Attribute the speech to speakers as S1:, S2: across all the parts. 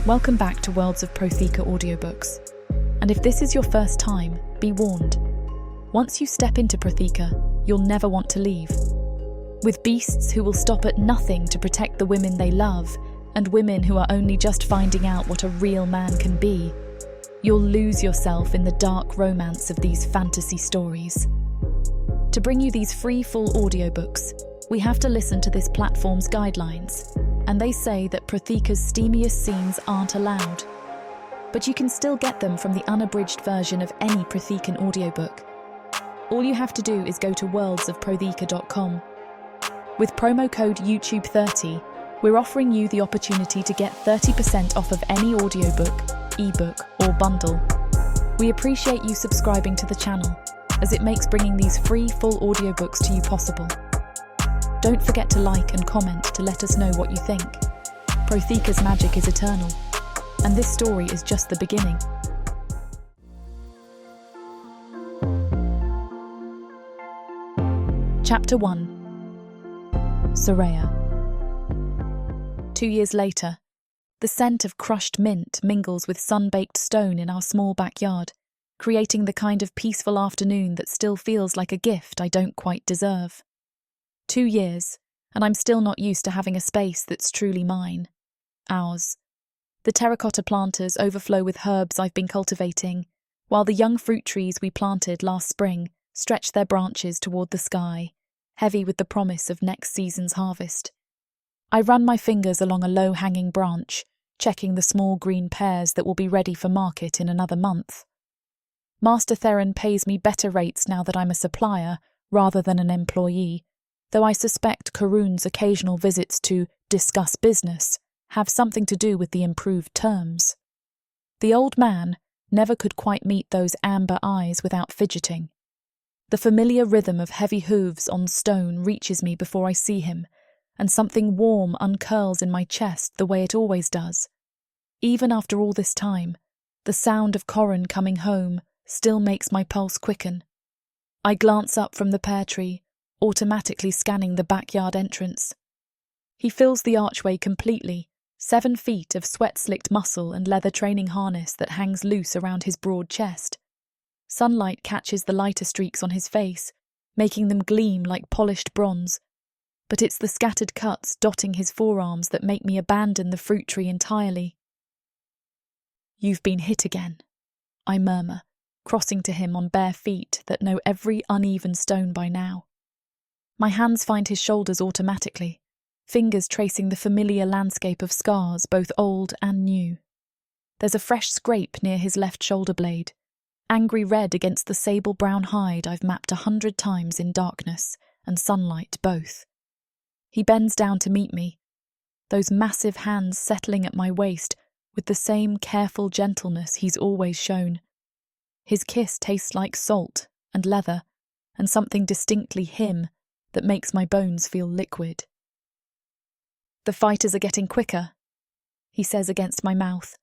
S1: Welcome back to Worlds of Protheka audiobooks. And if this is your first time, be warned. Once you step into Protheka, you'll never want to leave. With beasts who will stop at nothing to protect the women they love, and women who are only just finding out what a real man can be, you'll lose yourself in the dark romance of these fantasy stories. To bring you these free full audiobooks, we have to listen to this platform's guidelines, and they say that Protheka's steamiest scenes aren't allowed. But you can still get them from the unabridged version of any Prothekan audiobook. All you have to do is go to worldsofprotheka.com. With promo code YouTube30, we're offering you the opportunity to get 30% off of any audiobook, ebook, or bundle. We appreciate you subscribing to the channel, as it makes bringing these free full audiobooks to you possible. Don't forget to like and comment to let us know what you think. Protheka's magic is eternal, and this story is just the beginning. Chapter 1. Soraya. 2 years later, the scent of crushed mint mingles with sun-baked stone in our small backyard, creating the kind of peaceful afternoon that still feels like a gift I don't quite deserve. 2 years, and I'm still not used to having a space that's truly mine. Ours. The terracotta planters overflow with herbs I've been cultivating, while the young fruit trees we planted last spring stretch their branches toward the sky, heavy with the promise of next season's harvest. I run my fingers along a low-hanging branch, checking the small green pears that will be ready for market in another month. Master Theron pays me better rates now that I'm a supplier rather than an employee, though I suspect Karun's occasional visits to discuss business have something to do with the improved terms. The old man never could quite meet those amber eyes without fidgeting. The familiar rhythm of heavy hooves on stone reaches me before I see him, and something warm uncurls in my chest the way it always does. Even after all this time, the sound of Corran coming home still makes my pulse quicken. I glance up from the pear tree, automatically scanning the backyard entrance. He fills the archway completely, 7 feet of sweat-slicked muscle and leather training harness that hangs loose around his broad chest. Sunlight catches the lighter streaks on his face, making them gleam like polished bronze. But it's the scattered cuts dotting his forearms that make me abandon the fruit tree entirely. "You've been hit again," I murmur, crossing to him on bare feet that know every uneven stone by now. My hands find his shoulders automatically, fingers tracing the familiar landscape of scars, both old and new. There's a fresh scrape near his left shoulder blade, angry red against the sable-brown hide I've mapped 100 times in darkness and sunlight both. He bends down to meet me, those massive hands settling at my waist with the same careful gentleness he's always shown. His kiss tastes like salt and leather, and something distinctly him that makes my bones feel liquid. "The fighters are getting quicker," he says against my mouth,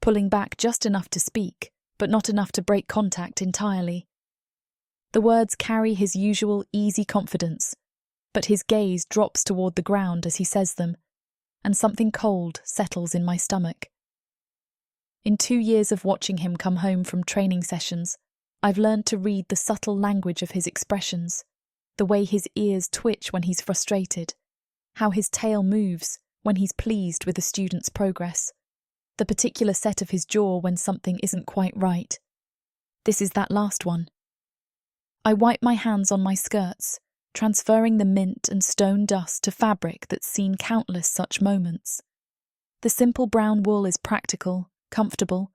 S1: pulling back just enough to speak, but not enough to break contact entirely. The words carry his usual easy confidence, but his gaze drops toward the ground as he says them, and something cold settles in my stomach. In 2 years of watching him come home from training sessions, I've learned to read the subtle language of his expressions, the way his ears twitch when he's frustrated, how his tail moves when he's pleased with a student's progress, the particular set of his jaw when something isn't quite right. This is that last one. I wipe my hands on my skirts, transferring the mint and stone dust to fabric that's seen countless such moments. The simple brown wool is practical, comfortable,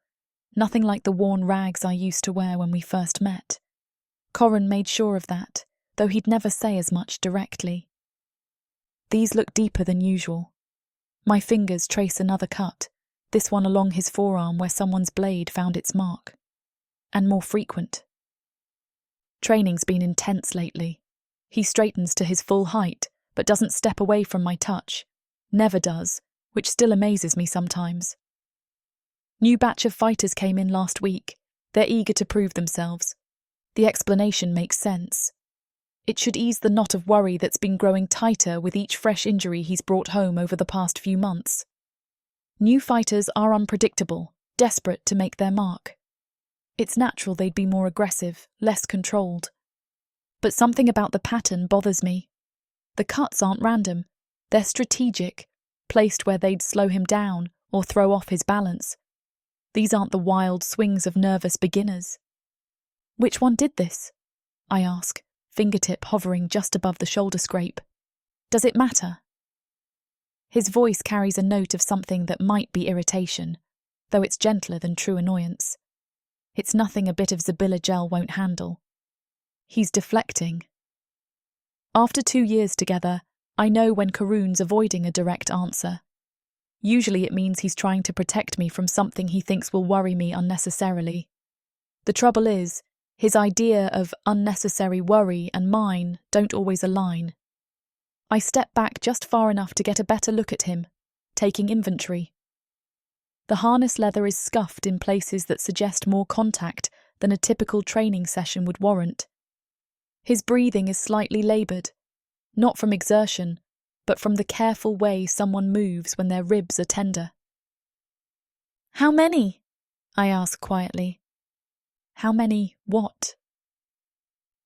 S1: nothing like the worn rags I used to wear when we first met. Corran made sure of that, though he'd never say as much directly. These look deeper than usual. My fingers trace another cut, this one along his forearm where someone's blade found its mark. And more frequent. Training's been intense lately. He straightens to his full height, but doesn't step away from my touch. Never does, which still amazes me sometimes. New batch of fighters came in last week. They're eager to prove themselves. The explanation makes sense. It should ease the knot of worry that's been growing tighter with each fresh injury he's brought home over the past few months. New fighters are unpredictable, desperate to make their mark. It's natural they'd be more aggressive, less controlled. But something about the pattern bothers me. The cuts aren't random. They're strategic, placed where they'd slow him down or throw off his balance. These aren't the wild swings of nervous beginners. Which one did this? I ask, fingertip hovering just above the shoulder scrape. Does it matter? His voice carries a note of something that might be irritation, though it's gentler than true annoyance. It's nothing a bit of Zabilla gel won't handle. He's deflecting. After 2 years together, I know when Karun's avoiding a direct answer. Usually it means he's trying to protect me from something he thinks will worry me unnecessarily. The trouble is, his idea of unnecessary worry and mine don't always align. I step back just far enough to get a better look at him, taking inventory. The harness leather is scuffed in places that suggest more contact than a typical training session would warrant. His breathing is slightly laboured, not from exertion, but from the careful way someone moves when their ribs are tender. "How many?" I ask quietly. "How many what?"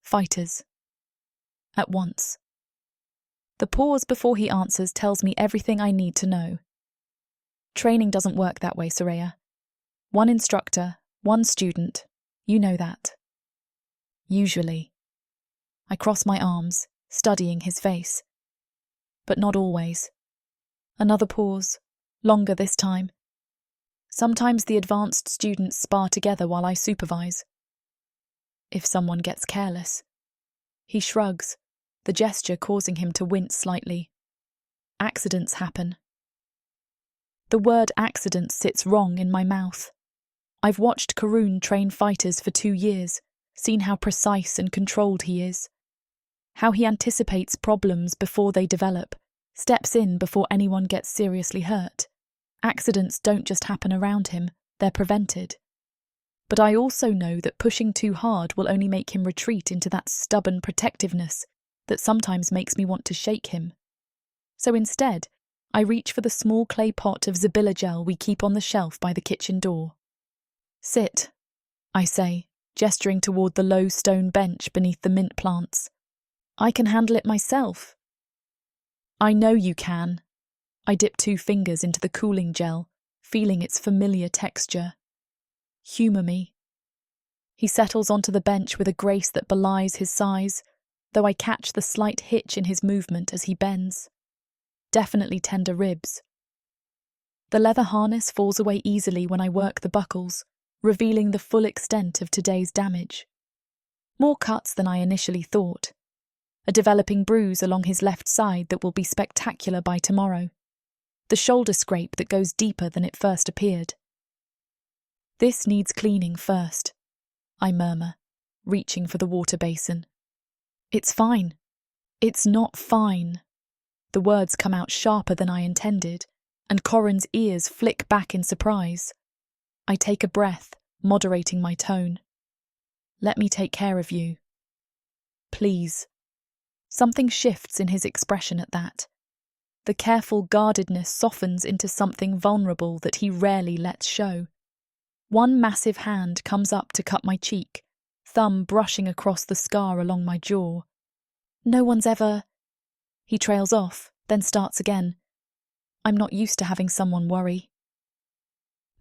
S1: "Fighters." At once. The pause before he answers tells me everything I need to know. Training doesn't work that way, Soraya. One instructor, one student. You know that. Usually. I cross my arms, studying his face. But not always. Another pause, longer this time. Sometimes the advanced students spar together while I supervise. If someone gets careless. He shrugs, the gesture causing him to wince slightly. Accidents happen. The word accident sits wrong in my mouth. I've watched Karun train fighters for 2 years, seen how precise and controlled he is. How he anticipates problems before they develop, steps in before anyone gets seriously hurt. Accidents don't just happen around him, they're prevented. But I also know that pushing too hard will only make him retreat into that stubborn protectiveness that sometimes makes me want to shake him. So instead, I reach for the small clay pot of Zabilla gel we keep on the shelf by the kitchen door. "Sit," I say, gesturing toward the low stone bench beneath the mint plants. "I can handle it myself." "I know you can." I dip 2 fingers into the cooling gel, feeling its familiar texture. "Humour me." He settles onto the bench with a grace that belies his size, though I catch the slight hitch in his movement as he bends. Definitely tender ribs. The leather harness falls away easily when I work the buckles, revealing the full extent of today's damage. More cuts than I initially thought. A developing bruise along his left side that will be spectacular by tomorrow. The shoulder scrape that goes deeper than it first appeared. "This needs cleaning first," I murmur, reaching for the water basin. "It's fine." "It's not fine." The words come out sharper than I intended, and Corin's ears flick back in surprise. I take a breath, moderating my tone. "Let me take care of you. Please." Something shifts in his expression at that. The careful guardedness softens into something vulnerable that he rarely lets show. One massive hand comes up to cut my cheek, thumb brushing across the scar along my jaw. "No one's ever..." He trails off, then starts again. I'm not used to having someone worry.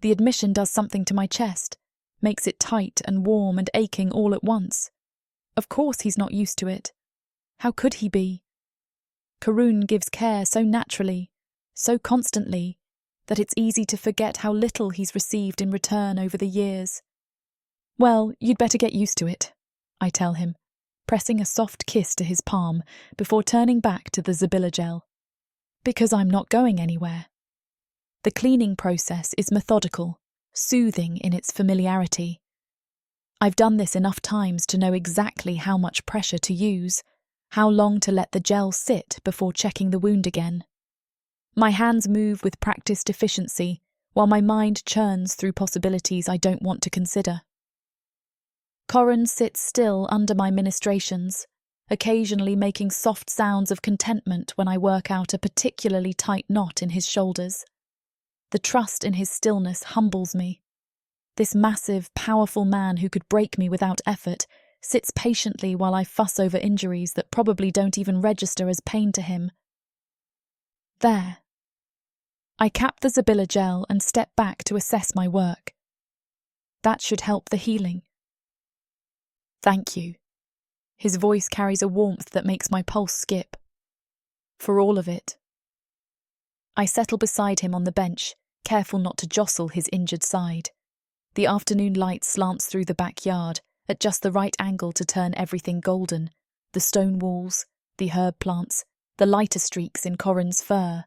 S1: The admission does something to my chest, makes it tight and warm and aching all at once. Of course he's not used to it. How could he be? Karun gives care so naturally, so constantly, that it's easy to forget how little he's received in return over the years. "Well, you'd better get used to it," I tell him, pressing a soft kiss to his palm before turning back to the Zabilla gel. "Because I'm not going anywhere." The cleaning process is methodical, soothing in its familiarity. I've done this enough times to know exactly how much pressure to use, how long to let the gel sit before checking the wound again. My hands move with practiced efficiency, while my mind churns through possibilities I don't want to consider. Corin sits still under my ministrations, occasionally making soft sounds of contentment when I work out a particularly tight knot in his shoulders. The trust in his stillness humbles me. This massive, powerful man who could break me without effort sits patiently while I fuss over injuries that probably don't even register as pain to him. There. I cap the Zabilla gel and step back to assess my work. That should help the healing. Thank you. His voice carries a warmth that makes my pulse skip. For all of it. I settle beside him on the bench, careful not to jostle his injured side. The afternoon light slants through the backyard, at just the right angle to turn everything golden. The stone walls, the herb plants, the lighter streaks in Corin's fur.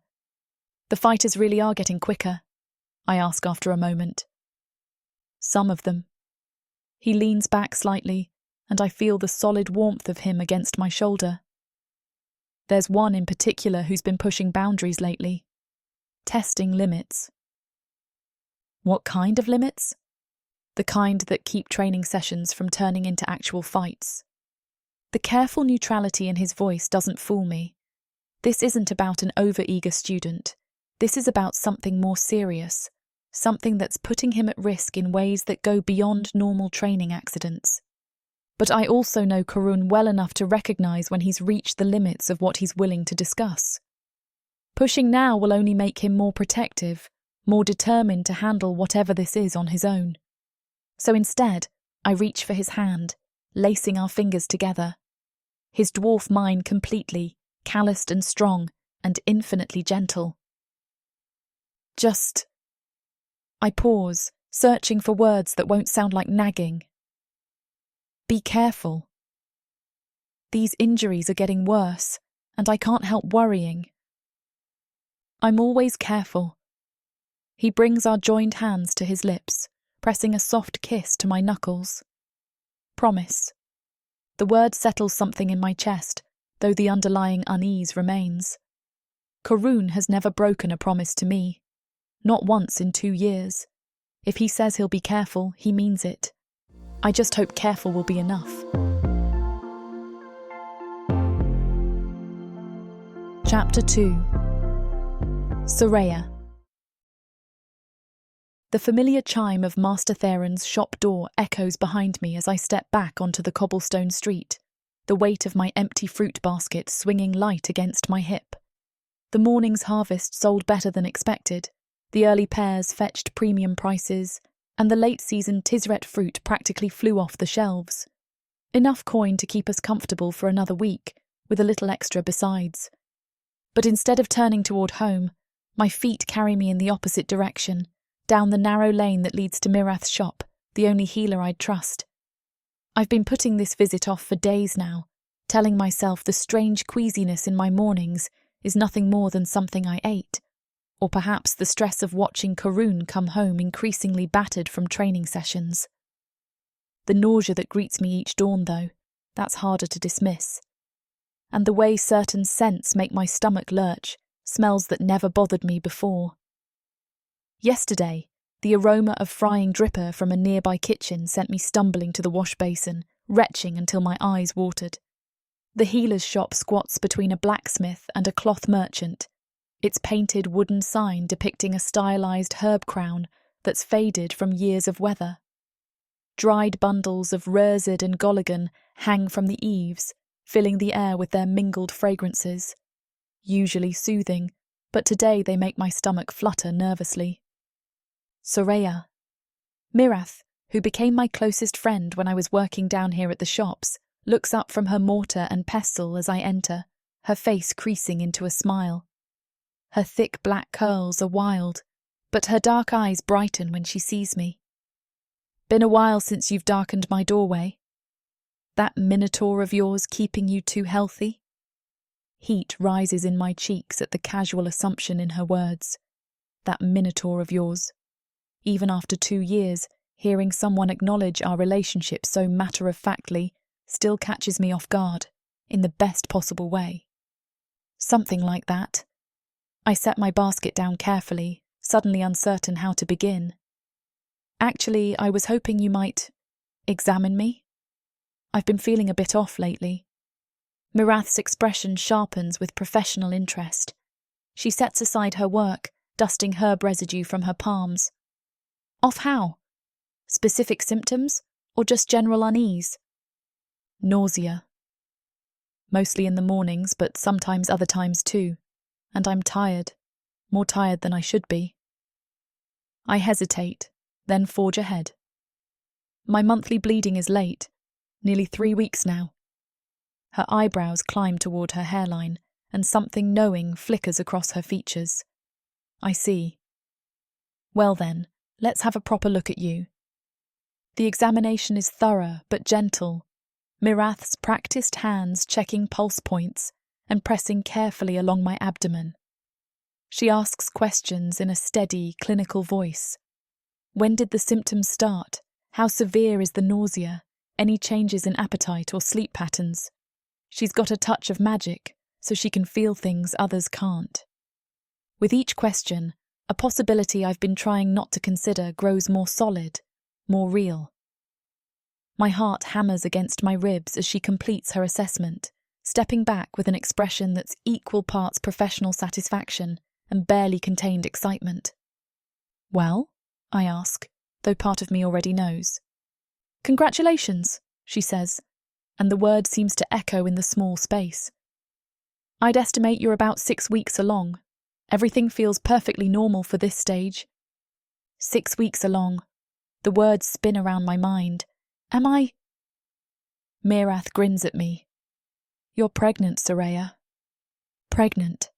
S1: The fighters really are getting quicker, I ask after a moment. Some of them. He leans back slightly, and I feel the solid warmth of him against my shoulder. There's one in particular who's been pushing boundaries lately. Testing limits. What kind of limits? The kind that keep training sessions from turning into actual fights. The careful neutrality in his voice doesn't fool me. This isn't about an over-eager student. This is about something more serious, something that's putting him at risk in ways that go beyond normal training accidents. But I also know Karun well enough to recognise when he's reached the limits of what he's willing to discuss. Pushing now will only make him more protective, more determined to handle whatever this is on his own. So instead, I reach for his hand, lacing our fingers together. His dwarf mine completely, calloused and strong, and infinitely gentle. I pause, searching for words that won't sound like nagging. Be careful. These injuries are getting worse, and I can't help worrying. I'm always careful. He brings our joined hands to his lips, pressing a soft kiss to my knuckles. Promise. The word settles something in my chest, though the underlying unease remains. Karun has never broken a promise to me. Not once in 2 years. If he says he'll be careful, he means it. I just hope careful will be enough. Chapter 2. Soraya. The familiar chime of Master Theron's shop door echoes behind me as I step back onto the cobblestone street, the weight of my empty fruit basket swinging light against my hip. The morning's harvest sold better than expected. The early pears fetched premium prices, and the late-season Tisret fruit practically flew off the shelves. Enough coin to keep us comfortable for another week, with a little extra besides. But instead of turning toward home, my feet carry me in the opposite direction, down the narrow lane that leads to Mirath's shop, the only healer I'd trust. I've been putting this visit off for days now, telling myself the strange queasiness in my mornings is nothing more than something I ate, or perhaps the stress of watching Karun come home increasingly battered from training sessions. The nausea that greets me each dawn, though, that's harder to dismiss. And the way certain scents make my stomach lurch, smells that never bothered me before. Yesterday, the aroma of frying dripper from a nearby kitchen sent me stumbling to the wash basin, retching until my eyes watered. The healer's shop squats between a blacksmith and a cloth merchant, its painted wooden sign depicting a stylized herb crown that's faded from years of weather. Dried bundles of rerzid and goligan hang from the eaves, filling the air with their mingled fragrances. Usually soothing, but today they make my stomach flutter nervously. Soraya. Mirath, who became my closest friend when I was working down here at the shops, looks up from her mortar and pestle as I enter, her face creasing into a smile. Her thick black curls are wild, but her dark eyes brighten when she sees me. Been a while since you've darkened my doorway. That Minotaur of yours keeping you too healthy? Heat rises in my cheeks at the casual assumption in her words. That Minotaur of yours. Even after 2 years, hearing someone acknowledge our relationship so matter-of-factly still catches me off guard, in the best possible way. Something like that. I set my basket down carefully, suddenly uncertain how to begin. Actually, I was hoping you might examine me. I've been feeling a bit off lately. Mirath's expression sharpens with professional interest. She sets aside her work, dusting herb residue from her palms. Off how? Specific symptoms, or just general unease? Nausea. Mostly in the mornings, but sometimes other times too. And I'm tired. More tired than I should be. I hesitate, then forge ahead. My monthly bleeding is late, nearly 3 weeks now. Her eyebrows climb toward her hairline, and something knowing flickers across her features. I see. Well then, let's have a proper look at you. The examination is thorough but gentle, Mirath's practiced hands checking pulse points and pressing carefully along my abdomen. She asks questions in a steady, clinical voice. When did the symptoms start? How severe is the nausea? Any changes in appetite or sleep patterns? She's got a touch of magic, so she can feel things others can't. With each question, a possibility I've been trying not to consider grows more solid, more real. My heart hammers against my ribs as she completes her assessment, stepping back with an expression that's equal parts professional satisfaction and barely contained excitement. Well? I ask, though part of me already knows. Congratulations, she says, and the word seems to echo in the small space. I'd estimate you're about 6 weeks along. Everything feels perfectly normal for this stage. 6 weeks along. The words spin around my mind. Am I? Mirath grins at me. You're pregnant, Soraya. Pregnant.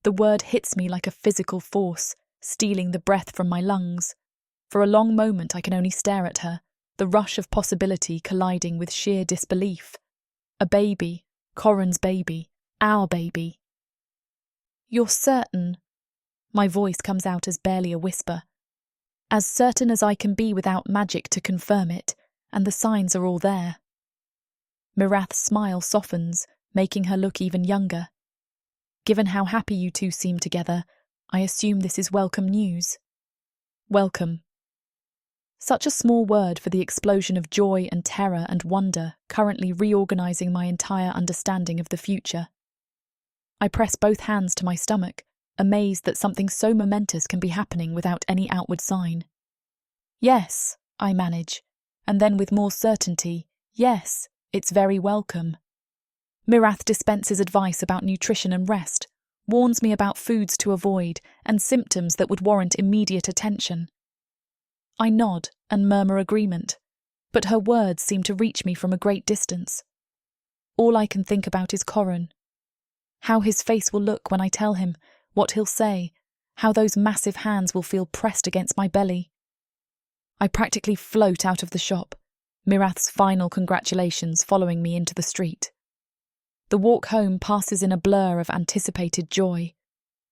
S1: The word hits me like a physical force, stealing the breath from my lungs. For a long moment I can only stare at her, the rush of possibility colliding with sheer disbelief. A baby, Corin's baby, our baby. You're certain? My voice comes out as barely a whisper. As certain as I can be without magic to confirm it, and the signs are all there. Mirath's smile softens, making her look even younger. Given how happy you two seem together, I assume this is welcome news. Welcome. Such a small word for the explosion of joy and terror and wonder currently reorganizing my entire understanding of the future. I press both hands to my stomach, amazed that something so momentous can be happening without any outward sign. Yes, I manage, and then with more certainty, yes, it's very welcome. Mirath dispenses advice about nutrition and rest, warns me about foods to avoid and symptoms that would warrant immediate attention. I nod and murmur agreement, but her words seem to reach me from a great distance. All I can think about is Corin. How his face will look when I tell him, what he'll say, how those massive hands will feel pressed against my belly. I practically float out of the shop, Mirath's final congratulations following me into the street. The walk home passes in a blur of anticipated joy,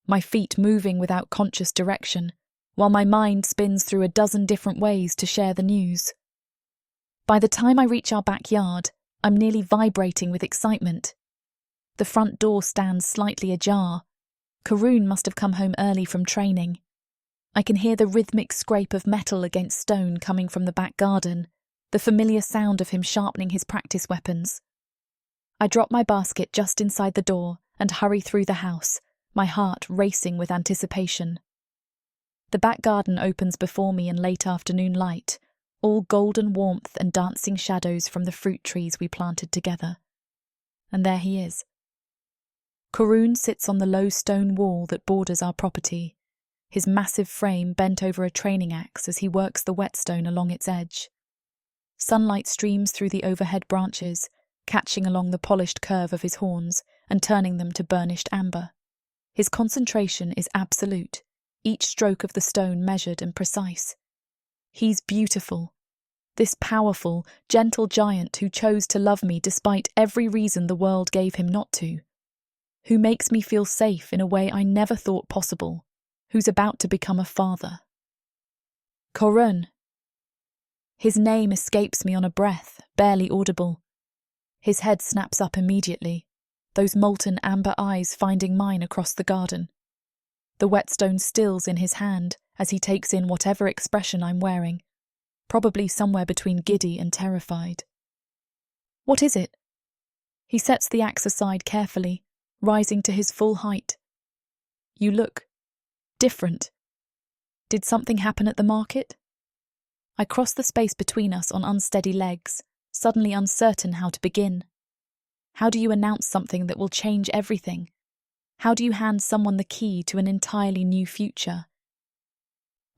S1: my feet moving without conscious direction, while my mind spins through a dozen different ways to share the news. By the time I reach our backyard, I'm nearly vibrating with excitement. The front door stands slightly ajar. Karun must have come home early from training. I can hear the rhythmic scrape of metal against stone coming from the back garden, the familiar sound of him sharpening his practice weapons. I drop my basket just inside the door and hurry through the house, my heart racing with anticipation. The back garden opens before me in late afternoon light, all golden warmth and dancing shadows from the fruit trees we planted together. And there he is. Karun sits on the low stone wall that borders our property, his massive frame bent over a training axe as he works the whetstone along its edge. Sunlight streams through the overhead branches, catching along the polished curve of his horns and turning them to burnished amber. His concentration is absolute, each stroke of the stone measured and precise. He's beautiful. This powerful, gentle giant who chose to love me despite every reason the world gave him not to. Who makes me feel safe in a way I never thought possible. Who's about to become a father. Corun. His name escapes me on a breath, barely audible. His head snaps up immediately, those molten amber eyes finding mine across the garden. The whetstone stills in his hand as he takes in whatever expression I'm wearing, probably somewhere between giddy and terrified. What is it? He sets the axe aside carefully, rising to his full height. You look Different. Did something happen at the market? I cross the space between us on unsteady legs, suddenly uncertain how to begin. How do you announce something that will change everything? How do you hand someone the key to an entirely new future?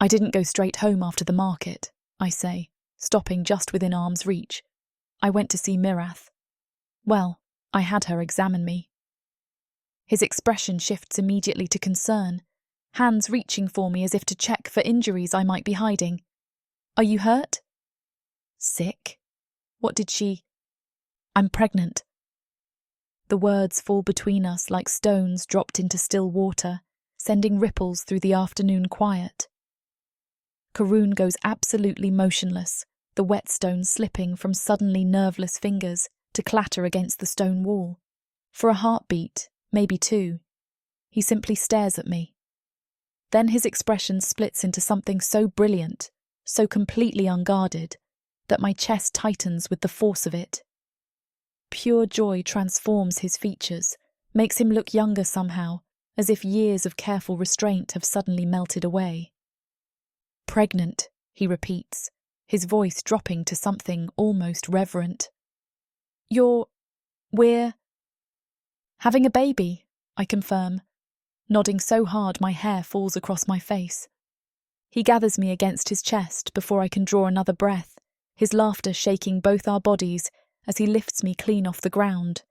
S1: I didn't go straight home after the market, I say, stopping just within arm's reach. I went to see Mirath. Well, I had her examine me. His expression shifts immediately to concern, hands reaching for me as if to check for injuries I might be hiding. Are you hurt? Sick? What did she... I'm pregnant. The words fall between us like stones dropped into still water, sending ripples through the afternoon quiet. Karun goes absolutely motionless, the whetstone slipping from suddenly nerveless fingers to clatter against the stone wall. For a heartbeat, maybe two, he simply stares at me. Then his expression splits into something so brilliant, so completely unguarded, that my chest tightens with the force of it. Pure joy transforms his features, makes him look younger somehow, as if years of careful restraint have suddenly melted away. Pregnant, he repeats, his voice dropping to something almost reverent. We're having a baby, I confirm, nodding so hard my hair falls across my face. He gathers me against his chest before I can draw another breath, his laughter shaking both our bodies as he lifts me clean off the ground.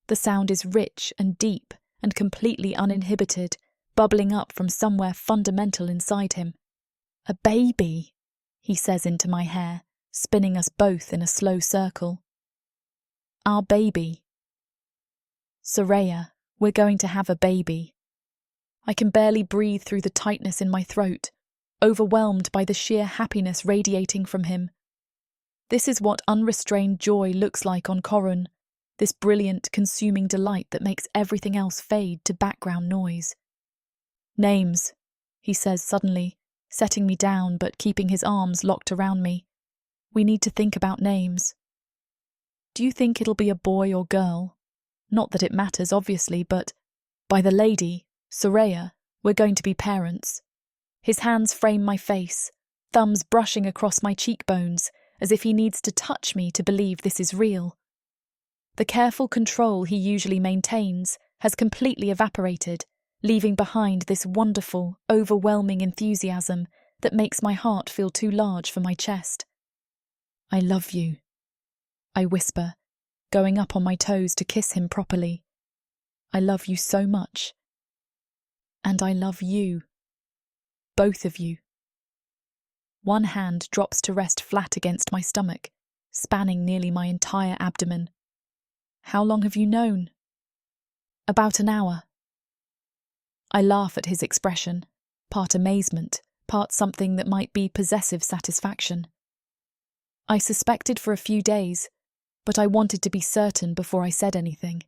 S1: The sound is rich and deep and completely uninhibited, bubbling up from somewhere fundamental inside him. A baby, he says into my hair, spinning us both in a slow circle. Our baby. Soraya, we're going to have a baby. I can barely breathe through the tightness in my throat, overwhelmed by the sheer happiness radiating from him. This is what unrestrained joy looks like on Korun, this brilliant, consuming delight that makes everything else fade to background noise. Names, he says suddenly, setting me down but keeping his arms locked around me. We need to think about names. Do you think it'll be a boy or girl? Not that it matters, obviously, but by the lady, Soraya, we're going to be parents. His hands frame my face, thumbs brushing across my cheekbones, as if he needs to touch me to believe this is real. The careful control he usually maintains has completely evaporated, leaving behind this wonderful, overwhelming enthusiasm that makes my heart feel too large for my chest. I love you, I whisper, going up on my toes to kiss him properly. I love you so much. And I love you. Both of you. One hand drops to rest flat against my stomach, spanning nearly my entire abdomen. How long have you known? About an hour. I laugh at his expression, part amazement, part something that might be possessive satisfaction. I suspected for a few days, but I wanted to be certain before I said anything.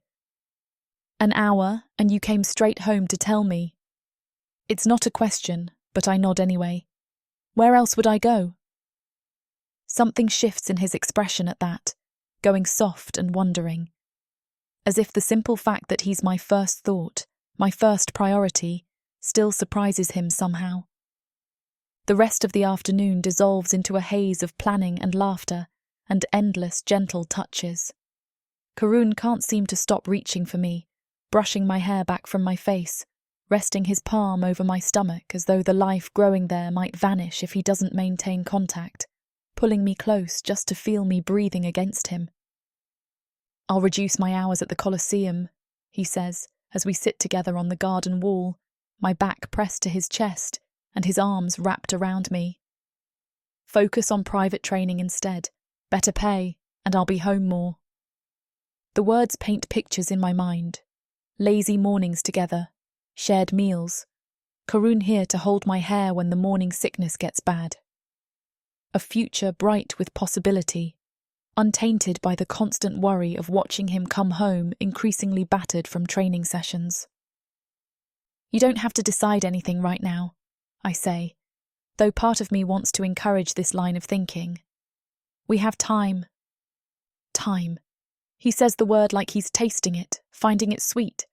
S1: An hour, and you came straight home to tell me. It's not a question, but I nod anyway. Where else would I go? Something shifts in his expression at that, going soft and wondering. As if the simple fact that he's my first thought, my first priority, still surprises him somehow. The rest of the afternoon dissolves into a haze of planning and laughter and endless gentle touches. Karun can't seem to stop reaching for me, brushing my hair back from my face, resting his palm over my stomach as though the life growing there might vanish if he doesn't maintain contact, pulling me close just to feel me breathing against him. I'll reduce my hours at the coliseum, he says, as we sit together on the garden wall, my back pressed to his chest and his arms wrapped around me. Focus on private training instead, better pay, and I'll be home more. The words paint pictures in my mind. Lazy mornings together, shared meals, Karun here to hold my hair when the morning sickness gets bad. A future bright with possibility, untainted by the constant worry of watching him come home increasingly battered from training sessions. You don't have to decide anything right now, I say, though part of me wants to encourage this line of thinking. We have time. Time. He says the word like he's tasting it, finding it sweet.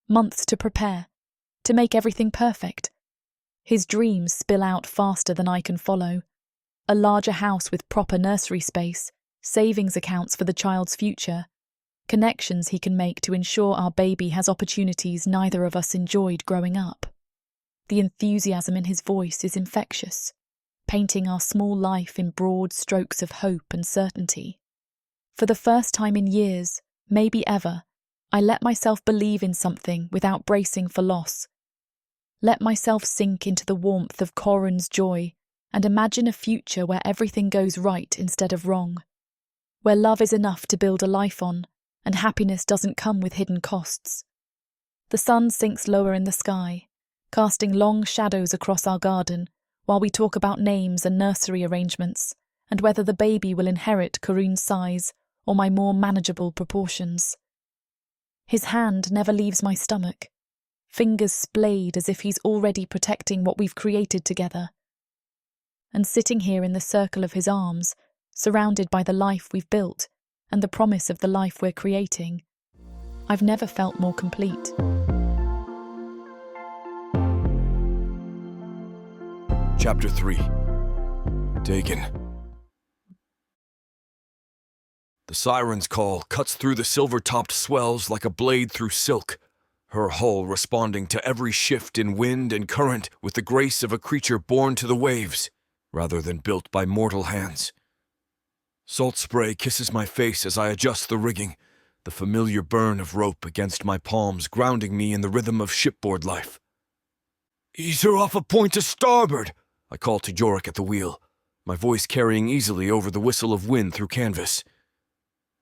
S1: Months to prepare, to make everything perfect. His dreams spill out faster than I can follow. A larger house with proper nursery space, savings accounts for the child's future, connections he can make to ensure our baby has opportunities neither of us enjoyed growing up. The enthusiasm in his voice is infectious, painting our small life in broad strokes of hope and certainty. For the first time in years, maybe ever, I let myself believe in something without bracing for loss. Let myself sink into the warmth of Corin's joy and imagine a future where everything goes right instead of wrong, where love is enough to build a life on and happiness doesn't come with hidden costs. The sun sinks lower in the sky, casting long shadows across our garden while we talk about names and nursery arrangements and whether the baby will inherit Karun's size or my more manageable proportions. His hand never leaves my stomach, fingers splayed as if he's already protecting what we've created together. And sitting here in the circle of his arms, surrounded by the life we've built and the promise of the life we're creating, I've never felt more complete.
S2: Chapter 3. Dagon. The siren's call cuts through the silver-topped swells like a blade through silk, her hull responding to every shift in wind and current with the grace of a creature born to the waves, rather than built by mortal hands. Salt spray kisses my face as I adjust the rigging, the familiar burn of rope against my palms grounding me in the rhythm of shipboard life. "Ease her off a point to starboard," I call to Jorik at the wheel, my voice carrying easily over the whistle of wind through canvas.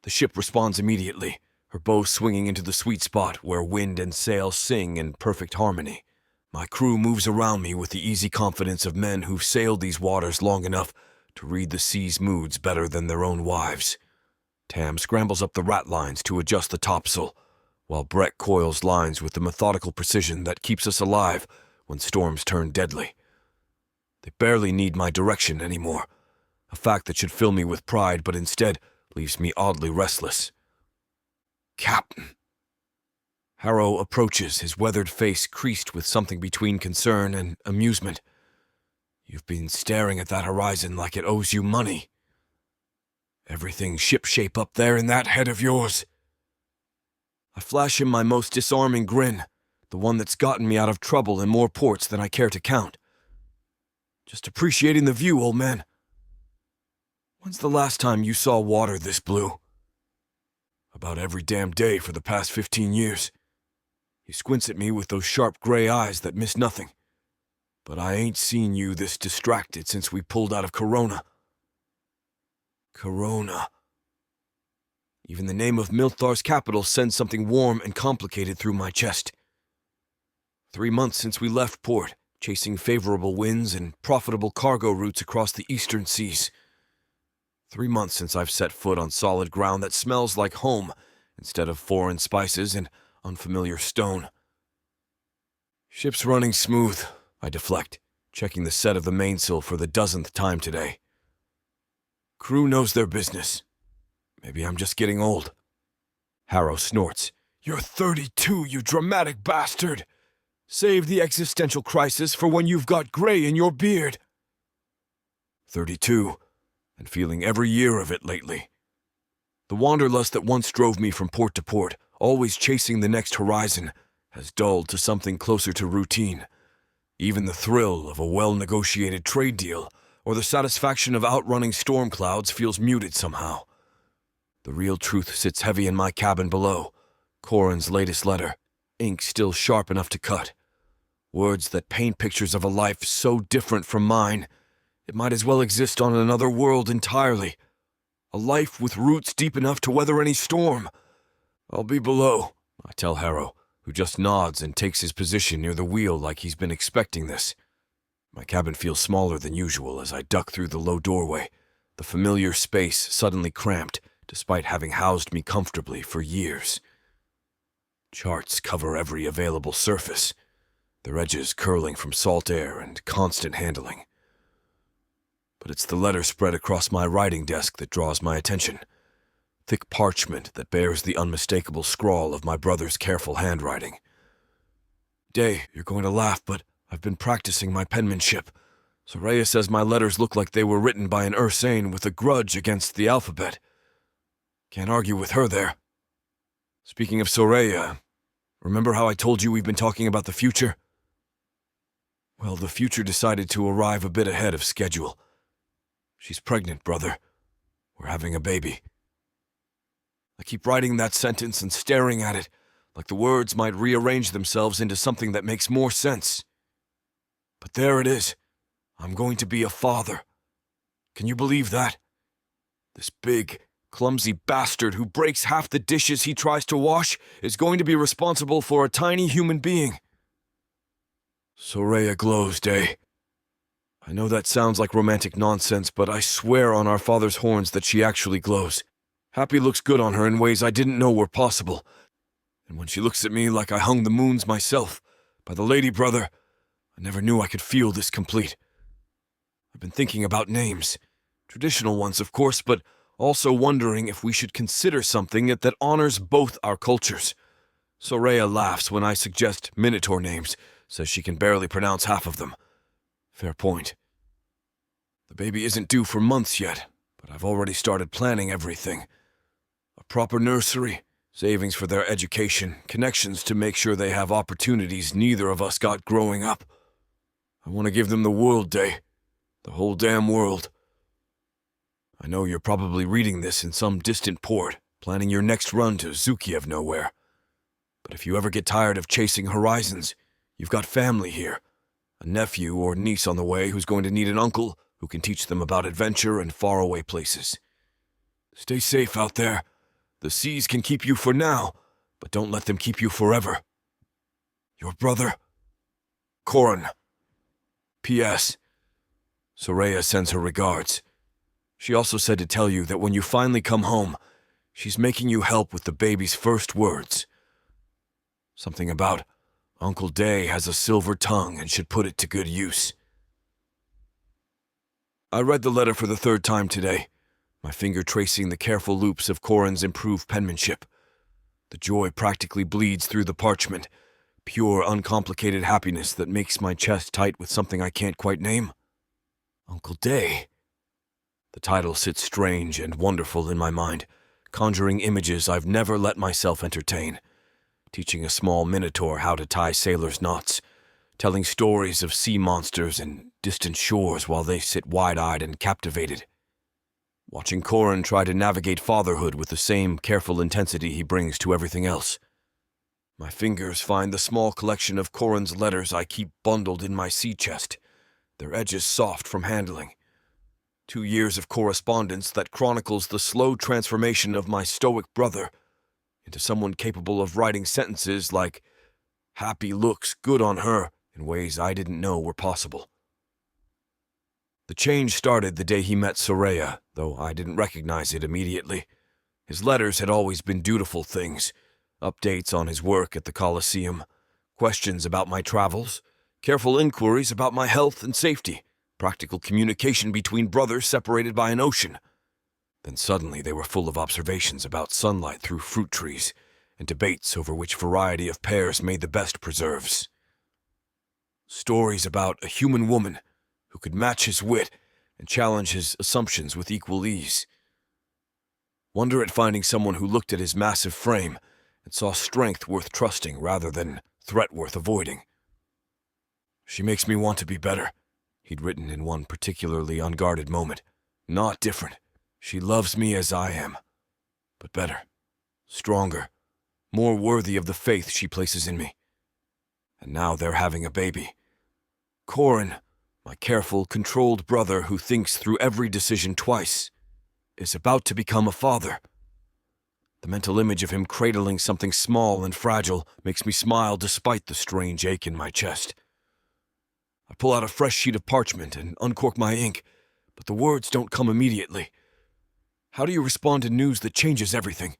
S2: The ship responds immediately, her bow swinging into the sweet spot where wind and sail sing in perfect harmony. My crew moves around me with the easy confidence of men who've sailed these waters long enough to read the sea's moods better than their own wives. Tam scrambles up the ratlines to adjust the topsail, while Brett coils lines with the methodical precision that keeps us alive when storms turn deadly. They barely need my direction anymore, a fact that should fill me with pride but instead leaves me oddly restless. "Captain." Harrow approaches, his weathered face creased with something between concern and amusement. "You've been staring at that horizon like it owes you money. Everything shipshape up there in that head of yours." I flash him my most disarming grin, the one that's gotten me out of trouble in more ports than I care to count. "Just appreciating the view, old man. When's the last time you saw water this blue?" "About every damn day for the past 15 years. He squints at me with those sharp gray eyes that miss nothing. "But I ain't seen you this distracted since we pulled out of Corona." Corona. Even the name of Milthar's capital sends something warm and complicated through my chest. 3 months since we left port, chasing favorable winds and profitable cargo routes across the eastern seas. 3 months since I've set foot on solid ground that smells like home instead of foreign spices and unfamiliar stone. "Ship's running smooth," I deflect, checking the set of the mainsail for the 10th time today. "Crew knows their business. Maybe I'm just getting old." Harrow snorts. "You're 32, you dramatic bastard! Save the existential crisis for when you've got gray in your beard." 32, and feeling every year of it lately. The wanderlust that once drove me from port to port, always chasing the next horizon, has dulled to something closer to routine. Even the thrill of a well-negotiated trade deal or the satisfaction of outrunning storm clouds feels muted somehow. The real truth sits heavy in my cabin below, Corin's latest letter, ink still sharp enough to cut. Words that paint pictures of a life so different from mine, it might as well exist on another world entirely. A life with roots deep enough to weather any storm. "I'll be below," I tell Harrow, who just nods and takes his position near the wheel like he's been expecting this. My cabin feels smaller than usual as I duck through the low doorway, the familiar space suddenly cramped despite having housed me comfortably for years. Charts cover every available surface, their edges curling from salt air and constant handling. But it's the letter spread across my writing desk that draws my attention. Thick parchment that bears the unmistakable scrawl of my brother's careful handwriting. "Day, you're going to laugh, but I've been practicing my penmanship. Soraya says my letters look like they were written by an Ursane with a grudge against the alphabet. Can't argue with her there. Speaking of Soraya, remember how I told you we've been talking about the future? Well, the future decided to arrive a bit ahead of schedule. She's pregnant, brother. We're having a baby. I keep writing that sentence and staring at it, like the words might rearrange themselves into something that makes more sense. But there it is. I'm going to be a father. Can you believe that? This big, clumsy bastard who breaks half the dishes he tries to wash is going to be responsible for a tiny human being. Soraya glows, Day. I know that sounds like romantic nonsense, but I swear on our father's horns that she actually glows. Happy looks good on her in ways I didn't know were possible. And when she looks at me like I hung the moons myself, by the lady, brother, I never knew I could feel this complete. I've been thinking about names. Traditional ones, of course, but also wondering if we should consider something that honors both our cultures. Soraya laughs when I suggest Minotaur names, says she can barely pronounce half of them. Fair point. The baby isn't due for months yet, but I've already started planning everything. A proper nursery, savings for their education, connections to make sure they have opportunities neither of us got growing up. I want to give them the world, Day. The whole damn world. I know you're probably reading this in some distant port, planning your next run to Zukiev nowhere. But if you ever get tired of chasing horizons, you've got family here. A nephew or niece on the way who's going to need an uncle who can teach them about adventure and faraway places. Stay safe out there. The seas can keep you for now, but don't let them keep you forever. Your brother, Corin. P.S. Soraya sends her regards. She also said to tell you that when you finally come home, she's making you help with the baby's first words. Something about Uncle Day has a silver tongue and should put it to good use. I read the letter for the third time today, my finger tracing the careful loops of Corin's improved penmanship. The joy practically bleeds through the parchment, pure, uncomplicated happiness that makes my chest tight with something I can't quite name. Uncle Day. The title sits strange and wonderful in my mind, conjuring images I've never let myself entertain. Teaching a small Minotaur how to tie sailors' knots, telling stories of sea monsters and distant shores while they sit wide-eyed and captivated. Watching Corin try to navigate fatherhood with the same careful intensity he brings to everything else. My fingers find the small collection of Corin's letters I keep bundled in my sea chest, their edges soft from handling. 2 years of correspondence that chronicles the slow transformation of my stoic brother into someone capable of writing sentences like, "Happy looks good on her," in ways I didn't know were possible. The change started the day he met Soraya, though I didn't recognize it immediately. His letters had always been dutiful things, updates on his work at the Coliseum, questions about my travels, careful inquiries about my health and safety, practical communication between brothers separated by an ocean. Then suddenly they were full of observations about sunlight through fruit trees and debates over which variety of pears made the best preserves. Stories about a human woman who could match his wit and challenge his assumptions with equal ease. Wonder at finding someone who looked at his massive frame and saw strength worth trusting rather than threat worth avoiding. She makes me want to be better, he'd written in one particularly unguarded moment. Not different. She loves me as I am, but better, stronger, more worthy of the faith she places in me. And now they're having a baby. Corin, my careful, controlled brother who thinks through every decision twice, is about to become a father. The mental image of him cradling something small and fragile makes me smile despite the strange ache in my chest. I pull out a fresh sheet of parchment and uncork my ink, but the words don't come immediately. How do you respond to news that changes everything?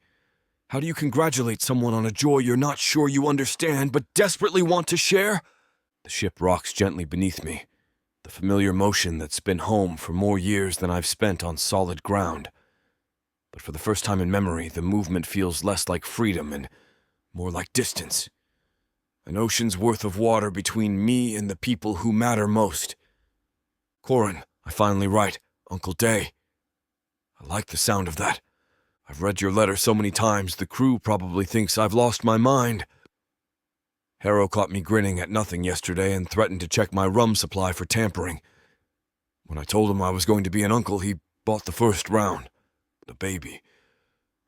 S2: How do you congratulate someone on a joy you're not sure you understand but desperately want to share? The ship rocks gently beneath me, the familiar motion that's been home for more years than I've spent on solid ground. But for the first time in memory, the movement feels less like freedom and more like distance. An ocean's worth of water between me and the people who matter most. Corin, I finally write, Uncle Day. I like the sound of that. I've read your letter so many times, the crew probably thinks I've lost my mind. Harrow caught me grinning at nothing yesterday and threatened to check my rum supply for tampering. When I told him I was going to be an uncle, he bought the first round. The baby.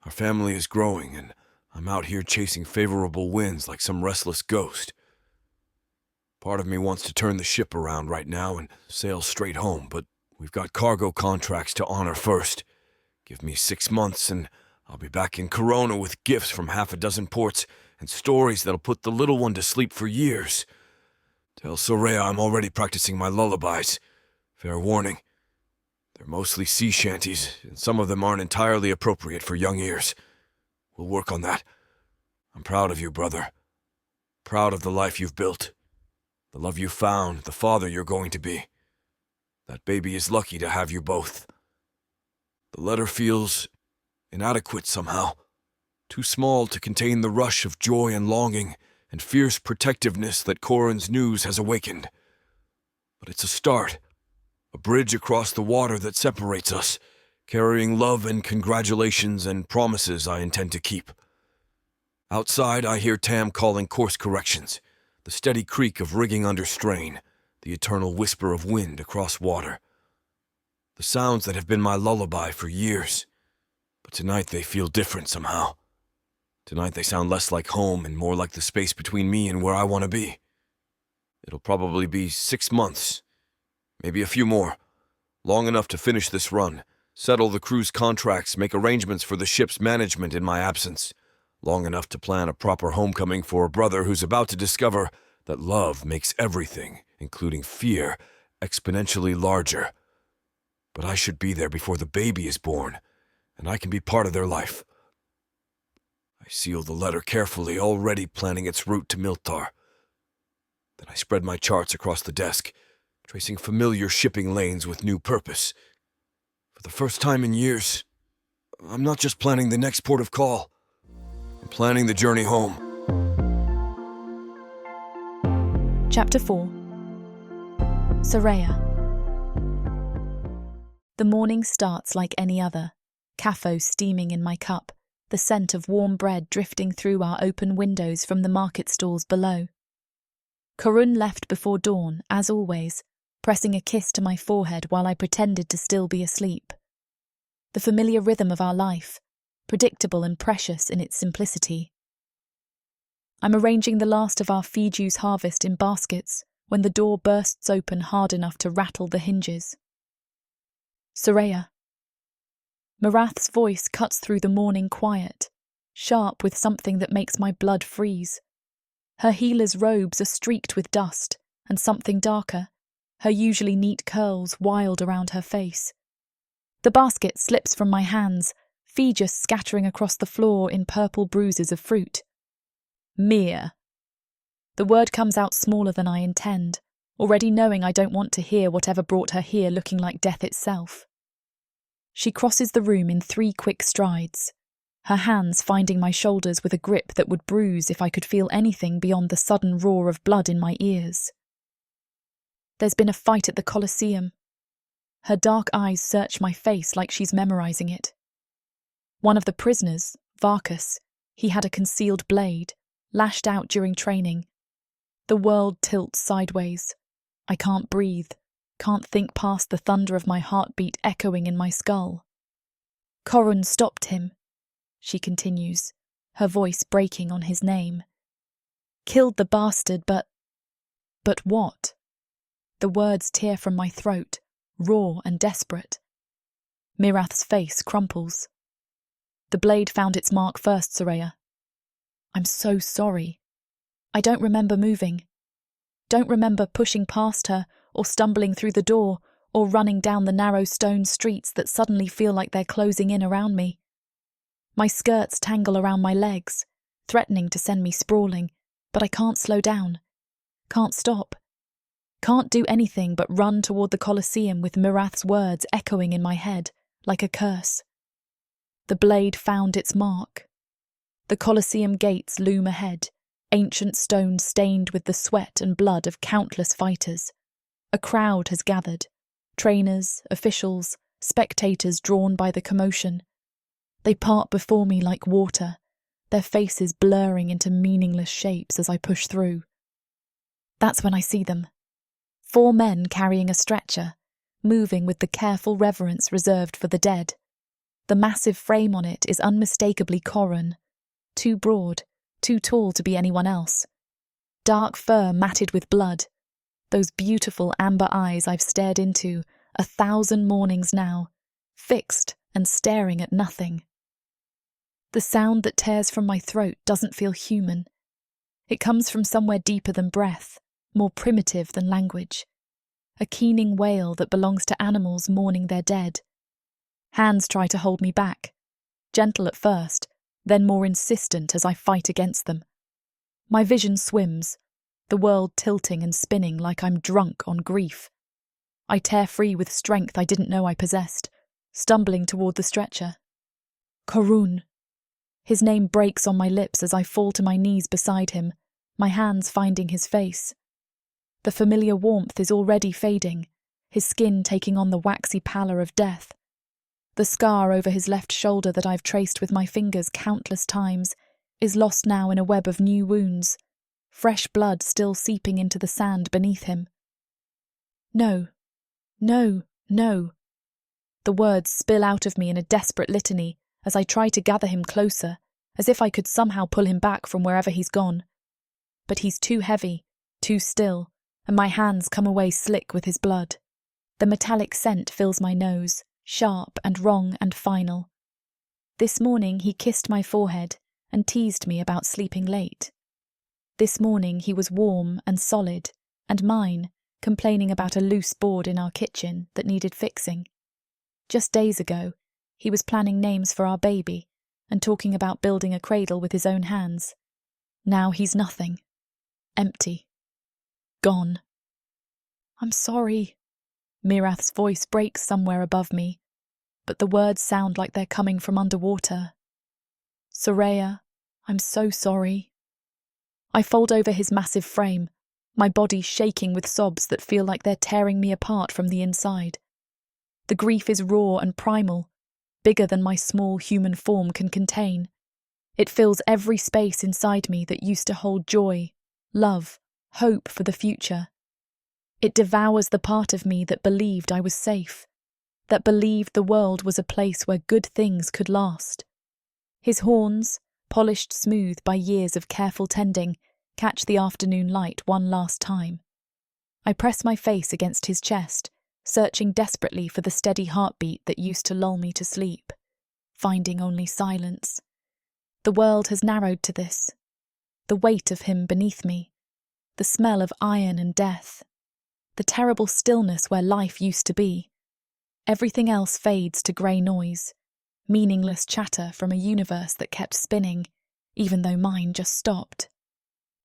S2: Our family is growing, and I'm out here chasing favorable winds like some restless ghost. Part of me wants to turn the ship around right now and sail straight home, but we've got cargo contracts to honor first. Give me 6 months and I'll be back in Corona with gifts from half a dozen ports and stories that'll put the little one to sleep for years. Tell Soraya I'm already practicing my lullabies. Fair warning. They're mostly sea shanties, and some of them aren't entirely appropriate for young ears. We'll work on that. I'm proud of you, brother. Proud of the life you've built. The love you found, the father you're going to be. That baby is lucky to have you both. The letter feels inadequate somehow. Too small to contain the rush of joy and longing and fierce protectiveness that Corin's news has awakened. But it's a start. A bridge across the water that separates us, carrying love and congratulations and promises I intend to keep. Outside, I hear Tam calling course corrections, the steady creak of rigging under strain, the eternal whisper of wind across water. The sounds that have been my lullaby for years, but tonight they feel different somehow. Tonight they sound less like home and more like the space between me and where I want to be. It'll probably be 6 months, maybe a few more, long enough to finish this run, settle the crew's contracts, make arrangements for the ship's management in my absence, long enough to plan a proper homecoming for a brother who's about to discover that love makes everything, including fear, exponentially larger. But I should be there before the baby is born, and I can be part of their life. I seal the letter carefully, already planning its route to Minotaur. Then I spread my charts across the desk, tracing familiar shipping lanes with new purpose. For the first time in years, I'm not just planning the next port of call. I'm planning the journey home.
S1: Chapter 4. Soraya. The morning starts like any other, caffo steaming in my cup, the scent of warm bread drifting through our open windows from the market stalls below. Corun left before dawn, as always, pressing a kiss to my forehead while I pretended to still be asleep. The familiar rhythm of our life, predictable and precious in its simplicity. I'm arranging the last of our fee juice harvest in baskets when the door bursts open hard enough to rattle the hinges. Soraya. Marath's voice cuts through the morning quiet, sharp with something that makes my blood freeze. Her healer's robes are streaked with dust, and something darker, her usually neat curls wild around her face. The basket slips from my hands, fee just scattering across the floor in purple bruises of fruit. Mere. The word comes out smaller than I intend, already knowing I don't want to hear whatever brought her here looking like death itself. She crosses the room in 3 quick strides, her hands finding my shoulders with a grip that would bruise if I could feel anything beyond the sudden roar of blood in my ears. There's been a fight at the coliseum. Her dark eyes search my face like she's memorizing it. One of the prisoners, Varkas, he had a concealed blade, lashed out during training. The world tilts sideways. I can't breathe, can't think past the thunder of my heartbeat echoing in my skull. Corun stopped him, she continues, her voice breaking on his name. Killed the bastard, but what? The words tear from my throat, raw and desperate. Mirath's face crumples. The blade found its mark first, Soraya. I'm so sorry. I don't remember moving. Don't remember pushing past her or stumbling through the door or running down the narrow stone streets that suddenly feel like they're closing in around me. My skirts tangle around my legs, threatening to send me sprawling, but I can't slow down. Can't stop. Can't do anything but run toward the Coliseum with Mirath's words echoing in my head like a curse. The blade found its mark. The Coliseum gates loom ahead, ancient stone stained with the sweat and blood of countless fighters. A crowd has gathered, trainers, officials, spectators drawn by the commotion. They part before me like water, their faces blurring into meaningless shapes as I push through. That's when I see them. 4 men carrying a stretcher, moving with the careful reverence reserved for the dead. The massive frame on it is unmistakably Corran, too broad, too tall to be anyone else. Dark fur matted with blood, those beautiful amber eyes I've stared into 1,000 mornings now, fixed and staring at nothing. The sound that tears from my throat doesn't feel human. It comes from somewhere deeper than breath, more primitive than language. A keening wail that belongs to animals mourning their dead. Hands try to hold me back, gentle at first, then more insistent as I fight against them. My vision swims, the world tilting and spinning like I'm drunk on grief. I tear free with strength I didn't know I possessed, stumbling toward the stretcher. Corran. His name breaks on my lips as I fall to my knees beside him, my hands finding his face. The familiar warmth is already fading, his skin taking on the waxy pallor of death. The scar over his left shoulder that I've traced with my fingers countless times is lost now in a web of new wounds, fresh blood still seeping into the sand beneath him. No, no, no. The words spill out of me in a desperate litany as I try to gather him closer, as if I could somehow pull him back from wherever he's gone. But he's too heavy, too still, and my hands come away slick with his blood. The metallic scent fills my nose, sharp and wrong and final. This morning he kissed my forehead and teased me about sleeping late. This morning he was warm and solid, and mine, complaining about a loose board in our kitchen that needed fixing. Just days ago, he was planning names for our baby and talking about building a cradle with his own hands. Now he's nothing. Empty. Gone. I'm sorry. Mirath's voice breaks somewhere above me, but the words sound like they're coming from underwater. Soraya, I'm so sorry. I fold over his massive frame, my body shaking with sobs that feel like they're tearing me apart from the inside. The grief is raw and primal, bigger than my small human form can contain. It fills every space inside me that used to hold joy, love, hope for the future. It devours the part of me that believed I was safe, that believed the world was a place where good things could last. His horns, polished smooth by years of careful tending, catch the afternoon light one last time. I press my face against his chest, searching desperately for the steady heartbeat that used to lull me to sleep, finding only silence. The world has narrowed to this. The weight of him beneath me, the smell of iron and death, the terrible stillness where life used to be. Everything else fades to grey noise, meaningless chatter from a universe that kept spinning, even though mine just stopped.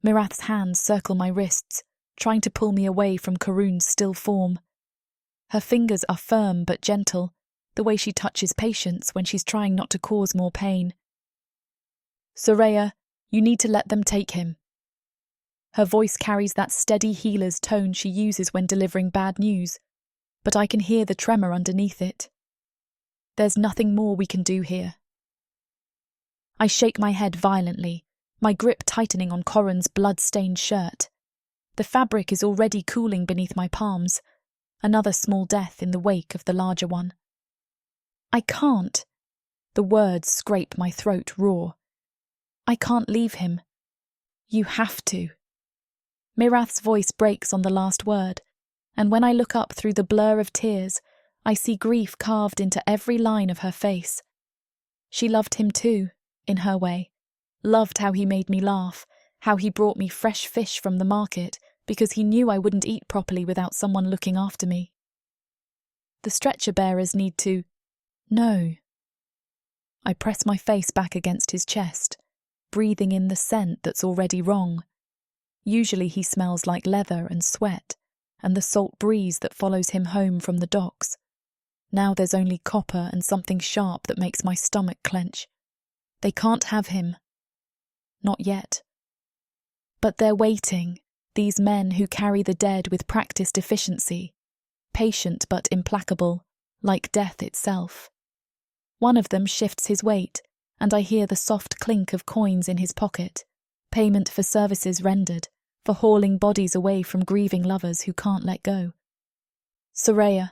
S1: Mirath's hands circle my wrists, trying to pull me away from Corran's still form. Her fingers are firm but gentle, the way she touches patients when she's trying not to cause more pain. Soraya, you need to let them take him. Her voice carries that steady healer's tone she uses when delivering bad news, but I can hear the tremor underneath it. There's nothing more we can do here. I shake my head violently, my grip tightening on Corran's blood-stained shirt. The fabric is already cooling beneath my palms, another small death in the wake of the larger one. I can't. The words scrape my throat raw. I can't leave him. You have to. Mirath's voice breaks on the last word, and when I look up through the blur of tears, I see grief carved into every line of her face. She loved him too, in her way. Loved how he made me laugh, how he brought me fresh fish from the market, because he knew I wouldn't eat properly without someone looking after me. The stretcher bearers need to... No. I press my face back against his chest, breathing in the scent that's already wrong. Usually he smells like leather and sweat, and the salt breeze that follows him home from the docks. Now there's only copper and something sharp that makes my stomach clench. They can't have him. Not yet. But they're waiting, these men who carry the dead with practiced efficiency, patient but implacable, like death itself. One of them shifts his weight, and I hear the soft clink of coins in his pocket, payment for services rendered, for hauling bodies away from grieving lovers who can't let go. Soraya.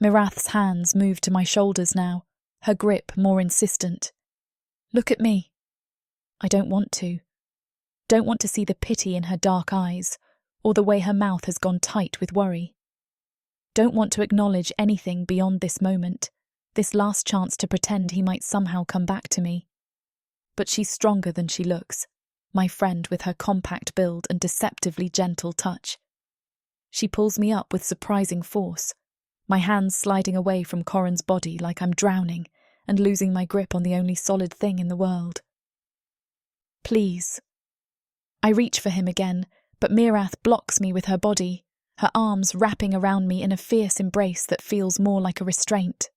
S1: Mirath's hands move to my shoulders now, her grip more insistent. Look at me. I don't want to. Don't want to see the pity in her dark eyes, or the way her mouth has gone tight with worry. Don't want to acknowledge anything beyond this moment, this last chance to pretend he might somehow come back to me. But she's stronger than she looks, my friend with her compact build and deceptively gentle touch. She pulls me up with surprising force, my hands sliding away from Corin's body like I'm drowning and losing my grip on the only solid thing in the world. Please. I reach for him again, but Mirath blocks me with her body, her arms wrapping around me in a fierce embrace that feels more like a restraint.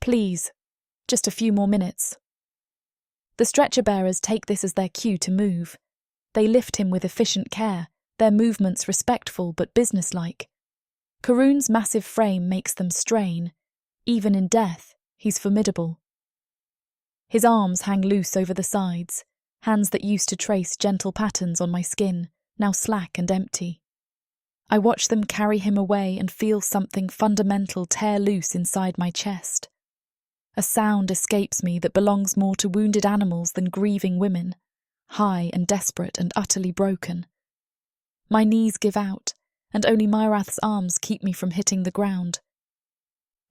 S1: Please, just a few more minutes. The stretcher-bearers take this as their cue to move. They lift him with efficient care, their movements respectful but businesslike. Karun's massive frame makes them strain. Even in death, he's formidable. His arms hang loose over the sides, hands that used to trace gentle patterns on my skin, now slack and empty. I watch them carry him away and feel something fundamental tear loose inside my chest. A sound escapes me that belongs more to wounded animals than grieving women, high and desperate and utterly broken. My knees give out, and only Mirath's arms keep me from hitting the ground.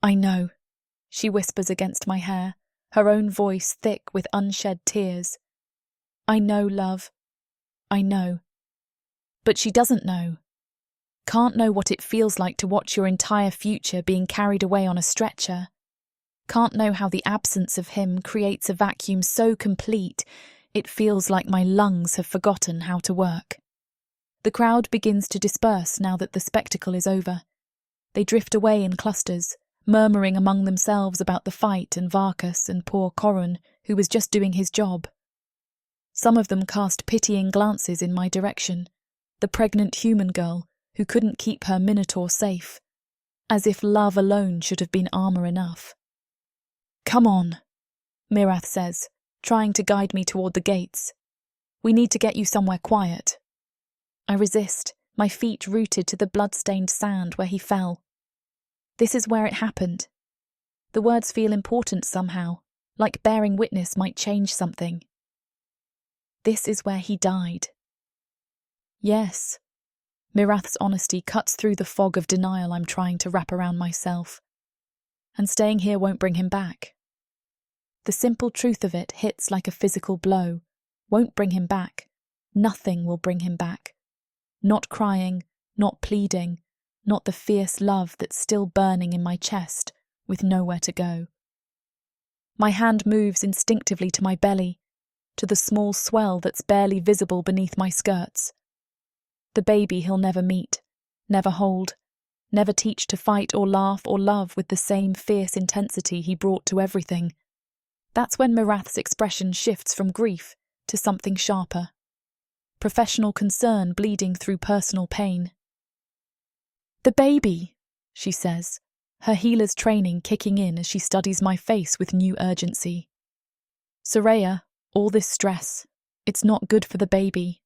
S1: I know, she whispers against my hair, her own voice thick with unshed tears. I know, love. I know. But she doesn't know. Can't know what it feels like to watch your entire future being carried away on a stretcher. Can't know how the absence of him creates a vacuum so complete it feels like my lungs have forgotten how to work. The crowd begins to disperse now that the spectacle is over. They drift away in clusters, murmuring among themselves about the fight and Varkas and poor Corun, who was just doing his job. Some of them cast pitying glances in my direction, the pregnant human girl who couldn't keep her Minotaur safe, as if love alone should have been armour enough. Come on, Mirath says, trying to guide me toward the gates. We need to get you somewhere quiet. I resist, my feet rooted to the blood-stained sand where he fell. This is where it happened. The words feel important somehow, like bearing witness might change something. This is where he died. Yes. Mirath's honesty cuts through the fog of denial I'm trying to wrap around myself. And staying here won't bring him back. The simple truth of it hits like a physical blow, won't bring him back. Nothing will bring him back. Not crying, not pleading, not the fierce love that's still burning in my chest, with nowhere to go. My hand moves instinctively to my belly, to the small swell that's barely visible beneath my skirts. The baby he'll never meet, never hold, never teach to fight or laugh or love with the same fierce intensity he brought to everything. That's when Mirath's expression shifts from grief to something sharper. Professional concern bleeding through personal pain. The baby, she says, her healer's training kicking in as she studies my face with new urgency. Soraya, all this stress, it's not good for the baby.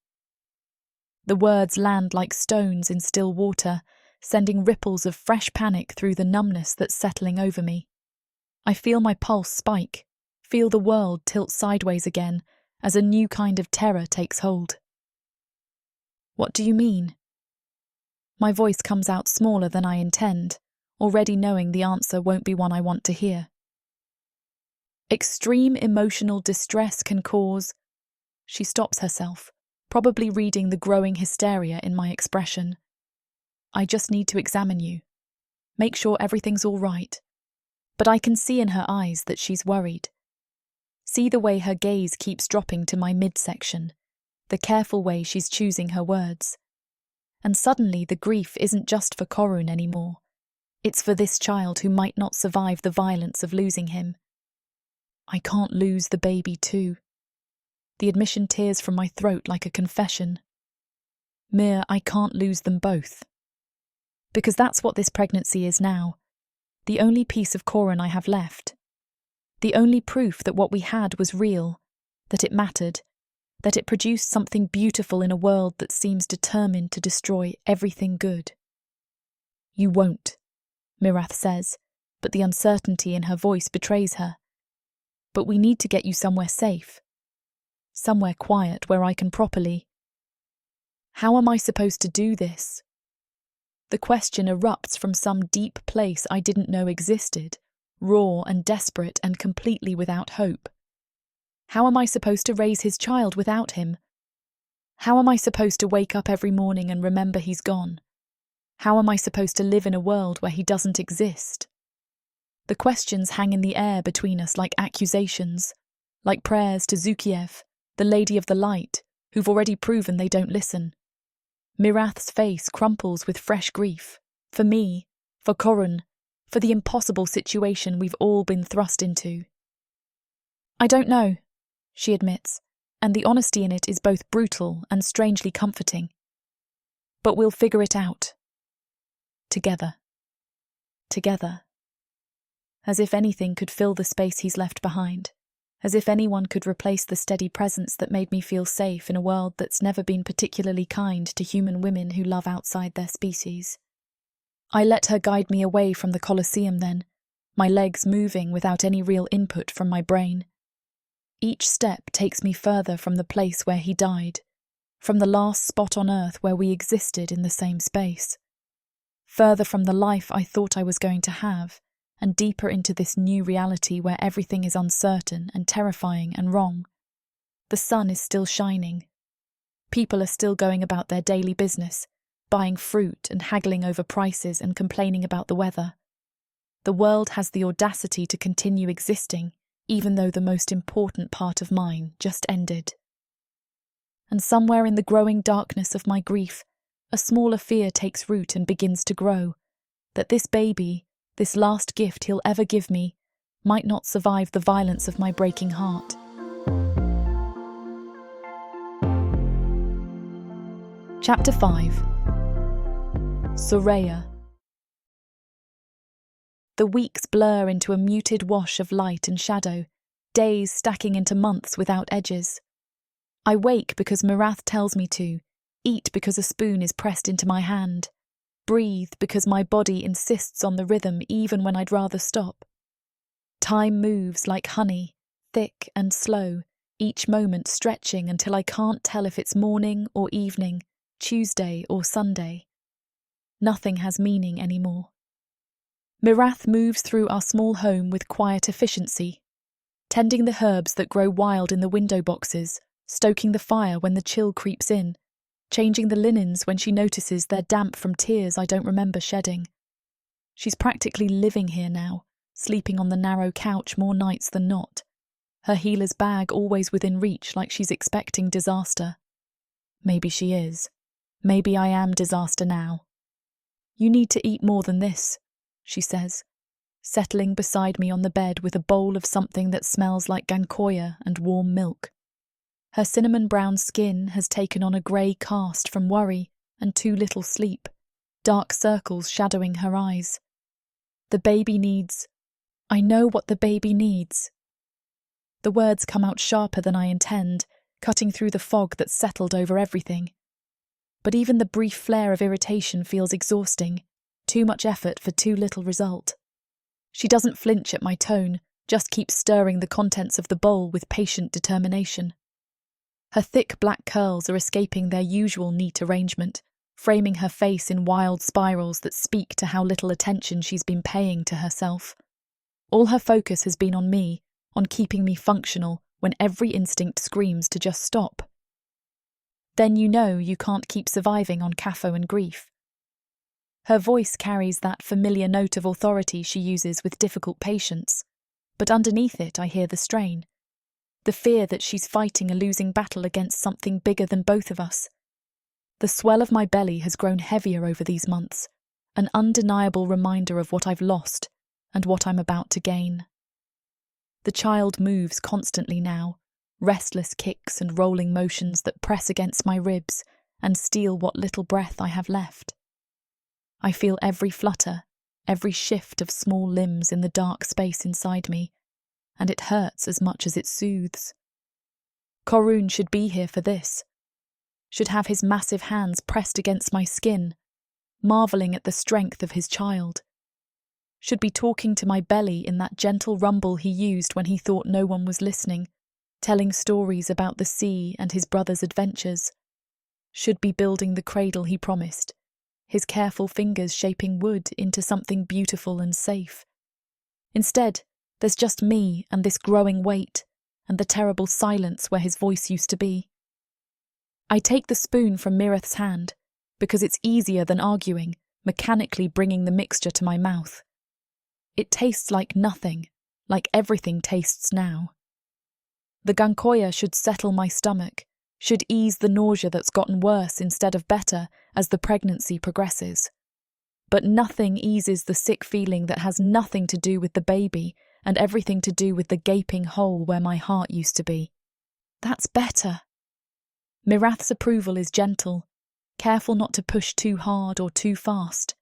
S1: The words land like stones in still water, sending ripples of fresh panic through the numbness that's settling over me. I feel my pulse spike, feel the world tilt sideways again as a new kind of terror takes hold. What do you mean? My voice comes out smaller than I intend, already knowing the answer won't be one I want to hear. Extreme emotional distress can cause... She stops herself, probably reading the growing hysteria in my expression. I just need to examine you. Make sure everything's all right. But I can see in her eyes that she's worried. See the way her gaze keeps dropping to my midsection, the careful way she's choosing her words. And suddenly the grief isn't just for Corun anymore. It's for this child who might not survive the violence of losing him. I can't lose the baby too. the admission tears from my throat like a confession. Mir, I can't lose them both. Because that's what this pregnancy is now. The only piece of Corin I have left. The only proof that what we had was real, that it mattered, that it produced something beautiful in a world that seems determined to destroy everything good. You won't, Mirath says, but the uncertainty in her voice betrays her. But we need to get you somewhere safe. Somewhere quiet where I can properly. How am I supposed to do this? The question erupts from some deep place I didn't know existed, raw and desperate and completely without hope. How am I supposed to raise his child without him? How am I supposed to wake up every morning and remember he's gone? How am I supposed to live in a world where he doesn't exist? The questions hang in the air between us like accusations, like prayers to Zukiev, the Lady of the Light, who've already proven they don't listen. Mirath's face crumples with fresh grief. For me, for Corin, for the impossible situation we've all been thrust into. I don't know, she admits, and the honesty in it is both brutal and strangely comforting. But we'll figure it out. Together. Together. As if anything could fill the space he's left behind. As if anyone could replace the steady presence that made me feel safe in a world that's never been particularly kind to human women who love outside their species. I let her guide me away from the coliseum then, my legs moving without any real input from my brain. Each step takes me further from the place where he died, from the last spot on earth where we existed in the same space. Further from the life I thought I was going to have, and deeper into this new reality where everything is uncertain and terrifying and wrong. The sun is still shining. People are still going about their daily business, buying fruit and haggling over prices and complaining about the weather. The world has the audacity to continue existing, even though the most important part of mine just ended. And somewhere in the growing darkness of my grief, a smaller fear takes root and begins to grow, that this baby, this last gift he'll ever give me, might not survive the violence of my breaking heart. Chapter 5. Soraya. The weeks blur into a muted wash of light and shadow, days stacking into months without edges. I wake because Mirath tells me to, eat because a spoon is pressed into my hand, breathe because my body insists on the rhythm even when I'd rather stop. Time moves like honey, thick and slow, each moment stretching until I can't tell if it's morning or evening, Tuesday or Sunday. Nothing has meaning anymore. Mirath moves through our small home with quiet efficiency, tending the herbs that grow wild in the window boxes, stoking the fire when the chill creeps in, changing the linens when she notices they're damp from tears I don't remember shedding. She's practically living here now, sleeping on the narrow couch more nights than not, her healer's bag always within reach like she's expecting disaster. Maybe she is. Maybe I am disaster now. You need to eat more than this, she says, settling beside me on the bed with a bowl of something that smells like gankoya and warm milk. Her cinnamon-brown skin has taken on a grey cast from worry and too little sleep, dark circles shadowing her eyes. The baby needs... I know what the baby needs. The words come out sharper than I intend, cutting through the fog that's settled over everything. But even the brief flare of irritation feels exhausting, too much effort for too little result. She doesn't flinch at my tone, just keeps stirring the contents of the bowl with patient determination. Her thick black curls are escaping their usual neat arrangement, framing her face in wild spirals that speak to how little attention she's been paying to herself. All her focus has been on me, on keeping me functional when every instinct screams to just stop. Then you know you can't keep surviving on caffo and grief. Her voice carries that familiar note of authority she uses with difficult patients, but underneath it I hear the strain. The fear that she's fighting a losing battle against something bigger than both of us. The swell of my belly has grown heavier over these months, an undeniable reminder of what I've lost and what I'm about to gain. The child moves constantly now, restless kicks and rolling motions that press against my ribs and steal what little breath I have left. I feel every flutter, every shift of small limbs in the dark space inside me, and it hurts as much as it soothes. Corun should be here for this, should have his massive hands pressed against my skin, marvelling at the strength of his child, should be talking to my belly in that gentle rumble he used when he thought no one was listening, telling stories about the sea and his brother's adventures, should be building the cradle he promised, his careful fingers shaping wood into something beautiful and safe. Instead, there's just me and this growing weight, and the terrible silence where his voice used to be. I take the spoon from Mirath's hand, because it's easier than arguing, mechanically bringing the mixture to my mouth. It tastes like nothing, like everything tastes now. The gankoya should settle my stomach, should ease the nausea that's gotten worse instead of better as the pregnancy progresses. But nothing eases the sick feeling that has nothing to do with the baby and everything to do with the gaping hole where my heart used to be. That's better. Mirath's approval is gentle, careful not to push too hard or too fast.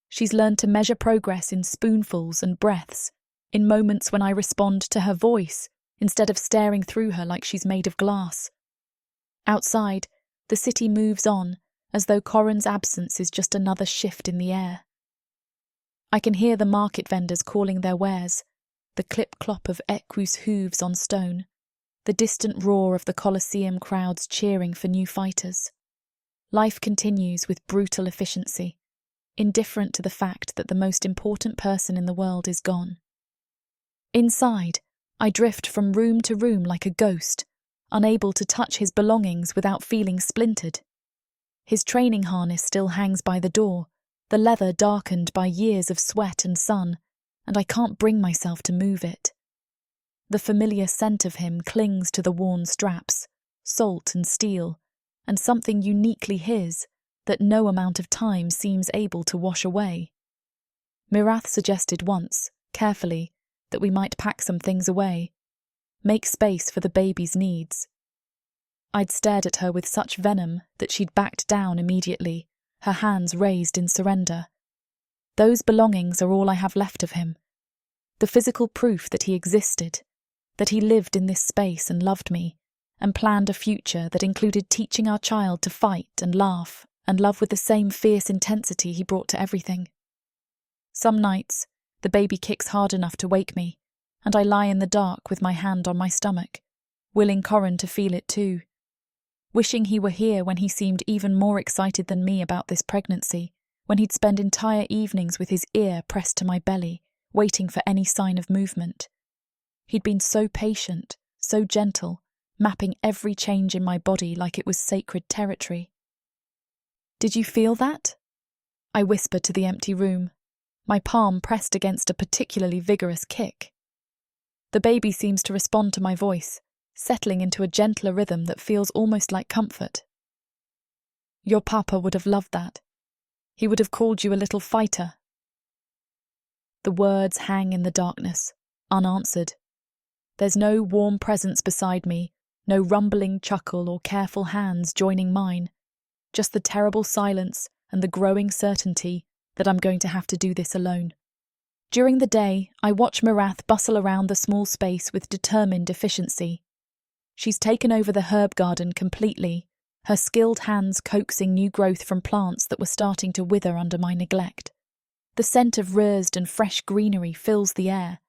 S1: She's learned to measure progress in spoonfuls and breaths, in moments when I respond to her voice instead of staring through her like she's made of glass. Outside, the city moves on, as though Corun's absence is just another shift in the air. I can hear the market vendors calling their wares, the clip-clop of Equus hooves on stone, the distant roar of the coliseum crowds cheering for new fighters. Life continues with brutal efficiency, indifferent to the fact that the most important person in the world is gone. Inside, I drift from room to room like a ghost, unable to touch his belongings without feeling splintered. His training harness still hangs by the door, the leather darkened by years of sweat and sun, and I can't bring myself to move it. The familiar scent of him clings to the worn straps, salt and steel, and something uniquely his that no amount of time seems able to wash away. Mirath suggested once, carefully, that we might pack some things away, make space for the baby's needs. I'd stared at her with such venom that she'd backed down immediately, her hands raised in surrender. Those belongings are all I have left of him. The physical proof that he existed, that he lived in this space and loved me, and planned a future that included teaching our child to fight and laugh and love with the same fierce intensity he brought to everything. Some nights, the baby kicks hard enough to wake me, and I lie in the dark with my hand on my stomach, willing Corun to feel it too, wishing he were here when he seemed even more excited than me about this pregnancy, when he'd spend entire evenings with his ear pressed to my belly, waiting for any sign of movement. He'd been so patient, so gentle, mapping every change in my body like it was sacred territory. "Did you feel that?" I whispered to the empty room, my palm pressed against a particularly vigorous kick. The baby seems to respond to my voice, settling into a gentler rhythm that feels almost like comfort. "Your papa would have loved that. He would have called you a little fighter." The words hang in the darkness, unanswered. There's no warm presence beside me, no rumbling chuckle or careful hands joining mine, just the terrible silence and the growing certainty that I'm going to have to do this alone. During the day, I watch Mirath bustle around the small space with determined efficiency. She's taken over the herb garden completely, her skilled hands coaxing new growth from plants that were starting to wither under my neglect. The scent of raised and fresh greenery fills the air,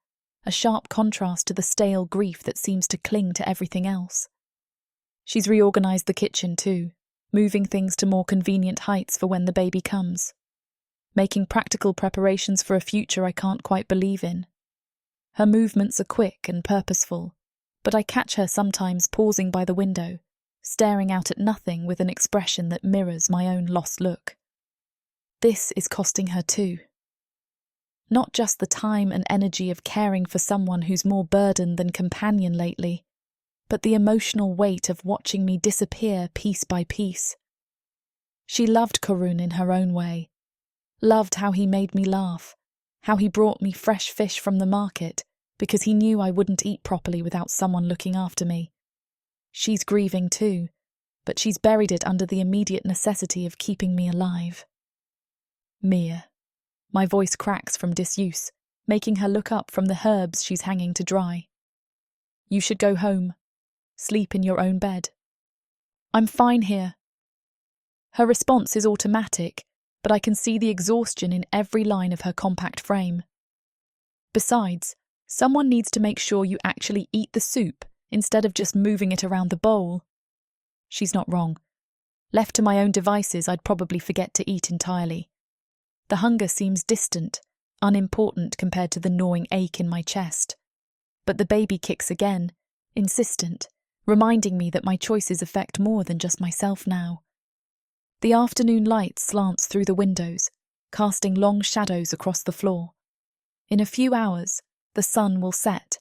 S1: a sharp contrast to the stale grief that seems to cling to everything else. She's reorganised the kitchen too, moving things to more convenient heights for when the baby comes, making practical preparations for a future I can't quite believe in. Her movements are quick and purposeful, but I catch her sometimes pausing by the window, staring out at nothing with an expression that mirrors my own lost look. This is costing her too. Not just the time and energy of caring for someone who's more burden than companion lately, but the emotional weight of watching me disappear piece by piece. She loved Corun in her own way, loved how he made me laugh, how he brought me fresh fish from the market because he knew I wouldn't eat properly without someone looking after me, She's grieving too, but she's buried it under the immediate necessity of keeping me alive. Mia. My voice cracks from disuse, making her look up from the herbs she's hanging to dry. You should go home. Sleep in your own bed. I'm fine here. Her response is automatic, but I can see the exhaustion in every line of her compact frame. Besides, someone needs to make sure you actually eat the soup instead of just moving it around the bowl. She's not wrong. Left to my own devices, I'd probably forget to eat entirely. The hunger seems distant, unimportant compared to the gnawing ache in my chest. But the baby kicks again, insistent, reminding me that my choices affect more than just myself now. The afternoon light slants through the windows, casting long shadows across the floor. In a few hours, the sun will set,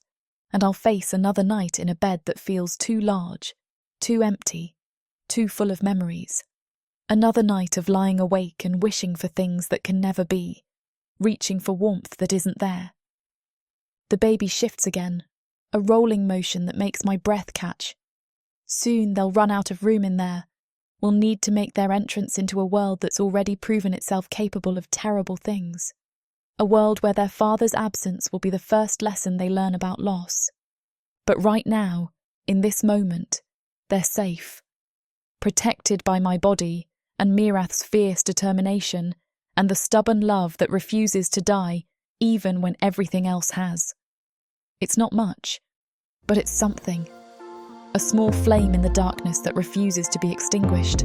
S1: and I'll face another night in a bed that feels too large, too empty, too full of memories. Another night of lying awake and wishing for things that can never be, reaching for warmth that isn't there. The baby shifts again, a rolling motion that makes my breath catch. Soon they'll run out of room in there, will need to make their entrance into a world that's already proven itself capable of terrible things. A world where their father's absence will be the first lesson they learn about loss. But right now, in this moment, they're safe. Protected by my body and Mirath's fierce determination and the stubborn love that refuses to die even when everything else has. It's not much, but it's something. A small flame in the darkness that refuses to be extinguished.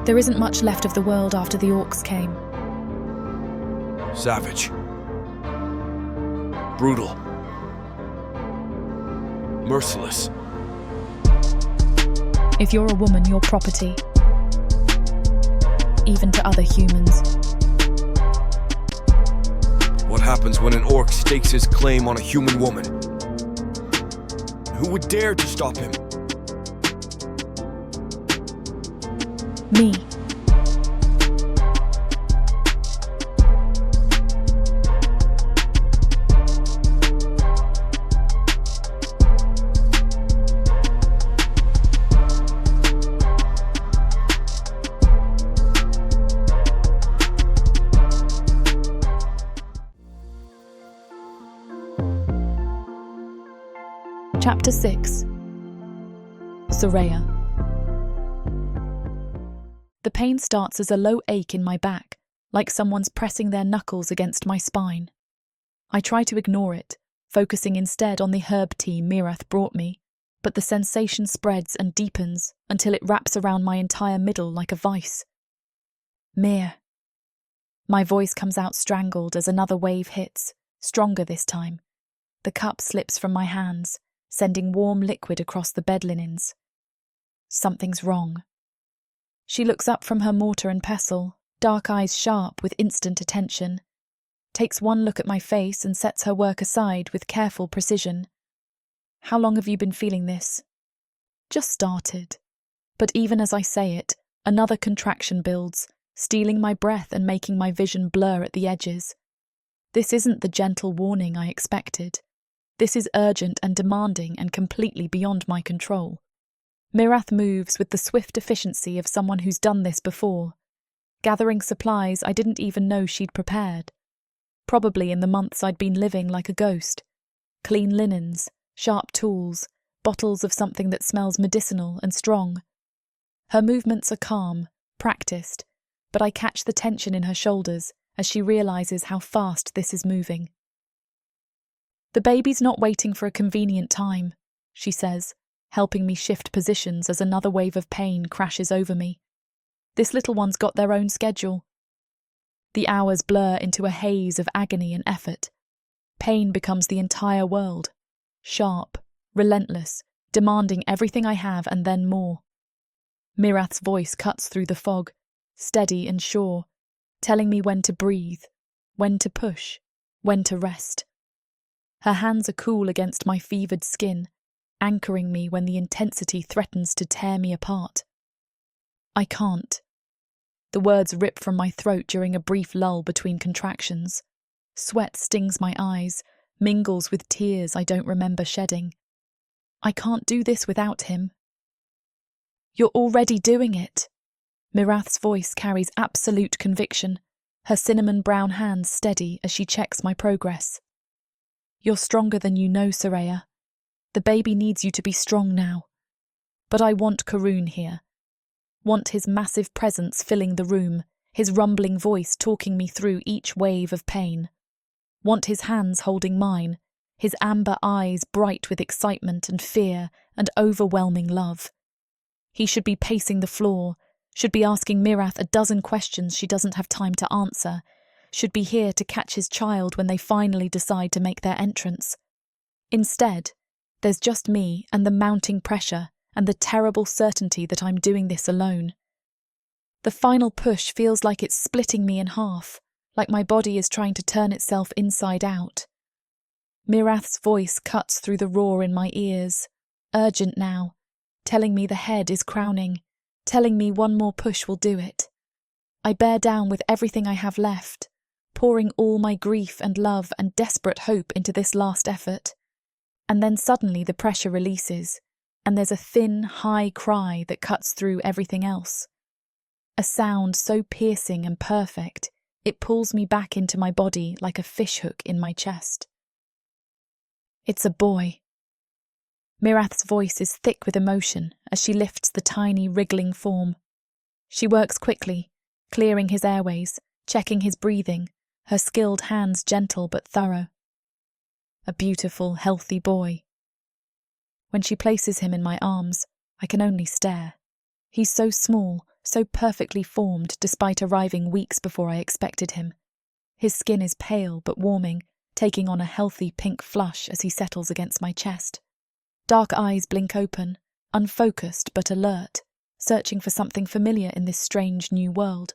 S1: There isn't much left of the world after the orcs came.
S2: Savage. Brutal. Merciless.
S1: If you're a woman, you're property. Even to other humans.
S2: What happens when an orc stakes his claim on a human woman? Who would dare to stop him?
S1: Me. Chapter 6. Soraya. The pain starts as a low ache in my back, like someone's pressing their knuckles against my spine. I try to ignore it, focusing instead on the herb tea Mirath brought me, but the sensation spreads and deepens until it wraps around my entire middle like a vice. Mir. My voice comes out strangled as another wave hits, stronger this time. The cup slips from my hands, sending warm liquid across the bed linens. Something's wrong. She looks up from her mortar and pestle, dark eyes sharp with instant attention, takes one look at my face and sets her work aside with careful precision. How long have you been feeling this? Just started. But even as I say it, another contraction builds, stealing my breath and making my vision blur at the edges. This isn't the gentle warning I expected. This is urgent and demanding and completely beyond my control. Mirath moves with the swift efficiency of someone who's done this before, gathering supplies I didn't even know she'd prepared. Probably in the months I'd been living like a ghost. Clean linens, sharp tools, bottles of something that smells medicinal and strong. Her movements are calm, practiced, but I catch the tension in her shoulders as she realizes how fast this is moving. The baby's not waiting for a convenient time, she says, helping me shift positions as another wave of pain crashes over me. This little one's got their own schedule. The hours blur into a haze of agony and effort. Pain becomes the entire world, sharp, relentless, demanding everything I have and then more. Mirath's voice cuts through the fog, steady and sure, telling me when to breathe, when to push, when to rest. Her hands are cool against my fevered skin, anchoring me when the intensity threatens to tear me apart. I can't. The words rip from my throat during a brief lull between contractions. Sweat stings my eyes, mingles with tears I don't remember shedding. I can't do this without him. You're already doing it. Mirath's voice carries absolute conviction, her cinnamon brown hands steady as she checks my progress. You're stronger than you know, Soraya. The baby needs you to be strong now. But I want Karun here. Want his massive presence filling the room, his rumbling voice talking me through each wave of pain. Want his hands holding mine, his amber eyes bright with excitement and fear and overwhelming love. He should be pacing the floor, should be asking Mirath a dozen questions she doesn't have time to answer, should be here to catch his child when they finally decide to make their entrance. Instead, there's just me and the mounting pressure and the terrible certainty that I'm doing this alone. The final push feels like it's splitting me in half, like my body is trying to turn itself inside out. Mirath's voice cuts through the roar in my ears, urgent now, telling me the head is crowning, telling me one more push will do it. I bear down with everything I have left, pouring all my grief and love and desperate hope into this last effort. And then suddenly the pressure releases, and there's a thin, high cry that cuts through everything else. A sound so piercing and perfect, it pulls me back into my body like a fishhook in my chest. It's a boy. Mirath's voice is thick with emotion as she lifts the tiny, wriggling form. She works quickly, clearing his airways, checking his breathing, her skilled hands gentle but thorough. A beautiful, healthy boy. When she places him in my arms, I can only stare. He's so small, so perfectly formed despite arriving weeks before I expected him. His skin is pale but warming, taking on a healthy pink flush as he settles against my chest. Dark eyes blink open, unfocused but alert, searching for something familiar in this strange new world.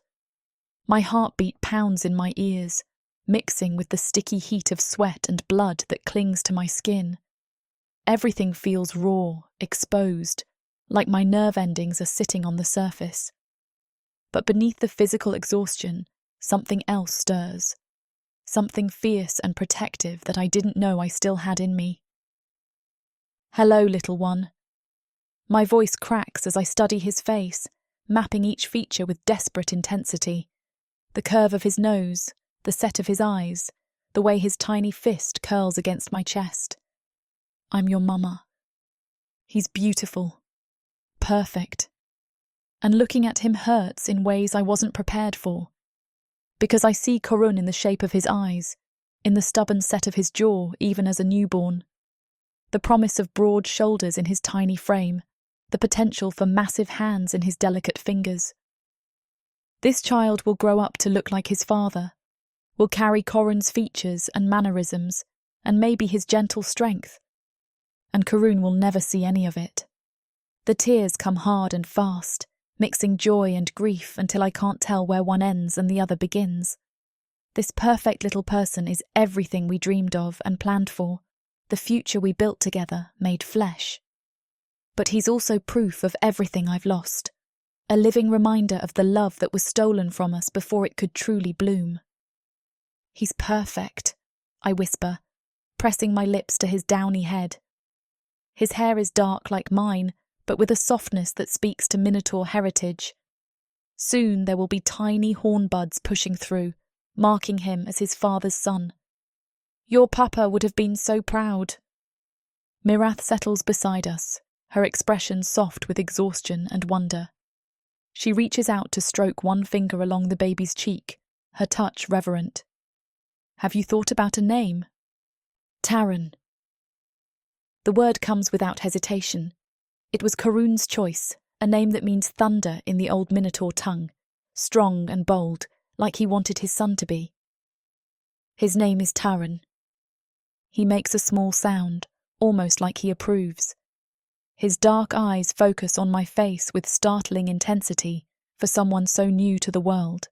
S1: My heartbeat pounds in my ears, mixing with the sticky heat of sweat and blood that clings to my skin. Everything feels raw, exposed, like my nerve endings are sitting on the surface. But beneath the physical exhaustion, something else stirs. Something fierce and protective that I didn't know I still had in me. Hello, little one. My voice cracks as I study his face, mapping each feature with desperate intensity. The curve of his nose, the set of his eyes, the way his tiny fist curls against my chest. I'm your mama. He's beautiful. Perfect. And looking at him hurts in ways I wasn't prepared for. Because I see Karun in the shape of his eyes, in the stubborn set of his jaw even as a newborn. The promise of broad shoulders in his tiny frame, the potential for massive hands in his delicate fingers. This child will grow up to look like his father, will carry Karun's features and mannerisms, and maybe his gentle strength. And Karun will never see any of it. The tears come hard and fast, mixing joy and grief until I can't tell where one ends and the other begins. This perfect little person is everything we dreamed of and planned for, the future we built together, made flesh. But he's also proof of everything I've lost, a living reminder of the love that was stolen from us before it could truly bloom. He's perfect, I whisper, pressing my lips to his downy head. His hair is dark like mine, but with a softness that speaks to Minotaur heritage. Soon there will be tiny horn buds pushing through, marking him as his father's son. Your papa would have been so proud. Mirath settles beside us, her expression soft with exhaustion and wonder. She reaches out to stroke one finger along the baby's cheek, her touch reverent. Have you thought about a name? Taran. The word comes without hesitation. It was Karun's choice, a name that means thunder in the old Minotaur tongue, strong and bold, like he wanted his son to be. His name is Taran. He makes a small sound, almost like he approves. His dark eyes focus on my face with startling intensity for someone so new to the world.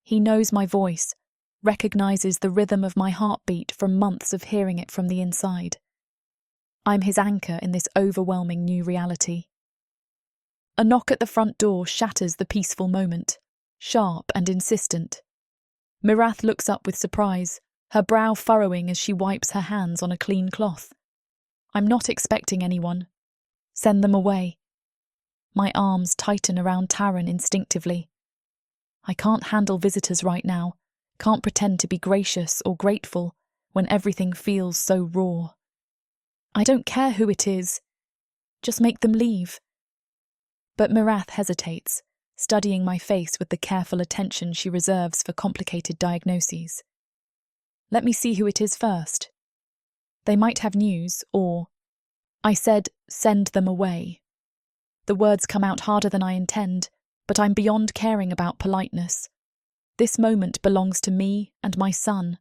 S1: He knows my voice, recognizes the rhythm of my heartbeat from months of hearing it from the inside. I'm his anchor in this overwhelming new reality. A knock at the front door shatters the peaceful moment, sharp and insistent. Mirath looks up with surprise, her brow furrowing as she wipes her hands on a clean cloth. I'm not expecting anyone. Send them away. My arms tighten around Taryn instinctively. I can't handle visitors right now, can't pretend to be gracious or grateful when everything feels so raw. I don't care who it is. Just make them leave. But Mirath hesitates, studying my face with the careful attention she reserves for complicated diagnoses. Let me see who it is first. They might have news, or... I said, send them away. The words come out harder than I intend, but I'm beyond caring about politeness. This moment belongs to me and my son,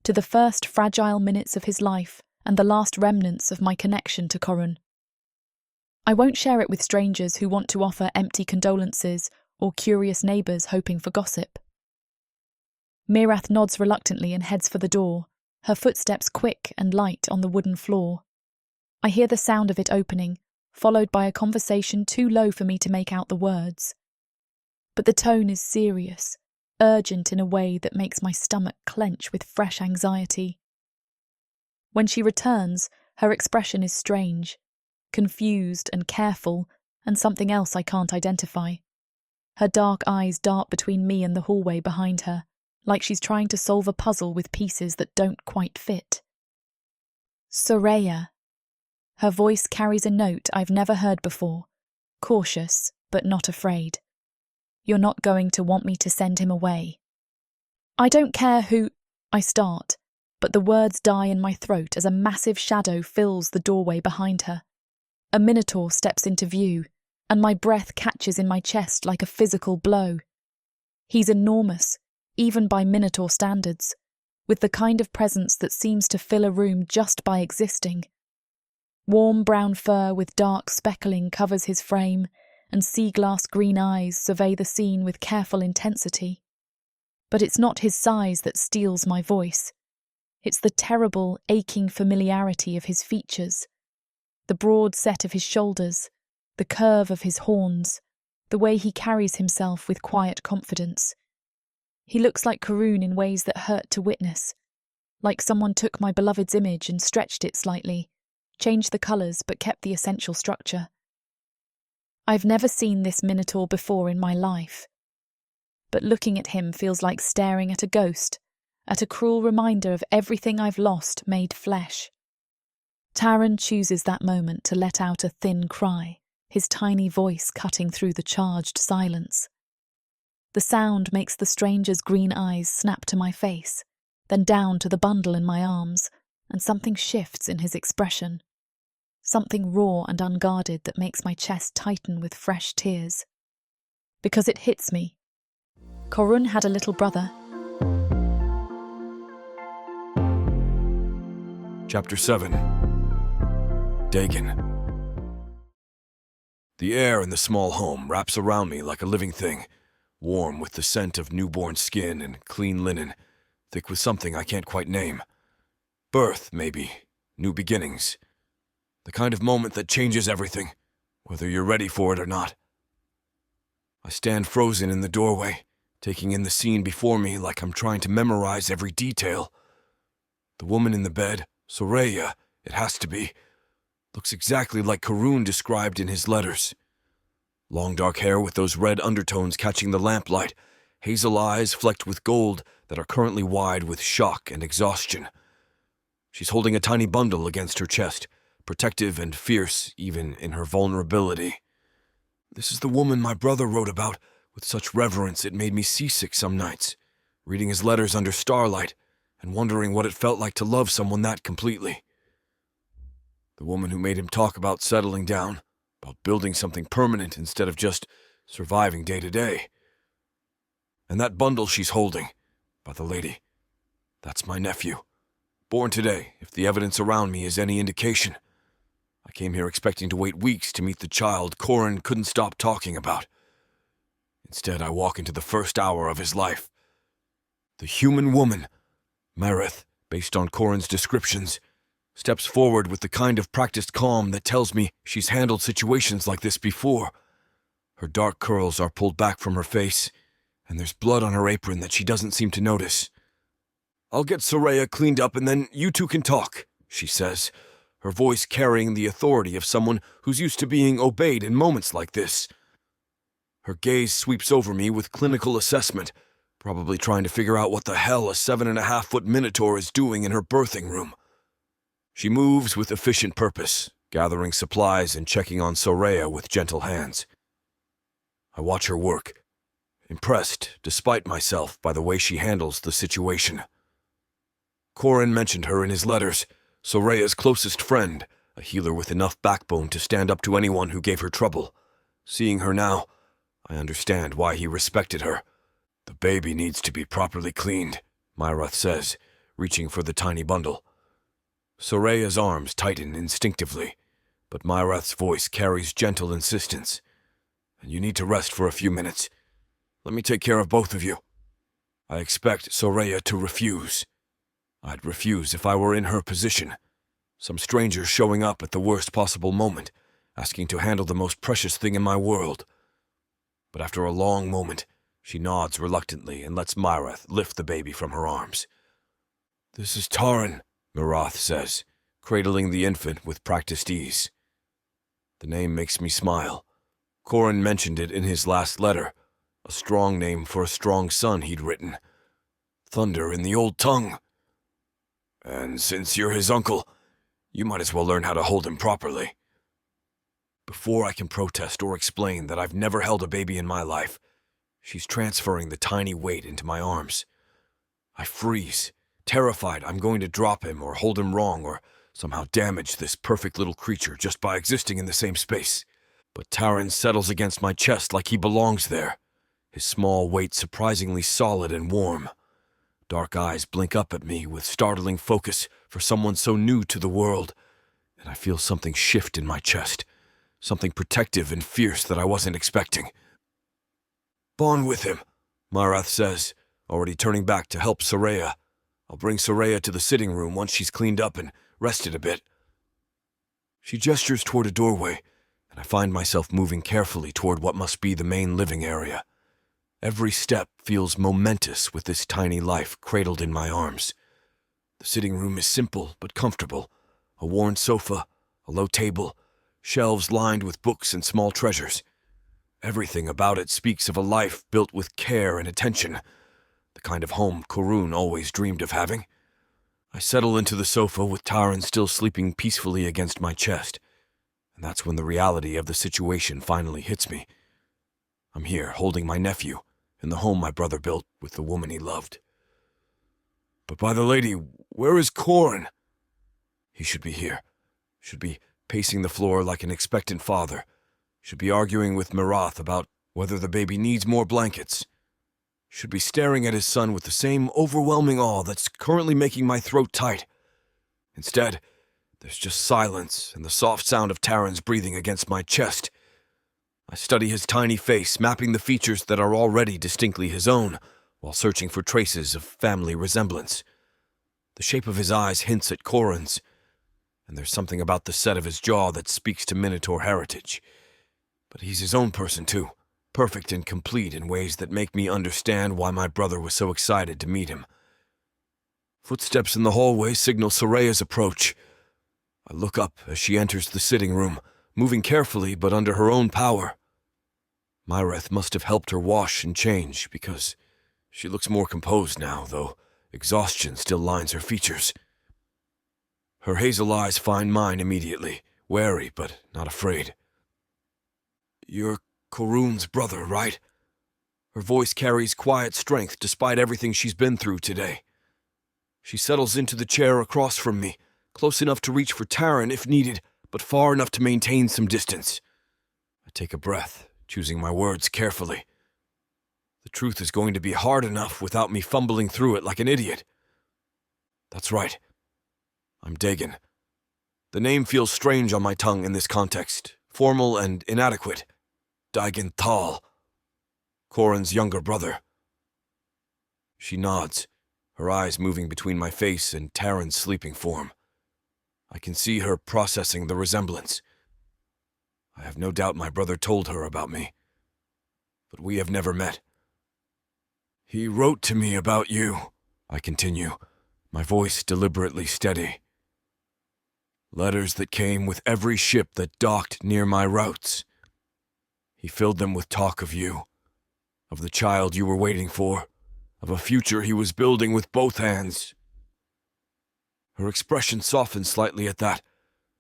S1: to the first fragile minutes of his life and the last remnants of my connection to Corun. I won't share it with strangers who want to offer empty condolences or curious neighbours hoping for gossip. Mirath nods reluctantly and heads for the door, her footsteps quick and light on the wooden floor. I hear the sound of it opening, followed by a conversation too low for me to make out the words. But the tone is serious, urgent in a way that makes my stomach clench with fresh anxiety. When she returns, her expression is strange, confused and careful, and something else I can't identify. Her dark eyes dart between me and the hallway behind her, like she's trying to solve a puzzle with pieces that don't quite fit. Soraya. Her voice carries a note I've never heard before, cautious but not afraid. You're not going to want me to send him away. I don't care who... I start, but the words die in my throat as a massive shadow fills the doorway behind her. A Minotaur steps into view, and my breath catches in my chest like a physical blow. He's enormous, even by Minotaur standards, with the kind of presence that seems to fill a room just by existing. Warm brown fur with dark speckling covers his frame, and sea-glass green eyes survey the scene with careful intensity. But it's not his size that steals my voice. It's the terrible, aching familiarity of his features, the broad set of his shoulders, the curve of his horns, the way he carries himself with quiet confidence. He looks like Corun in ways that hurt to witness, like someone took my beloved's image and stretched it slightly, changed the colours but kept the essential structure. I've never seen this Minotaur before in my life, but looking at him feels like staring at a ghost, at a cruel reminder of everything I've lost made flesh. Taryn chooses that moment to let out a thin cry, his tiny voice cutting through the charged silence. The sound makes the stranger's green eyes snap to my face, then down to the bundle in my arms, and something shifts in his expression. Something raw and unguarded that makes my chest tighten with fresh tears. Because it hits me. Corun had a little brother.
S2: Chapter 7. Dagon. The air in the small home wraps around me like a living thing, warm with the scent of newborn skin and clean linen, thick with something I can't quite name. Birth, maybe. New beginnings. The kind of moment that changes everything, whether you're ready for it or not. I stand frozen in the doorway, taking in the scene before me like I'm trying to memorize every detail. The woman in the bed, Soraya, it has to be, looks exactly like Corun described in his letters. Long dark hair with those red undertones catching the lamplight, hazel eyes flecked with gold that are currently wide with shock and exhaustion. She's holding a tiny bundle against her chest, protective and fierce even in her vulnerability. This is the woman my brother wrote about with such reverence it made me seasick some nights, reading his letters under starlight and wondering what it felt like to love someone that completely. The woman who made him talk about settling down, about building something permanent instead of just surviving day to day. And that bundle she's holding, by the lady, that's my nephew. Born today, if the evidence around me is any indication. I came here expecting to wait weeks to meet the child Corun couldn't stop talking about. Instead, I walk into the first hour of his life. The human woman, Marith, based on Corun's descriptions, steps forward with the kind of practiced calm that tells me she's handled situations like this before. Her dark curls are pulled back from her face, and there's blood on her apron that she doesn't seem to notice. I'll get Soraya cleaned up and then you two can talk, she says, her voice carrying the authority of someone who's used to being obeyed in moments like this. Her gaze sweeps over me with clinical assessment, probably trying to figure out what the hell a 7.5-foot Minotaur is doing in her birthing room. She moves with efficient purpose, gathering supplies and checking on Soraya with gentle hands. I watch her work, impressed, despite myself, by the way she handles the situation. Corin mentioned her in his letters, Soraya's closest friend, a healer with enough backbone to stand up to anyone who gave her trouble. Seeing her now, I understand why he respected her. The baby needs to be properly cleaned, Myrath says, reaching for the tiny bundle. Soraya's arms tighten instinctively, but Myrath's voice carries gentle insistence. And you need to rest for a few minutes. Let me take care of both of you. I expect Soraya to refuse. I'd refuse if I were in her position. Some stranger showing up at the worst possible moment, asking to handle the most precious thing in my world. But after a long moment, she nods reluctantly and lets Myrath lift the baby from her arms. This is Taran, Myrath says, cradling the infant with practiced ease. The name makes me smile. Corin mentioned it in his last letter, a strong name for a strong son he'd written. Thunder in the old tongue. And since you're his uncle, you might as well learn how to hold him properly. Before I can protest or explain that I've never held a baby in my life, she's transferring the tiny weight into my arms. I freeze, terrified I'm going to drop him or hold him wrong or somehow damage this perfect little creature just by existing in the same space. But Taran settles against my chest like he belongs there, his small weight surprisingly solid and warm. Dark eyes blink up at me with startling focus for someone so new to the world, and I feel something shift in my chest, something protective and fierce that I wasn't expecting. Bond with him, Myrath says, already turning back to help Soraya. I'll bring Soraya to the sitting room once she's cleaned up and rested a bit. She gestures toward a doorway, and I find myself moving carefully toward what must be the main living area. Every step feels momentous with this tiny life cradled in my arms. The sitting room is simple but comfortable. A worn sofa, a low table, shelves lined with books and small treasures. Everything about it speaks of a life built with care and attention, the kind of home Korun always dreamed of having. I settle into the sofa with Taran still sleeping peacefully against my chest, and that's when the reality of the situation finally hits me. I'm here holding my nephew in the home my brother built with the woman he loved. But by the lady, where is Corin? He should be here. Should be pacing the floor like an expectant father. Should be arguing with Myrath about whether the baby needs more blankets. Should be staring at his son with the same overwhelming awe that's currently making my throat tight. Instead, there's just silence and the soft sound of Taran's breathing against my chest. I study his tiny face, mapping the features that are already distinctly his own, while searching for traces of family resemblance. The shape of his eyes hints at Corin's, and there's something about the set of his jaw that speaks to Minotaur heritage. But he's his own person too, perfect and complete in ways that make me understand why my brother was so excited to meet him. Footsteps in the hallway signal Soraya's approach. I look up as she enters the sitting room, moving carefully but under her own power. Myrath must have helped her wash and change, because she looks more composed now, though exhaustion still lines her features. Her hazel eyes find mine immediately, wary but not afraid. You're Korun's brother, right? Her voice carries quiet strength despite everything she's been through today. She settles into the chair across from me, close enough to reach for Taran if needed, but far enough to maintain some distance. I take a breath, choosing my words carefully. The truth is going to be hard enough without me fumbling through it like an idiot. That's right. I'm Dagon. The name feels strange on my tongue in this context, formal and inadequate. Dagon Thal, Corin's younger brother. She nods, her eyes moving between my face and Taran's sleeping form. I can see her processing the resemblance. I have no doubt my brother told her about me, but we have never met. He wrote to me about you, I continue, my voice deliberately steady. Letters that came with every ship that docked near my routes. He filled them with talk of you, of the child you were waiting for, of a future he was building with both hands. Her expression softens slightly at that,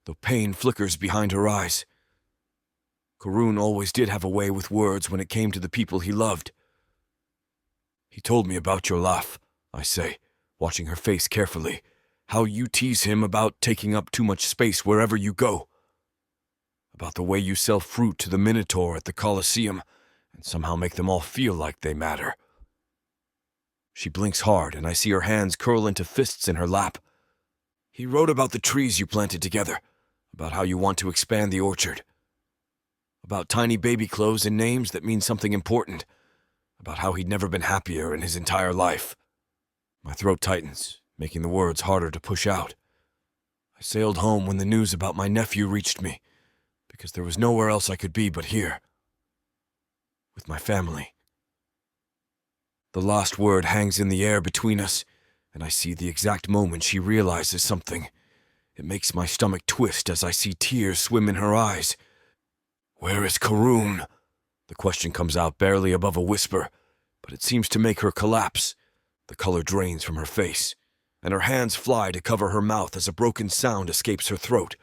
S2: though pain flickers behind her eyes. Karun always did have a way with words when it came to the people he loved. He told me about your laugh, I say, watching her face carefully, how you tease him about taking up too much space wherever you go, about the way you sell fruit to the Minotaur at the coliseum and somehow make them all feel like they matter. She blinks hard, and I see her hands curl into fists in her lap. He wrote about the trees you planted together, about how you want to expand the orchard, about tiny baby clothes and names that mean something important, about how he'd never been happier in his entire life. My throat tightens, making the words harder to push out. I sailed home when the news about my nephew reached me, because there was nowhere else I could be but here, with my family. The last word hangs in the air between us, and I see the exact moment she realizes something. It makes my stomach twist as I see tears swim in her eyes. "Where is Karun?" The question comes out barely above a whisper, but it seems to make her collapse. The color drains from her face, and her hands fly to cover her mouth as a broken sound escapes her throat.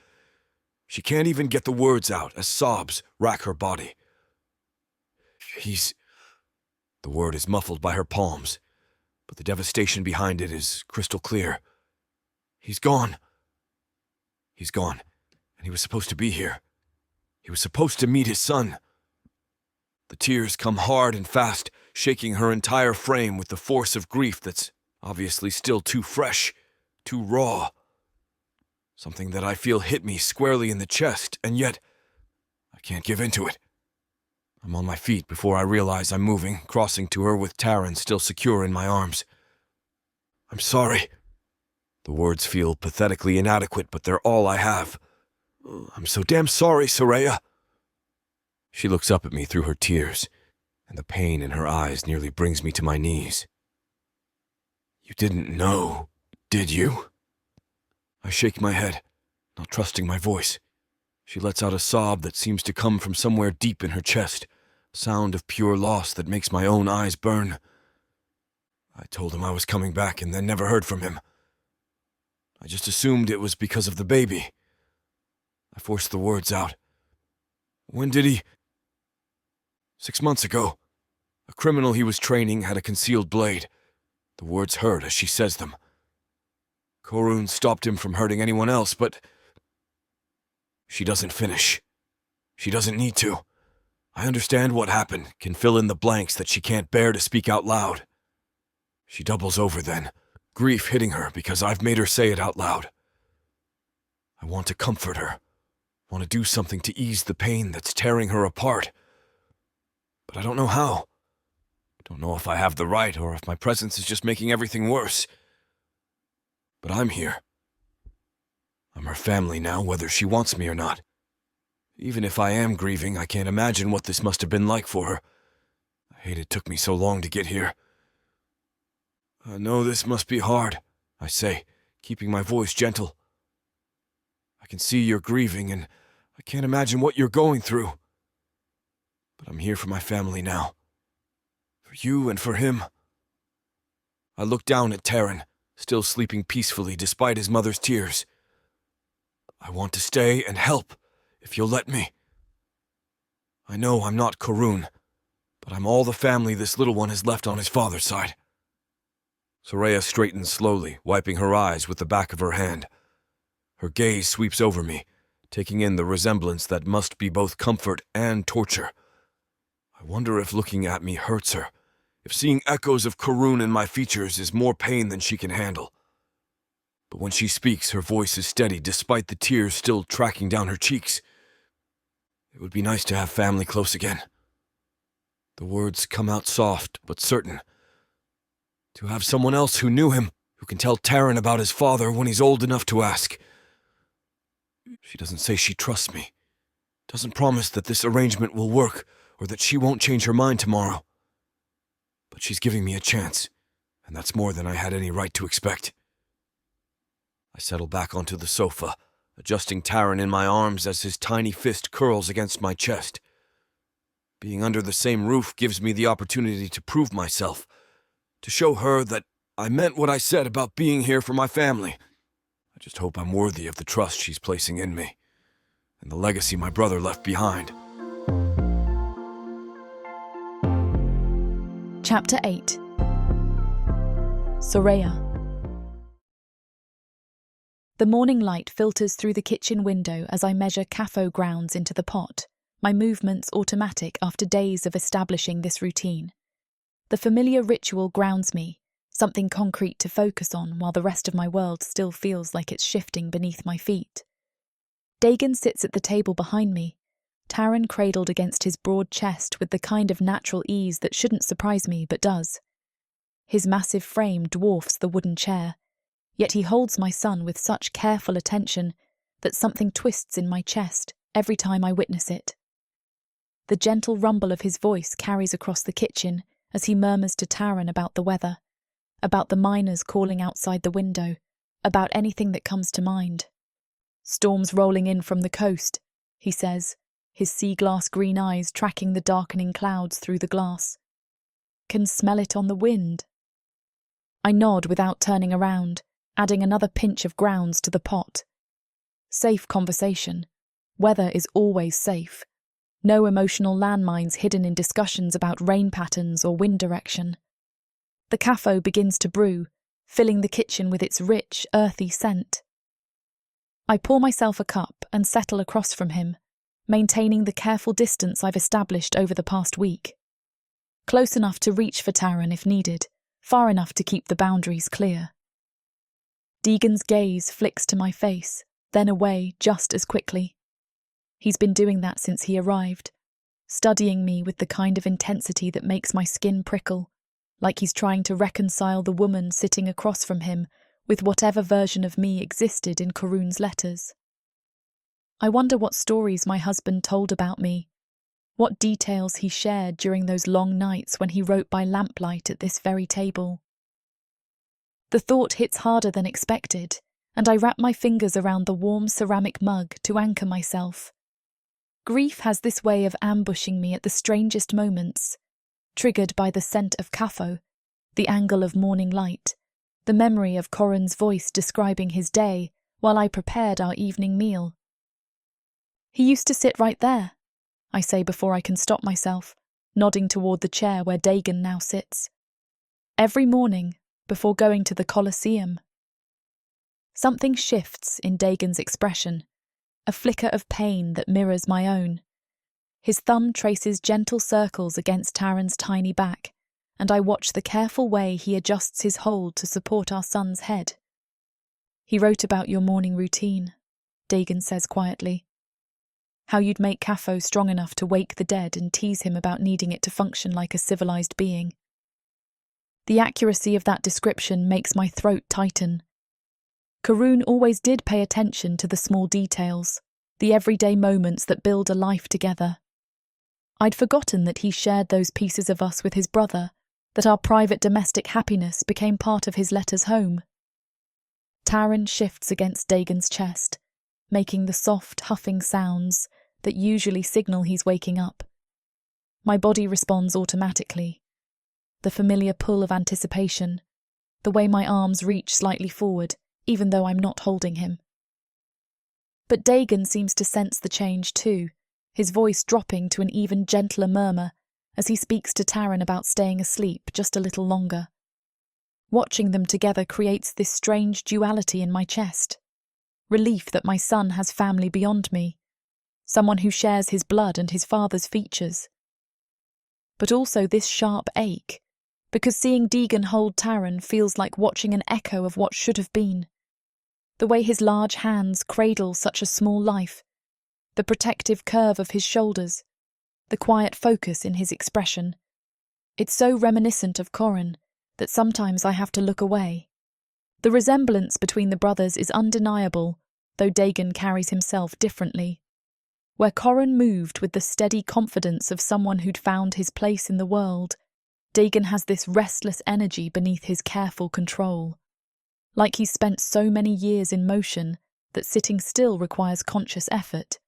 S2: She can't even get the words out as sobs rack her body. The word is muffled by her palms, but the devastation behind it is crystal clear. He's gone. He's gone, and he was supposed to be here. He was supposed to meet his son. The tears come hard and fast, shaking her entire frame with the force of grief that's obviously still too fresh, too raw. Something that I feel hit me squarely in the chest, and yet I can't give in to it. I'm on my feet before I realize I'm moving, crossing to her with Taryn still secure in my arms. "I'm sorry." The words feel pathetically inadequate, but they're all I have. "I'm so damn sorry, Soraya." She looks up at me through her tears, and the pain in her eyes nearly brings me to my knees. "You didn't know, did you?" I shake my head, not trusting my voice. She lets out a sob that seems to come from somewhere deep in her chest, a sound of pure loss that makes my own eyes burn. I told him I was coming back and then never heard from him. I just assumed it was because of the baby. I forced the words out. "When did he—" "6 months ago. A criminal he was training had a concealed blade." The words hurt as she says them. "Karun stopped him from hurting anyone else, but—" She doesn't finish. She doesn't need to. I understand what happened, can fill in the blanks that she can't bear to speak out loud. She doubles over then, grief hitting her because I've made her say it out loud. I want to comfort her, want to do something to ease the pain that's tearing her apart. But I don't know how. Don't know if I have the right or if my presence is just making everything worse. But I'm here. I'm her family now, whether she wants me or not. Even if I am grieving, I can't imagine what this must have been like for her. I hate it took me so long to get here. "I know this must be hard," I say, keeping my voice gentle. "I can see you're grieving, and I can't imagine what you're going through. But I'm here for my family now. For you and for him." I look down at Taryn, still sleeping peacefully despite his mother's tears. "I want to stay and help, if you'll let me. I know I'm not Karun, but I'm all the family this little one has left on his father's side." Soraya straightens slowly, wiping her eyes with the back of her hand. Her gaze sweeps over me, taking in the resemblance that must be both comfort and torture. I wonder if looking at me hurts her, if seeing echoes of Karun in my features is more pain than she can handle. But when she speaks, her voice is steady despite the tears still tracking down her cheeks. "It would be nice to have family close again." The words come out soft but certain. "To have someone else who knew him, who can tell Taryn about his father when he's old enough to ask." She doesn't say she trusts me, doesn't promise that this arrangement will work or that she won't change her mind tomorrow. But she's giving me a chance, and that's more than I had any right to expect. I settle back onto the sofa, adjusting Taran in my arms as his tiny fist curls against my chest. Being under the same roof gives me the opportunity to prove myself, to show her that I meant what I said about being here for my family. I just hope I'm worthy of the trust she's placing in me, and the legacy my brother left behind.
S1: Chapter 8. Soraya. The morning light filters through the kitchen window as I measure CAFO grounds into the pot, my movements automatic after days of establishing this routine. The familiar ritual grounds me, something concrete to focus on while the rest of my world still feels like it's shifting beneath my feet. Dagon sits at the table behind me, Taran cradled against his broad chest with the kind of natural ease that shouldn't surprise me but does. His massive frame dwarfs the wooden chair, yet he holds my son with such careful attention that something twists in my chest every time I witness it. The gentle rumble of his voice carries across the kitchen as he murmurs to Taran about the weather, about the miners calling outside the window, about anything that comes to mind. "Storms rolling in from the coast," he says, his sea-glass green eyes tracking the darkening clouds through the glass. "Can smell it on the wind." I nod without turning around, adding another pinch of grounds to the pot. Safe conversation. Weather is always safe. No emotional landmines hidden in discussions about rain patterns or wind direction. The CAFO begins to brew, filling the kitchen with its rich, earthy scent. I pour myself a cup and settle across from him, maintaining the careful distance I've established over the past week. Close enough to reach for Taran if needed, far enough to keep the boundaries clear. Deegan's gaze flicks to my face, then away just as quickly. He's been doing that since he arrived, studying me with the kind of intensity that makes my skin prickle, like he's trying to reconcile the woman sitting across from him with whatever version of me existed in Karun's letters. I wonder what stories my husband told about me, what details he shared during those long nights when he wrote by lamplight at this very table. The thought hits harder than expected, and I wrap my fingers around the warm ceramic mug to anchor myself. Grief has this way of ambushing me at the strangest moments, triggered by the scent of CAFO, the angle of morning light, the memory of Corin's voice describing his day while I prepared our evening meal. "He used to sit right there," I say before I can stop myself, nodding toward the chair where Dagon now sits. "Every morning, before going to the coliseum." Something shifts in Dagon's expression, a flicker of pain that mirrors my own. His thumb traces gentle circles against Taran's tiny back, and I watch the careful way he adjusts his hold to support our son's head. "He wrote about your morning routine," Dagon says quietly. "How you'd make CAFO strong enough to wake the dead and tease him about needing it to function like a civilized being." The accuracy of that description makes my throat tighten. Karun always did pay attention to the small details, the everyday moments that build a life together. I'd forgotten that he shared those pieces of us with his brother, that our private domestic happiness became part of his letters home. Taran shifts against Dagon's chest, making the soft, huffing sounds that usually signal he's waking up. My body responds automatically. The familiar pull of anticipation, the way my arms reach slightly forward, even though I'm not holding him. But Dagon seems to sense the change too, his voice dropping to an even gentler murmur as he speaks to Taran about staying asleep just a little longer. Watching them together creates this strange duality in my chest. Relief that my son has family beyond me, someone who shares his blood and his father's features. But also this sharp ache, because seeing Dagon hold Taran feels like watching an echo of what should have been. The way his large hands cradle such a small life, the protective curve of his shoulders, the quiet focus in his expression. It's so reminiscent of Corin that sometimes I have to look away. The resemblance between the brothers is undeniable, though Dagon carries himself differently. Where Corin moved with the steady confidence of someone who'd found his place in the world, Dagon has this restless energy beneath his careful control. like he's spent so many years in motion that sitting still requires conscious effort.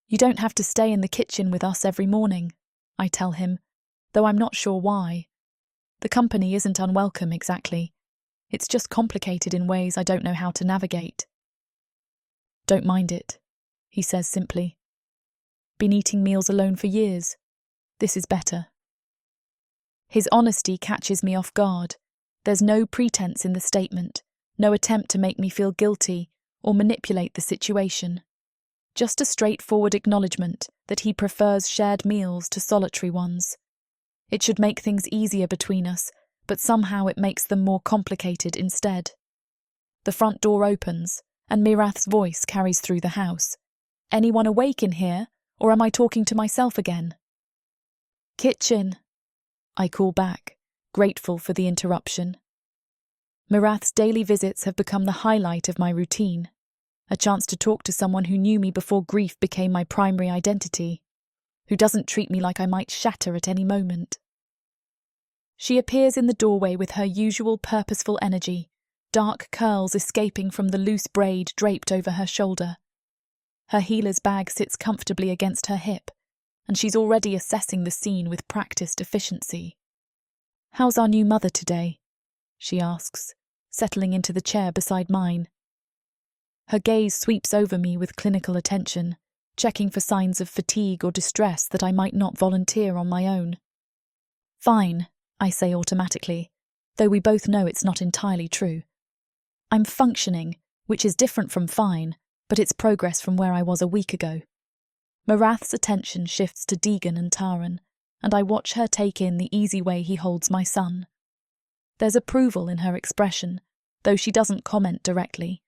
S1: You don't have to stay in the kitchen with us every morning, I tell him, though I'm not sure why. The company isn't unwelcome exactly. It's just complicated in ways I don't know how to navigate. Don't mind it, he says simply. Been eating meals alone for years. This is better. His honesty catches me off guard. There's no pretense in the statement, no attempt to make me feel guilty or manipulate the situation. Just a straightforward acknowledgement that he prefers shared meals to solitary ones. It should make things easier between us, but somehow it makes them more complicated instead. The front door opens, and Mirath's voice carries through the house. Anyone awake in here, or am I talking to myself again? Kitchen, I call back, grateful for the interruption. Mirath's daily visits have become the highlight of my routine, a chance to talk to someone who knew me before grief became my primary identity, who doesn't treat me like I might shatter at any moment. She appears in the doorway with her usual purposeful energy, dark curls escaping from the loose braid draped over her shoulder. Her healer's bag sits comfortably against her hip, and she's already assessing the scene with practiced efficiency. How's our new mother today? She asks, settling into the chair beside mine. Her gaze sweeps over me with clinical attention, checking for signs of fatigue or distress that I might not volunteer on my own. Fine, I say automatically, though we both know it's not entirely true. I'm functioning, which is different from fine, but it's progress from where I was a week ago. Mirath's attention shifts to Deegan and Taran, and I watch her take in the easy way he holds my son. There's approval in her expression, though she doesn't comment directly.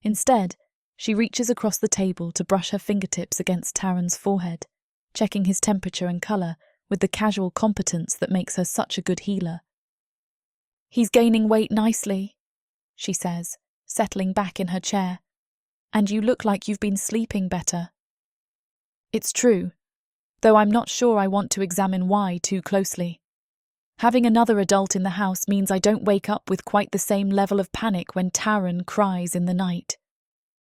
S1: Instead, she reaches across the table to brush her fingertips against Taran's forehead, checking his temperature and colour with the casual competence that makes her such a good healer. He's gaining weight nicely, she says, settling back in her chair. And you look like you've been sleeping better. It's true, though I'm not sure I want to examine why too closely. Having another adult in the house means I don't wake up with quite the same level of panic when Taran cries in the night.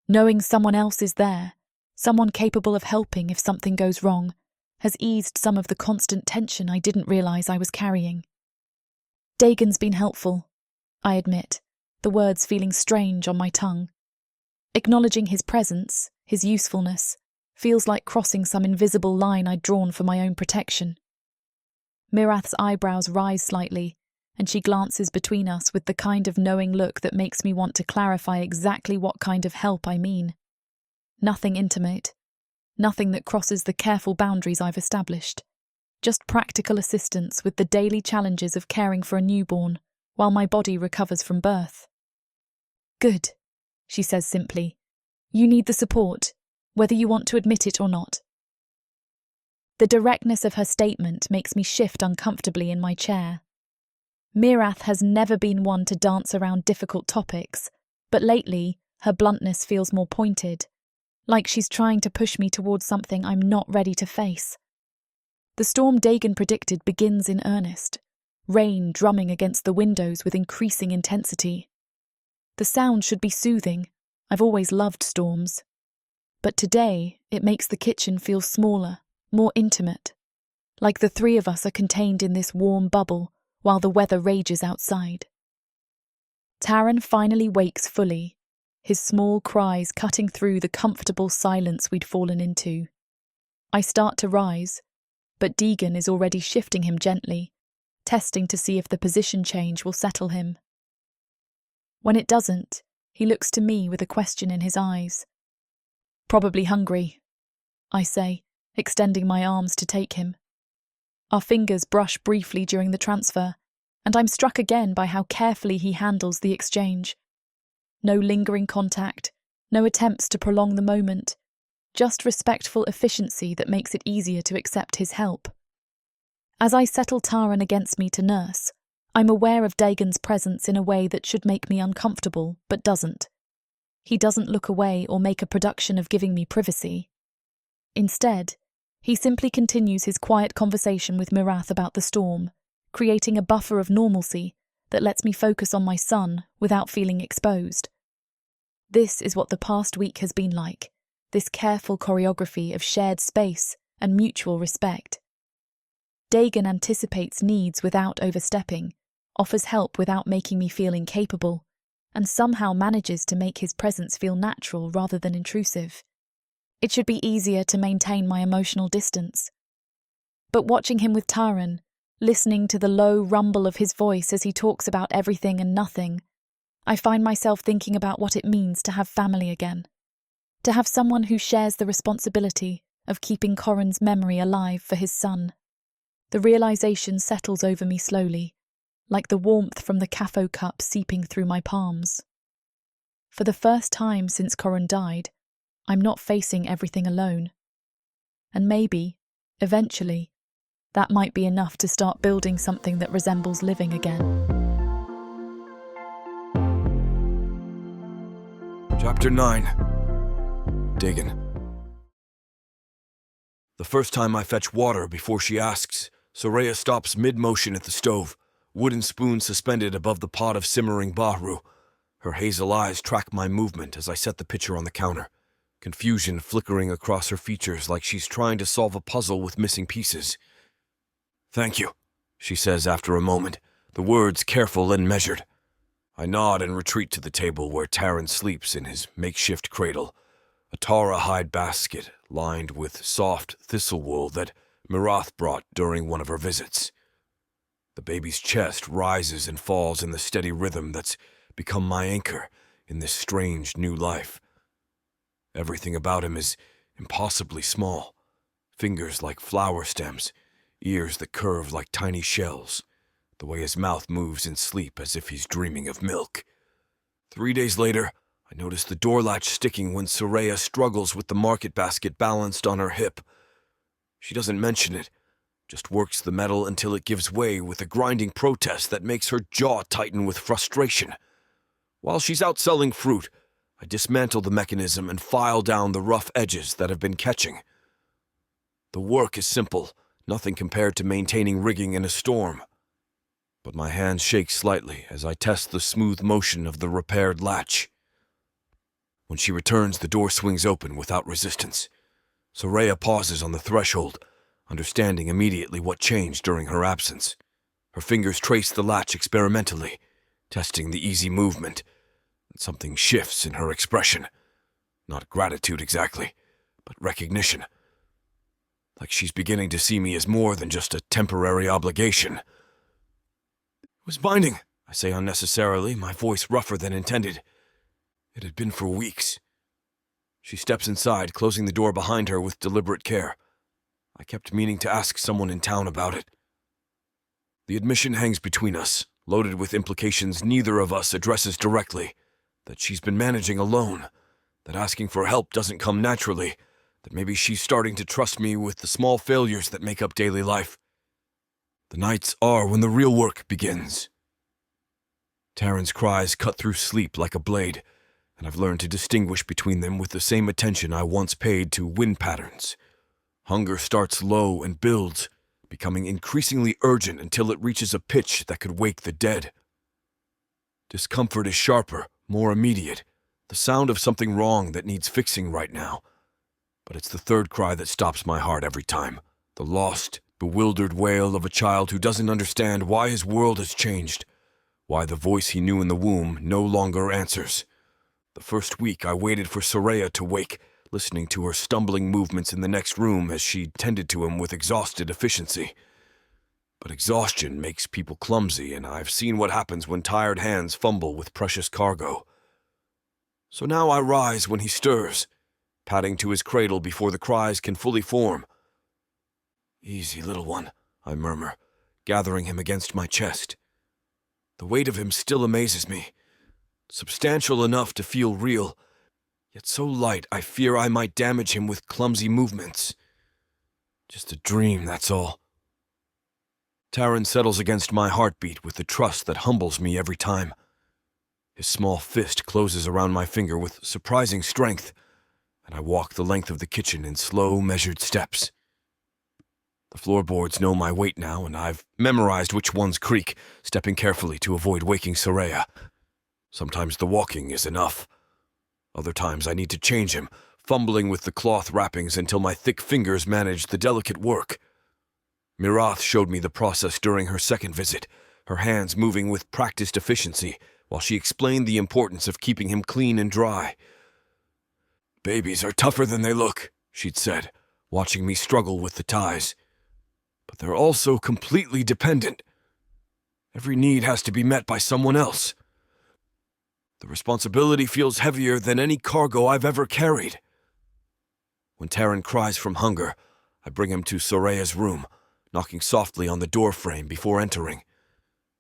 S1: Knowing someone else is there, someone capable of helping if something goes wrong, has eased some of the constant tension I didn't realise I was carrying. Dagon's been helpful, I admit, the words feeling strange on my tongue. Acknowledging his presence, his usefulness, feels like crossing some invisible line I'd drawn for my own protection. Mirath's eyebrows rise slightly, and she glances between us with the kind of knowing look that makes me want to clarify exactly what kind of help I mean. Nothing intimate, nothing that crosses the careful boundaries I've established. Just practical assistance with the daily challenges of caring for a newborn while my body recovers from birth. Good, she says simply. You need the support, whether you want to admit it or not. The directness of her statement makes me shift uncomfortably in my chair. Mirath has never been one to dance around difficult topics, but lately her bluntness feels more pointed, like she's trying to push me towards something I'm not ready to face. The storm Dagon predicted begins in earnest, rain drumming against the windows with increasing intensity. The sound should be soothing. I've always loved storms. But today, it makes the kitchen feel smaller, more intimate, like the three of us are contained in this warm bubble while the weather rages outside. Taran finally wakes fully, his small cries cutting through the comfortable silence we'd fallen into. I start to rise, but Deegan is already shifting him gently, testing to see if the position change will settle him. When it doesn't, he looks to me with a question in his eyes. Probably hungry, I say, extending my arms to take him. Our fingers brush briefly during the transfer, and I'm struck again by how carefully he handles the exchange. No lingering contact, no attempts to prolong the moment, just respectful efficiency that makes it easier to accept his help. As I settle Taran against me to nurse, I'm aware of Dagon's presence in a way that should make me uncomfortable, but doesn't. He doesn't look away or make a production of giving me privacy. Instead, he simply continues his quiet conversation with Mirath about the storm, creating a buffer of normalcy that lets me focus on my son without feeling exposed. This is what the past week has been like, this careful choreography of shared space and mutual respect. Dagon anticipates needs without overstepping, offers help without making me feel incapable, and somehow manages to make his presence feel natural rather than intrusive. It should be easier to maintain my emotional distance. But watching him with Taran, listening to the low rumble of his voice as he talks about everything and nothing, I find myself thinking about what it means to have family again. To have someone who shares the responsibility of keeping Corin's memory alive for his son. The realization settles over me slowly, like the warmth from the caffo cup seeping through my palms. For the first time since Corin died, I'm not facing everything alone. And maybe, eventually, that might be enough to start building something that resembles living again.
S2: Chapter 9. Dagon. The first time I fetch water before she asks, Soraya stops mid-motion at the stove, wooden spoon suspended above the pot of simmering bahru. Her hazel eyes track my movement as I set the pitcher on the counter, confusion flickering across her features like she's trying to solve a puzzle with missing pieces. "Thank you," she says after a moment, the words careful and measured. I nod and retreat to the table where Taran sleeps in his makeshift cradle, a Tara hide basket lined with soft thistle wool that Mirath brought during one of her visits. The baby's chest rises and falls in the steady rhythm that's become my anchor in this strange new life. Everything about him is impossibly small, fingers like flower stems, ears that curve like tiny shells, the way his mouth moves in sleep as if he's dreaming of milk. 3 days later, I notice the door latch sticking when Soraya struggles with the market basket balanced on her hip. She doesn't mention it, just works the metal until it gives way with a grinding protest that makes her jaw tighten with frustration. While she's out selling fruit, I dismantle the mechanism and file down the rough edges that have been catching. The work is simple, nothing compared to maintaining rigging in a storm. But my hands shake slightly as I test the smooth motion of the repaired latch. When she returns, the door swings open without resistance. Soraya pauses on the threshold, understanding immediately what changed during her absence. Her fingers trace the latch experimentally, testing the easy movement, and something shifts in her expression. Not gratitude exactly, but recognition. Like she's beginning to see me as more than just a temporary obligation. "It was binding," I say unnecessarily, my voice rougher than intended. It had been for weeks. She steps inside, closing the door behind her with deliberate care. I kept meaning to ask someone in town about it. The admission hangs between us, loaded with implications neither of us addresses directly. That she's been managing alone, that asking for help doesn't come naturally, that maybe she's starting to trust me with the small failures that make up daily life. The nights are when the real work begins. Taran's cries cut through sleep like a blade, and I've learned to distinguish between them with the same attention I once paid to wind patterns. Hunger starts low and builds, becoming increasingly urgent until it reaches a pitch that could wake the dead. Discomfort is sharper, more immediate, the sound of something wrong that needs fixing right now. But it's the third cry that stops my heart every time, the lost, bewildered wail of a child who doesn't understand why his world has changed, why the voice he knew in the womb no longer answers. The first week I waited for Soraya to wake, listening to her stumbling movements in the next room as she tended to him with exhausted efficiency. But exhaustion makes people clumsy, and I've seen what happens when tired hands fumble with precious cargo. So now I rise when he stirs, padding to his cradle before the cries can fully form. "Easy, little one," I murmur, gathering him against my chest. The weight of him still amazes me, substantial enough to feel real, yet so light I fear I might damage him with clumsy movements. Just a dream, that's all. Taran settles against my heartbeat with the trust that humbles me every time. His small fist closes around my finger with surprising strength, and I walk the length of the kitchen in slow, measured steps. The floorboards know my weight now, and I've memorized which ones creak, stepping carefully to avoid waking Soraya. Sometimes the walking is enough. Other times I need to change him, fumbling with the cloth wrappings until my thick fingers manage the delicate work. Mirath showed me the process during her second visit, her hands moving with practiced efficiency, while she explained the importance of keeping him clean and dry. "Babies are tougher than they look," she'd said, watching me struggle with the ties. "But they're also completely dependent. Every need has to be met by someone else. The responsibility feels heavier than any cargo I've ever carried." When Taryn cries from hunger, I bring him to Soraya's room, knocking softly on the door frame before entering.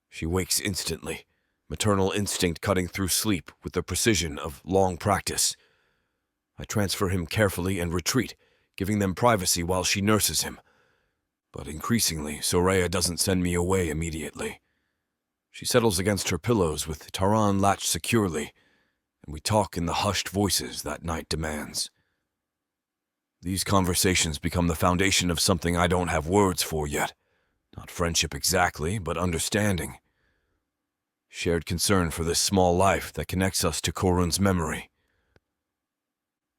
S2: She wakes instantly, maternal instinct cutting through sleep with the precision of long practice. I transfer him carefully and retreat, giving them privacy while she nurses him. But increasingly, Soraya doesn't send me away immediately. She settles against her pillows with Taran latched securely, and we talk in the hushed voices that night demands. These conversations become the foundation of something I don't have words for yet. Not friendship exactly, but understanding. Shared concern for this small life that connects us to Korun's memory.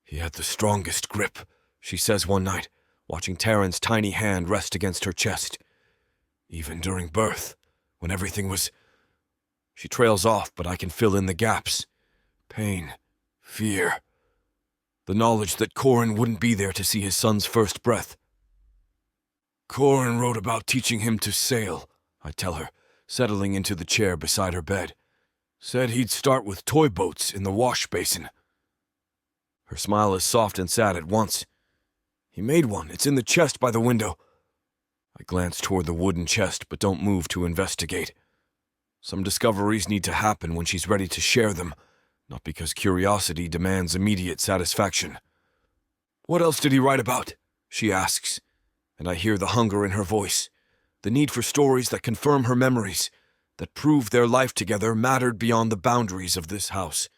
S2: "He had the strongest grip," she says one night, watching Taryn's tiny hand rest against her chest. "Even during birth, when everything was..." She trails off, but I can fill in the gaps. Pain, fear, the knowledge that Korun wouldn't be there to see his son's first breath. "Korun wrote about teaching him to sail," I tell her, settling into the chair beside her bed. "Said he'd start with toy boats in the wash basin." Her smile is soft and sad at once. "He made one. It's in the chest by the window." I glance toward the wooden chest, but don't move to investigate. Some discoveries need to happen when she's ready to share them, not because curiosity demands immediate satisfaction. "What else did he write about?" she asks, and I hear the hunger in her voice, the need for stories that confirm her memories, that prove their life together mattered beyond the boundaries of this house.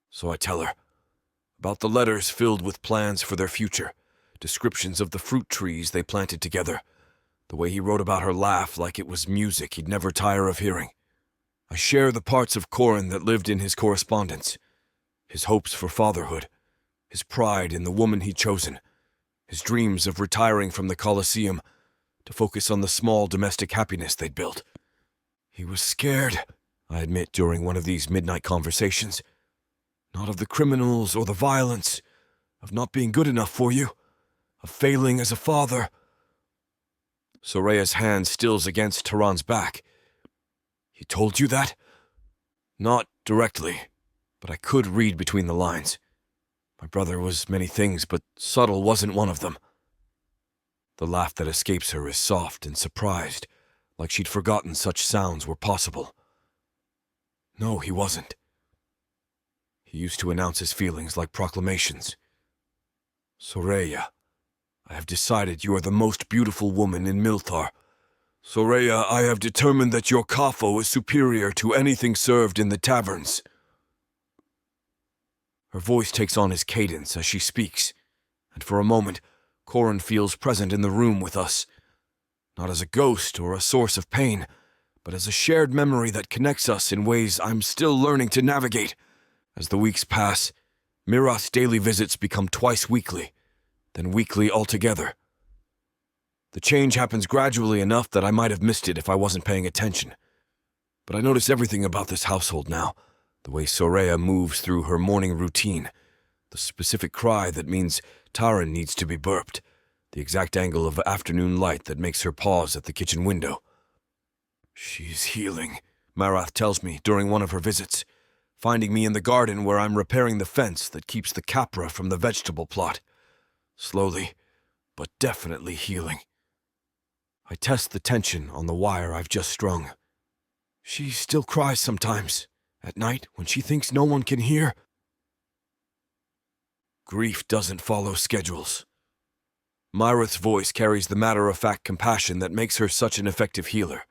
S2: So I tell her about the letters filled with plans for their future, descriptions of the fruit trees they planted together, the way he wrote about her laugh like it was music he'd never tire of hearing. I share the parts of Korun that lived in his correspondence, his hopes for fatherhood, his pride in the woman he'd chosen, his dreams of retiring from the coliseum to focus on the small domestic happiness they'd built. "He was scared," I admit during one of these midnight conversations. "Not of the criminals or the violence, of not being good enough for you, of failing as a father." Soraya's hand stills against Taran's back. "He told you that?" "Not directly, but I could read between the lines. My brother was many things, but subtle wasn't one of them." The laugh that escapes her is soft and surprised, like she'd forgotten such sounds were possible. "No, he wasn't. He used to announce his feelings like proclamations. 'Soraya, I have decided you are the most beautiful woman in Milthar. Soraya, I have determined that your kafo is superior to anything served in the taverns.'" Her voice takes on his cadence as she speaks, and for a moment, Korun feels present in the room with us, not as a ghost or a source of pain, but as a shared memory that connects us in ways I'm still learning to navigate. As the weeks pass, Mirath's daily visits become twice weekly, then weekly altogether. The change happens gradually enough that I might have missed it if I wasn't paying attention. But I notice everything about this household now, the way Soraya moves through her morning routine, the specific cry that means Taran needs to be burped, the exact angle of afternoon light that makes her pause at the kitchen window. "She's healing," Marath tells me during one of her visits, finding me in the garden where I'm repairing the fence that keeps the capra from the vegetable plot. Slowly, but definitely healing. I test the tension on the wire I've just strung. "She still cries sometimes, at night when she thinks no one can hear." Grief doesn't follow schedules. Myrath's voice carries the matter-of-fact compassion that makes her such an effective healer.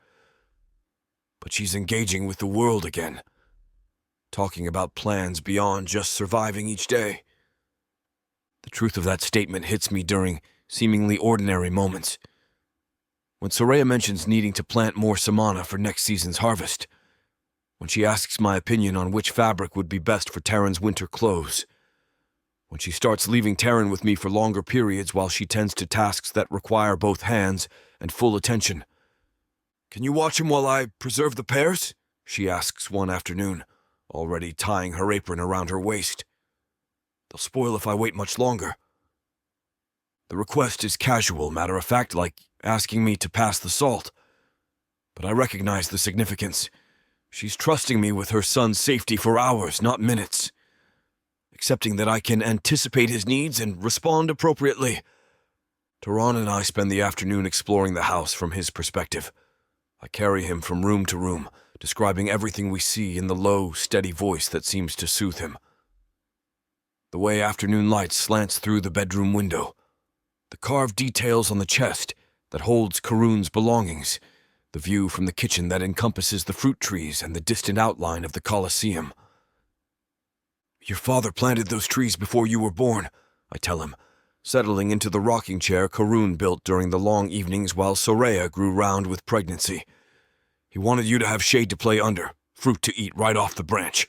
S2: But she's engaging with the world again, talking about plans beyond just surviving each day. The truth of that statement hits me during seemingly ordinary moments, When Soraya mentions needing to plant more samana for next season's harvest, when she asks my opinion on which fabric would be best for Taryn's winter clothes, when she starts leaving Taryn with me for longer periods while she tends to tasks that require both hands and full attention. "Can you watch him while I preserve the pears?" she asks one afternoon, already tying her apron around her waist. "They'll spoil if I wait much longer." The request is casual, matter-of-fact, like asking me to pass the salt. But I recognize the significance. She's trusting me with her son's safety for hours, not minutes. Accepting that I can anticipate his needs and respond appropriately. Tehran and I spend the afternoon exploring the house from his perspective. I carry him from room to room, describing everything we see in the low, steady voice that seems to soothe him. The way afternoon light slants through the bedroom window, the carved details on the chest that holds Karun's belongings, the view from the kitchen that encompasses the fruit trees and the distant outline of the coliseum. "Your father planted those trees before you were born," I tell him, settling into the rocking chair Karun built during the long evenings while Soraya grew round with pregnancy. "He wanted you to have shade to play under, fruit to eat right off the branch."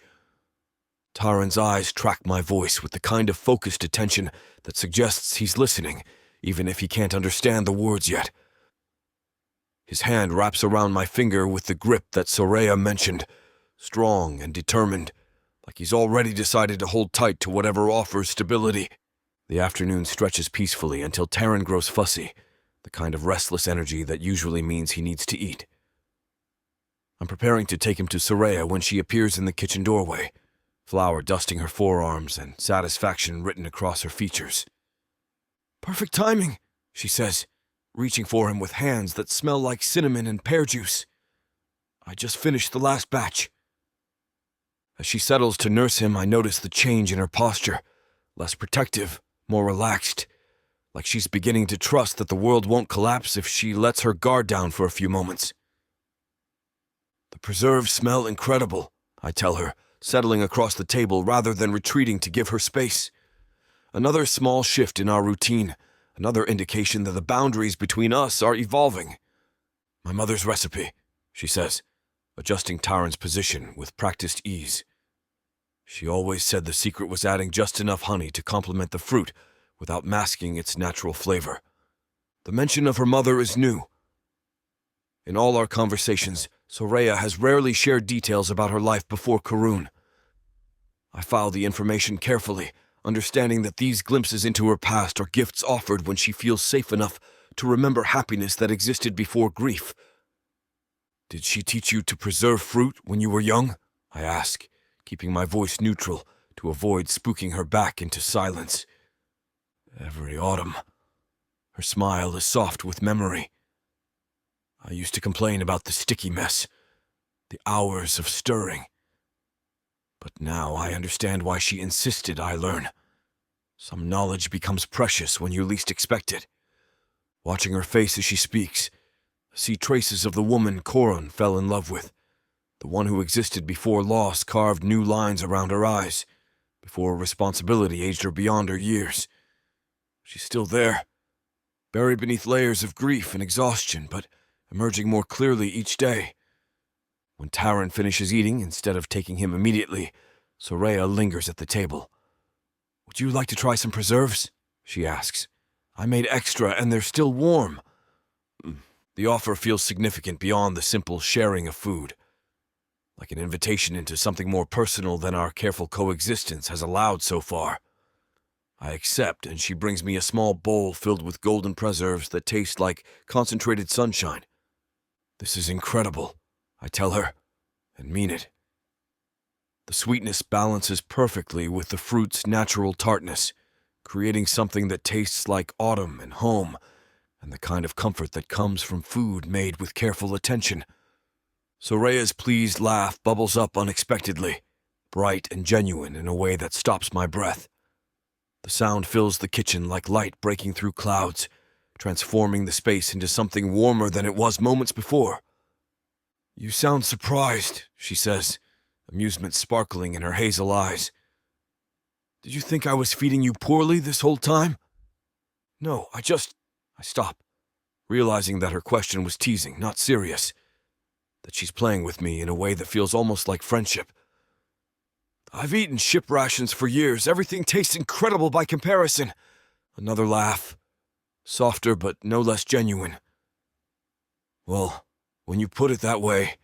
S2: Taran's eyes track my voice with the kind of focused attention that suggests he's listening, even if he can't understand the words yet. His hand wraps around my finger with the grip that Soraya mentioned, strong and determined, like he's already decided to hold tight to whatever offers stability. The afternoon stretches peacefully until Taran grows fussy, the kind of restless energy that usually means he needs to eat. I'm preparing to take him to Soraya when she appears in the kitchen doorway, flour dusting her forearms and satisfaction written across her features. "Perfect timing," she says, reaching for him with hands that smell like cinnamon and pear juice. "I just finished the last batch." As she settles to nurse him, I notice the change in her posture, less protective, more relaxed, like she's beginning to trust that the world won't collapse if she lets her guard down for a few moments. "The preserves smell incredible," I tell her, settling across the table rather than retreating to give her space. Another small shift in our routine, another indication that the boundaries between us are evolving. "My mother's recipe," she says, adjusting Taran's position with practiced ease. "She always said the secret was adding just enough honey to complement the fruit without masking its natural flavor." The mention of her mother is new. In all our conversations, Soraya has rarely shared details about her life before Karun. I file the information carefully, understanding that these glimpses into her past are gifts offered when she feels safe enough to remember happiness that existed before grief. "Did she teach you to preserve fruit when you were young?" I ask, keeping my voice neutral to avoid spooking her back into silence. "Every autumn." Her smile is soft with memory. "I used to complain about the sticky mess, the hours of stirring. But now I understand why she insisted I learn. Some knowledge becomes precious when you least expect it." Watching her face as she speaks, I see traces of the woman Koron fell in love with, the one who existed before loss carved new lines around her eyes, before responsibility aged her beyond her years. She's still there, buried beneath layers of grief and exhaustion, but emerging more clearly each day. When Taran finishes eating, instead of taking him immediately, Soraya lingers at the table. "Would you like to try some preserves?" she asks. "I made extra and they're still warm." The offer feels significant beyond the simple sharing of food, like an invitation into something more personal than our careful coexistence has allowed so far. I accept, and she brings me a small bowl filled with golden preserves that taste like concentrated sunshine. "This is incredible," I tell her, and mean it. The sweetness balances perfectly with the fruit's natural tartness, creating something that tastes like autumn and home, and the kind of comfort that comes from food made with careful attention. Soraya's pleased laugh bubbles up unexpectedly, bright and genuine in a way that stops my breath. The sound fills the kitchen like light breaking through clouds, transforming the space into something warmer than it was moments before. "You sound surprised," she says, amusement sparkling in her hazel eyes. "Did you think I was feeding you poorly this whole time?" "No, I stop. realizing that her question was teasing, not serious, that she's playing with me in a way that feels almost like friendship. I've eaten ship rations for years. Everything tastes incredible by comparison. Another laugh. Softer, but no less genuine. Well, when you put it that way,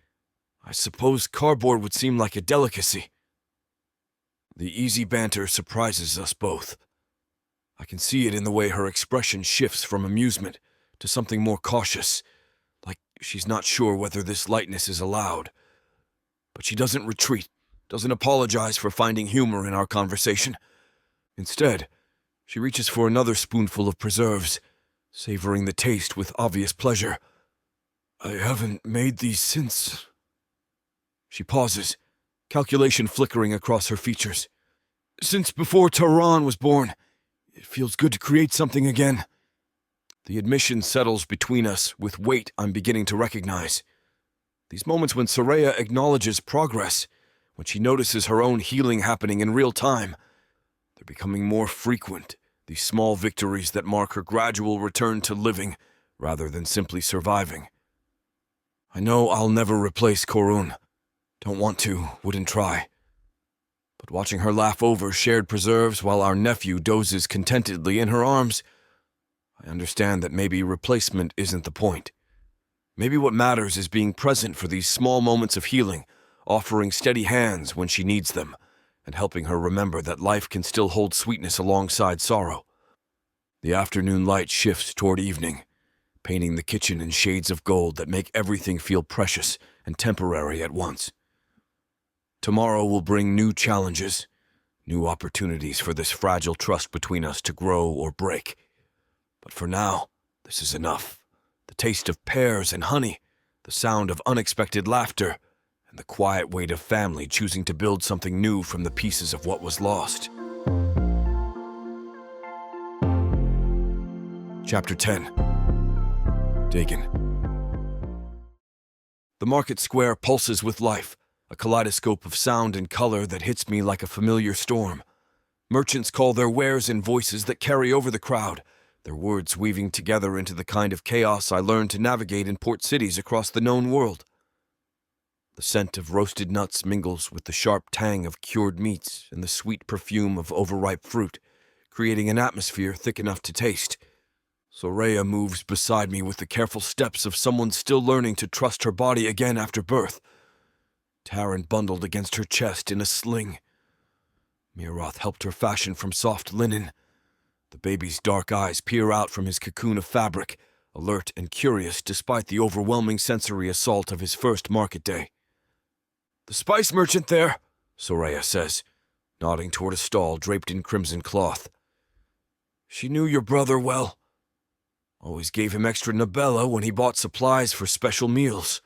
S2: I suppose cardboard would seem like a delicacy. The easy banter surprises us both. I can see it in the way her expression shifts from amusement to something more cautious, like she's not sure whether this lightness is allowed. But she doesn't retreat, doesn't apologize for finding humor in our conversation. Instead, she reaches for another spoonful of preserves, savoring the taste with obvious pleasure. I haven't made these since... She pauses, calculation flickering across her features. Since before Tehran was born. It feels good to create something again. The admission settles between us with weight I'm beginning to recognize. These moments when Soraya acknowledges progress, when she notices her own healing happening in real time, they're becoming more frequent, these small victories that mark her gradual return to living rather than simply surviving. I know I'll never replace Korun. Don't want to, wouldn't try. But watching her laugh over shared preserves while our nephew dozes contentedly in her arms, I understand that maybe replacement isn't the point. Maybe what matters is being present for these small moments of healing, offering steady hands when she needs them, and helping her remember that life can still hold sweetness alongside sorrow. The afternoon light shifts toward evening, painting the kitchen in shades of gold that make everything feel precious and temporary at once. Tomorrow will bring new challenges, new opportunities for this fragile trust between us to grow or break. But for now, this is enough. The taste of pears and honey, the sound of unexpected laughter, and the quiet weight of family choosing to build something new from the pieces of what was lost. Chapter 10. Dagon. The market square pulses with life, a kaleidoscope of sound and color that hits me like a familiar storm. Merchants call their wares in voices that carry over the crowd, their words weaving together into the kind of chaos I learned to navigate in port cities across the known world. The scent of roasted nuts mingles with the sharp tang of cured meats and the sweet perfume of overripe fruit, creating an atmosphere thick enough to taste. Soraya moves beside me with the careful steps of someone still learning to trust her body again after birth. Taryn bundled against her chest in a sling. Miroth helped her fashion from soft linen. The baby's dark eyes peer out from his cocoon of fabric, alert and curious despite the overwhelming sensory assault of his first market day. "The spice merchant there," Soraya says, nodding toward a stall draped in crimson cloth. "She knew your brother well. Always gave him extra nabella when he bought supplies for special meals."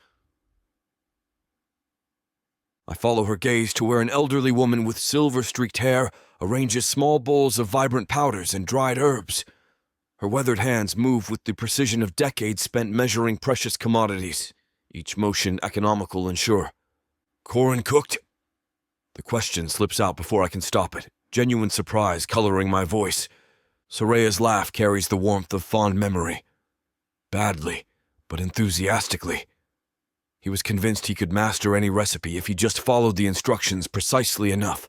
S2: I follow her gaze to where an elderly woman with silver-streaked hair arranges small bowls of vibrant powders and dried herbs. Her weathered hands move with the precision of decades spent measuring precious commodities, each motion economical and sure. "Korun cooked?" The question slips out before I can stop it, genuine surprise coloring my voice. Soraya's laugh carries the warmth of fond memory. Badly, but enthusiastically. He was convinced he could master any recipe if he just followed the instructions precisely enough.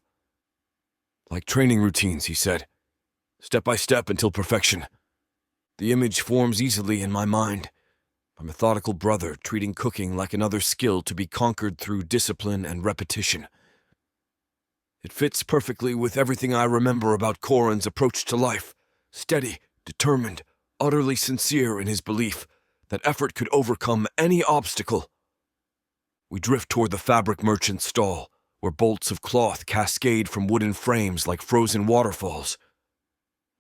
S2: Like training routines, he said. Step by step until perfection. The image forms easily in my mind. My methodical brother treating cooking like another skill to be conquered through discipline and repetition. It fits perfectly with everything I remember about Korun's approach to life. Steady, determined, utterly sincere in his belief that effort could overcome any obstacle. We drift toward the fabric merchant's stall, where bolts of cloth cascade from wooden frames like frozen waterfalls.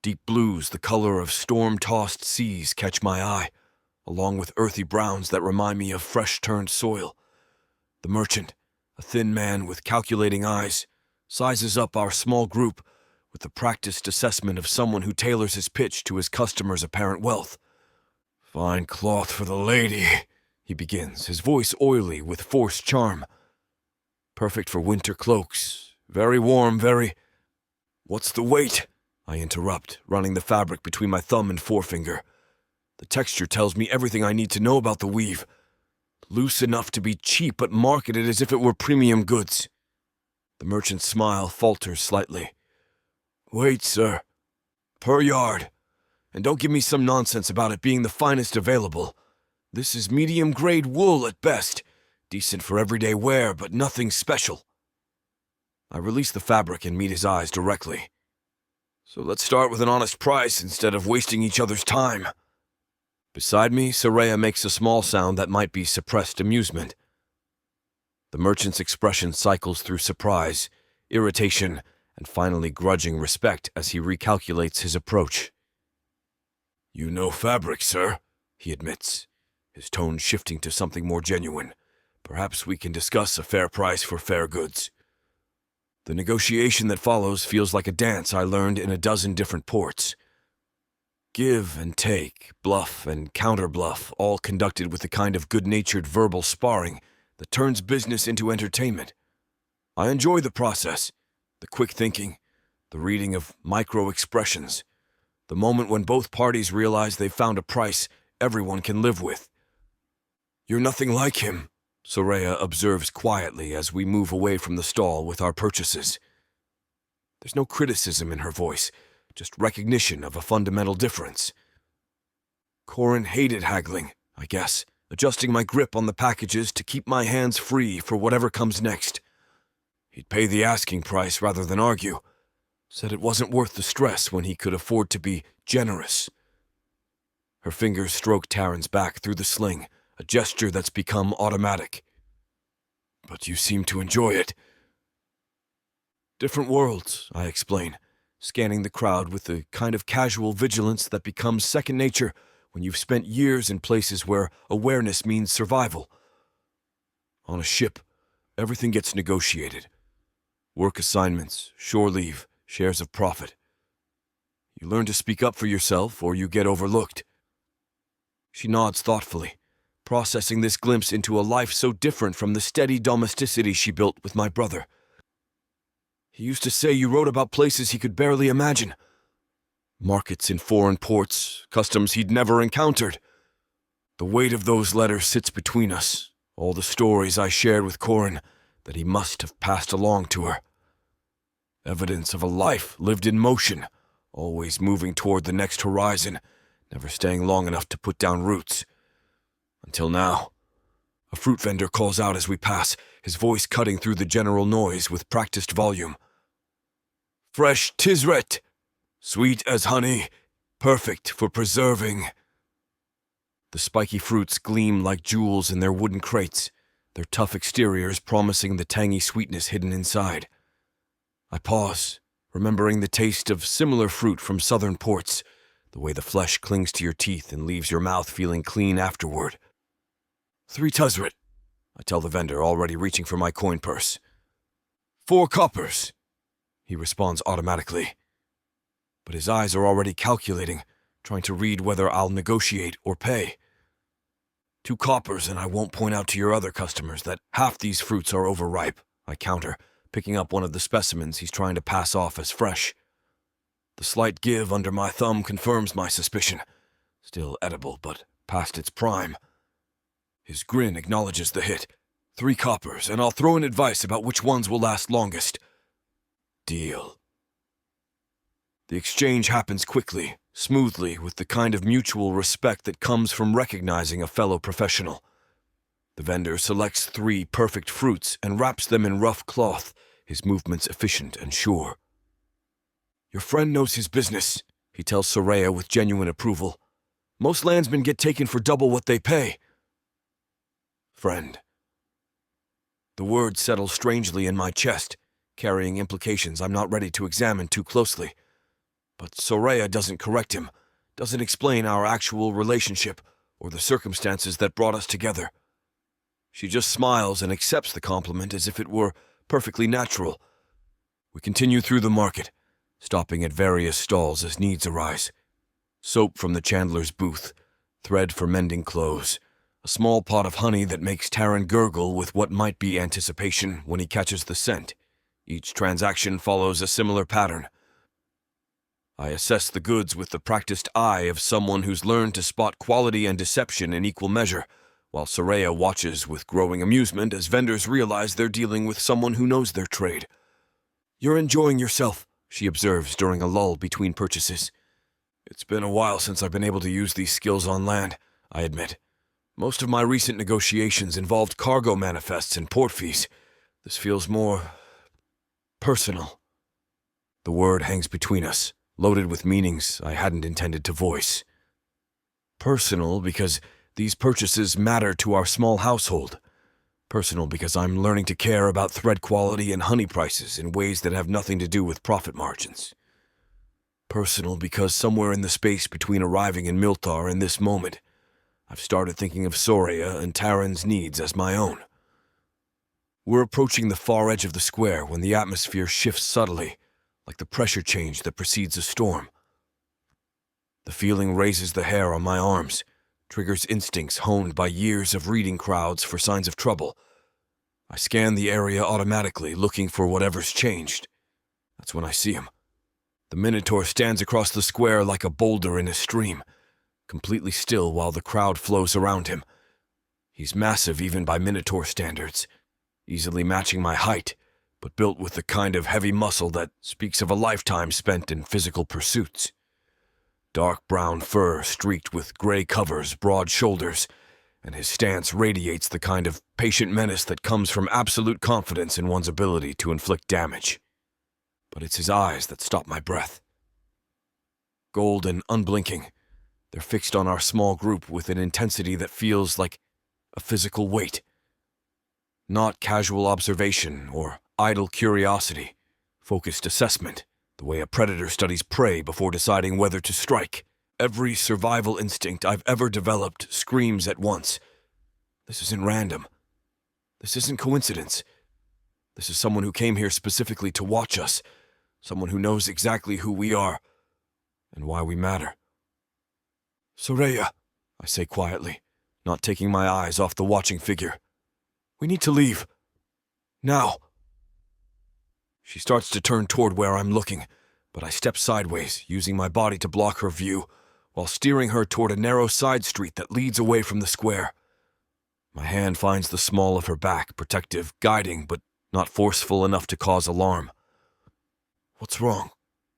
S2: Deep blues, the color of storm-tossed seas, catch my eye, along with earthy browns that remind me of fresh-turned soil. The merchant, a thin man with calculating eyes, sizes up our small group with the practiced assessment of someone who tailors his pitch to his customer's apparent wealth. "Fine cloth for the lady," he begins, his voice oily with forced charm. "Perfect for winter cloaks. Very warm, very—" "What's the weight?" I interrupt, running the fabric between my thumb and forefinger. The texture tells me everything I need to know about the weave. Loose enough to be cheap, but marketed as if it were premium goods. The merchant's smile falters slightly. Wait, sir. Per yard. And don't give me some nonsense about it being the finest available. This is medium-grade wool at best. Decent for everyday wear, but nothing special. I release the fabric and meet his eyes directly. So let's start with an honest price instead of wasting each other's time. Beside me, Soraya makes a small sound that might be suppressed amusement. The merchant's expression cycles through surprise, irritation, and finally grudging respect as he recalculates his approach. You know fabric, sir, he admits, his tone shifting to something more genuine. Perhaps we can discuss a fair price for fair goods. The negotiation that follows feels like a dance I learned in a dozen different ports. Give and take, bluff and counter-bluff, all conducted with the kind of good-natured verbal sparring that turns business into entertainment. I enjoy the process, the quick thinking, the reading of micro-expressions, the moment when both parties realize they've found a price everyone can live with. You're nothing like him, Soraya observes quietly as we move away from the stall with our purchases. There's no criticism in her voice, just recognition of a fundamental difference. Corin hated haggling, I guess, adjusting my grip on the packages to keep my hands free for whatever comes next. He'd pay the asking price rather than argue. Said it wasn't worth the stress when he could afford to be generous. Her fingers stroke Taryn's back through the sling, a gesture that's become automatic. But you seem to enjoy it. Different worlds, I explain, scanning the crowd with the kind of casual vigilance that becomes second nature when you've spent years in places where awareness means survival. On a ship, everything gets negotiated. Work assignments, shore leave, shares of profit. You learn to speak up for yourself or you get overlooked. She nods thoughtfully, processing this glimpse into a life so different from the steady domesticity she built with my brother. He used to say you wrote about places he could barely imagine. Markets in foreign ports, customs he'd never encountered. The weight of those letters sits between us, all the stories I shared with Corin that he must have passed along to her. Evidence of a life lived in motion, always moving toward the next horizon, never staying long enough to put down roots. Until now. A fruit vendor calls out as we pass, his voice cutting through the general noise with practiced volume. Fresh tisret, sweet as honey, perfect for preserving. The spiky fruits gleam like jewels in their wooden crates, their tough exteriors promising the tangy sweetness hidden inside. I pause, remembering the taste of similar fruit from southern ports, the way the flesh clings to your teeth and leaves your mouth feeling clean afterward. 3 tuzret, I tell the vendor, already reaching for my coin purse. 4 coppers, he responds automatically. But his eyes are already calculating, trying to read whether I'll negotiate or pay. 2 coppers, and I won't point out to your other customers that half these fruits are overripe, I counter, picking up one of the specimens he's trying to pass off as fresh. The slight give under my thumb confirms my suspicion. Still edible, but past its prime. His grin acknowledges the hit. 3 coppers, and I'll throw in advice about which ones will last longest. Deal. The exchange happens quickly, smoothly, with the kind of mutual respect that comes from recognizing a fellow professional. The vendor selects 3 perfect fruits and wraps them in rough cloth, his movements efficient and sure. Your friend knows his business, he tells Soraya with genuine approval. Most landsmen get taken for double what they pay. Friend. The words settle strangely in my chest, carrying implications I'm not ready to examine too closely. But Soraya doesn't correct him, doesn't explain our actual relationship or the circumstances that brought us together. She just smiles and accepts the compliment as if it were perfectly natural. We continue through the market, stopping at various stalls as needs arise. Soap from the chandler's booth, thread for mending clothes, a small pot of honey that makes Taryn gurgle with what might be anticipation when he catches the scent. Each transaction follows a similar pattern. I assess the goods with the practiced eye of someone who's learned to spot quality and deception in equal measure, while Soraya watches with growing amusement as vendors realize they're dealing with someone who knows their trade. "You're enjoying yourself," she observes during a lull between purchases. "It's been a while since I've been able to use these skills on land," I admit. "Most of my recent negotiations involved cargo manifests and port fees. This feels more personal." The word hangs between us, loaded with meanings I hadn't intended to voice. Personal because these purchases matter to our small household. Personal because I'm learning to care about thread quality and honey prices in ways that have nothing to do with profit margins. Personal because somewhere in the space between arriving in Minotaur and this moment, I've started thinking of Soraya and Taran's needs as my own. We're approaching the far edge of the square when the atmosphere shifts subtly, like the pressure change that precedes a storm. The feeling raises the hair on my arms, triggers instincts honed by years of reading crowds for signs of trouble. I scan the area automatically, looking for whatever's changed. That's when I see him. The Minotaur stands across the square like a boulder in a stream, completely still while the crowd flows around him. He's massive even by Minotaur standards, easily matching my height, but built with the kind of heavy muscle that speaks of a lifetime spent in physical pursuits. Dark brown fur streaked with gray covers, broad shoulders, and his stance radiates the kind of patient menace that comes from absolute confidence in one's ability to inflict damage. But it's his eyes that stop my breath. Gold and unblinking, they're fixed on our small group with an intensity that feels like a physical weight. Not casual observation or idle curiosity, focused assessment, the way a predator studies prey before deciding whether to strike. Every survival instinct I've ever developed screams at once. This isn't random. This isn't coincidence. This is someone who came here specifically to watch us, someone who knows exactly who we are and why we matter. "Soraya," I say quietly, not taking my eyes off the watching figure. "We need to leave. Now." She starts to turn toward where I'm looking, but I step sideways, using my body to block her view, while steering her toward a narrow side street that leads away from the square. My hand finds the small of her back, protective, guiding, but not forceful enough to cause alarm. "What's wrong?"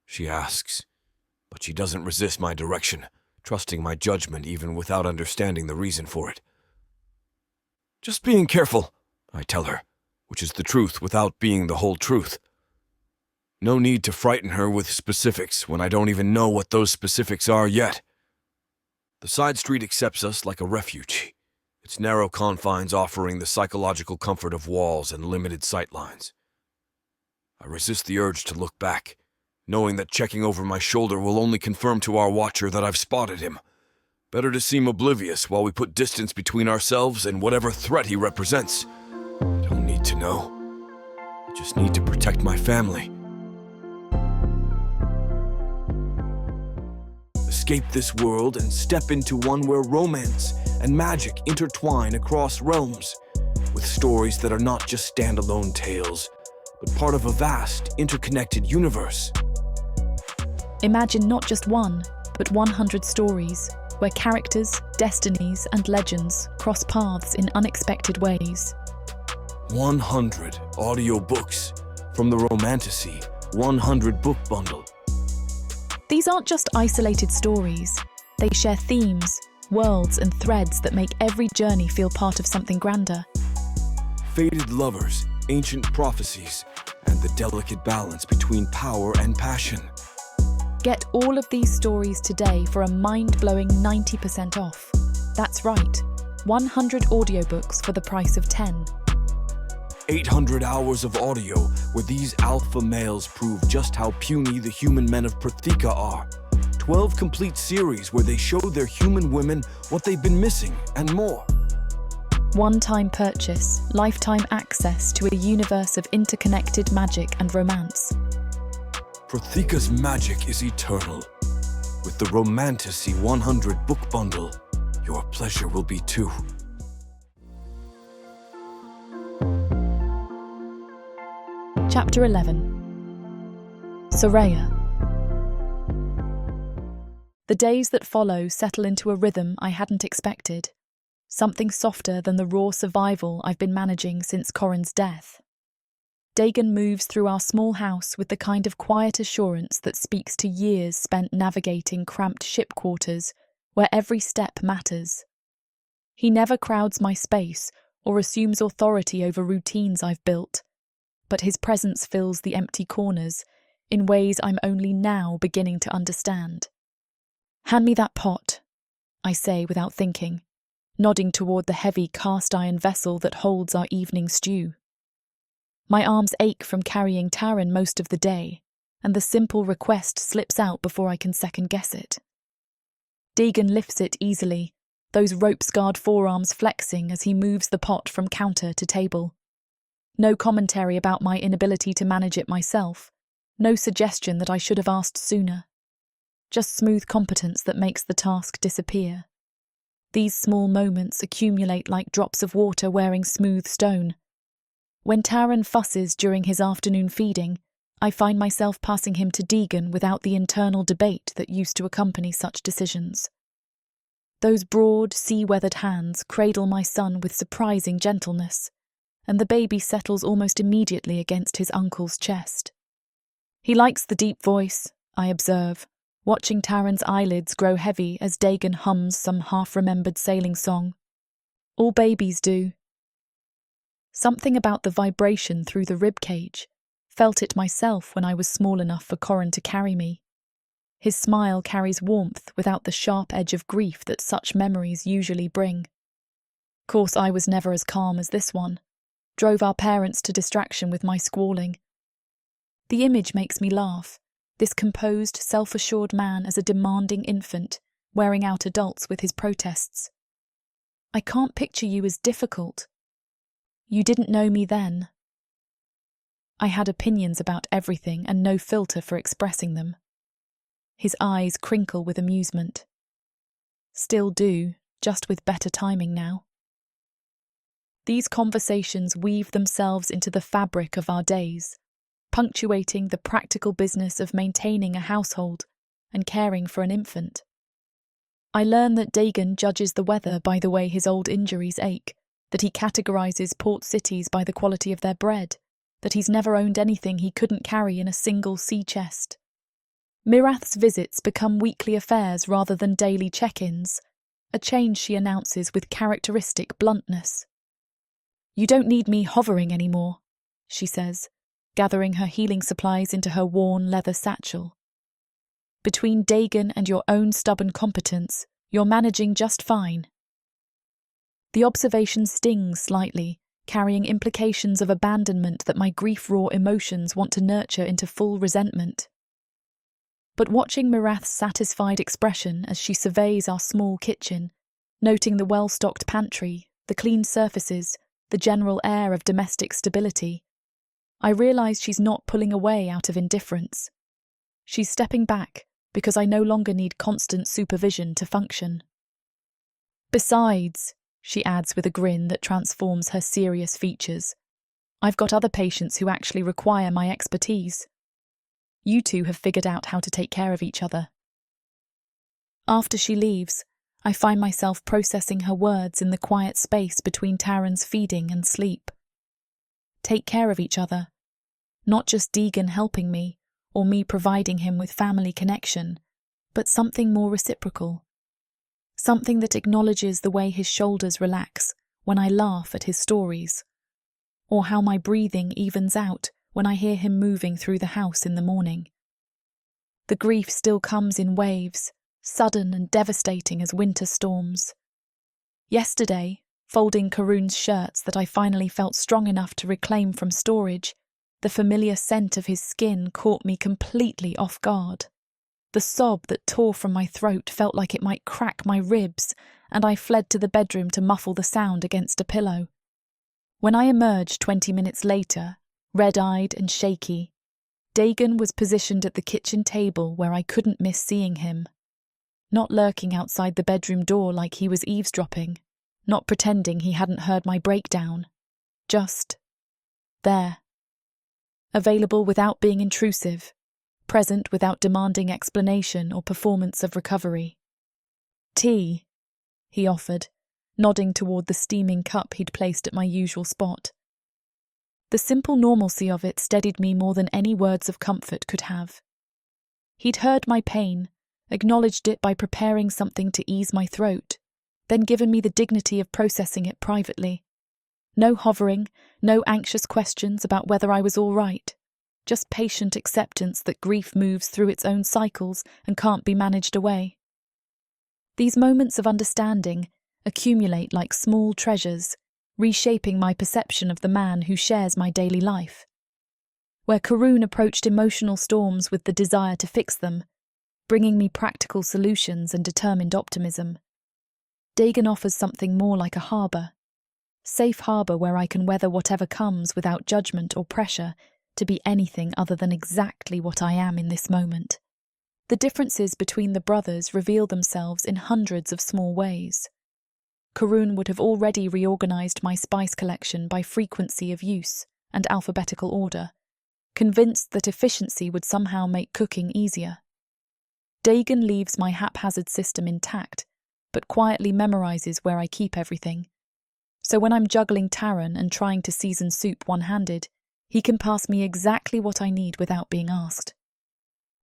S2: she asks, but she doesn't resist my direction, trusting my judgment even without understanding the reason for it. "Just being careful," I tell her, which is the truth without being the whole truth. No need to frighten her with specifics when I don't even know what those specifics are yet. The side street accepts us like a refuge, its narrow confines offering the psychological comfort of walls and limited sightlines. I resist the urge to look back, knowing that checking over my shoulder will only confirm to our watcher that I've spotted him. Better to seem oblivious while we put distance between ourselves and whatever threat he represents. I don't need to know. I just need to protect my family. Escape this world and step into one where romance and magic intertwine across realms, with stories that are not just standalone tales, but part of a vast, interconnected universe.
S1: Imagine not just one, but 100 stories, where characters, destinies, and legends cross paths in unexpected ways.
S2: 100 audiobooks from the Romantasy 100 book bundle.
S1: These aren't just isolated stories. They share themes, worlds, and threads that make every journey feel part of something grander.
S2: Fated lovers, ancient prophecies, and the delicate balance between power and passion.
S1: Get all of these stories today for a mind-blowing 90% off. That's right, 100 audiobooks for the price of 10.
S2: 800 hours of audio where these alpha males prove just how puny the human men of Protheka are. 12 complete series where they show their human women what they've been missing and more.
S1: One-time purchase, lifetime access to a universe of interconnected magic and romance.
S2: Protheka's magic is eternal. With the Romantasy 100 book bundle, your pleasure will be too.
S1: Chapter 11. Soraya. The days that follow settle into a rhythm I hadn't expected, something softer than the raw survival I've been managing since Corin's death. Dagon moves through our small house with the kind of quiet assurance that speaks to years spent navigating cramped ship quarters where every step matters. He never crowds my space or assumes authority over routines I've built, but his presence fills the empty corners in ways I'm only now beginning to understand. "Hand me that pot," I say without thinking, nodding toward the heavy cast-iron vessel that holds our evening stew. My arms ache from carrying Taran most of the day, and the simple request slips out before I can second-guess it. Dagon lifts it easily, those rope-scarred forearms flexing as he moves the pot from counter to table. No commentary about my inability to manage it myself, no suggestion that I should have asked sooner. Just smooth competence that makes the task disappear. These small moments accumulate like drops of water wearing smooth stone. When Taran fusses during his afternoon feeding, I find myself passing him to Dagon without the internal debate that used to accompany such decisions. Those broad, sea-weathered hands cradle my son with surprising gentleness, and the baby settles almost immediately against his uncle's chest. He likes the deep voice, I observe, watching Taran's eyelids grow heavy as Dagon hums some half-remembered sailing song. All babies do. Something about the vibration through the ribcage. Felt it myself when I was small enough for Corin to carry me. His smile carries warmth without the sharp edge of grief that such memories usually bring. Course I was never as calm as this one. Drove our parents to distraction with my squalling. The image makes me laugh. This composed, self-assured man as a demanding infant, wearing out adults with his protests. I can't picture you as difficult. You didn't know me then. I had opinions about everything and no filter for expressing them. His eyes crinkle with amusement. Still do, just with better timing now. These conversations weave themselves into the fabric of our days, punctuating the practical business of maintaining a household and caring for an infant. I learn that Dagon judges the weather by the way his old injuries ache, that he categorizes port cities by the quality of their bread, that he's never owned anything he couldn't carry in a single sea chest. Mirath's visits become weekly affairs rather than daily check-ins, a change she announces with characteristic bluntness. "You don't need me hovering anymore," she says, gathering her healing supplies into her worn leather satchel. "Between Dagon and your own stubborn competence, you're managing just fine." The observation stings slightly, carrying implications of abandonment that my grief-raw emotions want to nurture into full resentment. But watching Mirath's satisfied expression as she surveys our small kitchen, noting the well-stocked pantry, the clean surfaces, the general air of domestic stability, I realise she's not pulling away out of indifference. She's stepping back because I no longer need constant supervision to function. "Besides," she adds with a grin that transforms her serious features, "I've got other patients who actually require my expertise. You two have figured out how to take care of each other." After she leaves, I find myself processing her words in the quiet space between Taran's feeding and sleep. Take care of each other. Not just Dagon helping me, or me providing him with family connection, but something more reciprocal. Something that acknowledges the way his shoulders relax when I laugh at his stories, or how my breathing evens out when I hear him moving through the house in the morning. The grief still comes in waves, sudden and devastating as winter storms. Yesterday, folding Karun's shirts that I finally felt strong enough to reclaim from storage, the familiar scent of his skin caught me completely off guard. The sob that tore from my throat felt like it might crack my ribs, and I fled to the bedroom to muffle the sound against a pillow. When I emerged 20 minutes later, red-eyed and shaky, Dagon was positioned at the kitchen table where I couldn't miss seeing him. Not lurking outside the bedroom door like he was eavesdropping, not pretending he hadn't heard my breakdown. Just there. Available without being intrusive, present without demanding explanation or performance of recovery. "Tea," he offered, nodding toward the steaming cup he'd placed at my usual spot. The simple normalcy of it steadied me more than any words of comfort could have. He'd heard my pain, acknowledged it by preparing something to ease my throat, then given me the dignity of processing it privately. No hovering, no anxious questions about whether I was all right, just patient acceptance that grief moves through its own cycles and can't be managed away. These moments of understanding accumulate like small treasures, reshaping my perception of the man who shares my daily life. Where Karun approached emotional storms with the desire to fix them, bringing me practical solutions and determined optimism, Dagon offers something more like a harbour. Safe harbour where I can weather whatever comes without judgment or pressure to be anything other than exactly what I am in this moment. The differences between the brothers reveal themselves in hundreds of small ways. Karun would have already reorganised my spice collection by frequency of use and alphabetical order, convinced that efficiency would somehow make cooking easier. Dagon leaves my haphazard system intact, but quietly memorises where I keep everything. So when I'm juggling Taran and trying to season soup one-handed, he can pass me exactly what I need without being asked.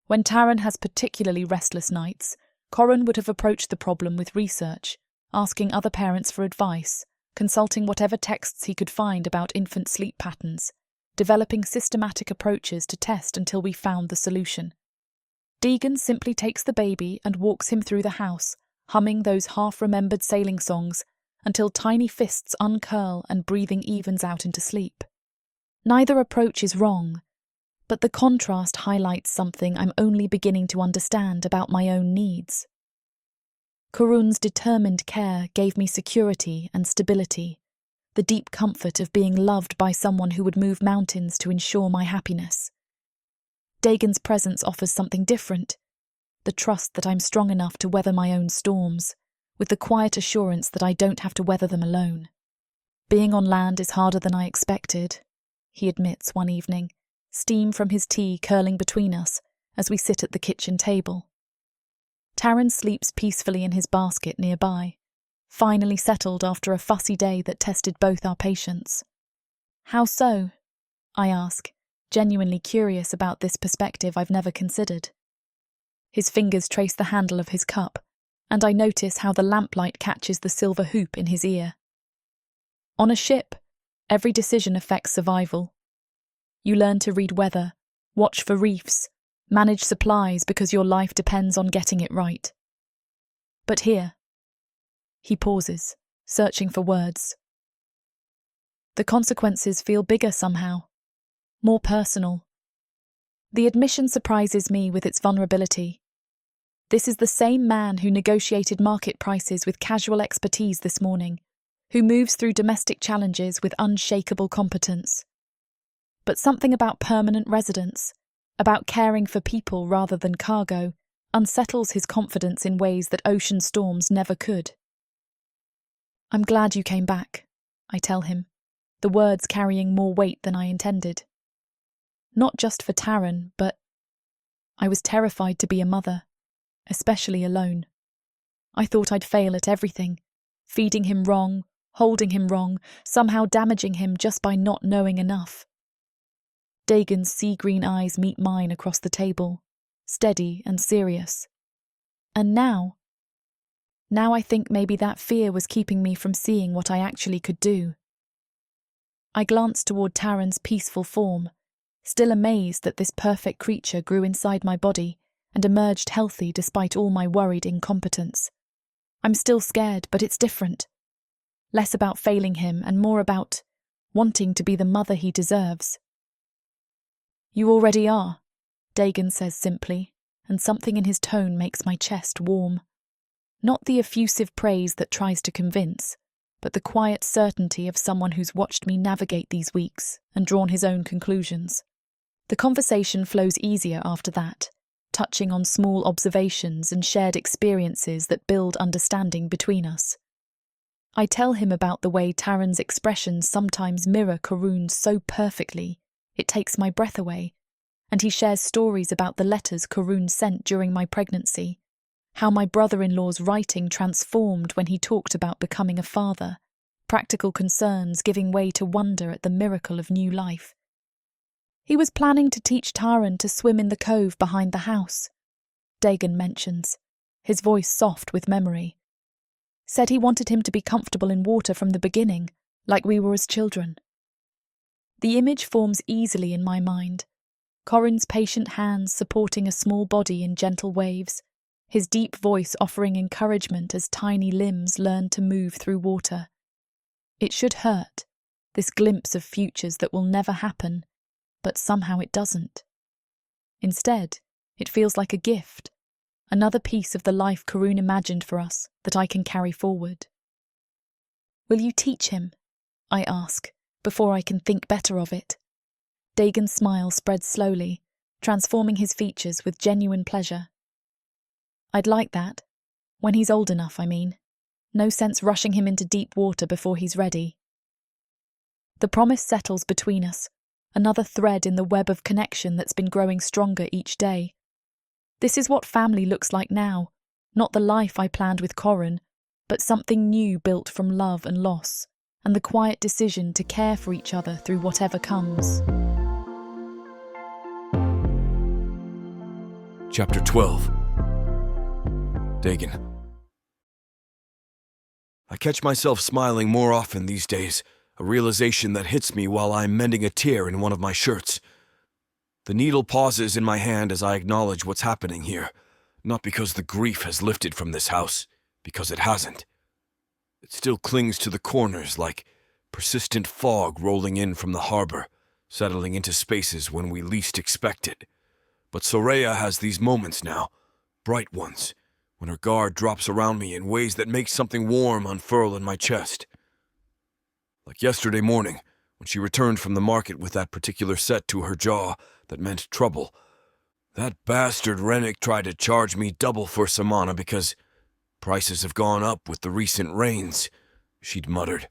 S1: When Taran has particularly restless nights, Corin would have approached the problem with research, asking other parents for advice, consulting whatever texts he could find about infant sleep patterns, developing systematic approaches to test until we found the solution. Dagon simply takes the baby and walks him through the house, humming those half-remembered sailing songs until tiny fists uncurl and breathing evens out into sleep. Neither approach is wrong, but the contrast highlights something I'm only beginning to understand about my own needs. Karun's determined care gave me security and stability, the deep comfort of being loved by someone who would move mountains to ensure my happiness. Dagon's presence offers something different, the trust that I'm strong enough to weather my own storms, with the quiet assurance that I don't have to weather them alone. "Being on land is harder than I expected," he admits one evening, steam from his tea curling between us as we sit at the kitchen table. Taran sleeps peacefully in his basket nearby, finally settled after a fussy day that tested both our patience. "How so?" I ask, genuinely curious about this perspective I've never considered. His fingers trace the handle of his cup, and I notice how the lamplight catches the silver hoop in his ear. "On a ship, every decision affects survival. You learn to read weather, watch for reefs, manage supplies because your life depends on getting it right. But here," he pauses, searching for words. "The consequences feel bigger somehow, more personal." The admission surprises me with its vulnerability. This is the same man who negotiated market prices with casual expertise this morning, who moves through domestic challenges with unshakable competence. But something about permanent residence, about caring for people rather than cargo, unsettles his confidence in ways that ocean storms never could. "I'm glad you came back," I tell him, the words carrying more weight than I intended. Not just for Taran, but I was terrified to be a mother, especially alone. I thought I'd fail at everything, feeding him wrong, holding him wrong, somehow damaging him just by not knowing enough. Dagon's sea-green eyes meet mine across the table, steady and serious. And now I think maybe that fear was keeping me from seeing what I actually could do. I glanced toward Taran's peaceful form, still amazed that this perfect creature grew inside my body and emerged healthy despite all my worried incompetence. I'm still scared, but it's different. Less about failing him and more about wanting to be the mother he deserves. "You already are," Dagon says simply, and something in his tone makes my chest warm. Not the effusive praise that tries to convince, but the quiet certainty of someone who's watched me navigate these weeks and drawn his own conclusions. The conversation flows easier after that, touching on small observations and shared experiences that build understanding between us. I tell him about the way Taran's expressions sometimes mirror Karun's so perfectly, it takes my breath away, and he shares stories about the letters Karun sent during my pregnancy, how my brother-in-law's writing transformed when he talked about becoming a father, practical concerns giving way to wonder at the miracle of new life. He was planning to teach Taran to swim in the cove behind the house, Dagon mentions, his voice soft with memory. Said he wanted him to be comfortable in water from the beginning, like we were as children. The image forms easily in my mind. Corin's patient hands supporting a small body in gentle waves, his deep voice offering encouragement as tiny limbs learn to move through water. It should hurt, this glimpse of futures that will never happen, but somehow it doesn't. Instead, it feels like a gift, another piece of the life Karun imagined for us that I can carry forward. Will you teach him? I ask, before I can think better of it. Dagon's smile spreads slowly, transforming his features with genuine pleasure. I'd like that. When he's old enough, I mean. No sense rushing him into deep water before he's ready. The promise settles between us, another thread in the web of connection that's been growing stronger each day. This is what family looks like now, not the life I planned with Corin, but something new built from love and loss, and the quiet decision to care for each other through whatever comes.
S2: Chapter 12. Dagon. I catch myself smiling more often these days, a realization that hits me while I'm mending a tear in one of my shirts. The needle pauses in my hand as I acknowledge what's happening here, not because the grief has lifted from this house, because it hasn't. It still clings to the corners like persistent fog rolling in from the harbor, settling into spaces when we least expect it. But Soraya has these moments now, bright ones, when her guard drops around me in ways that make something warm unfurl in my chest. Like yesterday morning, when she returned from the market with that particular set to her jaw that meant trouble. That bastard Rennick tried to charge me double for Samana because prices have gone up with the recent rains, she'd muttered,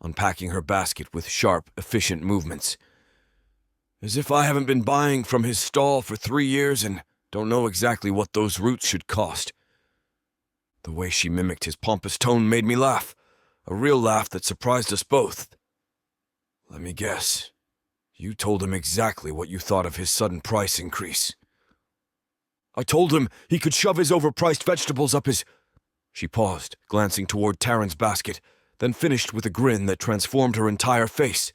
S2: unpacking her basket with sharp, efficient movements. As if I haven't been buying from his stall for 3 years and don't know exactly what those roots should cost. The way she mimicked his pompous tone made me laugh, a real laugh that surprised us both. Let me guess. You told him exactly what you thought of his sudden price increase. I told him he could shove his overpriced vegetables up his... She paused, glancing toward Taran's basket, then finished with a grin that transformed her entire face.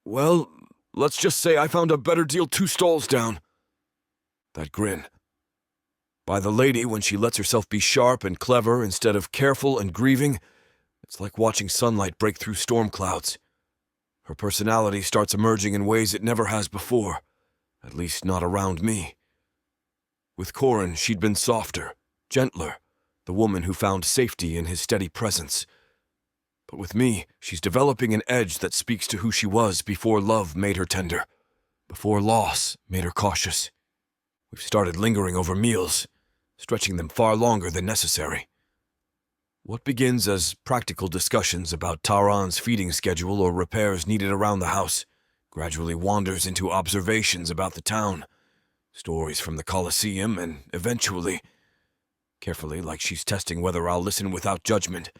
S2: Well, let's just say I found a better deal 2 stalls down. That grin. By the lady, when she lets herself be sharp and clever instead of careful and grieving, it's like watching sunlight break through storm clouds. Her personality starts emerging in ways it never has before, at least not around me. With Corin, she'd been softer, gentler, the woman who found safety in his steady presence. But with me, she's developing an edge that speaks to who she was before love made her tender, before loss made her cautious. We've started lingering over meals, stretching them far longer than necessary. What begins as practical discussions about Taran's feeding schedule or repairs needed around the house gradually wanders into observations about the town, stories from the coliseum, and eventually, carefully like she's testing whether I'll listen without judgment,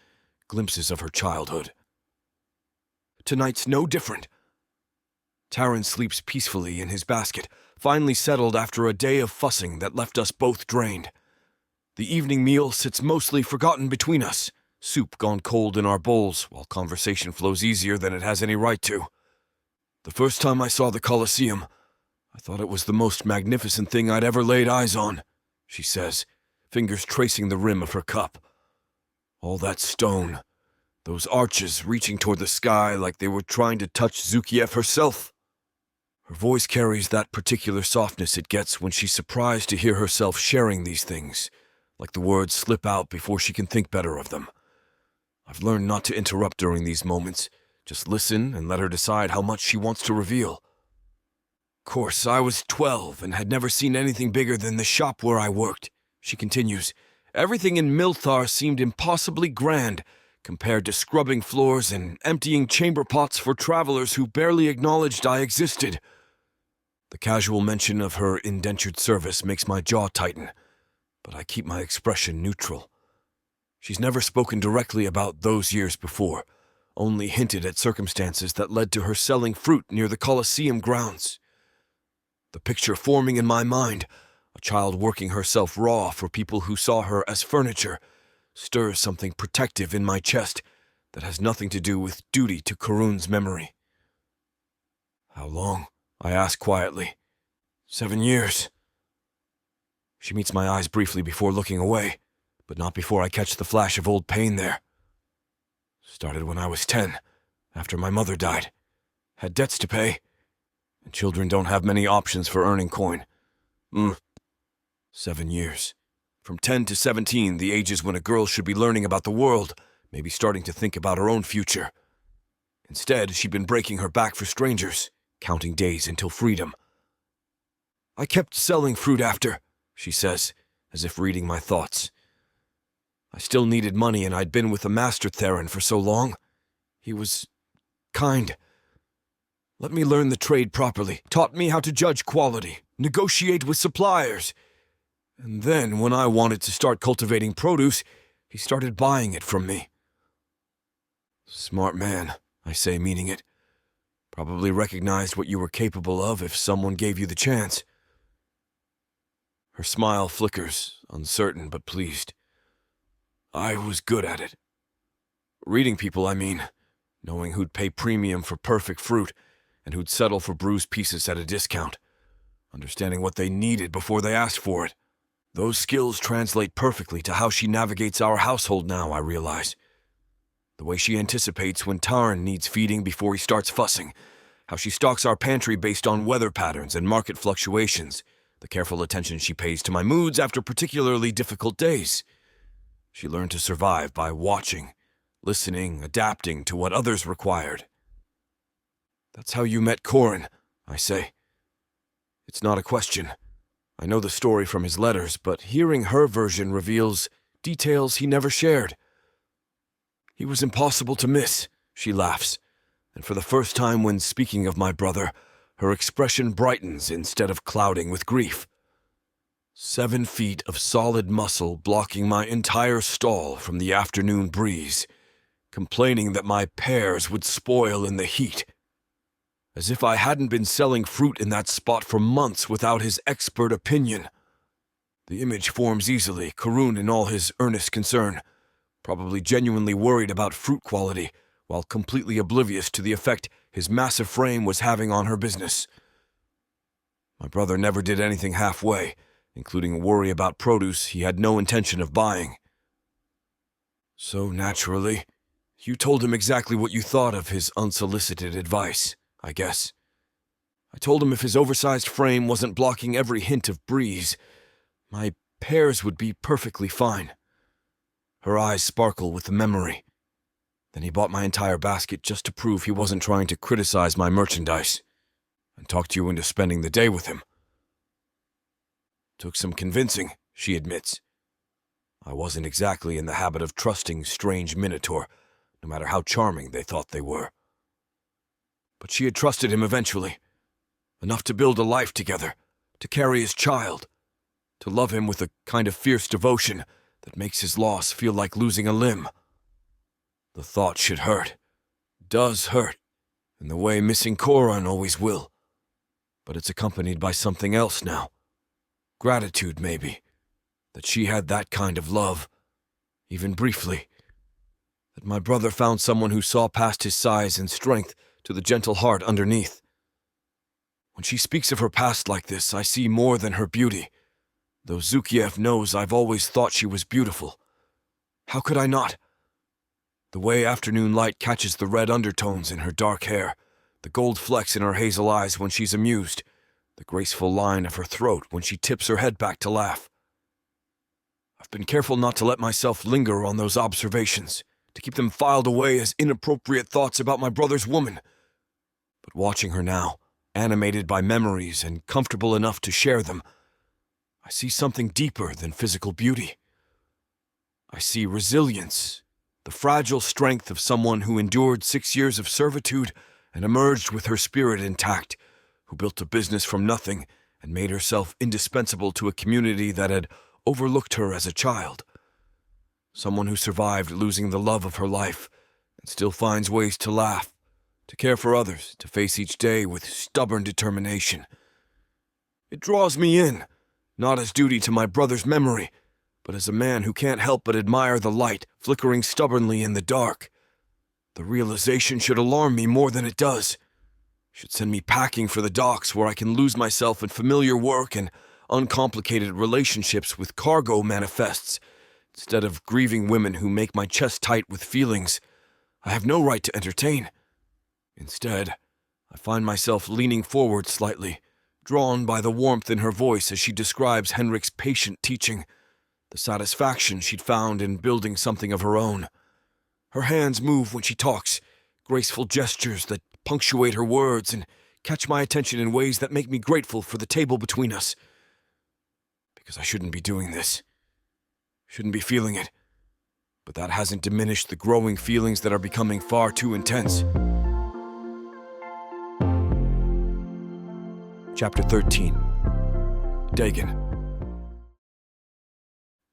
S2: glimpses of her childhood. Tonight's no different. Taran sleeps peacefully in his basket, finally settled after a day of fussing that left us both drained. The evening meal sits mostly forgotten between us, soup gone cold in our bowls, while conversation flows easier than it has any right to. The first time I saw the Coliseum, I thought it was the most magnificent thing I'd ever laid eyes on, she says, fingers tracing the rim of her cup. All that stone, those arches reaching toward the sky like they were trying to touch Zukiev herself. Her voice carries that particular softness it gets when she's surprised to hear herself sharing these things, like the words slip out before she can think better of them. I've learned not to interrupt during these moments, just listen and let her decide how much she wants to reveal. Of course, I was 12 and had never seen anything bigger than the shop where I worked, she continues. Everything in Milthar seemed impossibly grand, compared to scrubbing floors and emptying chamber pots for travelers who barely acknowledged I existed. The casual mention of her indentured service makes my jaw tighten, but I keep my expression neutral. She's never spoken directly about those years before, only hinted at circumstances that led to her selling fruit near the Coliseum grounds. The picture forming in my mind, a child working herself raw for people who saw her as furniture, stirs something protective in my chest that has nothing to do with duty to Karun's memory. "How long?" I ask quietly. 7 years. She meets my eyes briefly before looking away, but not before I catch the flash of old pain there. Started when I was 10, after my mother died. Had debts to pay, and children don't have many options for earning coin. 7 years. From 10 to 17, the ages when a girl should be learning about the world, maybe starting to think about her own future. Instead, she'd been breaking her back for strangers, counting days until freedom. "I kept selling fruit after," she says, as if reading my thoughts. I still needed money, and I'd been with the master Theron for so long. He was kind. Let me learn the trade properly, taught me how to judge quality, negotiate with suppliers. And then, when I wanted to start cultivating produce, he started buying it from me. "Smart man," I say, meaning it. "Probably recognized what you were capable of if someone gave you the chance." Her smile flickers, uncertain but pleased. "I was good at it. Reading people, I mean. Knowing who'd pay premium for perfect fruit and who'd settle for bruised pieces at a discount. Understanding what they needed before they asked for it. Those skills translate perfectly to how she navigates our household now, I realize. The way she anticipates when Tarn needs feeding before he starts fussing. How she stocks our pantry based on weather patterns and market fluctuations. The careful attention she pays to my moods after particularly difficult days. She learned to survive by watching, listening, adapting to what others required. "That's how you met Corin," I say. It's not a question. I know the story from his letters, but hearing her version reveals details he never shared. "He was impossible to miss," she laughs, and for the first time when speaking of my brother, her expression brightens instead of clouding with grief. 7 feet of solid muscle blocking my entire stall from the afternoon breeze, complaining that my pears would spoil in the heat. As if I hadn't been selling fruit in that spot for months without his expert opinion. The image forms easily, Karun in all his earnest concern, probably genuinely worried about fruit quality, while completely oblivious to the effect his massive frame was having on her business. My brother never did anything halfway, including worry about produce he had no intention of buying. So naturally, you told him exactly what you thought of his unsolicited advice, I guess. I told him if his oversized frame wasn't blocking every hint of breeze, my pears would be perfectly fine. Her eyes sparkle with the memory. Then he bought my entire basket just to prove he wasn't trying to criticize my merchandise, and talked you into spending the day with him. Took some convincing, she admits. I wasn't exactly in the habit of trusting strange Minotaur, no matter how charming they thought they were. But she had trusted him eventually, enough to build a life together, to carry his child, to love him with a kind of fierce devotion that makes his loss feel like losing a limb. The thought should hurt, does hurt, in the way missing Corin always will, but it's accompanied by something else now. Gratitude, maybe, that she had that kind of love, even briefly, that my brother found someone who saw past his size and strength to the gentle heart underneath. When she speaks of her past like this, I see more than her beauty, though Zukiev knows I've always thought she was beautiful. How could I not? The way afternoon light catches the red undertones in her dark hair, the gold flecks in her hazel eyes when she's amused, the graceful line of her throat when she tips her head back to laugh. I've been careful not to let myself linger on those observations, to keep them filed away as inappropriate thoughts about my brother's woman. But watching her now, animated by memories and comfortable enough to share them, I see something deeper than physical beauty. I see resilience, the fragile strength of someone who endured 6 years of servitude and emerged with her spirit intact, who built a business from nothing and made herself indispensable to a community that had overlooked her as a child. Someone who survived losing the love of her life and still finds ways to laugh, to care for others, to face each day with stubborn determination. It draws me in, not as duty to my brother's memory, but as a man who can't help but admire the light flickering stubbornly in the dark. The realization should alarm me more than it does. Should send me packing for the docks where I can lose myself in familiar work and uncomplicated relationships with cargo manifests, instead of grieving women who make my chest tight with feelings I have no right to entertain. Instead, I find myself leaning forward slightly, drawn by the warmth in her voice as she describes Henrik's patient teaching, the satisfaction she'd found in building something of her own. Her hands move when she talks, graceful gestures that punctuate her words and catch my attention in ways that make me grateful for the table between us. Because I shouldn't be doing this. Shouldn't be feeling it. But that hasn't diminished the growing feelings that are becoming far too intense. Chapter 13. Dagon.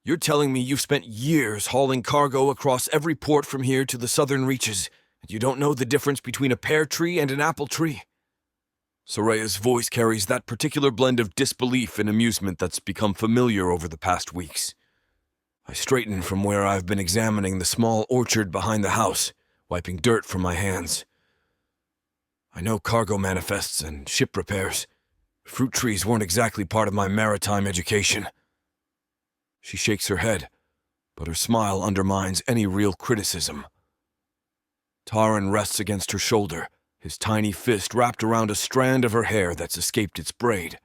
S2: You're telling me you've spent years hauling cargo across every port from here to the southern reaches, and you don't know the difference between a pear tree and an apple tree? Soraya's voice carries that particular blend of disbelief and amusement that's become familiar over the past weeks. I straighten from where I've been examining the small orchard behind the house, wiping dirt from my hands. I know cargo manifests and ship repairs. Fruit trees weren't exactly part of my maritime education. She shakes her head, but her smile undermines any real criticism. Taran rests against her shoulder, his tiny fist wrapped around a strand of her hair that's escaped its braid.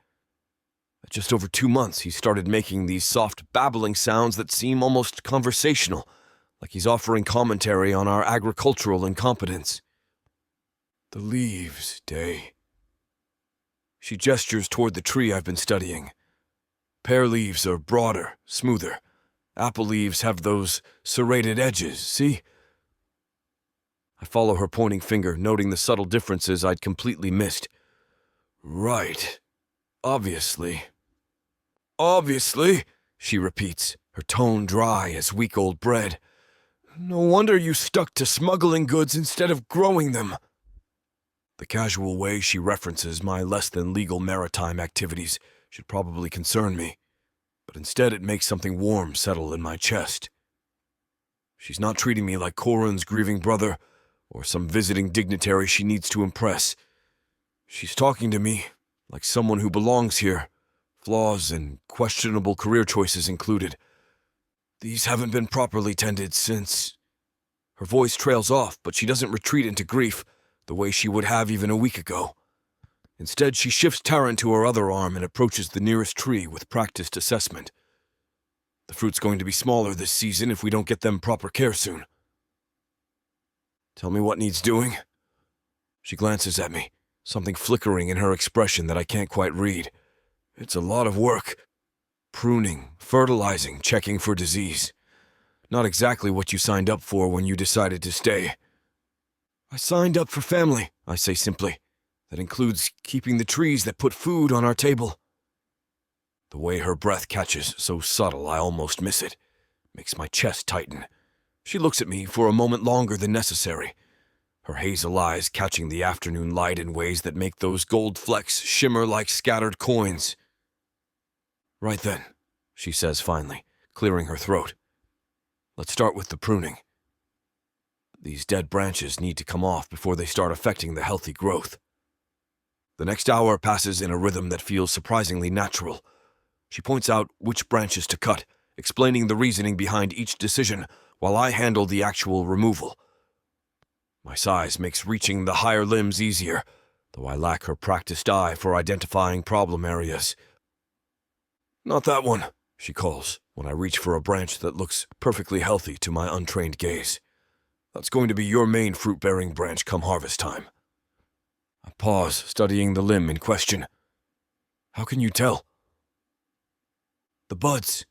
S2: At just over 2 months, he started making these soft, babbling sounds that seem almost conversational, like he's offering commentary on our agricultural incompetence. The leaves, Day. She gestures toward the tree I've been studying. Pear leaves are broader, smoother. Apple leaves have those serrated edges, see? I follow her pointing finger, noting the subtle differences I'd completely missed. Right. Obviously. Obviously, she repeats, her tone dry as week-old bread. No wonder you stuck to smuggling goods instead of growing them. The casual way she references my less-than-legal maritime activities should probably concern me, but instead it makes something warm settle in my chest. She's not treating me like Corin's grieving brother or some visiting dignitary she needs to impress. She's talking to me like someone who belongs here, flaws and questionable career choices included. These haven't been properly tended since... Her voice trails off, but she doesn't retreat into grief the way she would have even a week ago. Instead, she shifts Taran to her other arm and approaches the nearest tree with practiced assessment. The fruit's going to be smaller this season if we don't get them proper care soon. Tell me what needs doing? She glances at me, something flickering in her expression that I can't quite read. It's a lot of work. Pruning, fertilizing, checking for disease. Not exactly what you signed up for when you decided to stay. I signed up for family, I say simply. That includes keeping the trees that put food on our table. The way her breath catches, so subtle I almost miss it, makes my chest tighten. She looks at me for a moment longer than necessary, her hazel eyes catching the afternoon light in ways that make those gold flecks shimmer like scattered coins. Right then, she says finally, clearing her throat. Let's start with the pruning. These dead branches need to come off before they start affecting the healthy growth. The next hour passes in a rhythm that feels surprisingly natural. She points out which branches to cut, explaining the reasoning behind each decision while I handle the actual removal. My size makes reaching the higher limbs easier, though I lack her practiced eye for identifying problem areas. Not that one, she calls, when I reach for a branch that looks perfectly healthy to my untrained gaze. That's going to be your main fruit-bearing branch come harvest time. I pause, studying the limb in question. How can you tell? The buds.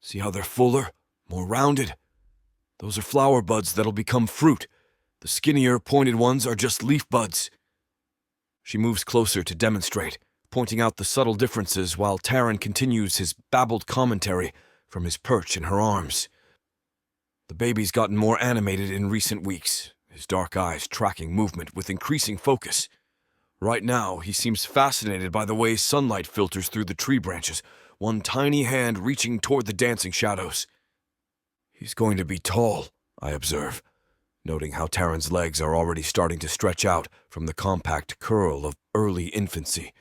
S2: See how they're fuller, more rounded? Those are flower buds that'll become fruit. The skinnier, pointed ones are just leaf buds. She moves closer to demonstrate, pointing out the subtle differences while Taran continues his babbled commentary from his perch in her arms. The baby's gotten more animated in recent weeks, his dark eyes tracking movement with increasing focus. Right now, he seems fascinated by the way sunlight filters through the tree branches, one tiny hand reaching toward the dancing shadows. He's going to be tall, I observe, noting how Taran's legs are already starting to stretch out from the compact curl of early infancy.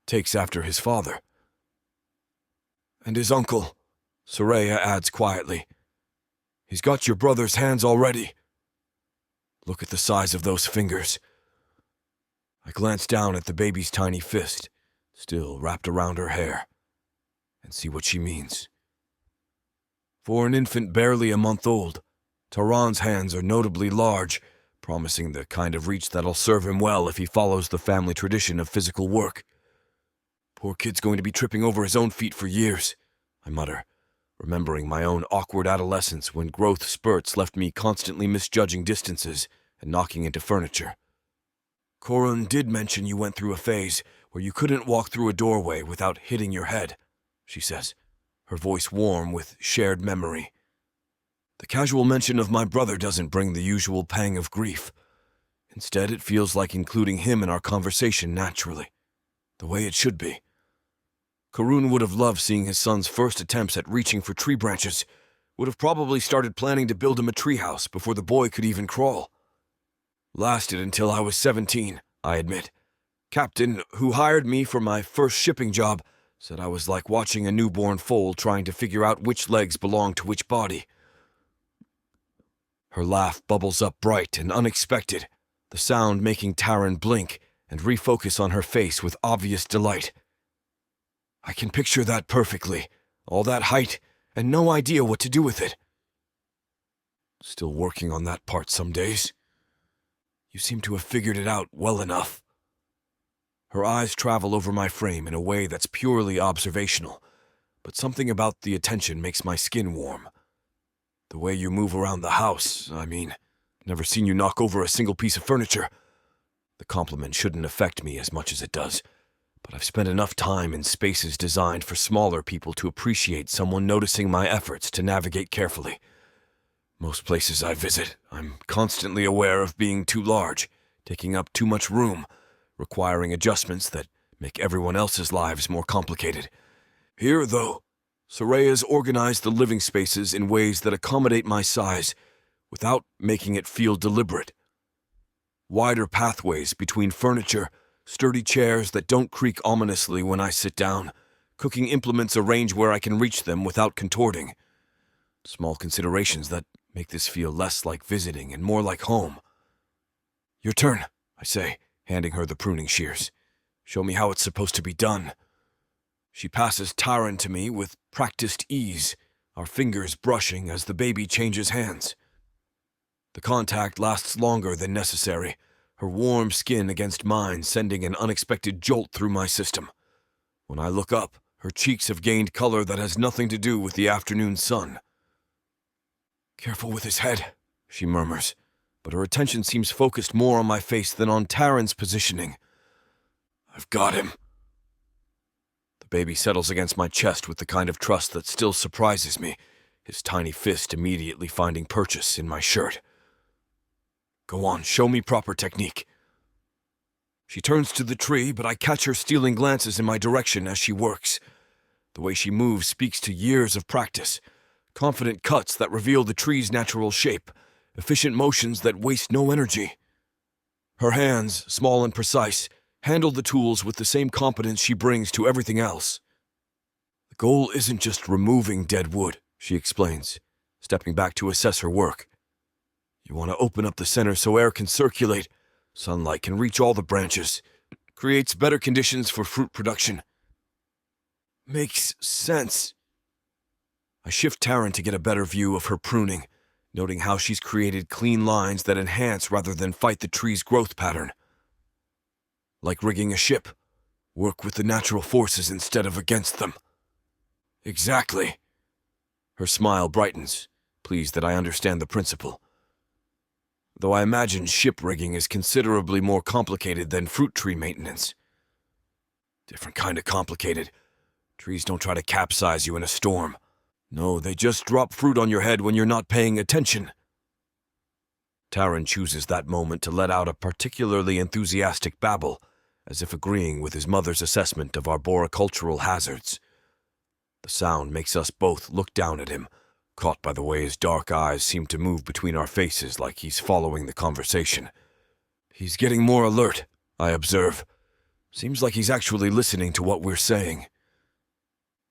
S2: Takes after his father. And his uncle, Soraya adds quietly. He's got your brother's hands already. Look at the size of those fingers. I glance down at the baby's tiny fist, still wrapped around her hair, and see what she means. For an infant barely a month old, Taran's hands are notably large, promising the kind of reach that'll serve him well if he follows the family tradition of physical work. Poor kid's going to be tripping over his own feet for years, I mutter, remembering my own awkward adolescence when growth spurts left me constantly misjudging distances and knocking into furniture. Corun did mention you went through a phase where you couldn't walk through a doorway without hitting your head, she says, her voice warm with shared memory. The casual mention of my brother doesn't bring the usual pang of grief. Instead, it feels like including him in our conversation naturally, the way it should be. Karun would have loved seeing his son's first attempts at reaching for tree branches, would have probably started planning to build him a treehouse before the boy could even crawl. Lasted until I was 17, I admit. Captain, who hired me for my first shipping job, said I was like watching a newborn foal trying to figure out which legs belonged to which body. Her laugh bubbles up bright and unexpected, the sound making Taran blink and refocus on her face with obvious delight. I can picture that perfectly, all that height, and no idea what to do with it. Still working on that part some days. You seem to have figured it out well enough. Her eyes travel over my frame in a way that's purely observational, but something about the attention makes my skin warm. The way you move around the house, I mean, never seen you knock over a single piece of furniture. The compliment shouldn't affect me as much as it does, but I've spent enough time in spaces designed for smaller people to appreciate someone noticing my efforts to navigate carefully. Most places I visit, I'm constantly aware of being too large, taking up too much room, requiring adjustments that make everyone else's lives more complicated. Here, though, Soraya's organized the living spaces in ways that accommodate my size without making it feel deliberate. Wider pathways between furniture, sturdy chairs that don't creak ominously when I sit down, cooking implements arranged where I can reach them without contorting. Small considerations that make this feel less like visiting and more like home. Your turn, I say, handing her the pruning shears. Show me how it's supposed to be done. She passes Taran to me with practiced ease, our fingers brushing as the baby changes hands. The contact lasts longer than necessary, her warm skin against mine sending an unexpected jolt through my system. When I look up, her cheeks have gained color that has nothing to do with the afternoon sun. Careful with his head, she murmurs, but her attention seems focused more on my face than on Taran's positioning. I've got him. The baby settles against my chest with the kind of trust that still surprises me, his tiny fist immediately finding purchase in my shirt. Go on, show me proper technique. She turns to the tree, but I catch her stealing glances in my direction as she works. The way she moves speaks to years of practice. Confident cuts that reveal the tree's natural shape, efficient motions that waste no energy. Her hands, small and precise, handle the tools with the same competence she brings to everything else. The goal isn't just removing dead wood, she explains, stepping back to assess her work. You want to open up the center so air can circulate, sunlight can reach all the branches, creates better conditions for fruit production. Makes sense. I shift Taran to get a better view of her pruning, noting how she's created clean lines that enhance rather than fight the tree's growth pattern. Like rigging a ship, work with the natural forces instead of against them. Exactly. Her smile brightens, pleased that I understand the principle. though I imagine ship rigging is considerably more complicated than fruit tree maintenance. Different kind of complicated. Trees don't try to capsize you in a storm. No, they just drop fruit on your head when you're not paying attention. Taran chooses that moment to let out a particularly enthusiastic babble, as if agreeing with his mother's assessment of arboricultural hazards. The sound makes us both look down at him, caught by the way his dark eyes seem to move between our faces like he's following the conversation. He's getting more alert, I observe. Seems like he's actually listening to what we're saying.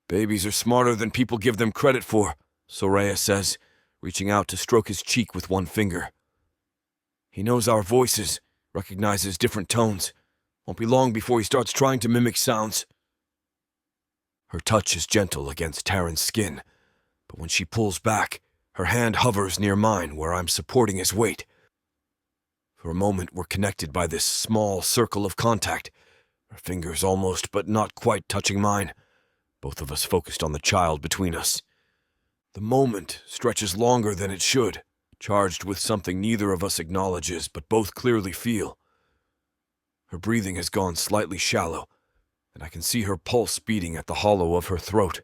S2: Babies are smarter than people give them credit for, Soraya says, reaching out to stroke his cheek with one finger. He knows our voices, recognizes different tones. Won't be long before he starts trying to mimic sounds. Her touch is gentle against Taran's skin, but when she pulls back, her hand hovers near mine where I'm supporting his weight. For a moment, we're connected by this small circle of contact, her fingers almost but not quite touching mine, both of us focused on the child between us. The moment stretches longer than it should, charged with something neither of us acknowledges but both clearly feel. Her breathing has gone slightly shallow, and I can see her pulse beating at the hollow of her throat.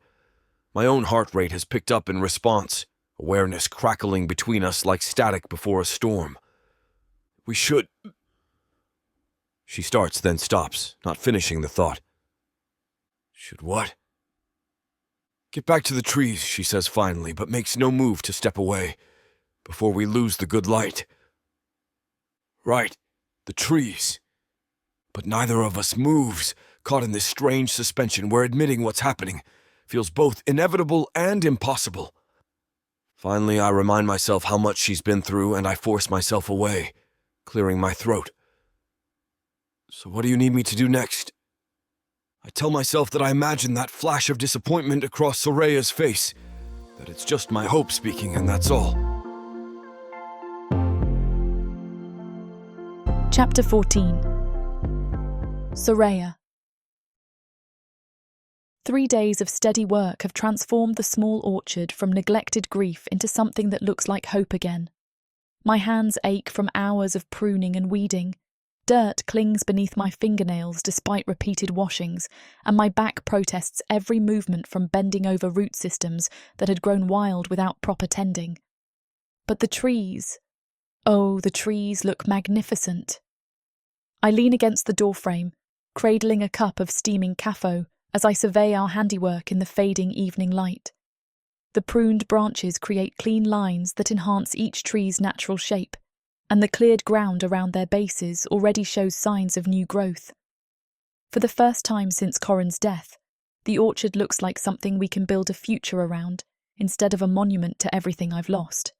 S2: My own heart rate has picked up in response, awareness crackling between us like static before a storm. We should... She starts, then stops, not finishing the thought. Should what? Get back to the trees, she says finally, but makes no move to step away, before we lose the good light. Right, the trees. But neither of us moves, caught in this strange suspension where admitting what's happening feels both inevitable and impossible. Finally, I remind myself how much she's been through, and I force myself away, clearing my throat. So what do you need me to do next? I tell myself that I imagine that flash of disappointment across Soraya's face, that it's just my hope speaking and that's all.
S1: Chapter 14. Soraya. 3 days of steady work have transformed the small orchard from neglected grief into something that looks like hope again. My hands ache from hours of pruning and weeding. Dirt clings beneath my fingernails despite repeated washings, and my back protests every movement from bending over root systems that had grown wild without proper tending. But the trees, oh, the trees look magnificent. I lean against the doorframe, cradling a cup of steaming caffo as I survey our handiwork in the fading evening light. The pruned branches create clean lines that enhance each tree's natural shape, and the cleared ground around their bases already shows signs of new growth. For the first time since Corin's death, the orchard looks like something we can build a future around, instead of a monument to everything I've lost.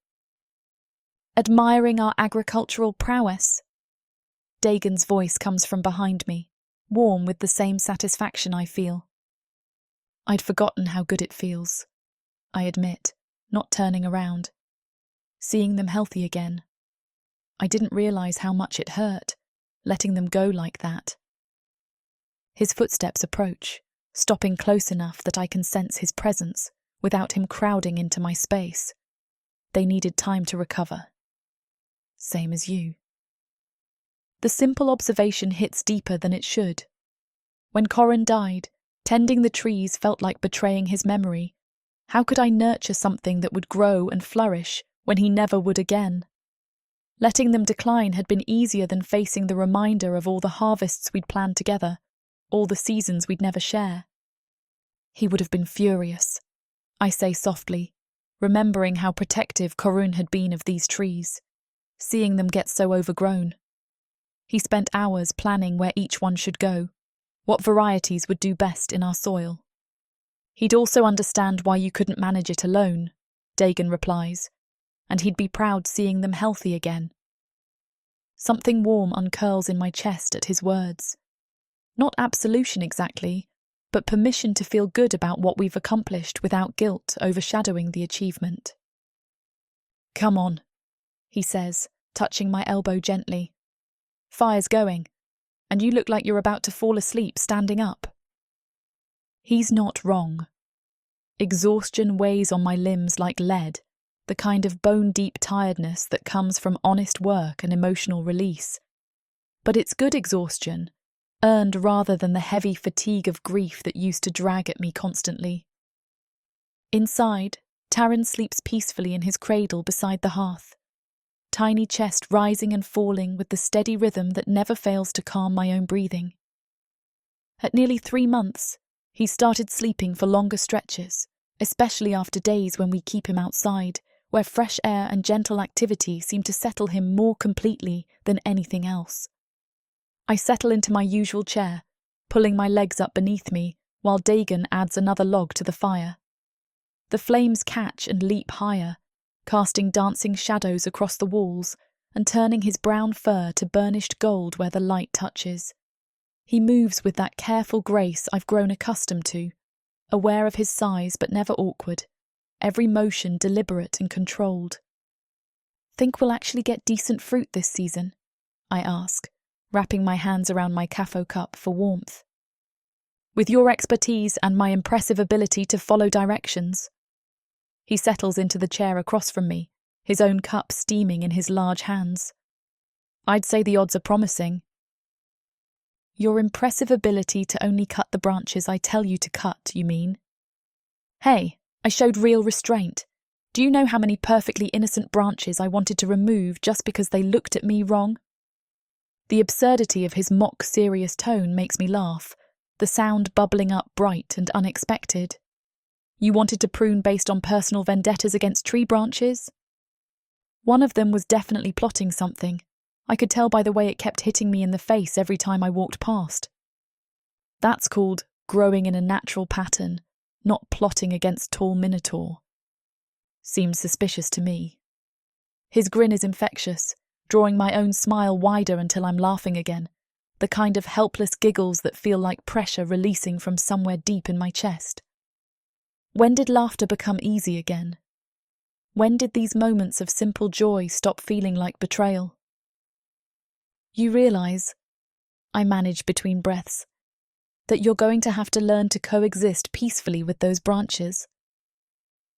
S1: Admiring our agricultural prowess? Dagon's voice comes from behind me, warm with the same satisfaction I feel. I'd forgotten how good it feels, I admit, not turning around. Seeing them healthy again. I didn't realize how much it hurt, letting them go like that. His footsteps approach, stopping close enough that I can sense his presence without him crowding into my space. They needed time to recover. Same as you. The simple observation hits deeper than it should. When Corin died, tending the trees felt like betraying his memory. How could I nurture something that would grow and flourish when he never would again? Letting them decline had been easier than facing the reminder of all the harvests we'd planned together, all the seasons we'd never share. He would have been furious, I say softly, remembering how protective Corun had been of these trees, seeing them get so overgrown. He spent hours planning where each one should go, what varieties would do best in our soil. He'd also understand why you couldn't manage it alone, Dagon replies, and he'd be proud seeing them healthy again. Something warm uncurls in my chest at his words. Not absolution exactly, but permission to feel good about what we've accomplished without guilt overshadowing the achievement. Come on, he says, touching my elbow gently. Fire's going, and you look like you're about to fall asleep standing up. He's not wrong. Exhaustion weighs on my limbs like lead, the kind of bone-deep tiredness that comes from honest work and emotional release. But it's good exhaustion, earned rather than the heavy fatigue of grief that used to drag at me constantly. Inside, Taran sleeps peacefully in his cradle beside the hearth, tiny chest rising and falling with the steady rhythm that never fails to calm my own breathing. At nearly 3 months, he started sleeping for longer stretches, especially after days when we keep him outside, where fresh air and gentle activity seem to settle him more completely than anything else. I settle into my usual chair, pulling my legs up beneath me, while Dagon adds another log to the fire. The flames catch and leap higher, casting dancing shadows across the walls and turning his brown fur to burnished gold where the light touches. He moves with that careful grace I've grown accustomed to, aware of his size but never awkward, every motion deliberate and controlled. "Think we'll actually get decent fruit this season?" I ask, wrapping my hands around my caffo cup for warmth. "With your expertise and my impressive ability to follow directions." He settles into the chair across from me, his own cup steaming in his large hands. "I'd say the odds are promising." "Your impressive ability to only cut the branches I tell you to cut, you mean?" "Hey, I showed real restraint. Do you know how many perfectly innocent branches I wanted to remove just because they looked at me wrong?" The absurdity of his mock-serious tone makes me laugh, the sound bubbling up bright and unexpected. "You wanted to prune based on personal vendettas against tree branches?" One of them was definitely plotting something. I could tell by the way it kept hitting me in the face every time I walked past. That's called growing in a natural pattern, not plotting against tall Minotaur. Seems suspicious to me. His grin is infectious, drawing my own smile wider until I'm laughing again, the kind of helpless giggles that feel like pressure releasing from somewhere deep in my chest. When did laughter become easy again? When did these moments of simple joy stop feeling like betrayal? "You realise," I manage between breaths, "that you're going to have to learn to coexist peacefully with those branches.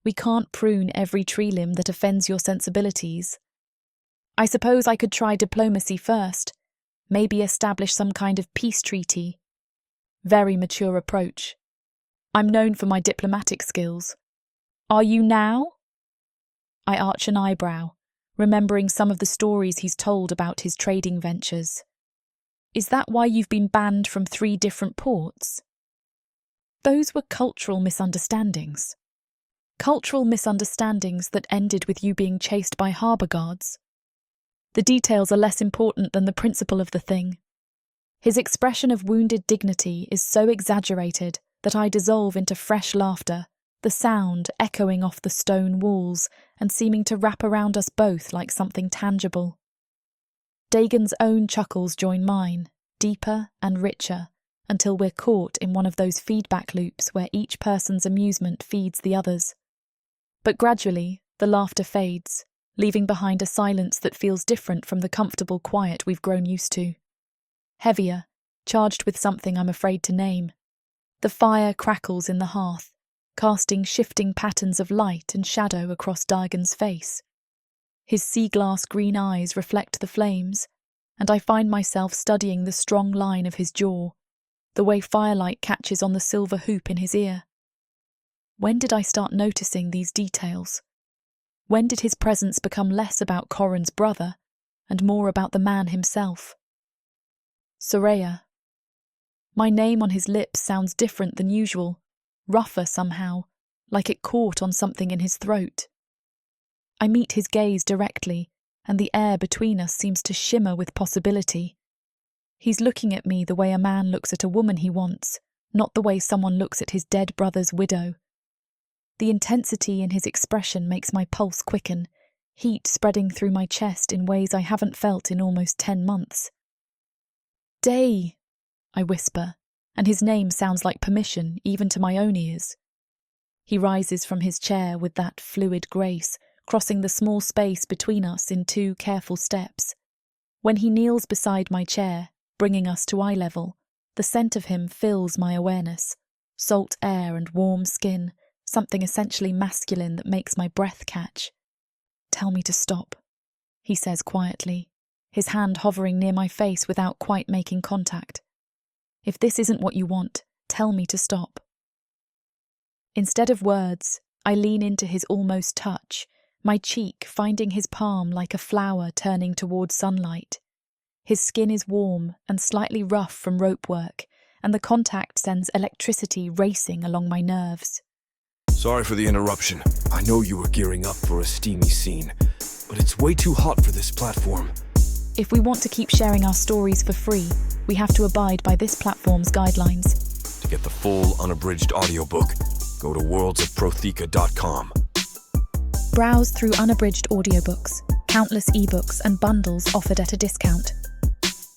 S1: We can't prune every tree limb that offends your sensibilities. I suppose I could try diplomacy first, maybe establish some kind of peace treaty. Very mature approach. I'm known for my diplomatic skills. Are you now?" I arch an eyebrow, remembering some of the stories he's told about his trading ventures. "Is that why you've been banned from 3 different ports?" "Those were cultural misunderstandings. Cultural misunderstandings that ended with you being chased by harbour guards. The details are less important than the principle of the thing." His expression of wounded dignity is so exaggerated that I dissolve into fresh laughter, the sound echoing off the stone walls and seeming to wrap around us both like something tangible. Dagon's own chuckles join mine, deeper and richer, until we're caught in one of those feedback loops where each person's amusement feeds the others. But gradually, the laughter fades, leaving behind a silence that feels different from the comfortable quiet we've grown used to. Heavier, charged with something I'm afraid to name. The fire crackles in the hearth, casting shifting patterns of light and shadow across Dagon's face. His sea-glass green eyes reflect the flames, and I find myself studying the strong line of his jaw, the way firelight catches on the silver hoop in his ear. When did I start noticing these details? When did his presence become less about Corrin's brother and more about the man himself? Soraya. My name on his lips sounds different than usual, rougher somehow, like it caught on something in his throat. I meet his gaze directly, and the air between us seems to shimmer with possibility. He's looking at me the way a man looks at a woman he wants, not the way someone looks at his dead brother's widow. The intensity in his expression makes my pulse quicken, heat spreading through my chest in ways I haven't felt in almost 10 months. "Day," I whisper, and his name sounds like permission even to my own ears. He rises from his chair with that fluid grace, crossing the small space between us in 2 careful steps. When he kneels beside my chair, bringing us to eye level, the scent of him fills my awareness. Salt air and warm skin, something essentially masculine that makes my breath catch. tell me to stop, he says quietly, his hand hovering near my face without quite making contact. If this isn't what you want, tell me to stop. Instead of words, I lean into his almost touch, my cheek finding his palm like a flower turning towards sunlight. His skin is warm and slightly rough from rope work, and the contact sends electricity racing along my nerves.
S2: Sorry for the interruption. I know you were gearing up for a steamy scene, but it's way too hot for this platform.
S1: If we want to keep sharing our stories for free, we have to abide by this platform's guidelines.
S2: To get the full unabridged audiobook, go to worldsofprotheka.com.
S1: Browse through unabridged audiobooks, countless ebooks and bundles offered at a discount.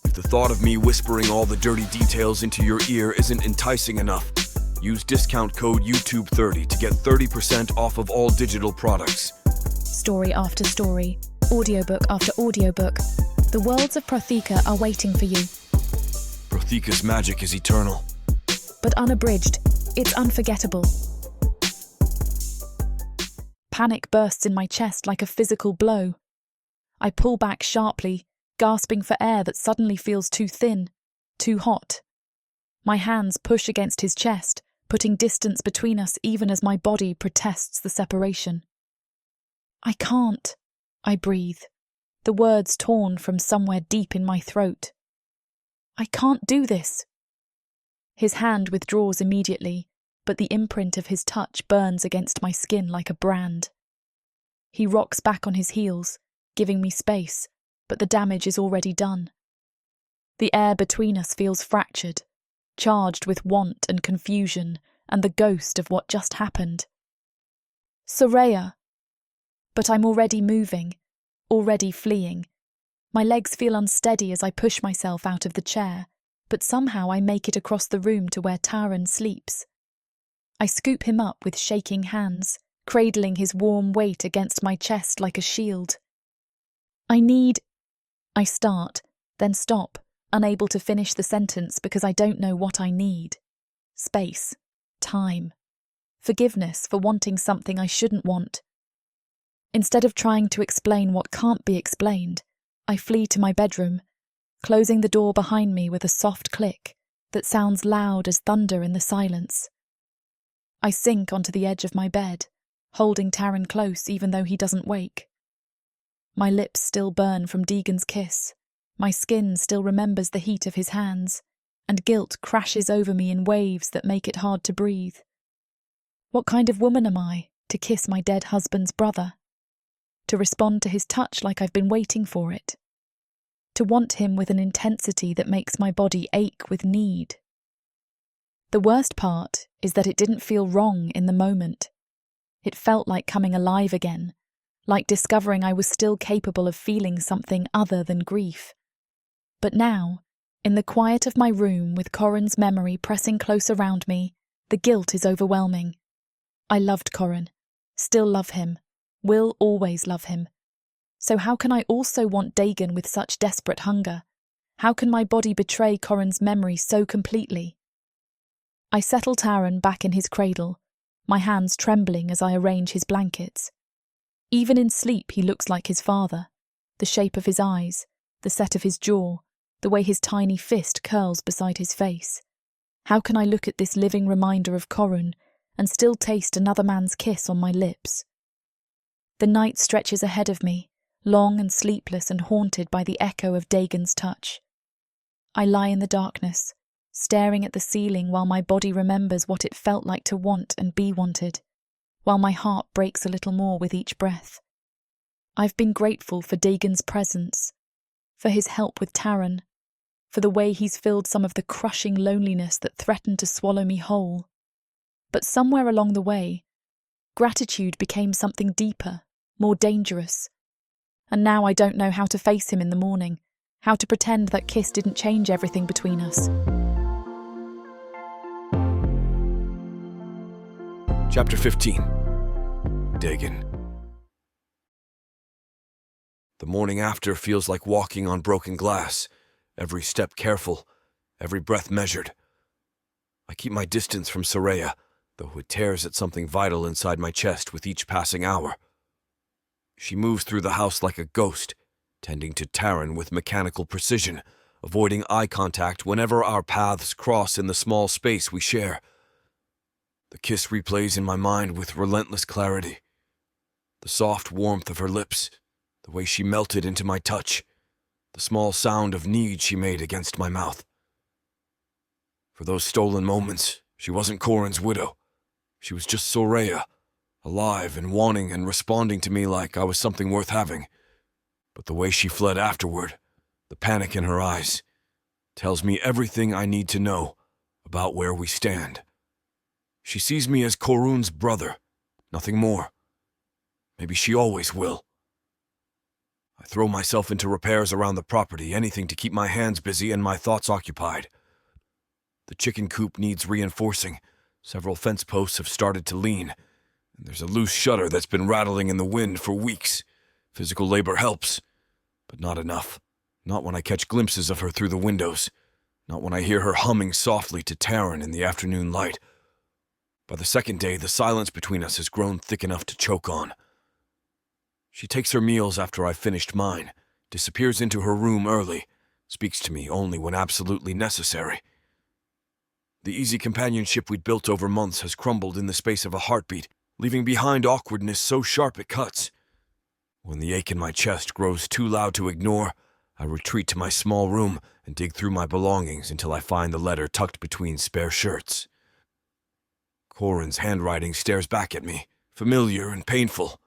S2: If the thought of me whispering all the dirty details into your ear isn't enticing enough, use discount code YouTube30 to get 30% off of all digital products.
S1: Story after story, audiobook after audiobook, the Worlds of Protheka are waiting for you.
S2: Protheka's magic is eternal.
S1: But unabridged, it's unforgettable. Panic bursts in my chest like a physical blow. I pull back sharply, gasping for air that suddenly feels too thin, too hot. My hands push against his chest, putting distance between us even as my body protests the separation. I can't, I breathe, the words torn from somewhere deep in my throat. I can't do this. His hand withdraws immediately, but the imprint of his touch burns against my skin like a brand. He rocks back on his heels, giving me space, but the damage is already done. The air between us feels fractured, charged with want and confusion and the ghost of what just happened. Soraya! But I'm already moving, already fleeing. My legs feel unsteady as I push myself out of the chair, but somehow I make it across the room to where Taran sleeps. I scoop him up with shaking hands, cradling his warm weight against my chest like a shield. I start, then stop, unable to finish the sentence because I don't know what I need. Space. Time. Forgiveness for wanting something I shouldn't want. Instead of trying to explain what can't be explained, I flee to my bedroom, closing the door behind me with a soft click that sounds loud as thunder in the silence. I sink onto the edge of my bed, holding Taran close even though he doesn't wake. My lips still burn from Deegan's kiss, my skin still remembers the heat of his hands, and guilt crashes over me in waves that make it hard to breathe. What kind of woman am I to kiss my dead husband's brother? To respond to his touch like I've been waiting for it? To want him with an intensity that makes my body ache with need? The worst part is that it didn't feel wrong in the moment. It felt like coming alive again, like discovering I was still capable of feeling something other than grief. But now, in the quiet of my room with Corin's memory pressing close around me, the guilt is overwhelming. I loved Corin, still love him, will always love him. So how can I also want Dagan with such desperate hunger? How can my body betray Corin's memory so completely? I settle Taran back in his cradle, my hands trembling as I arrange his blankets. Even in sleep he looks like his father, the shape of his eyes, the set of his jaw, the way his tiny fist curls beside his face. How can I look at this living reminder of Corin and still taste another man's kiss on my lips? The night stretches ahead of me, long and sleepless and haunted by the echo of Dagan's touch. I lie in the darkness, staring at the ceiling while my body remembers what it felt like to want and be wanted, while my heart breaks a little more with each breath. I've been grateful for Dagan's presence, for his help with Taran, for the way he's filled some of the crushing loneliness that threatened to swallow me whole. But somewhere along the way, gratitude became something deeper, more dangerous. And now I don't know how to face him in the morning, how to pretend that kiss didn't change everything between us.
S2: Chapter 15. Dagan. The morning after feels like walking on broken glass, every step careful, every breath measured. I keep my distance from Soraya, though it tears at something vital inside my chest with each passing hour. She moves through the house like a ghost, tending to Taryn with mechanical precision, avoiding eye contact whenever our paths cross in the small space we share. The kiss replays in my mind with relentless clarity. The soft warmth of her lips, the way she melted into my touch, the small sound of need she made against my mouth. For those stolen moments, she wasn't Corin's widow. She was just Soraya, alive and wanting and responding to me like I was something worth having. But the way she fled afterward, the panic in her eyes, tells me everything I need to know about where we stand. She sees me as Korun's brother, nothing more. Maybe she always will. I throw myself into repairs around the property, anything to keep my hands busy and my thoughts occupied. The chicken coop needs reinforcing. Several fence posts have started to lean, and there's a loose shutter that's been rattling in the wind for weeks. Physical labor helps, but not enough. Not when I catch glimpses of her through the windows. Not when I hear her humming softly to Taryn in the afternoon light. By the second day, the silence between us has grown thick enough to choke on. She takes her meals after I've finished mine, disappears into her room early, speaks to me only when absolutely necessary. The easy companionship we'd built over months has crumbled in the space of a heartbeat, leaving behind awkwardness so sharp it cuts. When the ache in my chest grows too loud to ignore, I retreat to my small room and dig through my belongings until I find the letter tucked between spare shirts. Corin's handwriting stares back at me, familiar and painful.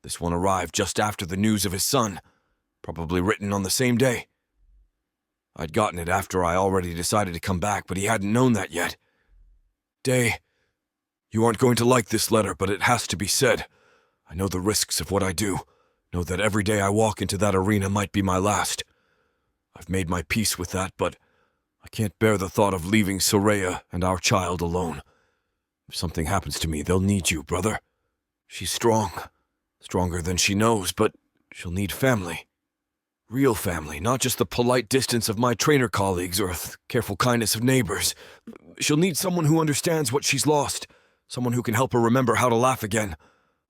S2: This one arrived just after the news of his son, probably written on the same day. I'd gotten it after I already decided to come back, but he hadn't known that yet. Day, you aren't going to like this letter, but it has to be said. I know the risks of what I do, know that every day I walk into that arena might be my last. I've made my peace with that, but I can't bear the thought of leaving Soraya and our child alone. If something happens to me, they'll need you, brother. She's strong. Stronger than she knows, but she'll need family. Real family, not just the polite distance of my trainer colleagues or the careful kindness of neighbors. She'll need someone who understands what she's lost, someone who can help her remember how to laugh again.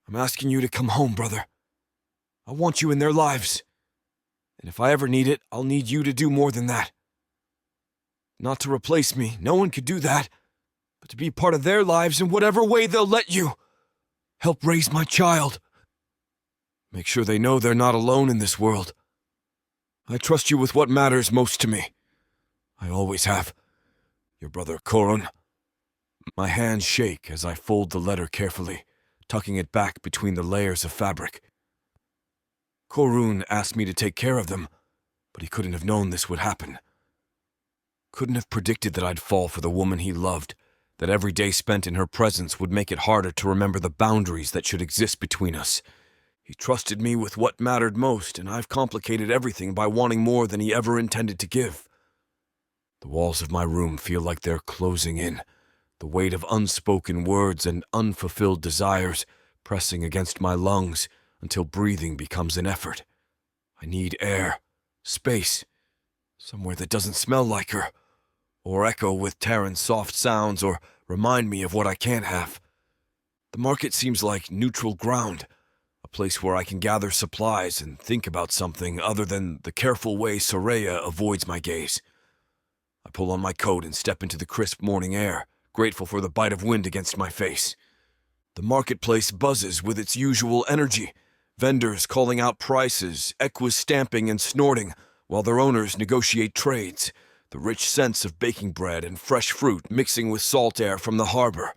S2: I'm asking you to come home, brother. I want you in their lives. And if I ever need it, I'll need you to do more than that. Not to replace me, no one could do that, but to be part of their lives in whatever way they'll let you. Help raise my child. Make sure they know they're not alone in this world. I trust you with what matters most to me. I always have. Your brother Korun. My hands shake as I fold the letter carefully, tucking it back between the layers of fabric. Korun asked me to take care of them, but he couldn't have known this would happen. Couldn't have predicted that I'd fall for the woman he loved, that every day spent in her presence would make it harder to remember the boundaries that should exist between us. He trusted me with what mattered most, and I've complicated everything by wanting more than he ever intended to give. The walls of my room feel like they're closing in, the weight of unspoken words and unfulfilled desires pressing against my lungs until breathing becomes an effort. I need air, space, somewhere that doesn't smell like her, or echo with Taryn's soft sounds, or remind me of what I can't have. The market seems like neutral ground, a place where I can gather supplies and think about something other than the careful way Soraya avoids my gaze. I pull on my coat and step into the crisp morning air, grateful for the bite of wind against my face. The marketplace buzzes with its usual energy, vendors calling out prices, equus stamping and snorting, while their owners negotiate trades, the rich scents of baking bread and fresh fruit mixing with salt air from the harbor.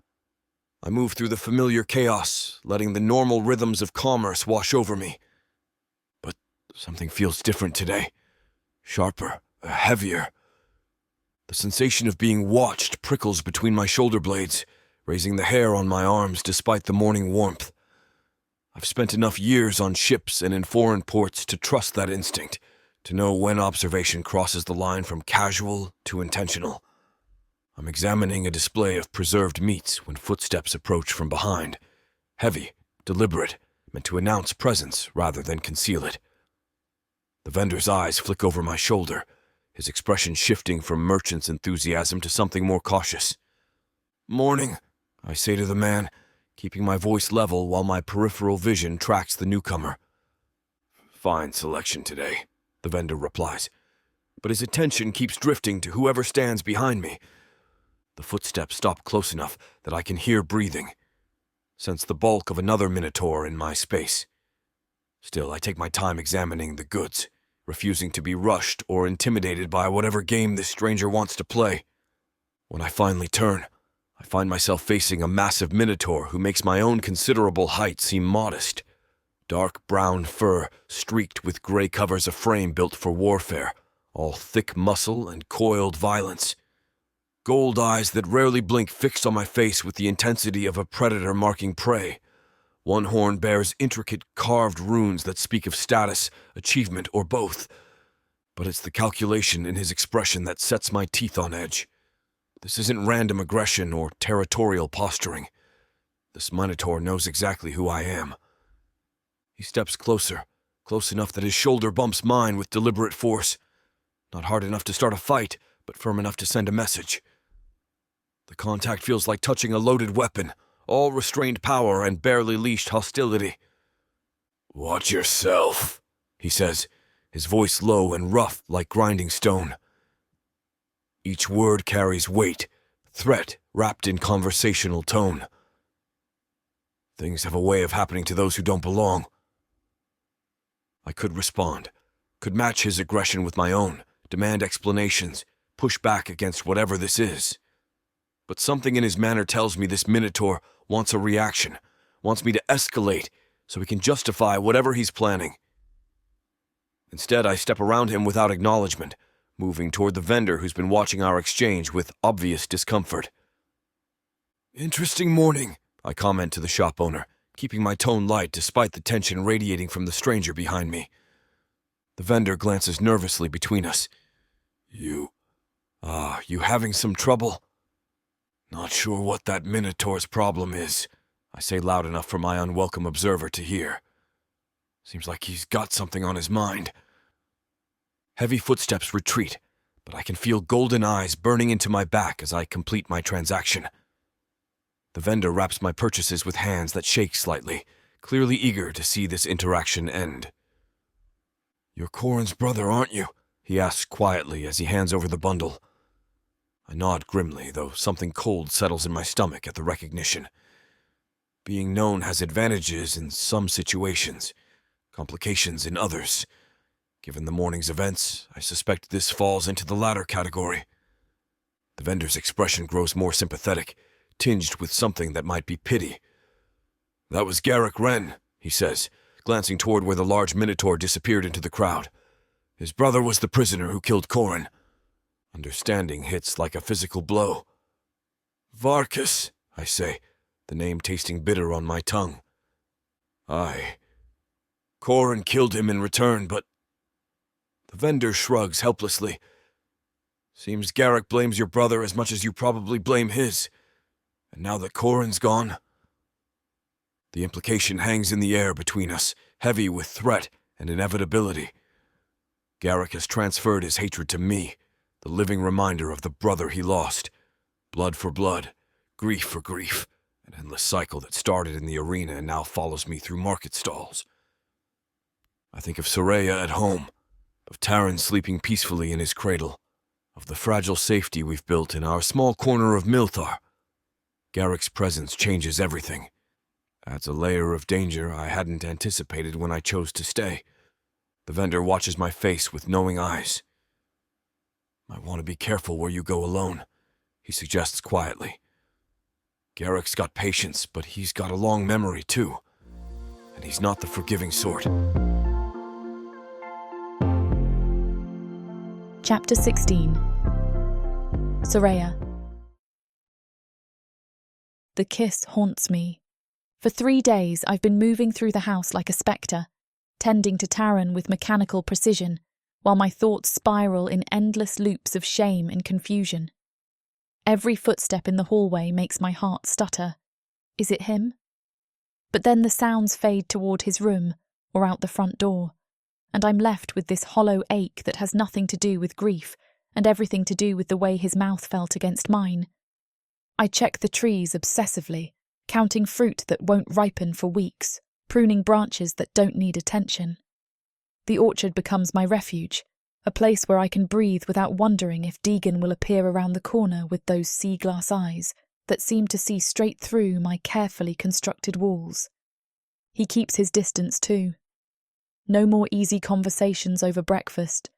S2: I move through the familiar chaos, letting the normal rhythms of commerce wash over me. But something feels different today. Sharper, heavier. The sensation of being watched prickles between my shoulder blades, raising the hair on my arms despite the morning warmth. I've spent enough years on ships and in foreign ports to trust that instinct, to know when observation crosses the line from casual to intentional. I'm examining a display of preserved meats when footsteps approach from behind. Heavy, deliberate, meant to announce presence rather than conceal it. The vendor's eyes flick over my shoulder, his expression shifting from merchant's enthusiasm to something more cautious. "Morning," I say to the man, keeping my voice level while my peripheral vision tracks the newcomer. "Fine selection today," the vendor replies, but his attention keeps drifting to whoever stands behind me. The footsteps stop close enough that I can hear breathing, sense the bulk of another Minotaur in my space. Still, I take my time examining the goods, refusing to be rushed or intimidated by whatever game this stranger wants to play. When I finally turn, I find myself facing a massive Minotaur who makes my own considerable height seem modest. Dark brown fur streaked with gray covers a frame built for warfare, all thick muscle and coiled violence. Gold eyes that rarely blink fixed on my face with the intensity of a predator marking prey. One horn bears intricate carved runes that speak of status, achievement, or both. But it's the calculation in his expression that sets my teeth on edge. This isn't random aggression or territorial posturing. This Minotaur knows exactly who I am. He steps closer, close enough that his shoulder bumps mine with deliberate force. Not hard enough to start a fight, but firm enough to send a message. The contact feels like touching a loaded weapon, all restrained power and barely leashed hostility. "Watch yourself," he says, his voice low and rough like grinding stone. Each word carries weight, threat wrapped in conversational tone. Things have a way of happening to those who don't belong. I could respond, could match his aggression with my own, demand explanations, push back against whatever this is. But something in his manner tells me this Minotaur wants a reaction, wants me to escalate so he can justify whatever he's planning. Instead, I step around him without acknowledgement, moving toward the vendor who's been watching our exchange with obvious discomfort. "Interesting morning," I comment to the shop owner, keeping my tone light despite the tension radiating from the stranger behind me. The vendor glances nervously between us. You having some trouble?" "Not sure what that Minotaur's problem is," I say loud enough for my unwelcome observer to hear. Seems like he's got something on his mind. Heavy footsteps retreat, but I can feel golden eyes burning into my back as I complete my transaction. The vendor wraps my purchases with hands that shake slightly, clearly eager to see this interaction end. "You're Corin's brother, aren't you?" he asks quietly as he hands over the bundle. I nod grimly, though something cold settles in my stomach at the recognition. Being known has advantages in some situations, complications in others. Given the morning's events, I suspect this falls into the latter category. The vendor's expression grows more sympathetic, tinged with something that might be pity. "That was Garrick Wren," he says, glancing toward where the large Minotaur disappeared into the crowd. "His brother was the prisoner who killed Corin." Understanding hits like a physical blow. "Varkas," I say, the name tasting bitter on my tongue. "Aye. Corin killed him in return, but..." The vendor shrugs helplessly. "Seems Garrick blames your brother as much as you probably blame his. And now that Corin's gone..." The implication hangs in the air between us, heavy with threat and inevitability. Garrick has transferred his hatred to me, the living reminder of the brother he lost. Blood for blood, grief for grief, an endless cycle that started in the arena and now follows me through market stalls. I think of Soraya at home, of Taran sleeping peacefully in his cradle, of the fragile safety we've built in our small corner of Minotaur. Garrick's presence changes everything. Adds a layer of danger I hadn't anticipated when I chose to stay. The vendor watches my face with knowing eyes. "I want to be careful where you go alone," he suggests quietly. Garrick's got patience, but he's got a long memory too. And he's not the forgiving sort.
S1: Chapter 16. Soraya. The kiss haunts me. For 3 days I've been moving through the house like a spectre, tending to Taran with mechanical precision, while my thoughts spiral in endless loops of shame and confusion. Every footstep in the hallway makes my heart stutter. Is it him? But then the sounds fade toward his room or out the front door, and I'm left with this hollow ache that has nothing to do with grief and everything to do with the way his mouth felt against mine. I check the trees obsessively, counting fruit that won't ripen for weeks, pruning branches that don't need attention. The orchard becomes my refuge, a place where I can breathe without wondering if Deegan will appear around the corner with those sea glass eyes that seem to see straight through my carefully constructed walls. He keeps his distance too. No more easy conversations over breakfast,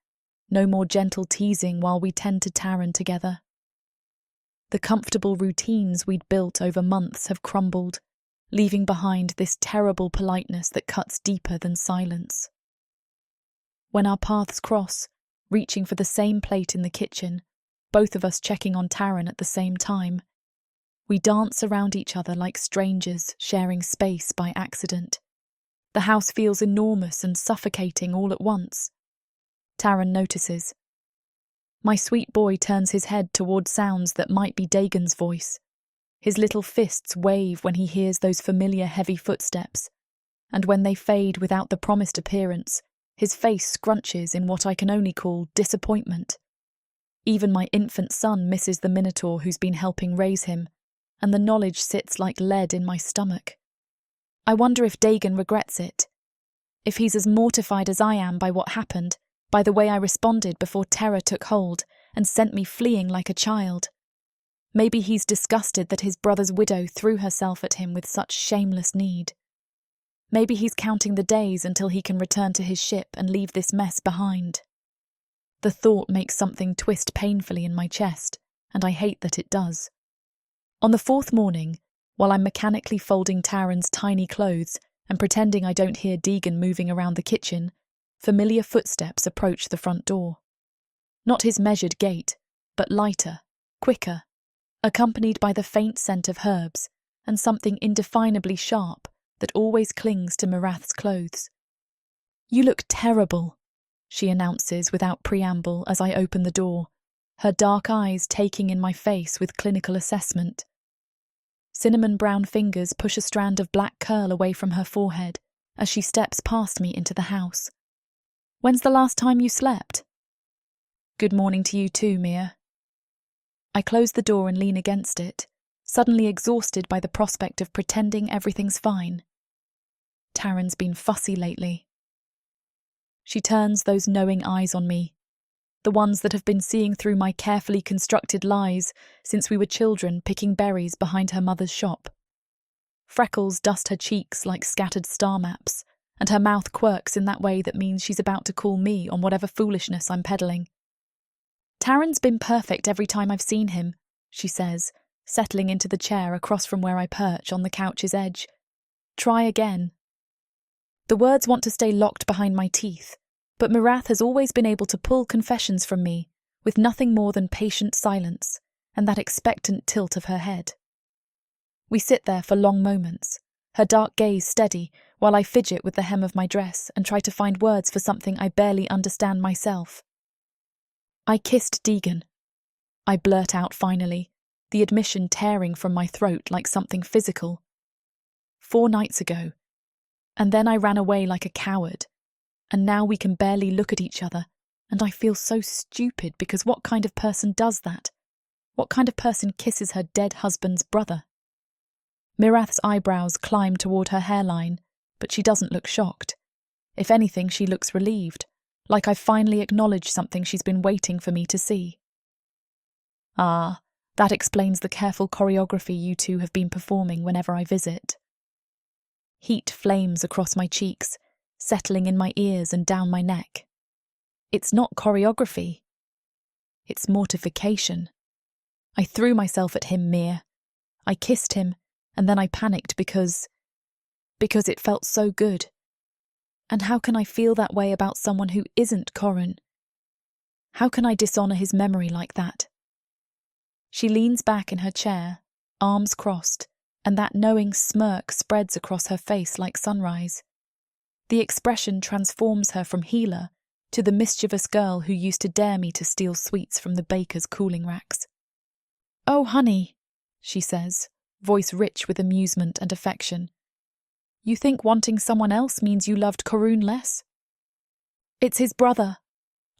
S1: no more gentle teasing while we tend to Taran together. The comfortable routines we'd built over months have crumbled, leaving behind this terrible politeness that cuts deeper than silence. When our paths cross, reaching for the same plate in the kitchen, both of us checking on Taran at the same time, we dance around each other like strangers sharing space by accident. The house feels enormous and suffocating all at once. Taran notices. My sweet boy turns his head toward sounds that might be Dagon's voice. His little fists wave when he hears those familiar heavy footsteps, and when they fade without the promised appearance, his face scrunches in what I can only call disappointment. Even my infant son misses the Minotaur who's been helping raise him, and the knowledge sits like lead in my stomach. I wonder if Dagon regrets it, if he's as mortified as I am by what happened, by the way I responded before terror took hold and sent me fleeing like a child. Maybe he's disgusted that his brother's widow threw herself at him with such shameless need. Maybe he's counting the days until he can return to his ship and leave this mess behind. The thought makes something twist painfully in my chest, and I hate that it does. On the fourth morning, while I'm mechanically folding Taran's tiny clothes and pretending I don't hear Deegan moving around the kitchen, familiar footsteps approach the front door. Not his measured gait, but lighter, quicker, accompanied by the faint scent of herbs and something indefinably sharp that always clings to Mirath's clothes. "You look terrible," she announces without preamble as I open the door, her dark eyes taking in my face with clinical assessment. Cinnamon brown fingers push a strand of black curl away from her forehead as she steps past me into the house. "When's the last time you slept?" "Good morning to you too, Mia." I close the door and lean against it, suddenly exhausted by the prospect of pretending everything's fine. Taran's been fussy lately. She turns those knowing eyes on me, the ones that have been seeing through my carefully constructed lies since we were children picking berries behind her mother's shop. Freckles dust her cheeks like scattered star maps, and her mouth quirks in that way that means she's about to call me on whatever foolishness I'm peddling. "Taran's been perfect every time I've seen him," she says, settling into the chair across from where I perch on the couch's edge. "Try again." The words want to stay locked behind my teeth, but Mirath has always been able to pull confessions from me with nothing more than patient silence and that expectant tilt of her head. We sit there for long moments, her dark gaze steady, while I fidget with the hem of my dress and try to find words for something I barely understand myself. "I kissed Deegan," I blurt out finally, the admission tearing from my throat like something physical. 4 nights ago. And then I ran away like a coward. And now we can barely look at each other, and I feel so stupid because what kind of person does that? What kind of person kisses her dead husband's brother? Mirath's eyebrows climb toward her hairline, but she doesn't look shocked. If anything, she looks relieved, like I've finally acknowledged something she's been waiting for me to see. "Ah, that explains the careful choreography you two have been performing whenever I visit." Heat flames across my cheeks, settling in my ears and down my neck. It's not choreography. It's mortification. I threw myself at him, Mir. I kissed him, and then I panicked because it felt so good. And how can I feel that way about someone who isn't Corin? How can I dishonour his memory like that? She leans back in her chair, arms crossed, and that knowing smirk spreads across her face like sunrise. The expression transforms her from healer to the mischievous girl who used to dare me to steal sweets from the baker's cooling racks. "Oh, honey," she says, voice rich with amusement and affection. "You think wanting someone else means you loved Corun less?" "It's his brother,"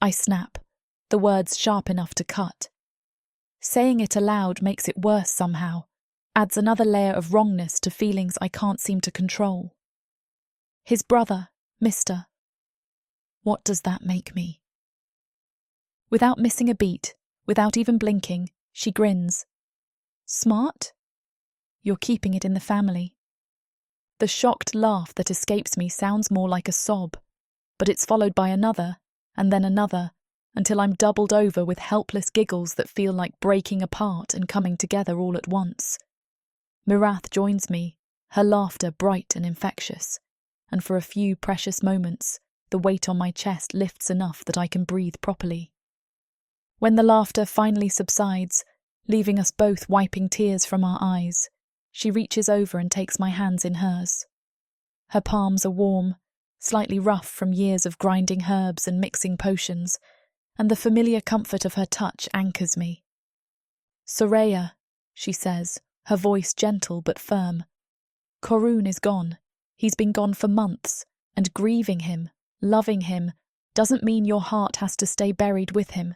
S1: I snap, the words sharp enough to cut. Saying it aloud makes it worse somehow, adds another layer of wrongness to feelings I can't seem to control. His brother, Mr. What does that make me? Without missing a beat, without even blinking, she grins. Smart? You're keeping it in the family. The shocked laugh that escapes me sounds more like a sob, but it's followed by another, and then another, until I'm doubled over with helpless giggles that feel like breaking apart and coming together all at once. Mirath joins me, her laughter bright and infectious, and for a few precious moments, the weight on my chest lifts enough that I can breathe properly. When the laughter finally subsides, leaving us both wiping tears from our eyes, she reaches over and takes my hands in hers. Her palms are warm, slightly rough from years of grinding herbs and mixing potions, and the familiar comfort of her touch anchors me. Soraya, she says, her voice gentle but firm. Korun is gone. He's been gone for months, and grieving him, loving him, doesn't mean your heart has to stay buried with him.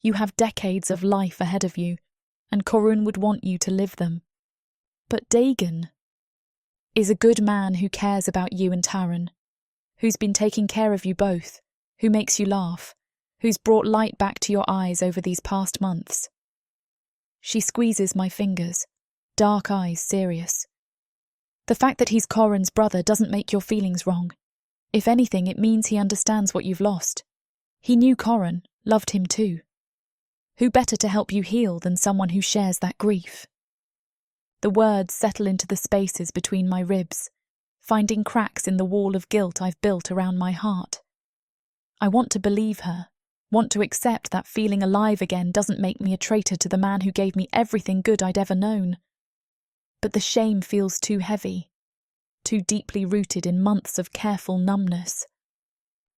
S1: You have decades of life ahead of you, and Korun would want you to live them. But Dagon is a good man who cares about you and Taran, who's been taking care of you both, who makes you laugh, who's brought light back to your eyes over these past months. She squeezes my fingers, dark eyes serious. The fact that he's Korun's brother doesn't make your feelings wrong. If anything, it means he understands what you've lost. He knew Korun, loved him too. Who better to help you heal than someone who shares that grief? The words settle into the spaces between my ribs, finding cracks in the wall of guilt I've built around my heart. I want to believe her, want to accept that feeling alive again doesn't make me a traitor to the man who gave me everything good I'd ever known. But the shame feels too heavy, too deeply rooted in months of careful numbness.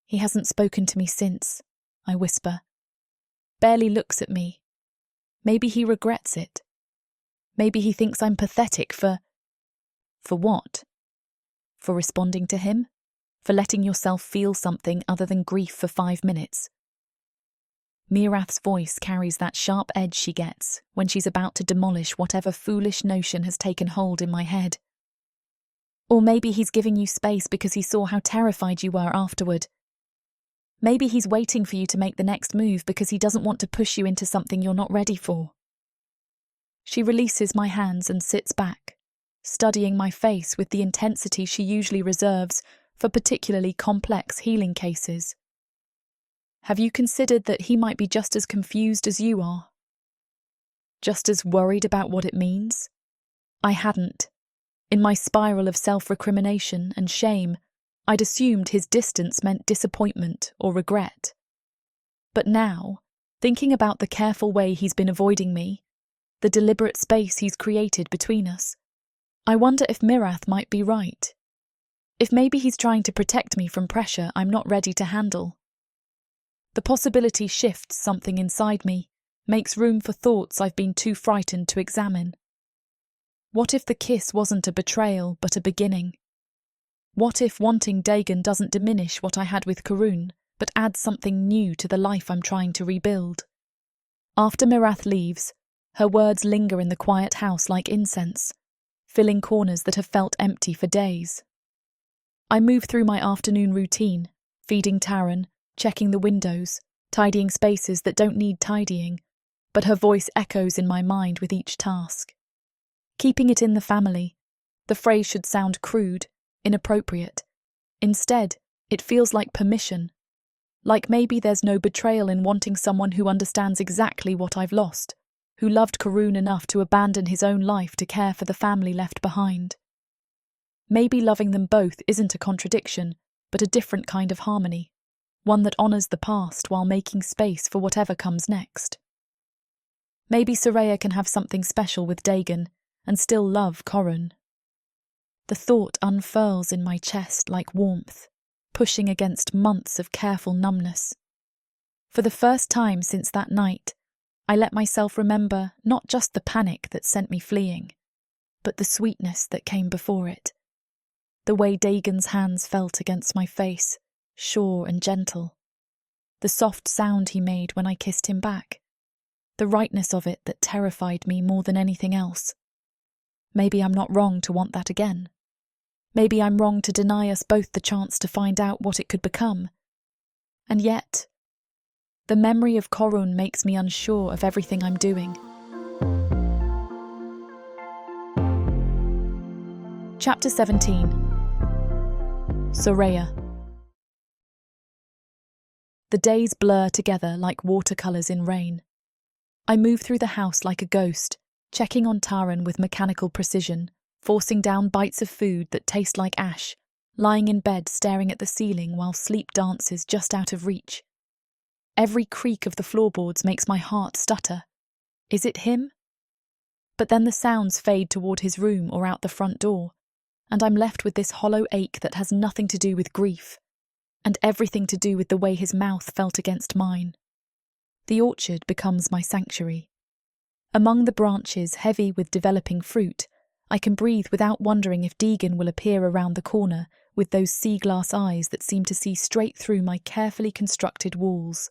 S1: He hasn't spoken to me since, I whisper. Barely looks at me. Maybe he regrets it. Maybe he thinks I'm pathetic for what? For responding to him? For letting yourself feel something other than grief for 5 minutes? Mirath's voice carries that sharp edge she gets when she's about to demolish whatever foolish notion has taken hold in my head. Or maybe he's giving you space because he saw how terrified you were afterward. Maybe he's waiting for you to make the next move because he doesn't want to push you into something you're not ready for. She releases my hands and sits back, studying my face with the intensity she usually reserves for particularly complex healing cases. Have you considered that he might be just as confused as you are? Just as worried about what it means? I hadn't. In my spiral of self-recrimination and shame, I'd assumed his distance meant disappointment or regret. But now, thinking about the careful way he's been avoiding me, the deliberate space he's created between us, I wonder if Mirath might be right. If maybe he's trying to protect me from pressure I'm not ready to handle. The possibility shifts something inside me, makes room for thoughts I've been too frightened to examine. What if the kiss wasn't a betrayal but a beginning? What if wanting Dagon doesn't diminish what I had with Korun, but adds something new to the life I'm trying to rebuild? After Mirath leaves, her words linger in the quiet house like incense, filling corners that have felt empty for days. I move through my afternoon routine, feeding Taran, checking the windows, tidying spaces that don't need tidying, but her voice echoes in my mind with each task. Keeping it in the family, the phrase should sound crude, inappropriate. Instead, it feels like permission, like maybe there's no betrayal in wanting someone who understands exactly what I've lost, who loved Korun enough to abandon his own life to care for the family left behind. Maybe loving them both isn't a contradiction, but a different kind of harmony, one that honours the past while making space for whatever comes next. Maybe Soraya can have something special with Dagon and still love Korun. The thought unfurls in my chest like warmth, pushing against months of careful numbness. For the first time since that night, I let myself remember not just the panic that sent me fleeing, but the sweetness that came before it. The way Dagon's hands felt against my face, sure and gentle. The soft sound he made when I kissed him back. The rightness of it that terrified me more than anything else. maybe I'm not wrong to want that again. Maybe I'm wrong to deny us both the chance to find out what it could become. And yet, the memory of Korun makes me unsure of everything I'm doing. Chapter 17. Soraya. The days blur together like watercolours in rain. I move through the house like a ghost, checking on Taran with mechanical precision, forcing down bites of food that taste like ash, lying in bed staring at the ceiling while sleep dances just out of reach. Every creak of the floorboards makes my heart stutter. Is it him? But then the sounds fade toward his room or out the front door, and I'm left with this hollow ache that has nothing to do with grief, and everything to do with the way his mouth felt against mine. The orchard becomes my sanctuary. Among the branches heavy with developing fruit, I can breathe without wondering if Deegan will appear around the corner with those sea glass eyes that seem to see straight through my carefully constructed walls.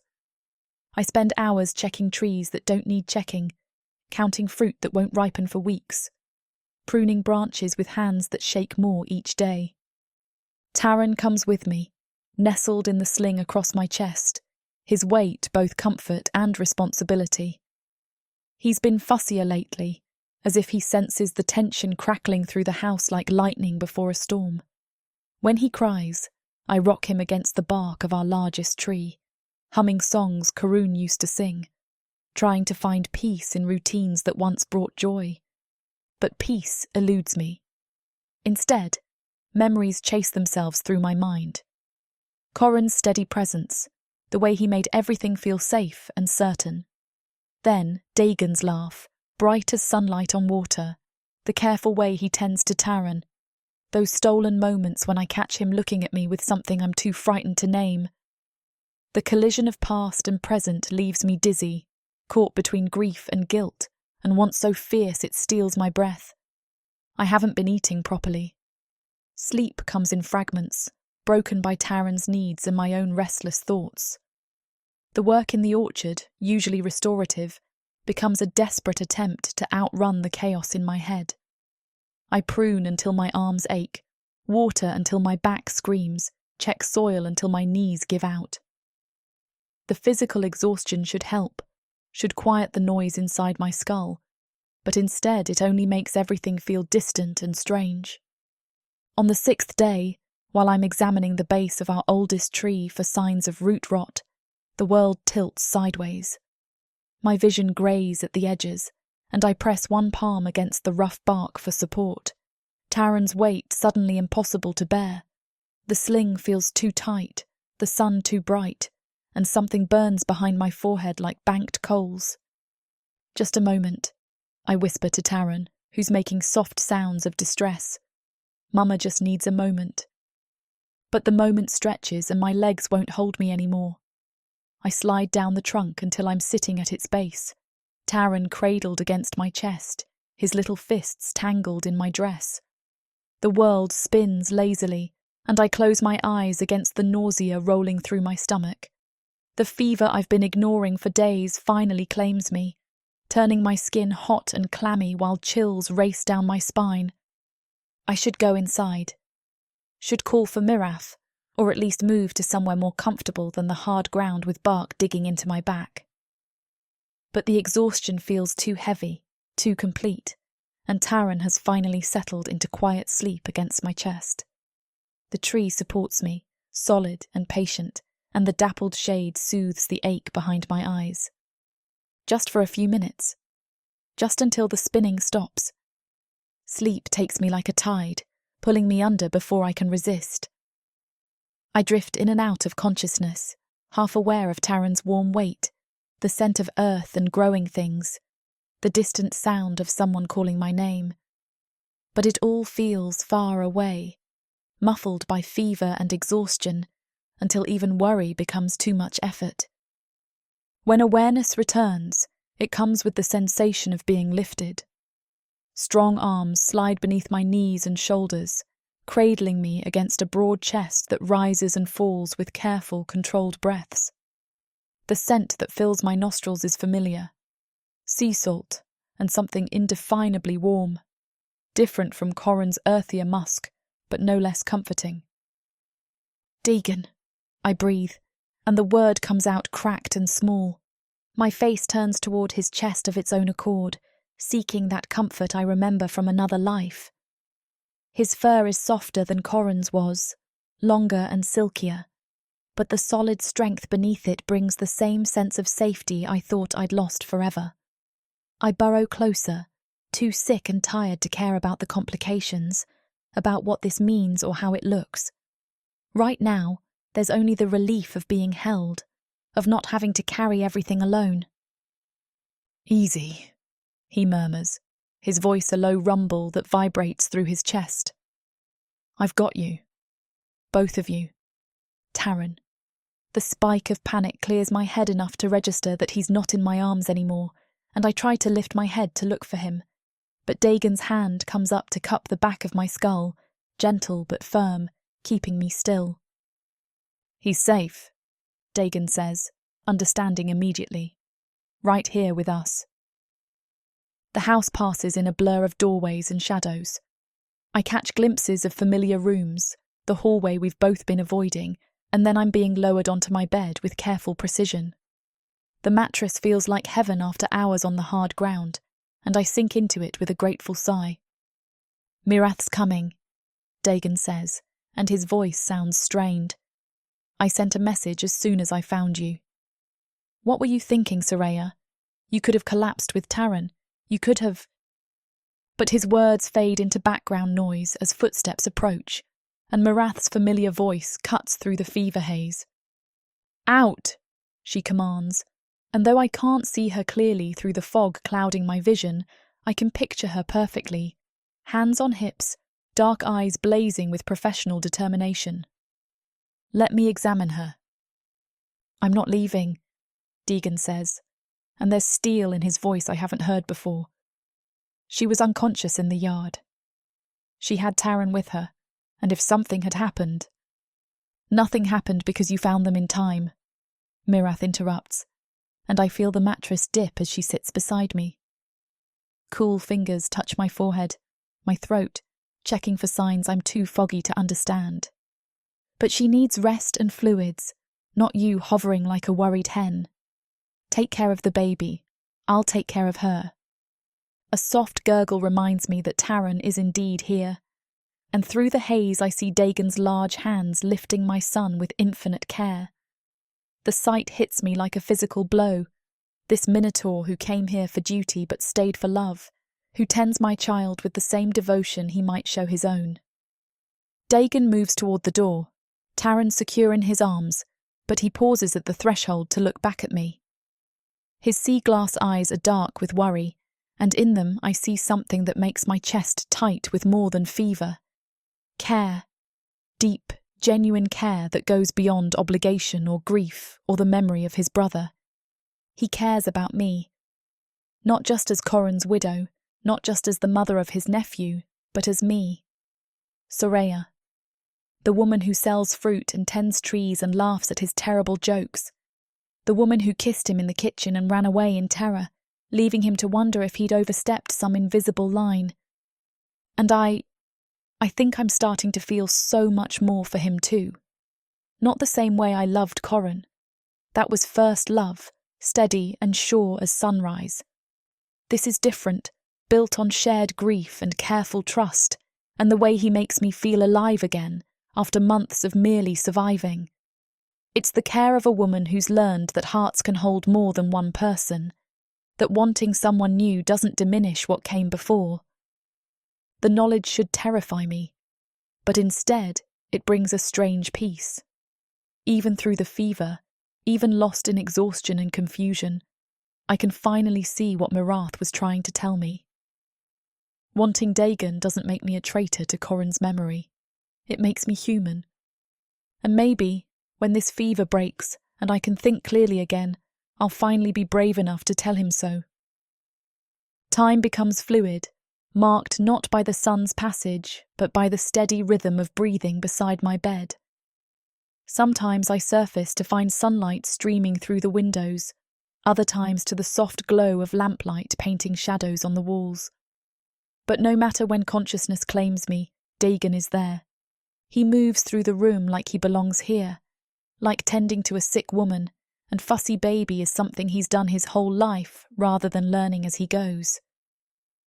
S1: I spend hours checking trees that don't need checking, counting fruit that won't ripen for weeks, pruning branches with hands that shake more each day. Taran comes with me, nestled in the sling across my chest, his weight both comfort and responsibility. He's been fussier lately, as if he senses the tension crackling through the house like lightning before a storm. When he cries, I rock him against the bark of our largest tree, humming songs Korun used to sing, trying to find peace in routines that once brought joy. But peace eludes me. Instead, memories chase themselves through my mind. Korun's steady presence, the way he made everything feel safe and certain. Then Dagon's laugh, bright as sunlight on water, the careful way he tends to Taran, those stolen moments when I catch him looking at me with something I'm too frightened to name. The collision of past and present leaves me dizzy, caught between grief and guilt, and once so fierce it steals my breath. I haven't been eating properly. Sleep comes in fragments, broken by Taran's needs and my own restless thoughts. The work in the orchard, usually restorative, becomes a desperate attempt to outrun the chaos in my head. I prune until my arms ache, water until my back screams, check soil until my knees give out. The physical exhaustion should help, should quiet the noise inside my skull, but instead it only makes everything feel distant and strange. On the 6th day, while I'm examining the base of our oldest tree for signs of root rot, the world tilts sideways. My vision greys at the edges, and I press one palm against the rough bark for support. Taran's weight suddenly impossible to bear. The sling feels too tight, the sun too bright, and something burns behind my forehead like banked coals. Just a moment, I whisper to Taran, who's making soft sounds of distress. Mama just needs a moment. But the moment stretches and my legs won't hold me anymore. I slide down the trunk until I'm sitting at its base, Taran cradled against my chest, his little fists tangled in my dress. The world spins lazily, and I close my eyes against the nausea rolling through my stomach. The fever I've been ignoring for days finally claims me, turning my skin hot and clammy while chills race down my spine. I should go inside. Should call for Miraf, or at least move to somewhere more comfortable than the hard ground with bark digging into my back. But the exhaustion feels too heavy, too complete, and Taran has finally settled into quiet sleep against my chest. The tree supports me, solid and patient, and the dappled shade soothes the ache behind my eyes. Just for a few minutes. Just until the spinning stops. Sleep takes me like a tide, pulling me under before I can resist. I drift in and out of consciousness, half aware of Taran's warm weight, the scent of earth and growing things, the distant sound of someone calling my name. But it all feels far away, muffled by fever and exhaustion, until even worry becomes too much effort. When awareness returns, it comes with the sensation of being lifted. Strong arms slide beneath my knees and shoulders, cradling me against a broad chest that rises and falls with careful, controlled breaths. The scent that fills my nostrils is familiar. Sea salt and something indefinably warm. different from Corin's earthier musk, but no less comforting. "Deegan," I breathe, and the word comes out cracked and small. My face turns toward his chest of its own accord, seeking that comfort I remember from another life. His fur is softer than Corin's was, longer and silkier, but the solid strength beneath it brings the same sense of safety I thought I'd lost forever. I burrow closer, too sick and tired to care about the complications, about what this means or how it looks. Right now, there's only the relief of being held, of not having to carry everything alone. "Easy," he murmurs, his voice a low rumble that vibrates through his chest. "I've got you. Both of you. Taran." The spike of panic clears my head enough to register that he's not in my arms anymore, and I try to lift my head to look for him. But Dagon's hand comes up to cup the back of my skull, gentle but firm, keeping me still. "He's safe," Dagon says, understanding immediately. "Right here with us." The house passes in a blur of doorways and shadows. I catch glimpses of familiar rooms, the hallway we've both been avoiding, and then I'm being lowered onto my bed with careful precision. The mattress feels like heaven after hours on the hard ground, and I sink into it with a grateful sigh. "Mirath's coming," Dagon says, and his voice sounds strained. "I sent a message as soon as I found you." "What were you thinking, Soraya? You could have collapsed with Taran. You could have..." But his words fade into background noise as footsteps approach, and Mirath's familiar voice cuts through the fever haze. "Out!" she commands, and though I can't see her clearly through the fog clouding my vision, I can picture her perfectly, hands on hips, dark eyes blazing with professional determination. "Let me examine her." "I'm not leaving," Deegan says, and there's steel in his voice I haven't heard before. "She was unconscious in the yard. She had Taran with her, and if something had happened..." "Nothing happened because you found them in time," Mirath interrupts, and I feel the mattress dip as she sits beside me. Cool fingers touch my forehead, my throat, checking for signs I'm too foggy to understand. "But she needs rest and fluids, not you hovering like a worried hen. Take care of the baby. I'll take care of her." A soft gurgle reminds me that Taran is indeed here, and through the haze I see Dagon's large hands lifting my son with infinite care. The sight hits me like a physical blow. This Minotaur who came here for duty but stayed for love, who tends my child with the same devotion he might show his own. Dagon moves toward the door, Taran secure in his arms, but he pauses at the threshold to look back at me. His sea-glass eyes are dark with worry, and in them I see something that makes my chest tight with more than fever. Care. Deep, genuine care that goes beyond obligation or grief or the memory of his brother. He cares about me. Not just as Corin's widow, not just as the mother of his nephew, but as me. Soraya. The woman who sells fruit and tends trees and laughs at his terrible jokes. The woman who kissed him in the kitchen and ran away in terror, leaving him to wonder if he'd overstepped some invisible line. And I think I'm starting to feel so much more for him too. Not the same way I loved Corin. That was first love, steady and sure as sunrise. This is different, built on shared grief and careful trust, and the way he makes me feel alive again, after months of merely surviving. It's the care of a woman who's learned that hearts can hold more than one person, that wanting someone new doesn't diminish what came before. The knowledge should terrify me, but instead it brings a strange peace. Even through the fever, even lost in exhaustion and confusion, I can finally see what Mirath was trying to tell me. Wanting Dagon doesn't make me a traitor to Corin's memory. It makes me human. And maybe, when this fever breaks and I can think clearly again, I'll finally be brave enough to tell him so. Time becomes fluid, marked not by the sun's passage, but by the steady rhythm of breathing beside my bed. Sometimes I surface to find sunlight streaming through the windows, other times to the soft glow of lamplight painting shadows on the walls. But no matter when consciousness claims me, Dagon is there. He moves through the room like he belongs here, like tending to a sick woman, and fussy baby is something he's done his whole life rather than learning as he goes.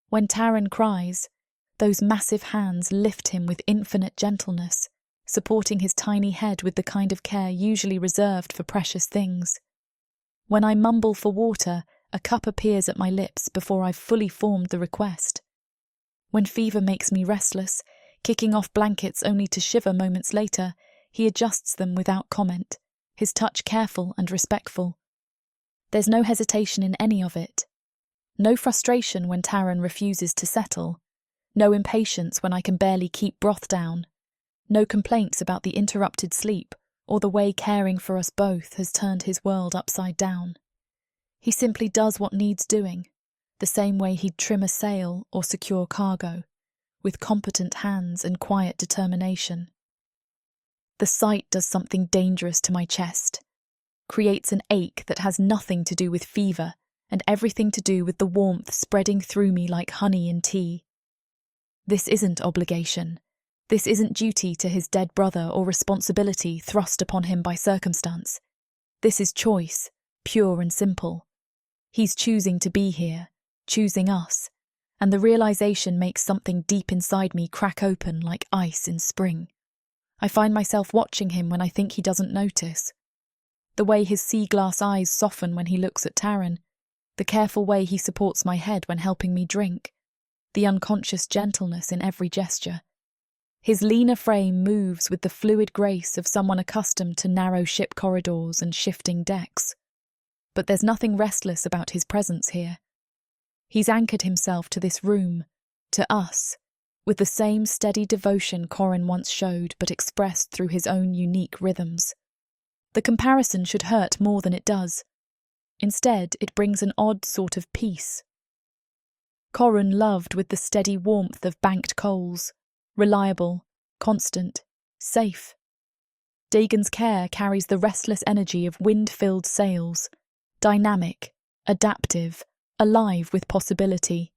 S1: When Taran cries, those massive hands lift him with infinite gentleness, supporting his tiny head with the kind of care usually reserved for precious things. When I mumble for water, a cup appears at my lips before I've fully formed the request. When fever makes me restless, kicking off blankets only to shiver moments later, he adjusts them without comment, his touch careful and respectful. There's no hesitation in any of it. No frustration when Taran refuses to settle. No impatience when I can barely keep broth down. No complaints about the interrupted sleep or the way caring for us both has turned his world upside down. He simply does what needs doing, the same way he'd trim a sail or secure cargo, with competent hands and quiet determination. The sight does something dangerous to my chest, creates an ache that has nothing to do with fever and everything to do with the warmth spreading through me like honey in tea. This isn't obligation. This isn't duty to his dead brother or responsibility thrust upon him by circumstance. This is choice, pure and simple. He's choosing to be here, choosing us, and the realization makes something deep inside me crack open like ice in spring. I find myself watching him when I think he doesn't notice. The way his sea glass eyes soften when he looks at Taran, the careful way he supports my head when helping me drink, the unconscious gentleness in every gesture. His leaner frame moves with the fluid grace of someone accustomed to narrow ship corridors and shifting decks. But there's nothing restless about his presence here. He's anchored himself to this room, to us, with the same steady devotion Corin once showed but expressed through his own unique rhythms. The comparison should hurt more than it does. Instead, it brings an odd sort of peace. Corin loved with the steady warmth of banked coals, reliable, constant, safe. Dagon's care carries the restless energy of wind-filled sails, dynamic, adaptive, alive with possibility.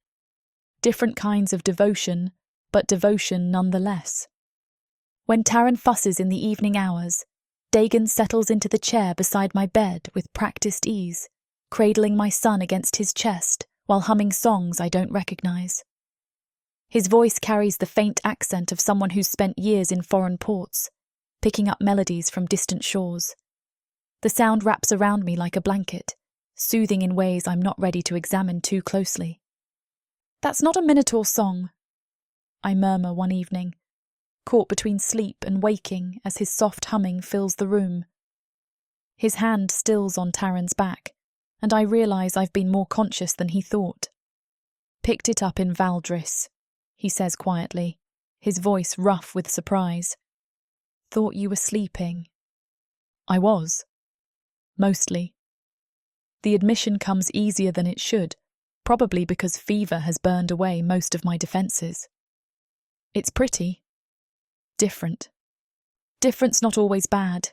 S1: Different kinds of devotion, but devotion nonetheless. When Taran fusses in the evening hours, Dagon settles into the chair beside my bed with practiced ease, cradling my son against his chest while humming songs I don't recognize. His voice carries the faint accent of someone who's spent years in foreign ports, picking up melodies from distant shores. The sound wraps around me like a blanket, soothing in ways I'm not ready to examine too closely. "That's not a Minotaur song," I murmur one evening, caught between sleep and waking as his soft humming fills the room. His hand stills on Taran's back, and I realise I've been more conscious than he thought. "Picked it up in Valdris," he says quietly, his voice rough with surprise. "Thought you were sleeping." I was. Mostly. The admission comes easier than it should, probably because fever has burned away most of my defences. It's pretty. Different. Different's not always bad.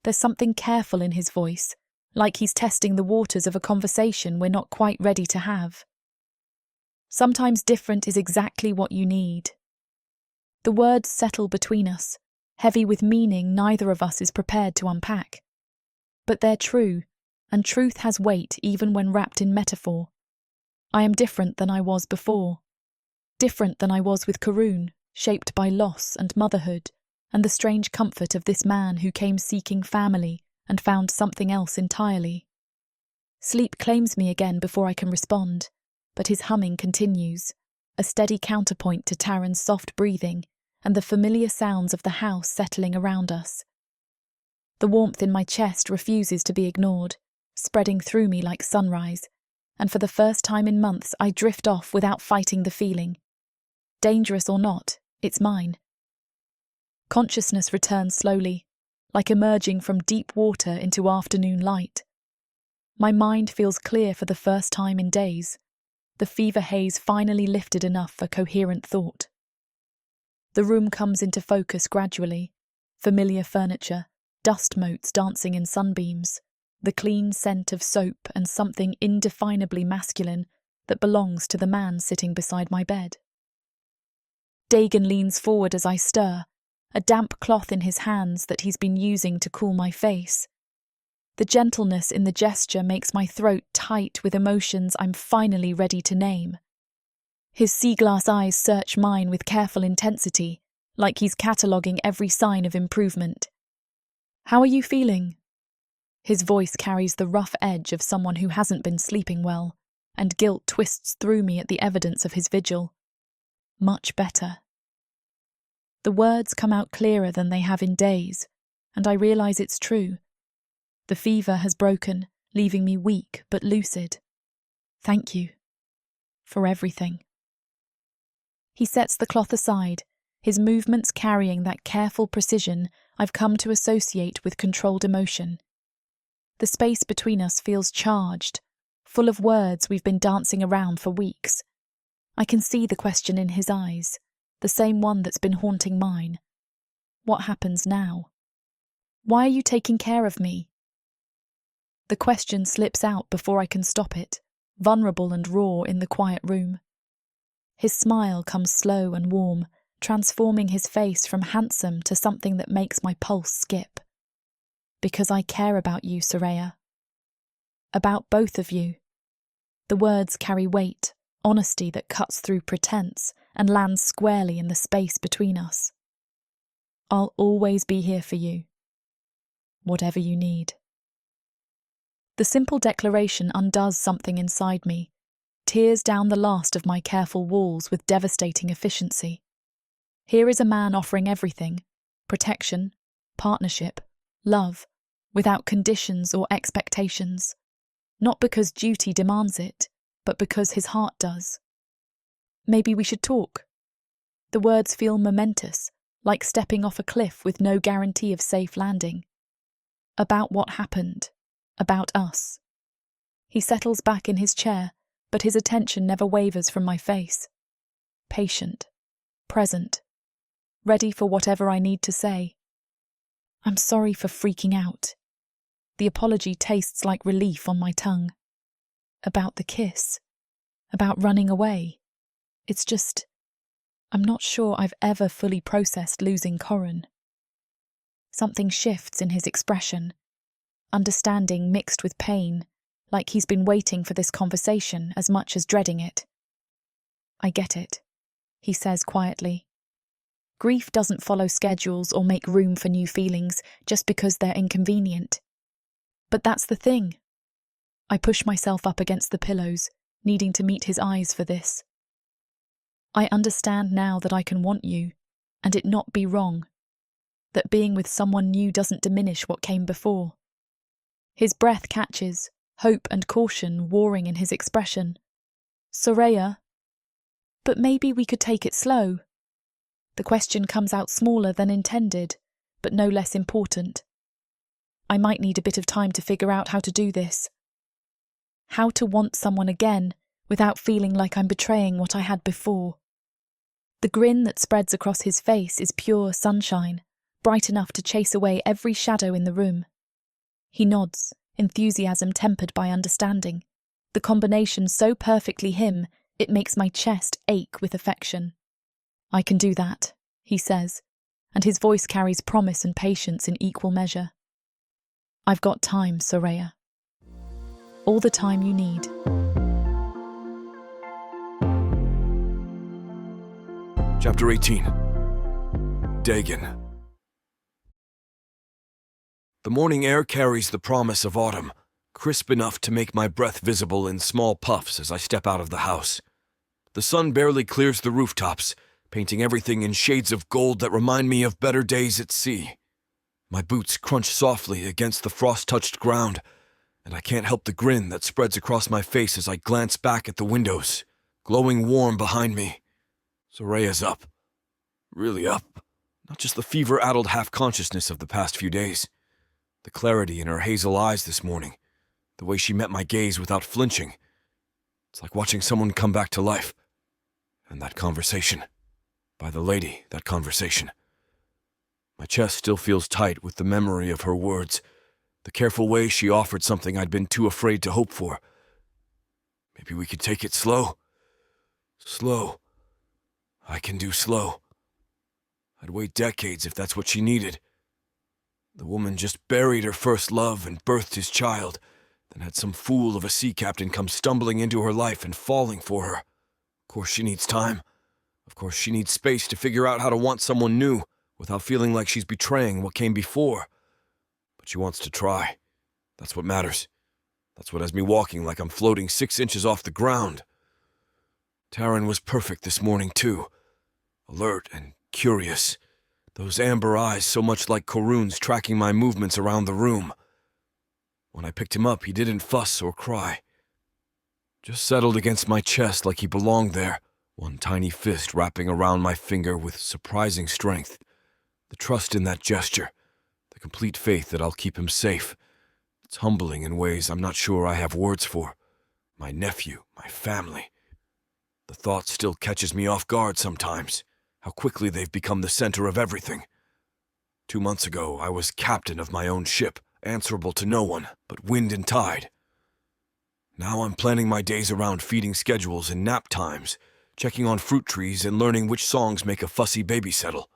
S1: There's something careful in his voice, like he's testing the waters of a conversation we're not quite ready to have. Sometimes different is exactly what you need. The words settle between us, heavy with meaning neither of us is prepared to unpack. But they're true, and truth has weight even when wrapped in metaphor. I am different than I was before. Different than I was with Karun, shaped by loss and motherhood, and the strange comfort of this man who came seeking family and found something else entirely. Sleep claims me again before I can respond, but his humming continues, a steady counterpoint to Taran's soft breathing and the familiar sounds of the house settling around us. The warmth in my chest refuses to be ignored, spreading through me like sunrise, and for the first time in months I drift off without fighting the feeling. Dangerous or not, it's mine. Consciousness returns slowly, like emerging from deep water into afternoon light. My mind feels clear for the first time in days, the fever haze finally lifted enough for coherent thought. The room comes into focus gradually, familiar furniture, dust motes dancing in sunbeams, the clean scent of soap and something indefinably masculine, that belongs to the man sitting beside my bed. Dagon leans forward as I stir, a damp cloth in his hands that he's been using to cool my face. The gentleness in the gesture makes my throat tight with emotions I'm finally ready to name. His sea-glass eyes search mine with careful intensity, like he's cataloguing every sign of improvement. "How are you feeling?" His voice carries the rough edge of someone who hasn't been sleeping well, and guilt twists through me at the evidence of his vigil. "Much better." The words come out clearer than they have in days, and I realise it's true. The fever has broken, leaving me weak but lucid. Thank you. For everything. He sets the cloth aside, his movements carrying that careful precision I've come to associate with controlled emotion. The space between us feels charged, full of words we've been dancing around for weeks. I can see the question in his eyes, the same one that's been haunting mine. What happens now? Why are you taking care of me? The question slips out before I can stop it, vulnerable and raw in the quiet room. His smile comes slow and warm, transforming his face from handsome to something that makes my pulse skip. Because I care about you, Soraya. About both of you. The words carry weight, honesty that cuts through pretense and lands squarely in the space between us. I'll always be here for you. Whatever you need. The simple declaration undoes something inside me, tears down the last of my careful walls with devastating efficiency. Here is a man offering everything: protection, partnership, love, without conditions or expectations. Not because duty demands it, but because his heart does. Maybe we should talk. The words feel momentous, like stepping off a cliff with no guarantee of safe landing. About what happened. About us. He settles back in his chair, but his attention never wavers from my face. Patient. Present. Ready for whatever I need to say. I'm sorry for freaking out. The apology tastes like relief on my tongue. About the kiss. About running away. It's just, I'm not sure I've ever fully processed losing Corin. Something shifts in his expression. Understanding mixed with pain, like he's been waiting for this conversation as much as dreading it. I get it, he says quietly. Grief doesn't follow schedules or make room for new feelings just because they're inconvenient. But that's the thing. I push myself up against the pillows, needing to meet his eyes for this. I understand now that I can want you, and it not be wrong. That being with someone new doesn't diminish what came before. His breath catches, hope and caution warring in his expression. Soraya, but maybe we could take it slow. The question comes out smaller than intended, but no less important. I might need a bit of time to figure out how to do this. How to want someone again without feeling like I'm betraying what I had before. The grin that spreads across his face is pure sunshine, bright enough to chase away every shadow in the room. He nods, enthusiasm tempered by understanding. The combination so perfectly him, it makes my chest ache with affection. I can do that, he says, and his voice carries promise and patience in equal measure. I've got time, Soraya. All the time you need.
S2: Chapter 18. Dagon. The morning air carries the promise of autumn, crisp enough to make my breath visible in small puffs as I step out of the house. The sun barely clears the rooftops, painting everything in shades of gold that remind me of better days at sea. My boots crunch softly against the frost-touched ground, and I can't help the grin that spreads across my face as I glance back at the windows, glowing warm behind me. Soraya's up. Really up. Not just the fever-addled half-consciousness of the past few days. The clarity in her hazel eyes this morning, the way she met my gaze without flinching. It's like watching someone come back to life. And that conversation. By the lady, that conversation. My chest still feels tight with the memory of her words, the careful way she offered something I'd been too afraid to hope for. Maybe we could take it slow. Slow. I can do slow. I'd wait decades if that's what she needed. The woman just buried her first love and birthed his child, then had some fool of a sea captain come stumbling into her life and falling for her. Of course she needs time. Of course she needs space to figure out how to want someone new without feeling like she's betraying what came before. But she wants to try. That's what matters. That's what has me walking like I'm floating 6 inches off the ground. Taryn was perfect this morning, too. Alert and curious. Those amber eyes so much like Korun's tracking my movements around the room. When I picked him up, he didn't fuss or cry. Just settled against my chest like he belonged there, one tiny fist wrapping around my finger with surprising strength. The trust in that gesture, the complete faith that I'll keep him safe. It's humbling in ways I'm not sure I have words for. My nephew, my family. The thought still catches me off guard sometimes, how quickly they've become the center of everything. 2 months ago, I was captain of my own ship, answerable to no one but wind and tide. Now I'm planning my days around feeding schedules and nap times, checking on fruit trees and learning which songs make a fussy baby settle.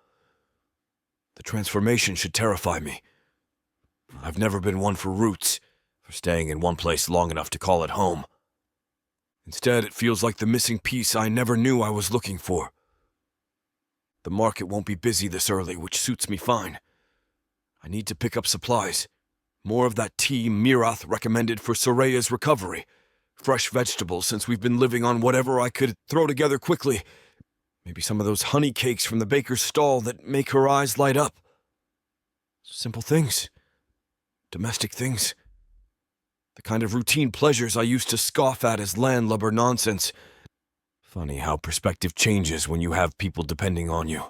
S2: The transformation should terrify me. I've never been one for roots, for staying in one place long enough to call it home. Instead, it feels like the missing piece I never knew I was looking for. The market won't be busy this early, which suits me fine. I need to pick up supplies. More of that tea Mirath recommended for Soraya's recovery. Fresh vegetables, since we've been living on whatever I could throw together quickly. Maybe some of those honey cakes from the baker's stall that make her eyes light up. Simple things. Domestic things. The kind of routine pleasures I used to scoff at as landlubber nonsense. Funny how perspective changes when you have people depending on you.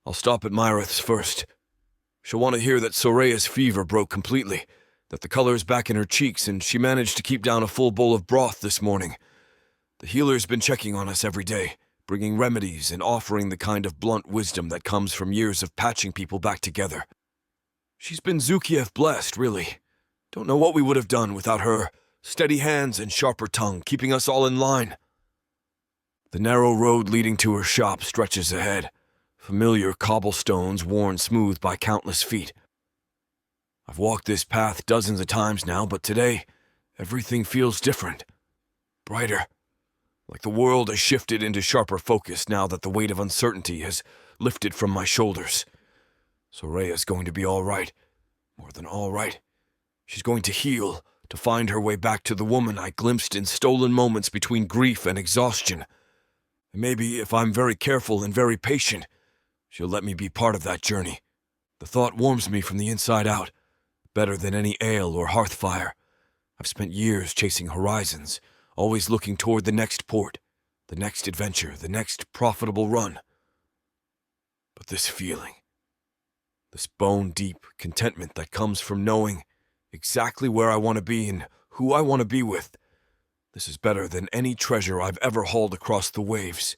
S2: I'll stop at Myrath's first. She'll want to hear that Soraya's fever broke completely, that the color's back in her cheeks, and she managed to keep down a full bowl of broth this morning. The healer's been checking on us every day, bringing remedies and offering the kind of blunt wisdom that comes from years of patching people back together. She's been Zukiev blessed, really. Don't know what we would have done without her steady hands and sharper tongue, keeping us all in line. The narrow road leading to her shop stretches ahead, familiar cobblestones worn smooth by countless feet. I've walked this path dozens of times now, but today, everything feels different. Brighter. Like the world has shifted into sharper focus now that the weight of uncertainty has lifted from my shoulders. Soraya's going to be all right. More than all right. She's going to heal, to find her way back to the woman I glimpsed in stolen moments between grief and exhaustion. And maybe, if I'm very careful and very patient, she'll let me be part of that journey. The thought warms me from the inside out, better than any ale or hearth fire. I've spent years chasing horizons, always looking toward the next port, the next adventure, the next profitable run. But this feeling, this bone-deep contentment that comes from knowing exactly where I want to be and who I want to be with, this is better than any treasure I've ever hauled across the waves.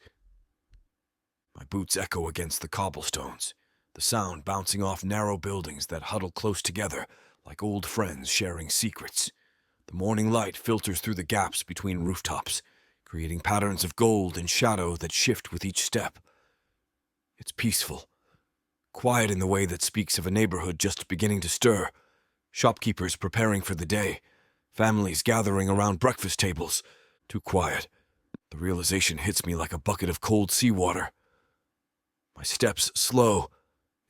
S2: My boots echo against the cobblestones, the sound bouncing off narrow buildings that huddle close together like old friends sharing secrets. The morning light filters through the gaps between rooftops, creating patterns of gold and shadow that shift with each step. It's peaceful, quiet in the way that speaks of a neighborhood just beginning to stir, shopkeepers preparing for the day, families gathering around breakfast tables. Too quiet. The realization hits me like a bucket of cold seawater. My steps slow,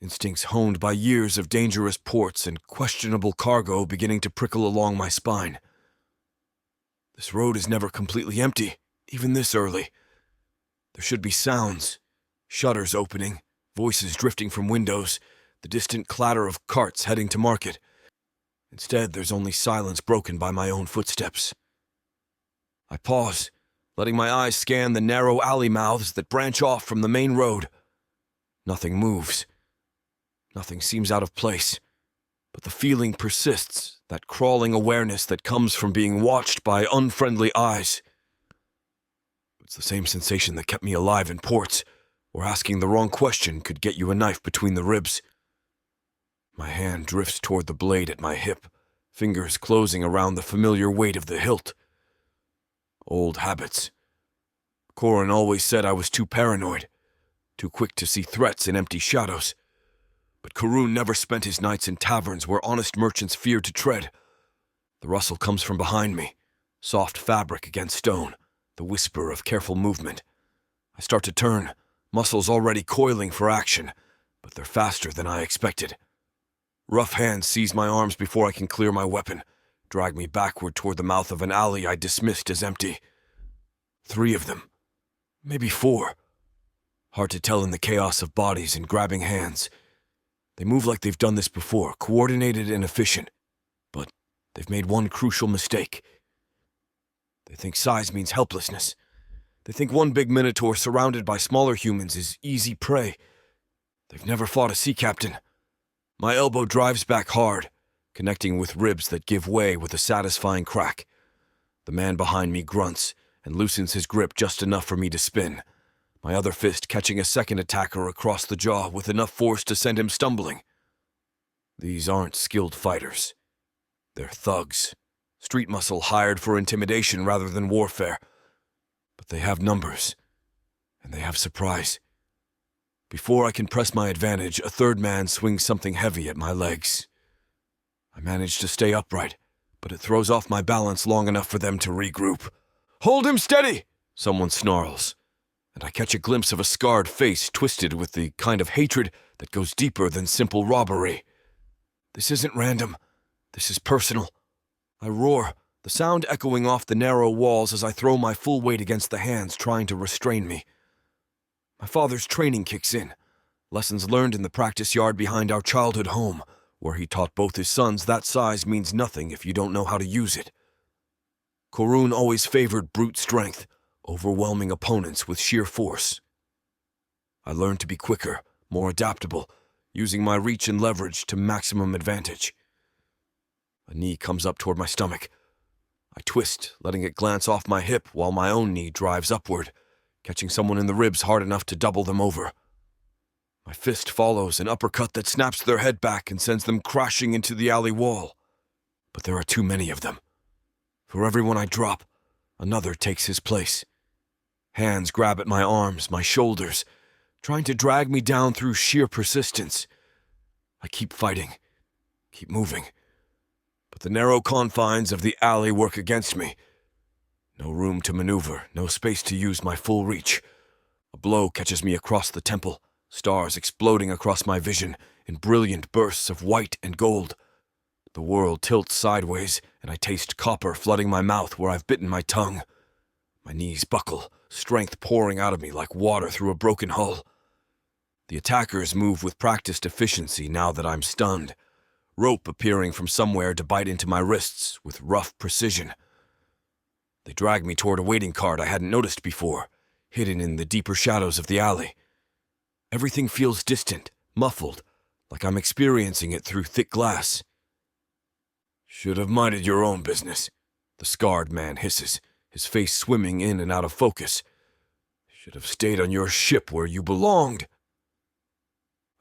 S2: instincts honed by years of dangerous ports and questionable cargo beginning to prickle along my spine. This road is never completely empty, even this early. There should be sounds, shutters opening, voices drifting from windows, the distant clatter of carts heading to market. Instead, there's only silence broken by my own footsteps. I pause, letting my eyes scan the narrow alley mouths that branch off from the main road. Nothing moves. Nothing seems out of place. But the feeling persists, that crawling awareness that comes from being watched by unfriendly eyes. It's the same sensation that kept me alive in ports, where asking the wrong question could get you a knife between the ribs. My hand drifts toward the blade at my hip, fingers closing around the familiar weight of the hilt. Old habits. Corin always said I was too paranoid, too quick to see threats in empty shadows. But Karun never spent his nights in taverns where honest merchants feared to tread. The rustle comes from behind me, soft fabric against stone, the whisper of careful movement. I start to turn, muscles already coiling for action, but they're faster than I expected. Rough hands seize my arms before I can clear my weapon, drag me backward toward the mouth of an alley I dismissed as empty. 3 of them. Maybe 4. Hard to tell in the chaos of bodies and grabbing hands. They move like they've done this before, coordinated and efficient. But they've made one crucial mistake. They think size means helplessness. They think one big Minotaur surrounded by smaller humans is easy prey. They've never fought a sea captain. My elbow drives back hard, connecting with ribs that give way with a satisfying crack. The man behind me grunts and loosens his grip just enough for me to spin, my other fist catching a second attacker across the jaw with enough force to send him stumbling. These aren't skilled fighters. They're thugs, street muscle hired for intimidation rather than warfare. But they have numbers, and they have surprise. Before I can press my advantage, a third man swings something heavy at my legs. I manage to stay upright, but it throws off my balance long enough for them to regroup. "Hold him steady!" someone snarls, and I catch a glimpse of a scarred face twisted with the kind of hatred that goes deeper than simple robbery. This isn't random. This is personal. I roar, the sound echoing off the narrow walls as I throw my full weight against the hands trying to restrain me. My father's training kicks in, lessons learned in the practice yard behind our childhood home, where he taught both his sons that size means nothing if you don't know how to use it. Karun always favored brute strength, overwhelming opponents with sheer force. I learned to be quicker, more adaptable, using my reach and leverage to maximum advantage. A knee comes up toward my stomach. I twist, letting it glance off my hip while my own knee drives upward, catching someone in the ribs hard enough to double them over. My fist follows an uppercut that snaps their head back and sends them crashing into the alley wall. But there are too many of them. For every one I drop, another takes his place. Hands grab at my arms, my shoulders, trying to drag me down through sheer persistence. I keep fighting, keep moving. But the narrow confines of the alley work against me. No room to maneuver, no space to use my full reach. A blow catches me across the temple, stars exploding across my vision in brilliant bursts of white and gold. The world tilts sideways, and I taste copper flooding my mouth where I've bitten my tongue. My knees buckle, strength pouring out of me like water through a broken hull. The attackers move with practiced efficiency now that I'm stunned, rope appearing from somewhere to bite into my wrists with rough precision. They drag me toward a waiting cart I hadn't noticed before, hidden in the deeper shadows of the alley. Everything feels distant, muffled, like I'm experiencing it through thick glass. "Should have minded your own business," the scarred man hisses, his face swimming in and out of focus. "Should have stayed on your ship where you belonged."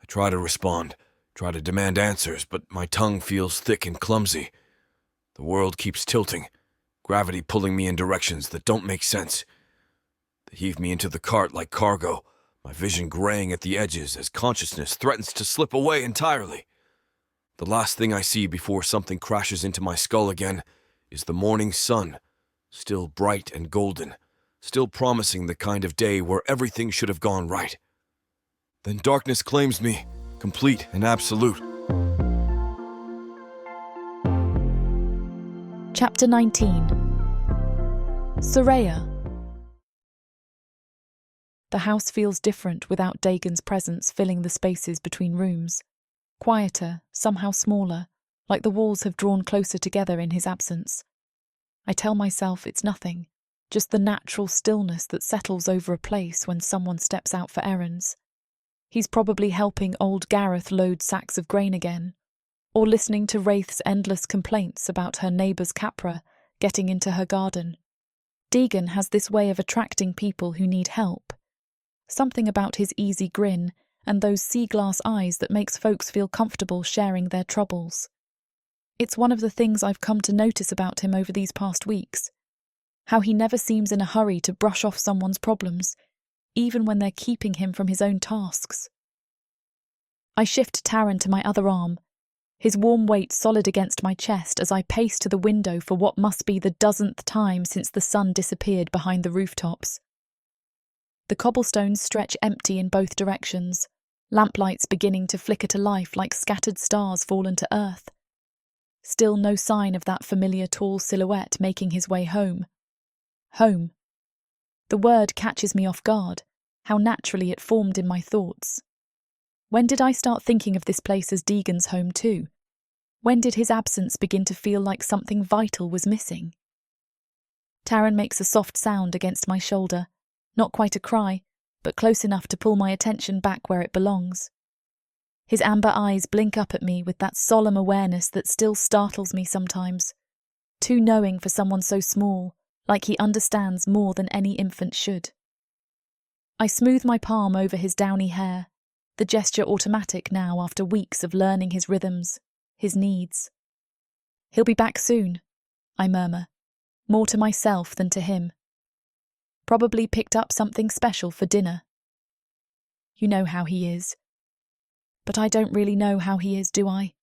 S2: I try to respond, try to demand answers, but my tongue feels thick and clumsy. The world keeps tilting, gravity pulling me in directions that don't make sense. They heave me into the cart like cargo, my vision graying at the edges as consciousness threatens to slip away entirely. The last thing I see before something crashes into my skull again is the morning sun, still bright and golden, still promising the kind of day where everything should have gone right. Then darkness claims me, complete and absolute.
S1: Chapter 19. Soraya. The house feels different without Dagon's presence filling the spaces between rooms. Quieter, somehow smaller, like the walls have drawn closer together in his absence. I tell myself it's nothing, just the natural stillness that settles over a place when someone steps out for errands. He's probably helping old Gareth load sacks of grain again, or listening to Wraith's endless complaints about her neighbour's Capra getting into her garden. Dagon has this way of attracting people who need help. Something about his easy grin and those sea-glass eyes that makes folks feel comfortable sharing their troubles. It's one of the things I've come to notice about him over these past weeks. How he never seems in a hurry to brush off someone's problems, even when they're keeping him from his own tasks. I shift Taran to my other arm, his warm weight solid against my chest as I pace to the window for what must be the dozenth time since the sun disappeared behind the rooftops. The cobblestones stretch empty in both directions, lamplights beginning to flicker to life like scattered stars fallen to earth. Still no sign of that familiar tall silhouette making his way home. Home. The word catches me off guard, how naturally it formed in my thoughts. When did I start thinking of this place as Deegan's home too? When did his absence begin to feel like something vital was missing? Taran makes a soft sound against my shoulder, not quite a cry, but close enough to pull my attention back where it belongs. His amber eyes blink up at me with that solemn awareness that still startles me sometimes, too knowing for someone so small, like he understands more than any infant should. I smooth my palm over his downy hair, the gesture automatic now after weeks of learning his rhythms, his needs. He'll be back soon, I murmur, more to myself than to him. Probably picked up something special for dinner. You know how he is. But I don't really know how he is, do I?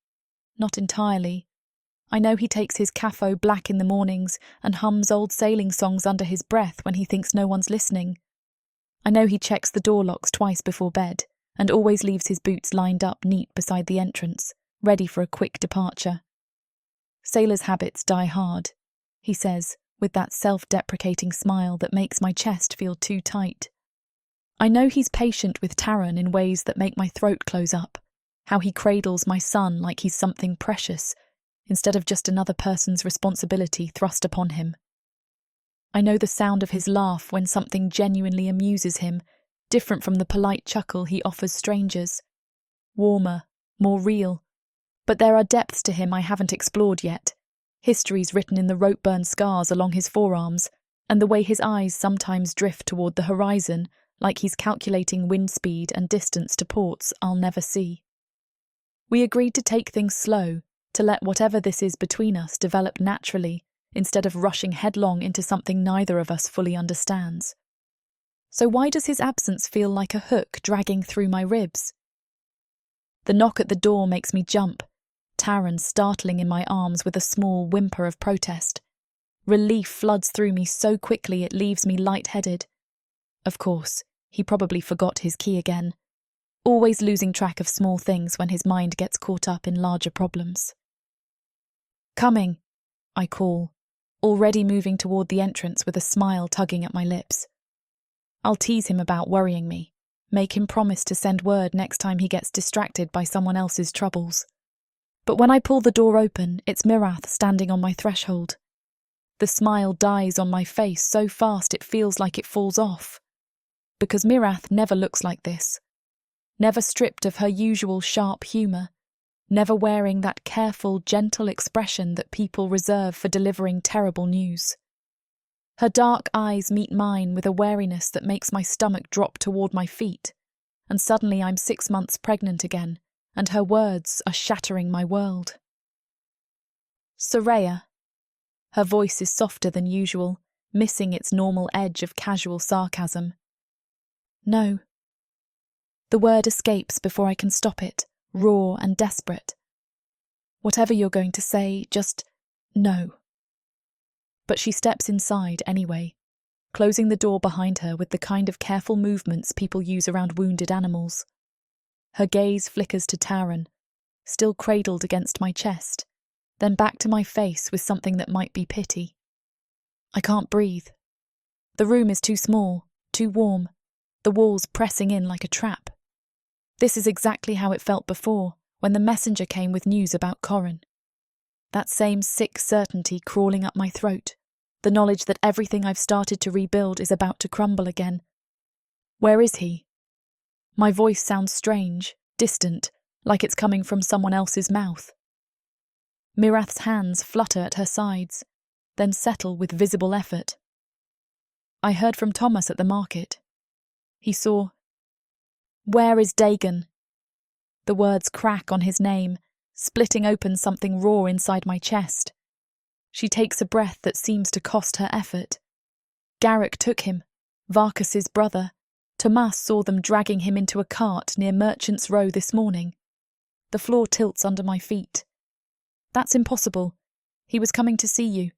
S1: Not entirely. I know he takes his caffo black in the mornings and hums old sailing songs under his breath when he thinks no one's listening. I know he checks the door locks twice before bed and always leaves his boots lined up neat beside the entrance, ready for a quick departure. Sailors' habits die hard, he says, with that self-deprecating smile that makes my chest feel too tight. I know he's patient with Taran in ways that make my throat close up, how he cradles my son like he's something precious, instead of just another person's responsibility thrust upon him. I know the sound of his laugh when something genuinely amuses him, different from the polite chuckle he offers strangers. Warmer, more real. But there are depths to him I haven't explored yet, histories written in the rope-burn scars along his forearms, and the way his eyes sometimes drift toward the horizon like he's calculating wind speed and distance to ports I'll never see. We agreed to take things slow, to let whatever this is between us develop naturally, instead of rushing headlong into something neither of us fully understands. So why does his absence feel like a hook dragging through my ribs? The knock at the door makes me jump, Taran startling in my arms with a small whimper of protest. Relief floods through me so quickly it leaves me lightheaded. Of course, he probably forgot his key again, always losing track of small things when his mind gets caught up in larger problems. Coming, I call, already moving toward the entrance with a smile tugging at my lips. I'll tease him about worrying me, make him promise to send word next time he gets distracted by someone else's troubles. But when I pull the door open, it's Mirath standing on my threshold. The smile dies on my face so fast it feels like it falls off. Because Mirath never looks like this. Never stripped of her usual sharp humour. Never wearing that careful, gentle expression that people reserve for delivering terrible news. Her dark eyes meet mine with a wariness that makes my stomach drop toward my feet, and suddenly I'm 6 months pregnant again, and her words are shattering my world. Soraya. Her voice is softer than usual, missing its normal edge of casual sarcasm. No. The word escapes before I can stop it, raw and desperate. Whatever you're going to say, just no. But she steps inside anyway, closing the door behind her with the kind of careful movements people use around wounded animals. Her gaze flickers to Taran, still cradled against my chest, then back to my face with something that might be pity. I can't breathe. The room is too small, too warm, the walls pressing in like a trap. This is exactly how it felt before, when the messenger came with news about Corin. That same sick certainty crawling up my throat, the knowledge that everything I've started to rebuild is about to crumble again. Where is he? My voice sounds strange, distant, like it's coming from someone else's mouth. Mirath's hands flutter at her sides, then settle with visible effort. I heard from Thomas at the market. He saw. Where is Dagon? The words crack on his name, splitting open something raw inside my chest. She takes a breath that seems to cost her effort, Garrick took him, Varkas's brother. Tomas saw them dragging him into a cart near Merchant's Row this morning. The floor tilts under my feet. That's impossible. He was coming to see you.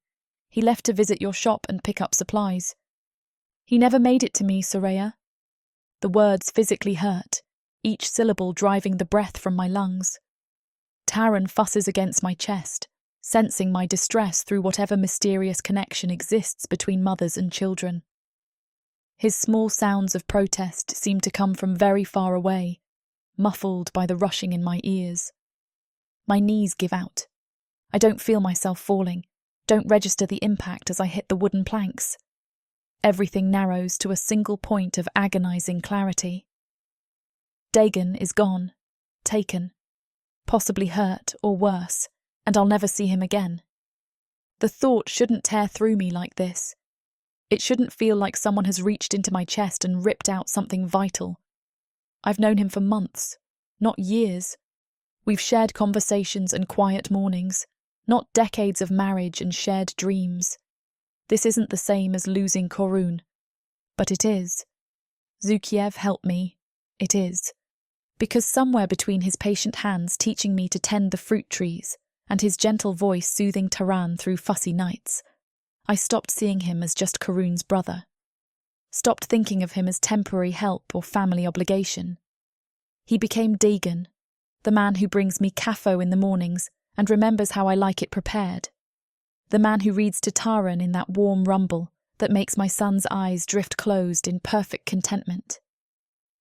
S1: He left to visit your shop and pick up supplies. He never made it to me, Soraya. The words physically hurt, each syllable driving the breath from my lungs. Taran fusses against my chest, sensing my distress through whatever mysterious connection exists between mothers and children. His small sounds of protest seem to come from very far away, muffled by the rushing in my ears. My knees give out. I don't feel myself falling, don't register the impact as I hit the wooden planks. Everything narrows to a single point of agonizing clarity. Dagon is gone, taken, possibly hurt or worse, and I'll never see him again. The thought shouldn't tear through me like this. It shouldn't feel like someone has reached into my chest and ripped out something vital. I've known him for months, not years. We've shared conversations and quiet mornings, not decades of marriage and shared dreams. This isn't the same as losing Korun. But it is. Zukiev helped me. It is. Because somewhere between his patient hands teaching me to tend the fruit trees and his gentle voice soothing Taran through fussy nights, I stopped seeing him as just Korun's brother. Stopped thinking of him as temporary help or family obligation. He became Dagon, the man who brings me kafo in the mornings and remembers how I like it prepared. The man who reads to Taran in that warm rumble that makes my son's eyes drift closed in perfect contentment.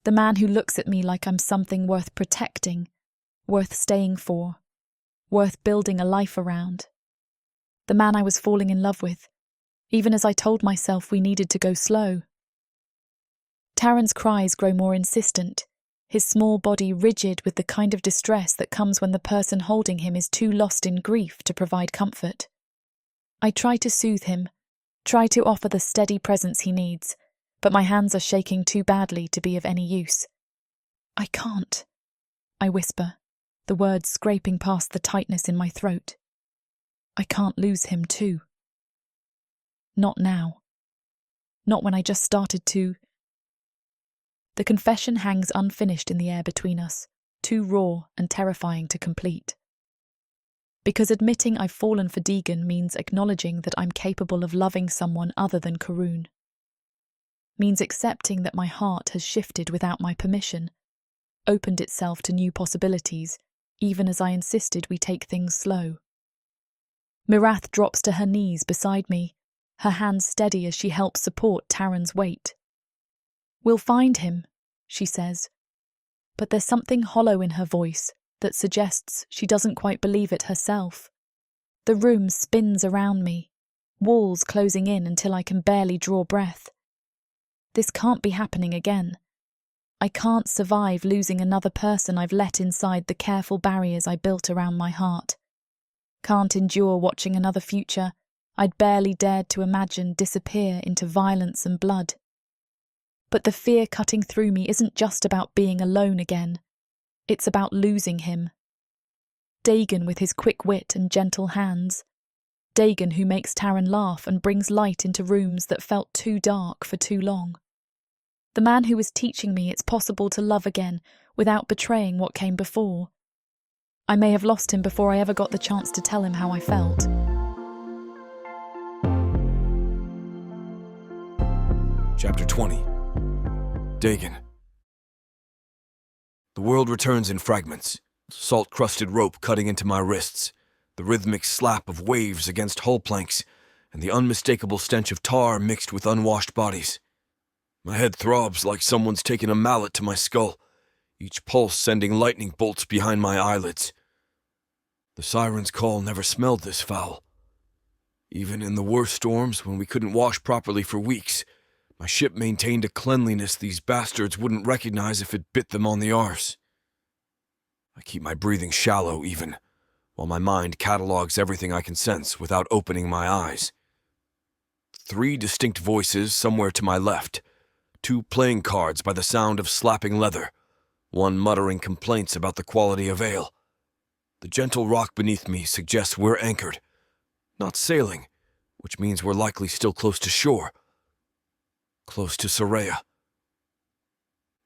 S1: The man who looks at me like I'm something worth protecting, worth staying for, worth building a life around. The man I was falling in love with, even as I told myself we needed to go slow. Taran's cries grow more insistent, his small body rigid with the kind of distress that comes when the person holding him is too lost in grief to provide comfort. I try to soothe him, try to offer the steady presence he needs, but my hands are shaking too badly to be of any use. I can't, I whisper, the words scraping past the tightness in my throat. I can't lose him too. Not now. Not when I just started to. The confession hangs unfinished in the air between us, too raw and terrifying to complete. Because admitting I've fallen for Dagon means acknowledging that I'm capable of loving someone other than Korun. Means accepting that my heart has shifted without my permission, opened itself to new possibilities, even as I insisted we take things slow. Mirath drops to her knees beside me, her hands steady as she helps support Taran's weight. We'll find him, she says, but there's something hollow in her voice that suggests she doesn't quite believe it herself. The room spins around me, walls closing in until I can barely draw breath. This can't be happening again. I can't survive losing another person I've let inside the careful barriers I built around my heart. Can't endure watching another future I'd barely dared to imagine disappear into violence and blood. But the fear cutting through me isn't just about being alone again. It's about losing him. Dagon with his quick wit and gentle hands. Dagon who makes Taran laugh and brings light into rooms that felt too dark for too long. The man who was teaching me it's possible to love again without betraying what came before. I may have lost him before I ever got the chance to tell him how I felt.
S2: Chapter 20. Dagon. The world returns in fragments, salt-crusted rope cutting into my wrists, the rhythmic slap of waves against hull planks, and the unmistakable stench of tar mixed with unwashed bodies. My head throbs like someone's taken a mallet to my skull, each pulse sending lightning bolts behind my eyelids. The siren's call never smelled this foul. Even in the worst storms, when we couldn't wash properly for weeks, my ship maintained a cleanliness these bastards wouldn't recognize if it bit them on the arse. I keep my breathing shallow even, while my mind catalogues everything I can sense without opening my eyes. 3 distinct voices somewhere to my left, 2 playing cards by the sound of slapping leather, 1 muttering complaints about the quality of ale. The gentle rock beneath me suggests we're anchored, not sailing, which means we're likely still close to shore, close to Soraya.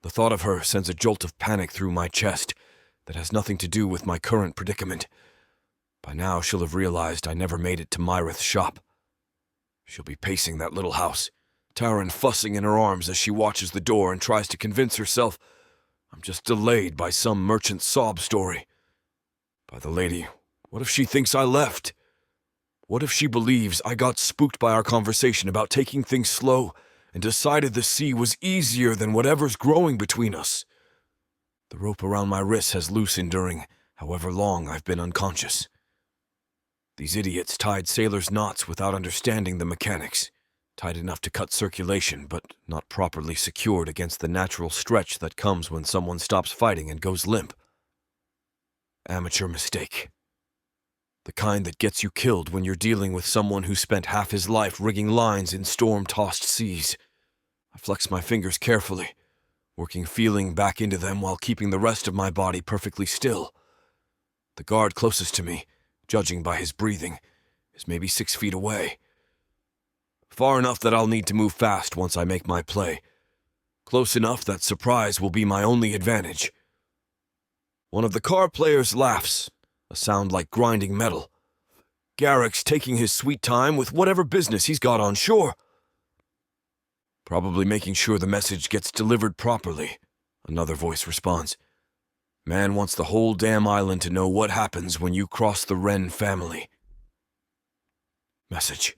S2: The thought of her sends a jolt of panic through my chest that has nothing to do with my current predicament. By now she'll have realized I never made it to Myrith's shop. She'll be pacing that little house, Taryn fussing in her arms as she watches the door and tries to convince herself I'm just delayed by some merchant's sob story. By the lady, what if she thinks I left? What if she believes I got spooked by our conversation about taking things slow and decided the sea was easier than whatever's growing between us? The rope around my wrists has loosened during however long I've been unconscious. These idiots tied sailors' knots without understanding the mechanics, tight enough to cut circulation, but not properly secured against the natural stretch that comes when someone stops fighting and goes limp. Amateur mistake. The kind that gets you killed when you're dealing with someone who spent half his life rigging lines in storm-tossed seas. I flex my fingers carefully, working feeling back into them while keeping the rest of my body perfectly still. The guard closest to me, judging by his breathing, is maybe 6 feet away. Far enough that I'll need to move fast once I make my play. Close enough that surprise will be my only advantage. One of the card players laughs, a sound like grinding metal. Garrick's taking his sweet time with whatever business he's got on shore. Probably making sure the message gets delivered properly, another voice responds. Man wants the whole damn island to know what happens when you cross the Wren family. Message.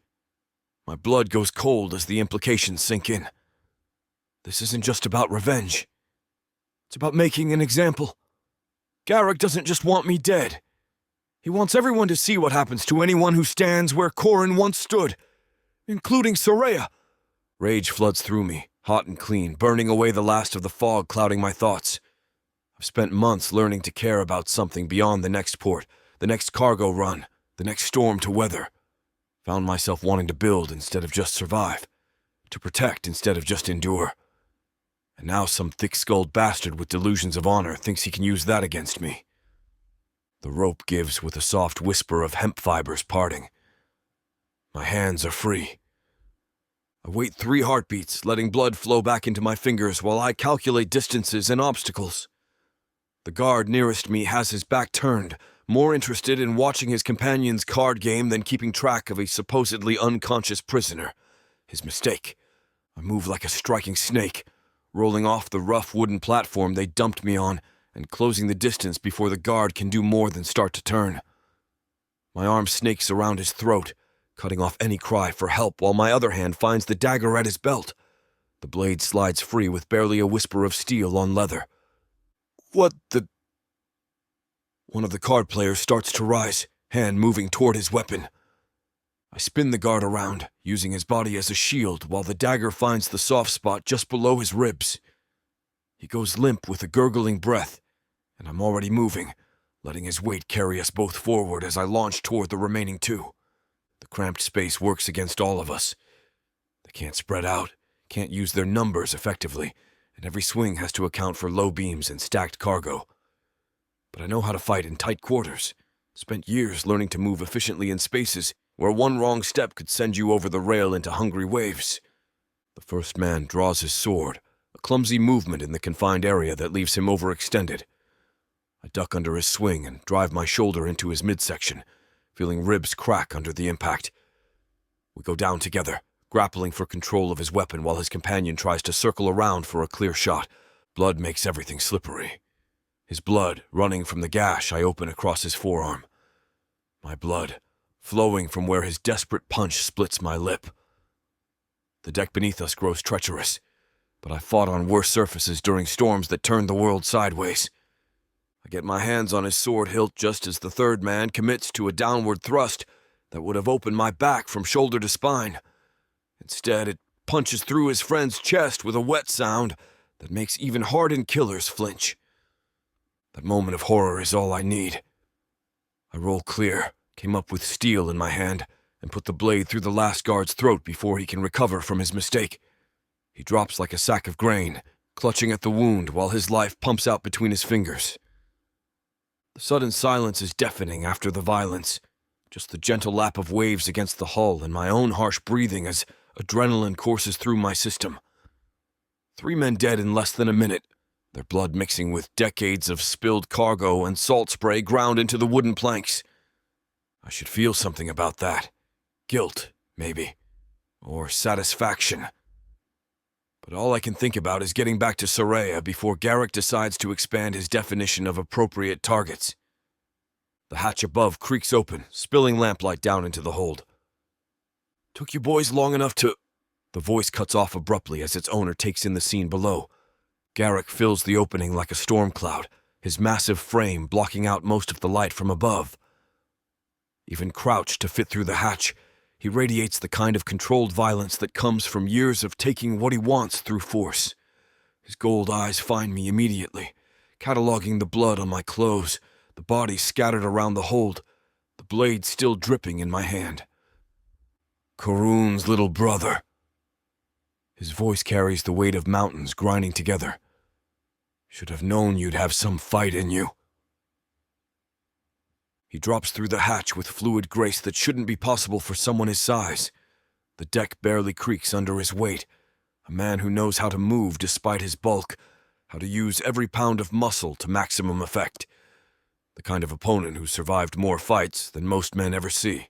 S2: My blood goes cold as the implications sink in. This isn't just about revenge. It's about making an example. Garrick doesn't just want me dead. He wants everyone to see what happens to anyone who stands where Corin once stood, including Soraya. Rage floods through me, hot and clean, burning away the last of the fog clouding my thoughts. I've spent months learning to care about something beyond the next port, the next cargo run, the next storm to weather. Found myself wanting to build instead of just survive, to protect instead of just endure. And now some thick-skulled bastard with delusions of honor thinks he can use that against me. The rope gives with a soft whisper of hemp fibers parting. My hands are free. I wait 3 heartbeats, letting blood flow back into my fingers while I calculate distances and obstacles. The guard nearest me has his back turned, more interested in watching his companion's card game than keeping track of a supposedly unconscious prisoner. His mistake. I move like a striking snake, rolling off the rough wooden platform they dumped me on and closing the distance before the guard can do more than start to turn. My arm snakes around his throat, cutting off any cry for help while my other hand finds the dagger at his belt. The blade slides free with barely a whisper of steel on leather. What the... One of the card players starts to rise, hand moving toward his weapon. I spin the guard around, using his body as a shield while the dagger finds the soft spot just below his ribs. He goes limp with a gurgling breath, and I'm already moving, letting his weight carry us both forward as I launch toward the remaining 2. The cramped space works against all of us. They can't spread out, can't use their numbers effectively, and every swing has to account for low beams and stacked cargo. But I know how to fight in tight quarters. Spent years learning to move efficiently in spaces where one wrong step could send you over the rail into hungry waves. The first man draws his sword, a clumsy movement in the confined area that leaves him overextended. I duck under his swing and drive my shoulder into his midsection, feeling ribs crack under the impact. We go down together, grappling for control of his weapon while his companion tries to circle around for a clear shot. Blood makes everything slippery. His blood running from the gash I open across his forearm. My blood flowing from where his desperate punch splits my lip. The deck beneath us grows treacherous, but I fought on worse surfaces during storms that turned the world sideways. I get my hands on his sword hilt just as the third man commits to a downward thrust that would have opened my back from shoulder to spine. Instead, it punches through his friend's chest with a wet sound that makes even hardened killers flinch. That moment of horror is all I need. I roll clear, came up with steel in my hand, and put the blade through the last guard's throat before he can recover from his mistake. He drops like a sack of grain, clutching at the wound while his life pumps out between his fingers. The sudden silence is deafening after the violence, just the gentle lap of waves against the hull and my own harsh breathing as adrenaline courses through my system. 3 men dead in less than a minute, their blood mixing with decades of spilled cargo and salt spray ground into the wooden planks. I should feel something about that. Guilt, maybe. Or satisfaction. But all I can think about is getting back to Soraya before Garrick decides to expand his definition of appropriate targets. The hatch above creaks open, spilling lamplight down into the hold. "Took you boys long enough to—" The voice cuts off abruptly as its owner takes in the scene below. Garrick fills the opening like a storm cloud, his massive frame blocking out most of the light from above. Even crouched to fit through the hatch, he radiates the kind of controlled violence that comes from years of taking what he wants through force. His gold eyes find me immediately, cataloging the blood on my clothes, the body scattered around the hold, the blade still dripping in my hand. "Karun's little brother." His voice carries the weight of mountains grinding together. "Should have known you'd have some fight in you." He drops through the hatch with fluid grace that shouldn't be possible for someone his size. The deck barely creaks under his weight. A man who knows how to move despite his bulk, how to use every pound of muscle to maximum effect. The kind of opponent who survived more fights than most men ever see.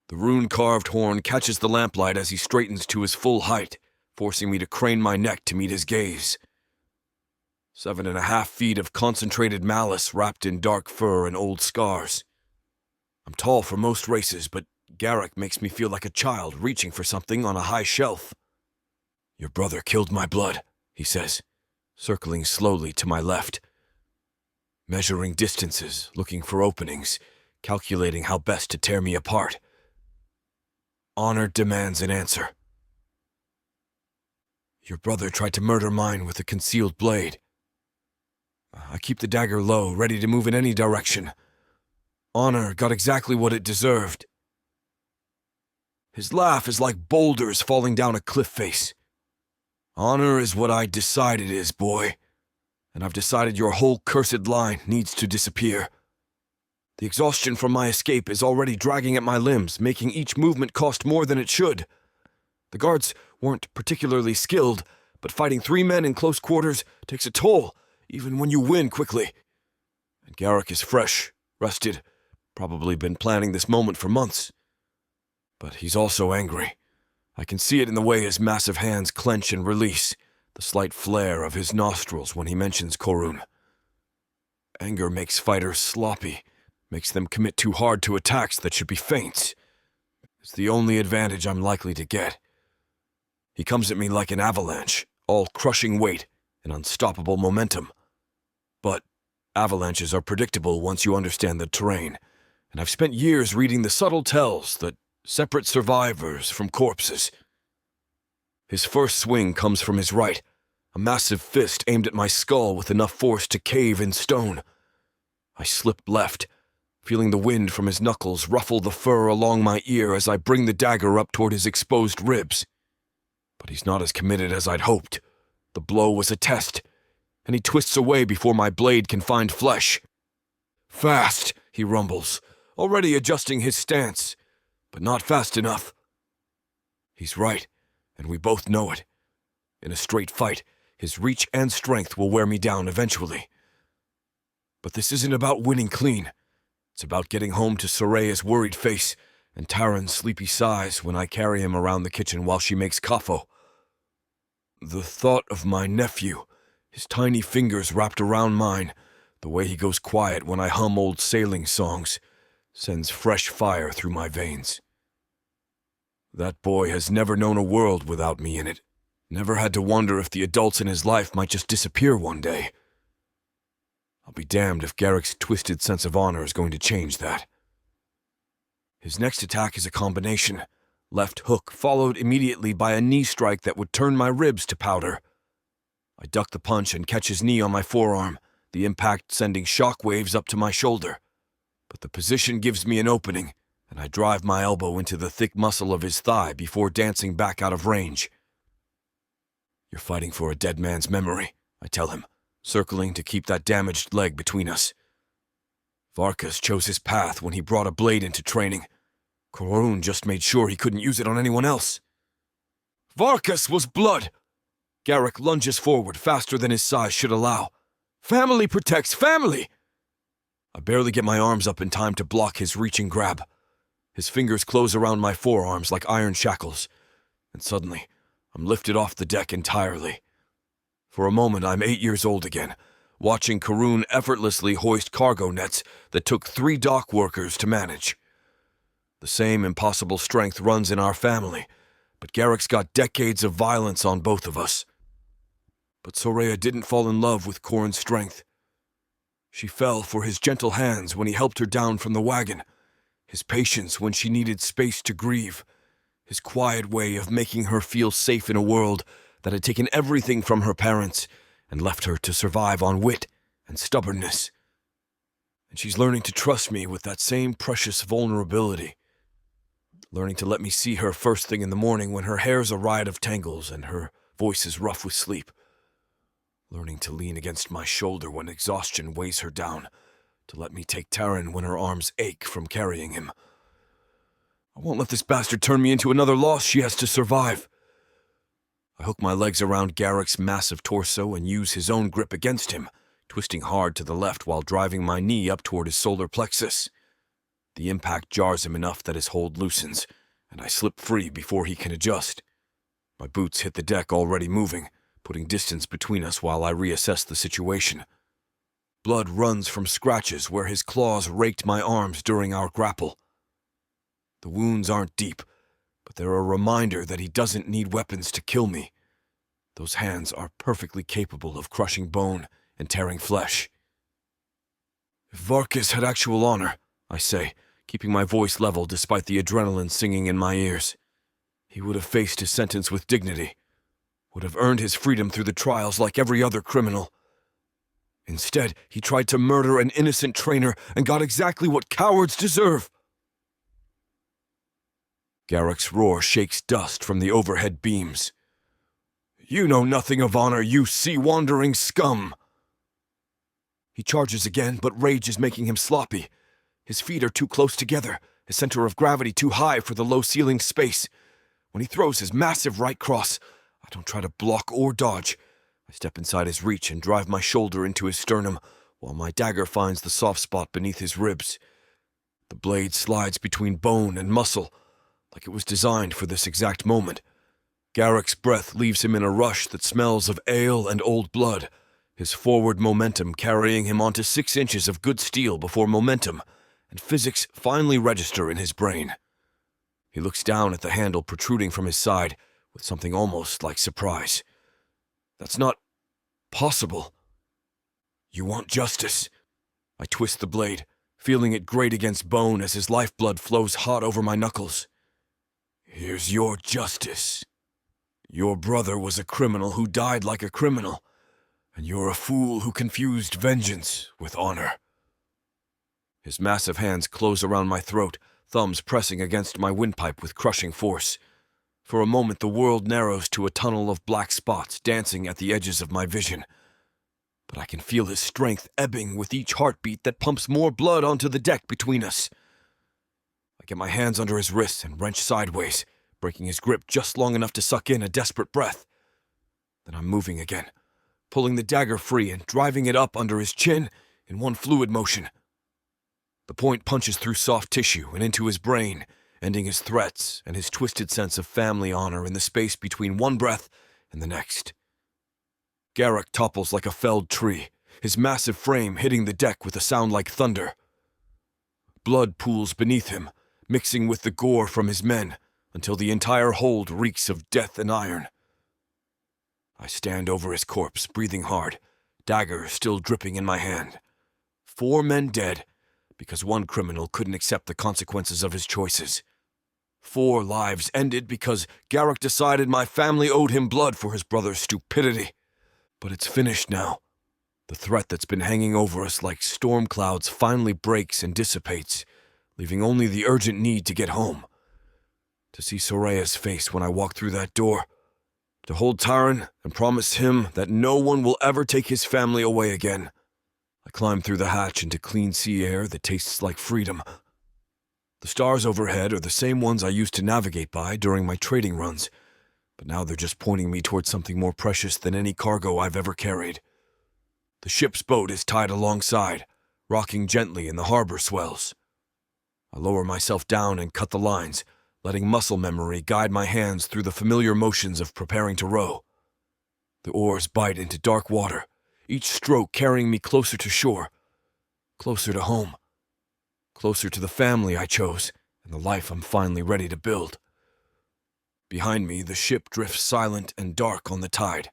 S2: The rune-carved horn catches the lamplight as he straightens to his full height, forcing me to crane my neck to meet his gaze. 7.5 feet of concentrated malice wrapped in dark fur and old scars. I'm tall for most races, but Garrick makes me feel like a child reaching for something on a high shelf. "Your brother killed my blood," he says, circling slowly to my left. Measuring distances, looking for openings, calculating how best to tear me apart. Honor demands an answer. "Your brother tried to murder mine with a concealed blade. I keep the dagger low, ready to move in any direction. Honor got exactly what it deserved." His laugh is like boulders falling down a cliff face. "Honor is what I decide it is, boy. And I've decided your whole cursed line needs to disappear. The exhaustion from my escape is already dragging at my limbs, making each movement cost more than it should. The guards weren't particularly skilled, but fighting 3 men in close quarters takes a toll, even when you win quickly. And Garrick is fresh, rested, probably been planning this moment for months. But he's also angry. I can see it in the way his massive hands clench and release, the slight flare of his nostrils when he mentions Karun. Anger makes fighters sloppy, makes them commit too hard to attacks that should be feints. It's the only advantage I'm likely to get. He comes at me like an avalanche, all crushing weight and unstoppable momentum. But avalanches are predictable once you understand the terrain, and I've spent years reading the subtle tells that separate survivors from corpses. His first swing comes from his right, a massive fist aimed at my skull with enough force to cave in stone. I slip left, feeling the wind from his knuckles ruffle the fur along my ear as I bring the dagger up toward his exposed ribs. But he's not as committed as I'd hoped. The blow was a test, and he twists away before my blade can find flesh. "Fast," he rumbles, already adjusting his stance, but not fast enough. He's right, and we both know it. In a straight fight, his reach and strength will wear me down eventually. But this isn't about winning clean. It's about getting home to Soraya's worried face and Taran's sleepy sighs when I carry him around the kitchen while she makes kafo. The thought of my nephew, his tiny fingers wrapped around mine, the way he goes quiet when I hum old sailing songs, sends fresh fire through my veins. That boy has never known a world without me in it, never had to wonder if the adults in his life might just disappear one day. I'll be damned if Garrick's twisted sense of honor is going to change that. His next attack is a combination. Left hook followed immediately by a knee strike that would turn my ribs to powder. I duck the punch and catch his knee on my forearm, the impact sending shock waves up to my shoulder. But the position gives me an opening, and I drive my elbow into the thick muscle of his thigh before dancing back out of range. "You're fighting for a dead man's memory," I tell him, circling to keep that damaged leg between us. Varkas chose his path when he brought a blade into training. Karun just made sure he couldn't use it on anyone else. Varkas was blood. Garrick lunges forward faster than his size should allow. Family protects family! I barely get my arms up in time to block his reaching grab. His fingers close around my forearms like iron shackles, and suddenly, I'm lifted off the deck entirely. For a moment, I'm 8 years old again, watching Karoon effortlessly hoist cargo nets that took 3 dock workers to manage. The same impossible strength runs in our family, but Garrick's got decades of violence on both of us. But Soraya didn't fall in love with Corin's strength. She fell for his gentle hands when he helped her down from the wagon, his patience when she needed space to grieve, his quiet way of making her feel safe in a world that had taken everything from her parents and left her to survive on wit and stubbornness. And she's learning to trust me with that same precious vulnerability, learning to let me see her first thing in the morning when her hair's a riot of tangles and her voice is rough with sleep, learning to lean against my shoulder when exhaustion weighs her down, to let me take Taryn when her arms ache from carrying him. I won't let this bastard turn me into another loss she has to survive. I hook my legs around Garrick's massive torso and use his own grip against him, twisting hard to the left while driving my knee up toward his solar plexus. The impact jars him enough that his hold loosens, and I slip free before he can adjust. My boots hit the deck already moving, putting distance between us while I reassess the situation. Blood runs from scratches where his claws raked my arms during our grapple. The wounds aren't deep, but they're a reminder that he doesn't need weapons to kill me. Those hands are perfectly capable of crushing bone and tearing flesh. If Varkas had actual honor, I say, keeping my voice level despite the adrenaline singing in my ears, he would have faced his sentence with dignity, would have earned his freedom through the trials like every other criminal. Instead, he tried to murder an innocent trainer and got exactly what cowards deserve. Garrick's roar shakes dust from the overhead beams. You know nothing of honor, you sea-wandering scum! He charges again, but rage is making him sloppy. His feet are too close together, his center of gravity too high for the low-ceilinged space. When he throws his massive right cross, I don't try to block or dodge. I step inside his reach and drive my shoulder into his sternum, while my dagger finds the soft spot beneath his ribs. The blade slides between bone and muscle, like it was designed for this exact moment. Garrick's breath leaves him in a rush that smells of ale and old blood, his forward momentum carrying him onto 6 inches of good steel before momentum and physics finally register in his brain. He looks down at the handle protruding from his side with something almost like surprise. That's not possible. You want justice. I twist the blade, feeling it grate against bone as his lifeblood flows hot over my knuckles. Here's your justice. Your brother was a criminal who died like a criminal, and you're a fool who confused vengeance with honor. His massive hands close around my throat, thumbs pressing against my windpipe with crushing force. For a moment, the world narrows to a tunnel of black spots dancing at the edges of my vision. But I can feel his strength ebbing with each heartbeat that pumps more blood onto the deck between us. I get my hands under his wrists and wrench sideways, breaking his grip just long enough to suck in a desperate breath. Then I'm moving again, pulling the dagger free and driving it up under his chin in one fluid motion. The point punches through soft tissue and into his brain, ending his threats and his twisted sense of family honor in the space between one breath and the next. Garrick topples like a felled tree, his massive frame hitting the deck with a sound like thunder. Blood pools beneath him, mixing with the gore from his men, until the entire hold reeks of death and iron. I stand over his corpse, breathing hard, dagger still dripping in my hand. 4 men dead, because one criminal couldn't accept the consequences of his choices. 4 lives ended because Garrick decided my family owed him blood for his brother's stupidity. But it's finished now. The threat that's been hanging over us like storm clouds finally breaks and dissipates, leaving only the urgent need to get home. To see Soraya's face when I walk through that door. To hold Taran and promise him that no one will ever take his family away again. I climb through the hatch into clean sea air that tastes like freedom. The stars overhead are the same ones I used to navigate by during my trading runs, but now they're just pointing me towards something more precious than any cargo I've ever carried. The ship's boat is tied alongside, rocking gently in the harbor swells. I lower myself down and cut the lines, letting muscle memory guide my hands through the familiar motions of preparing to row. The oars bite into dark water, each stroke carrying me closer to shore, closer to home, closer to the family I chose and the life I'm finally ready to build. Behind me, the ship drifts silent and dark on the tide.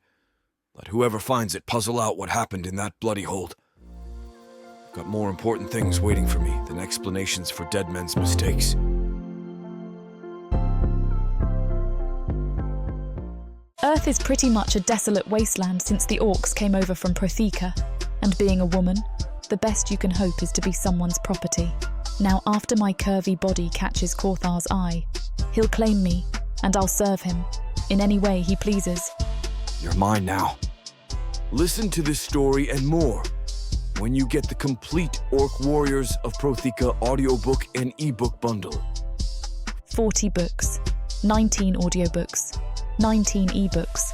S2: Let whoever finds it puzzle out what happened in that bloody hold. I've got more important things waiting for me than explanations for dead men's mistakes.
S1: Earth is pretty much a desolate wasteland since the orcs came over from Protheka, and being a woman, the best you can hope is to be someone's property. Now, after my curvy body catches Korthar's eye, he'll claim me, and I'll serve him, in any way he pleases.
S2: You're mine now. Listen to this story and more when you get the complete Orc Warriors of Protheka audiobook and ebook bundle.
S1: 40 books, 19 audiobooks, 19 ebooks.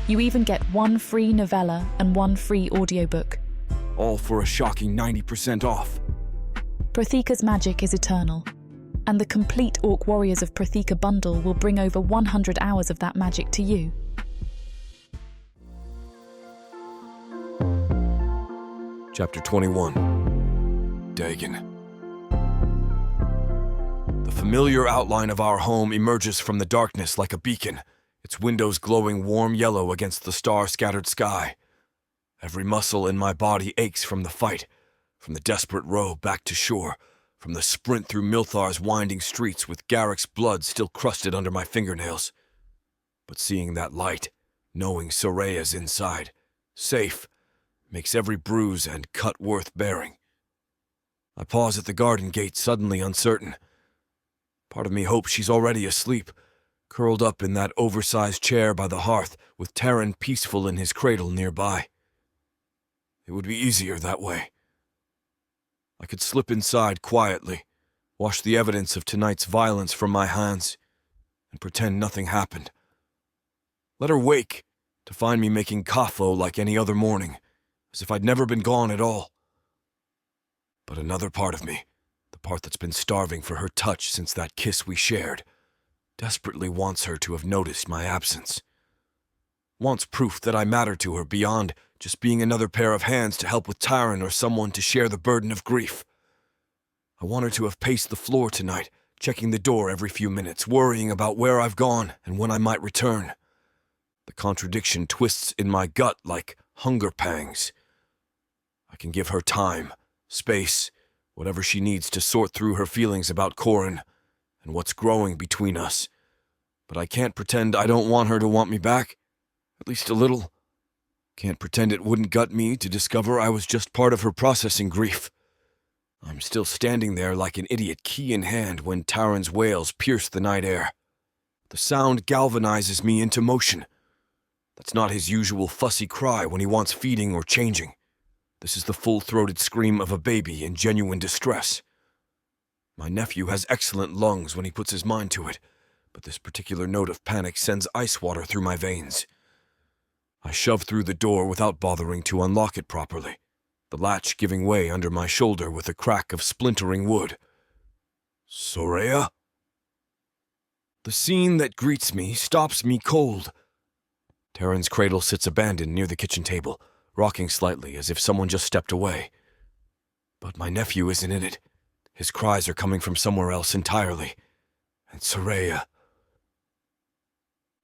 S1: You even get 1 free novella and 1 free audiobook.
S2: All for a shocking 90% off.
S1: Protheka's magic is eternal, and the complete Orc Warriors of Protheka bundle will bring over 100 hours of that magic to you.
S2: Chapter 21. Dagon. The familiar outline of our home emerges from the darkness like a beacon, its windows glowing warm yellow against the star-scattered sky. Every muscle in my body aches from the fight, from the desperate row back to shore, from the sprint through Milthar's winding streets with Garrick's blood still crusted under my fingernails. But seeing that light, knowing Soraya's inside, safe, makes every bruise and cut worth bearing. I pause at the garden gate, suddenly uncertain. Part of me hopes she's already asleep, curled up in that oversized chair by the hearth, with Terran peaceful in his cradle nearby. It would be easier that way. I could slip inside quietly, wash the evidence of tonight's violence from my hands, and pretend nothing happened. Let her wake to find me making kafo like any other morning, as if I'd never been gone at all. But another part of me, the part that's been starving for her touch since that kiss we shared, desperately wants her to have noticed my absence. Wants proof that I matter to her beyond just being another pair of hands to help with Tyron or someone to share the burden of grief. I want her to have paced the floor tonight, checking the door every few minutes, worrying about where I've gone and when I might return. The contradiction twists in my gut like hunger pangs. I can give her time, space, whatever she needs to sort through her feelings about Corin and what's growing between us. But I can't pretend I don't want her to want me back, at least a little. Can't pretend it wouldn't gut me to discover I was just part of her processing grief. I'm still standing there like an idiot, key in hand, when Taran's wails pierce the night air. The sound galvanizes me into motion. That's not his usual fussy cry when he wants feeding or changing. This is the full-throated scream of a baby in genuine distress. My nephew has excellent lungs when he puts his mind to it, but this particular note of panic sends ice water through my veins. I shove through the door without bothering to unlock it properly, the latch giving way under my shoulder with a crack of splintering wood. Soraya? The scene that greets me stops me cold. Terran's cradle sits abandoned near the kitchen table, rocking slightly as if someone just stepped away. But my nephew isn't in it. His cries are coming from somewhere else entirely. And Soraya.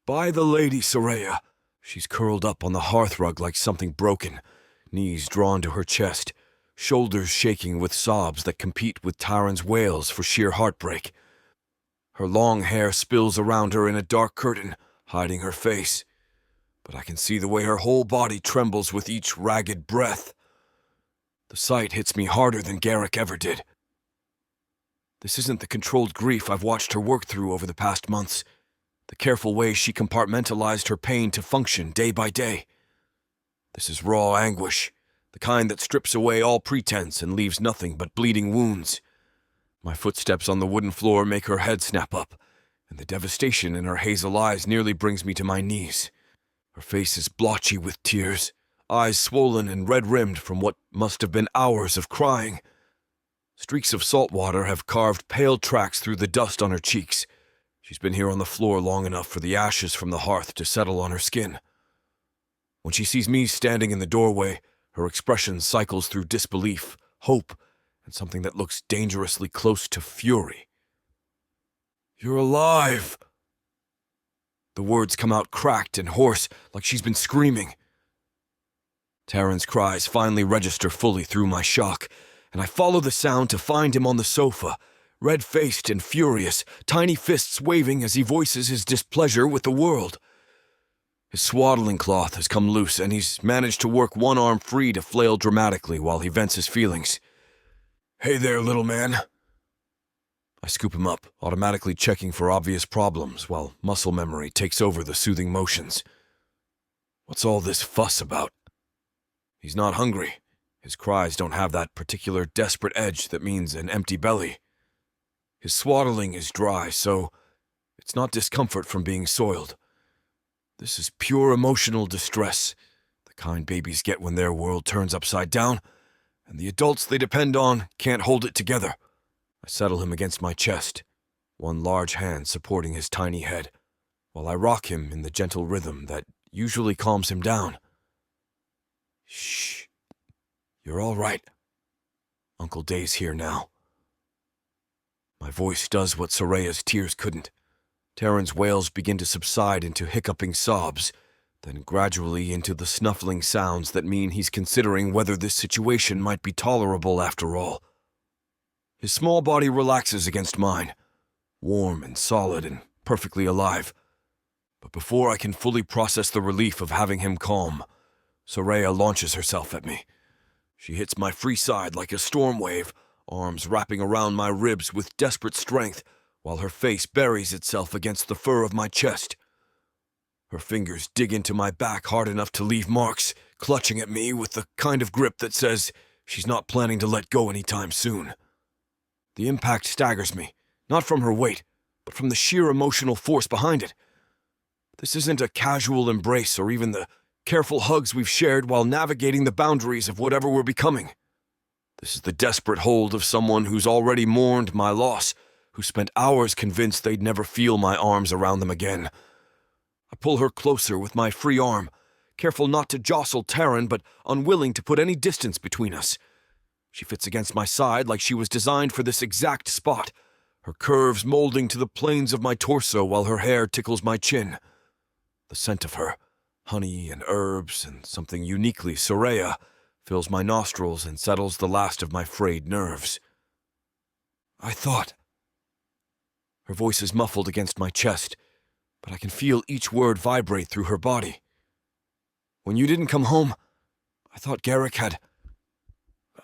S2: By the lady, Soraya. She's curled up on the hearthrug like something broken, knees drawn to her chest, shoulders shaking with sobs that compete with Tyron's wails for sheer heartbreak. Her long hair spills around her in a dark curtain, hiding her face. But I can see the way her whole body trembles with each ragged breath. The sight hits me harder than Garrick ever did. This isn't the controlled grief I've watched her work through over the past months, the careful way she compartmentalized her pain to function day by day. This is raw anguish, the kind that strips away all pretense and leaves nothing but bleeding wounds. My footsteps on the wooden floor make her head snap up, and the devastation in her hazel eyes nearly brings me to my knees. Her face is blotchy with tears, eyes swollen and red-rimmed from what must have been hours of crying. Streaks of salt water have carved pale tracks through the dust on her cheeks. She's been here on the floor long enough for the ashes from the hearth to settle on her skin. When she sees me standing in the doorway, her expression cycles through disbelief, hope, and something that looks dangerously close to fury. "You're alive!" The words come out cracked and hoarse, like she's been screaming. Taryn's cries finally register fully through my shock, and I follow the sound to find him on the sofa, red-faced and furious, tiny fists waving as he voices his displeasure with the world. His swaddling cloth has come loose, and he's managed to work one arm free to flail dramatically while he vents his feelings. "Hey there, little man." I scoop him up, automatically checking for obvious problems, while muscle memory takes over the soothing motions. What's all this fuss about? He's not hungry. His cries don't have that particular desperate edge that means an empty belly. His swaddling is dry, so it's not discomfort from being soiled. This is pure emotional distress, the kind babies get when their world turns upside down, and the adults they depend on can't hold it together. I settle him against my chest, one large hand supporting his tiny head, while I rock him in the gentle rhythm that usually calms him down. "Shh. You're all right. Uncle Day's here now." My voice does what Soraya's tears couldn't. Taryn's wails begin to subside into hiccuping sobs, then gradually into the snuffling sounds that mean he's considering whether this situation might be tolerable after all. His small body relaxes against mine, warm and solid and perfectly alive. But before I can fully process the relief of having him calm, Soraya launches herself at me. She hits my free side like a storm wave, arms wrapping around my ribs with desperate strength, while her face buries itself against the fur of my chest. Her fingers dig into my back hard enough to leave marks, clutching at me with the kind of grip that says she's not planning to let go anytime soon. The impact staggers me, not from her weight, but from the sheer emotional force behind it. This isn't a casual embrace or even the careful hugs we've shared while navigating the boundaries of whatever we're becoming. This is the desperate hold of someone who's already mourned my loss, who spent hours convinced they'd never feel my arms around them again. I pull her closer with my free arm, careful not to jostle Taryn, but unwilling to put any distance between us. She fits against my side like she was designed for this exact spot, her curves molding to the planes of my torso while her hair tickles my chin. The scent of her, honey and herbs and something uniquely Soraya, fills my nostrils and settles the last of my frayed nerves. "I thought..." Her voice is muffled against my chest, but I can feel each word vibrate through her body. "When you didn't come home, I thought Garrick had...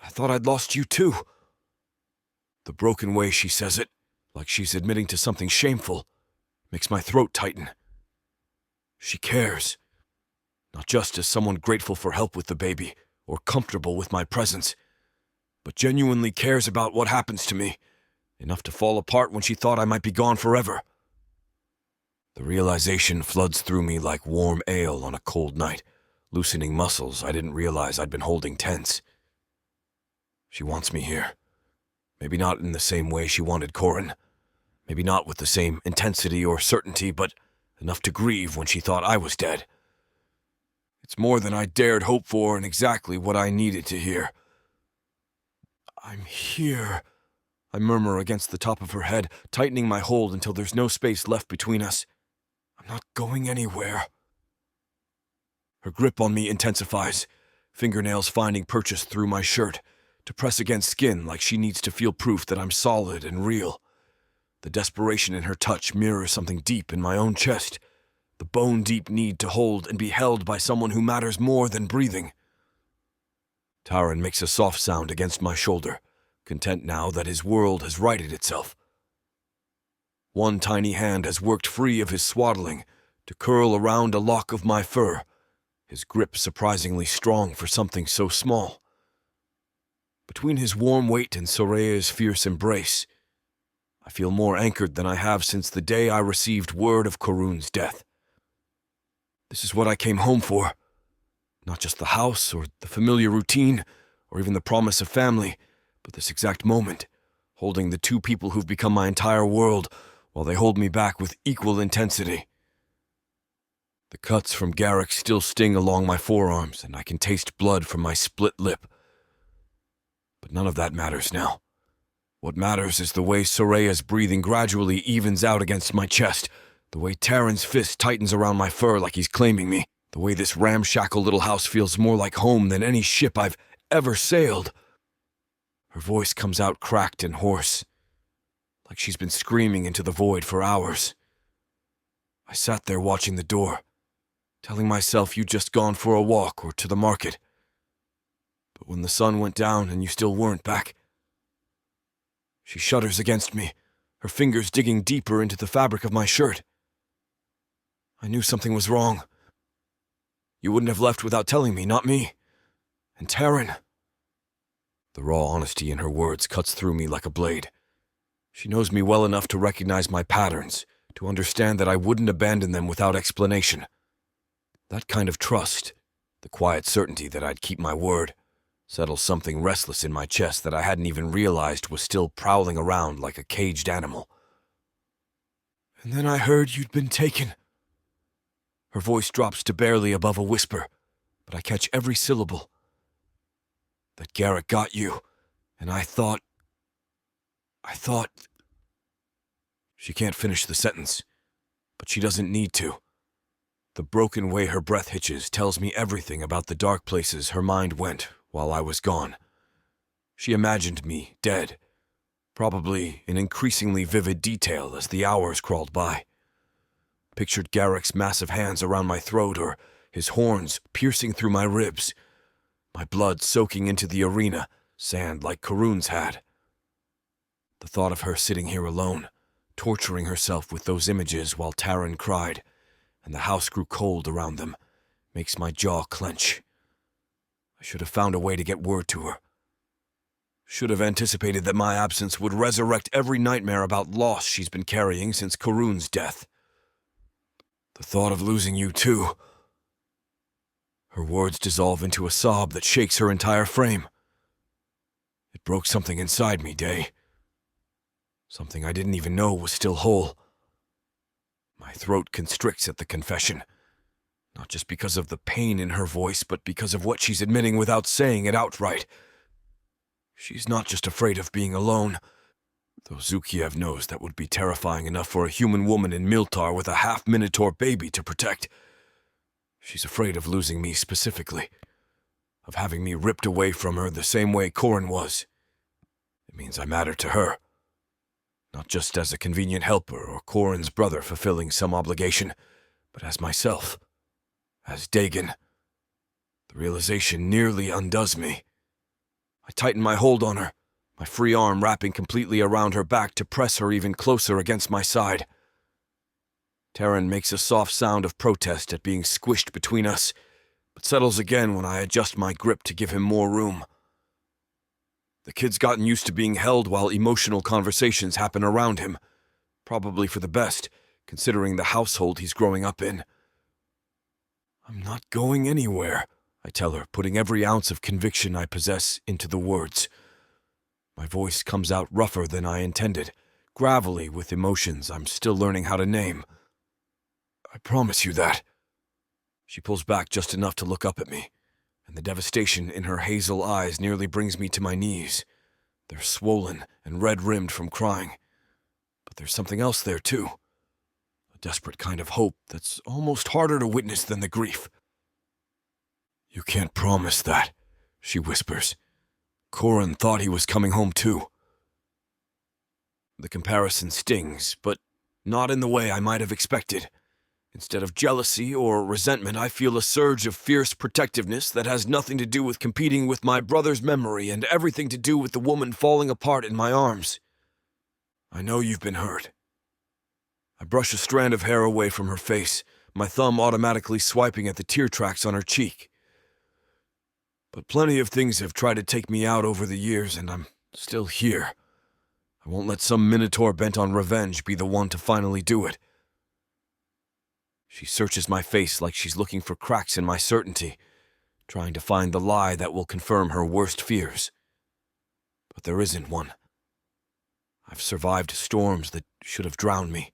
S2: I thought I'd lost you too." The broken way she says it, like she's admitting to something shameful, makes my throat tighten. She cares. Not just as someone grateful for help with the baby, or comfortable with my presence, but genuinely cares about what happens to me, enough to fall apart when she thought I might be gone forever. The realization floods through me like warm ale on a cold night, loosening muscles I didn't realize I'd been holding tense. She wants me here. Maybe not in the same way she wanted Corin. Maybe not with the same intensity or certainty, but enough to grieve when she thought I was dead. It's more than I dared hope for and exactly what I needed to hear. "I'm here," I murmur against the top of her head, tightening my hold until there's no space left between us. "I'm not going anywhere." Her grip on me intensifies, fingernails finding purchase through my shirt, to press against skin like she needs to feel proof that I'm solid and real. The desperation in her touch mirrors something deep in my own chest, the bone-deep need to hold and be held by someone who matters more than breathing. Taryn makes a soft sound against my shoulder, content now that his world has righted itself. One tiny hand has worked free of his swaddling to curl around a lock of my fur, his grip surprisingly strong for something so small. Between his warm weight and Soraya's fierce embrace, I feel more anchored than I have since the day I received word of Karun's death. This is what I came home for. Not just the house or the familiar routine or even the promise of family, but this exact moment, holding the two people who've become my entire world while they hold me back with equal intensity. The cuts from Garrick still sting along my forearms, and I can taste blood from my split lip. But none of that matters now. What matters is the way Soraya's breathing gradually evens out against my chest, the way Taryn's fist tightens around my fur like he's claiming me, the way this ramshackle little house feels more like home than any ship I've ever sailed. Her voice comes out cracked and hoarse, like she's been screaming into the void for hours. I sat there watching the door, telling myself you'd just gone for a walk or to the market. But when the sun went down and you still weren't back, she shudders against me, her fingers digging deeper into the fabric of my shirt. I knew something was wrong. You wouldn't have left without telling me, not me. And Taryn. The raw honesty in her words cuts through me like a blade. She knows me well enough to recognize my patterns, to understand that I wouldn't abandon them without explanation. That kind of trust, the quiet certainty that I'd keep my word, settles something restless in my chest that I hadn't even realized was still prowling around like a caged animal. And then I heard you'd been taken. Her voice drops to barely above a whisper, but I catch every syllable. That Garrick got you, and I thought... She can't finish the sentence, but she doesn't need to. The broken way her breath hitches tells me everything about the dark places her mind went while I was gone. She imagined me dead, probably in increasingly vivid detail as the hours crawled by. Pictured Garrick's massive hands around my throat or his horns piercing through my ribs, my blood soaking into the arena, sand like Karun's had. The thought of her sitting here alone, torturing herself with those images while Taryn cried, and the house grew cold around them, makes my jaw clench. I should have found a way to get word to her. Should have anticipated that my absence would resurrect every nightmare about loss she's been carrying since Karun's death. The thought of losing you too. Her words dissolve into a sob that shakes her entire frame. It broke something inside me, Day. Something I didn't even know was still whole. My throat constricts at the confession, not just because of the pain in her voice, but because of what she's admitting without saying it outright. She's not just afraid of being alone, though Zukiev knows that would be terrifying enough for a human woman in Minotaur with a half-Minotaur baby to protect. She's afraid of losing me specifically, of having me ripped away from her the same way Corin was. It means I matter to her, not just as a convenient helper or Corin's brother fulfilling some obligation, but as myself, as Dagon. The realization nearly undoes me. I tighten my hold on her, my free arm wrapping completely around her back to press her even closer against my side. Taryn makes a soft sound of protest at being squished between us, but settles again when I adjust my grip to give him more room. The kid's gotten used to being held while emotional conversations happen around him, probably for the best, considering the household he's growing up in. I'm not going anywhere, I tell her, putting every ounce of conviction I possess into the words. My voice comes out rougher than I intended, gravelly with emotions I'm still learning how to name. I promise you that. She pulls back just enough to look up at me, and the devastation in her hazel eyes nearly brings me to my knees. They're swollen and red-rimmed from crying. But there's something else there, too. A desperate kind of hope that's almost harder to witness than the grief. You can't promise that, she whispers. Corin thought he was coming home, too. The comparison stings, but not in the way I might have expected. Instead of jealousy or resentment, I feel a surge of fierce protectiveness that has nothing to do with competing with my brother's memory and everything to do with the woman falling apart in my arms. I know you've been hurt. I brush a strand of hair away from her face, my thumb automatically swiping at the tear tracks on her cheek. But plenty of things have tried to take me out over the years, and I'm still here. I won't let some Minotaur bent on revenge be the one to finally do it. She searches my face like she's looking for cracks in my certainty, trying to find the lie that will confirm her worst fears. But there isn't one. I've survived storms that should have drowned me,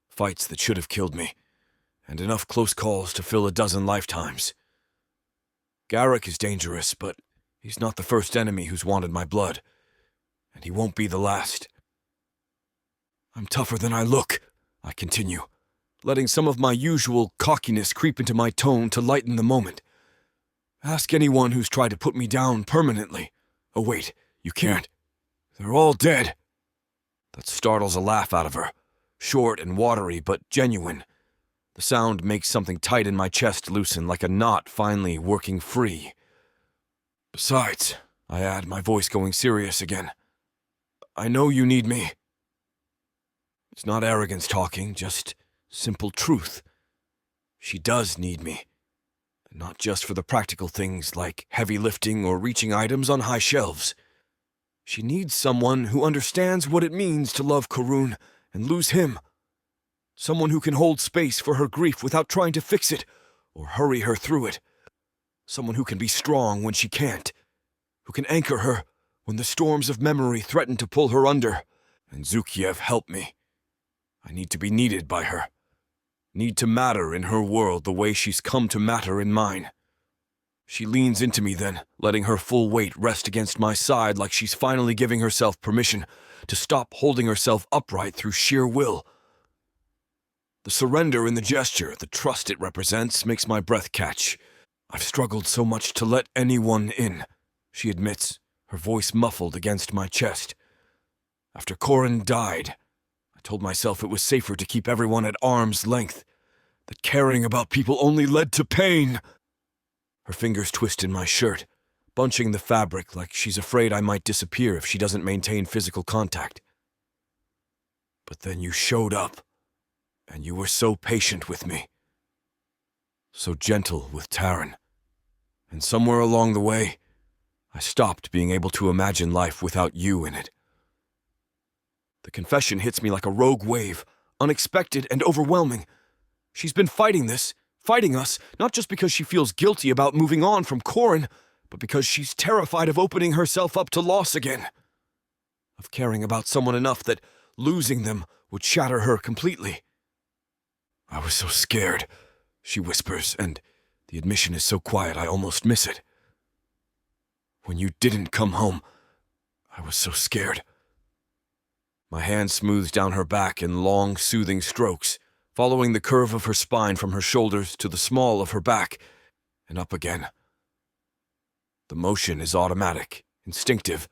S2: fights that should have killed me, and enough close calls to fill a dozen lifetimes. Garrick is dangerous, but he's not the first enemy who's wanted my blood, and he won't be the last. I'm tougher than I look, I continue, letting some of my usual cockiness creep into my tone to lighten the moment. Ask anyone who's tried to put me down permanently. Oh wait, you can't. They're all dead. That startles a laugh out of her, short and watery, but genuine. The sound makes something tight in my chest loosen like a knot finally working free. Besides, I add, my voice going serious again, I know you need me. It's not arrogance talking, just simple truth. She does need me. Not just for the practical things like heavy lifting or reaching items on high shelves. She needs someone who understands what it means to love Karun and lose him. Someone who can hold space for her grief without trying to fix it or hurry her through it. Someone who can be strong when she can't. Who can anchor her when the storms of memory threaten to pull her under. And Zukiev helped me. I need to be needed by her. Need to matter in her world the way she's come to matter in mine. She leans into me then, letting her full weight rest against my side like she's finally giving herself permission to stop holding herself upright through sheer will. The surrender in the gesture, the trust it represents, makes my breath catch. I've struggled so much to let anyone in, she admits, her voice muffled against my chest. After Corin died, I told myself it was safer to keep everyone at arm's length, that caring about people only led to pain. Her fingers twist in my shirt, bunching the fabric like she's afraid I might disappear if she doesn't maintain physical contact. But then you showed up, and you were so patient with me. So gentle with Taryn. And somewhere along the way, I stopped being able to imagine life without you in it. The confession hits me like a rogue wave, unexpected and overwhelming. She's been fighting us, not just because she feels guilty about moving on from Corin, but because she's terrified of opening herself up to loss again. Of caring about someone enough that losing them would shatter her completely. I was so scared, she whispers, and the admission is so quiet I almost miss it. When you didn't come home, I was so scared. My hand smooths down her back in long, soothing strokes, following the curve of her spine from her shoulders to the small of her back, and up again. The motion is automatic, instinctive,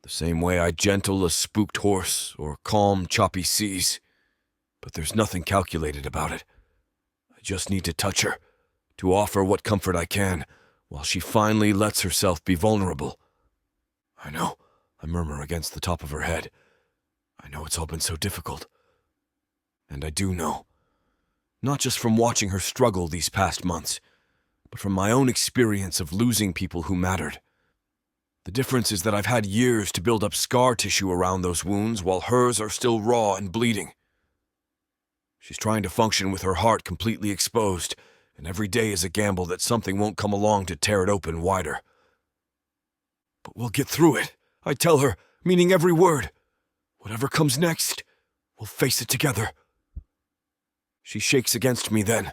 S2: the same way I gentle a spooked horse or calm, choppy seas. But there's nothing calculated about it. I just need to touch her, to offer what comfort I can, while she finally lets herself be vulnerable. I know, I murmur against the top of her head. I know it's all been so difficult. And I do know. Not just from watching her struggle these past months, but from my own experience of losing people who mattered. The difference is that I've had years to build up scar tissue around those wounds while hers are still raw and bleeding. She's trying to function with her heart completely exposed, and every day is a gamble that something won't come along to tear it open wider. But we'll get through it, I tell her, meaning every word. Whatever comes next, we'll face it together. She shakes against me then,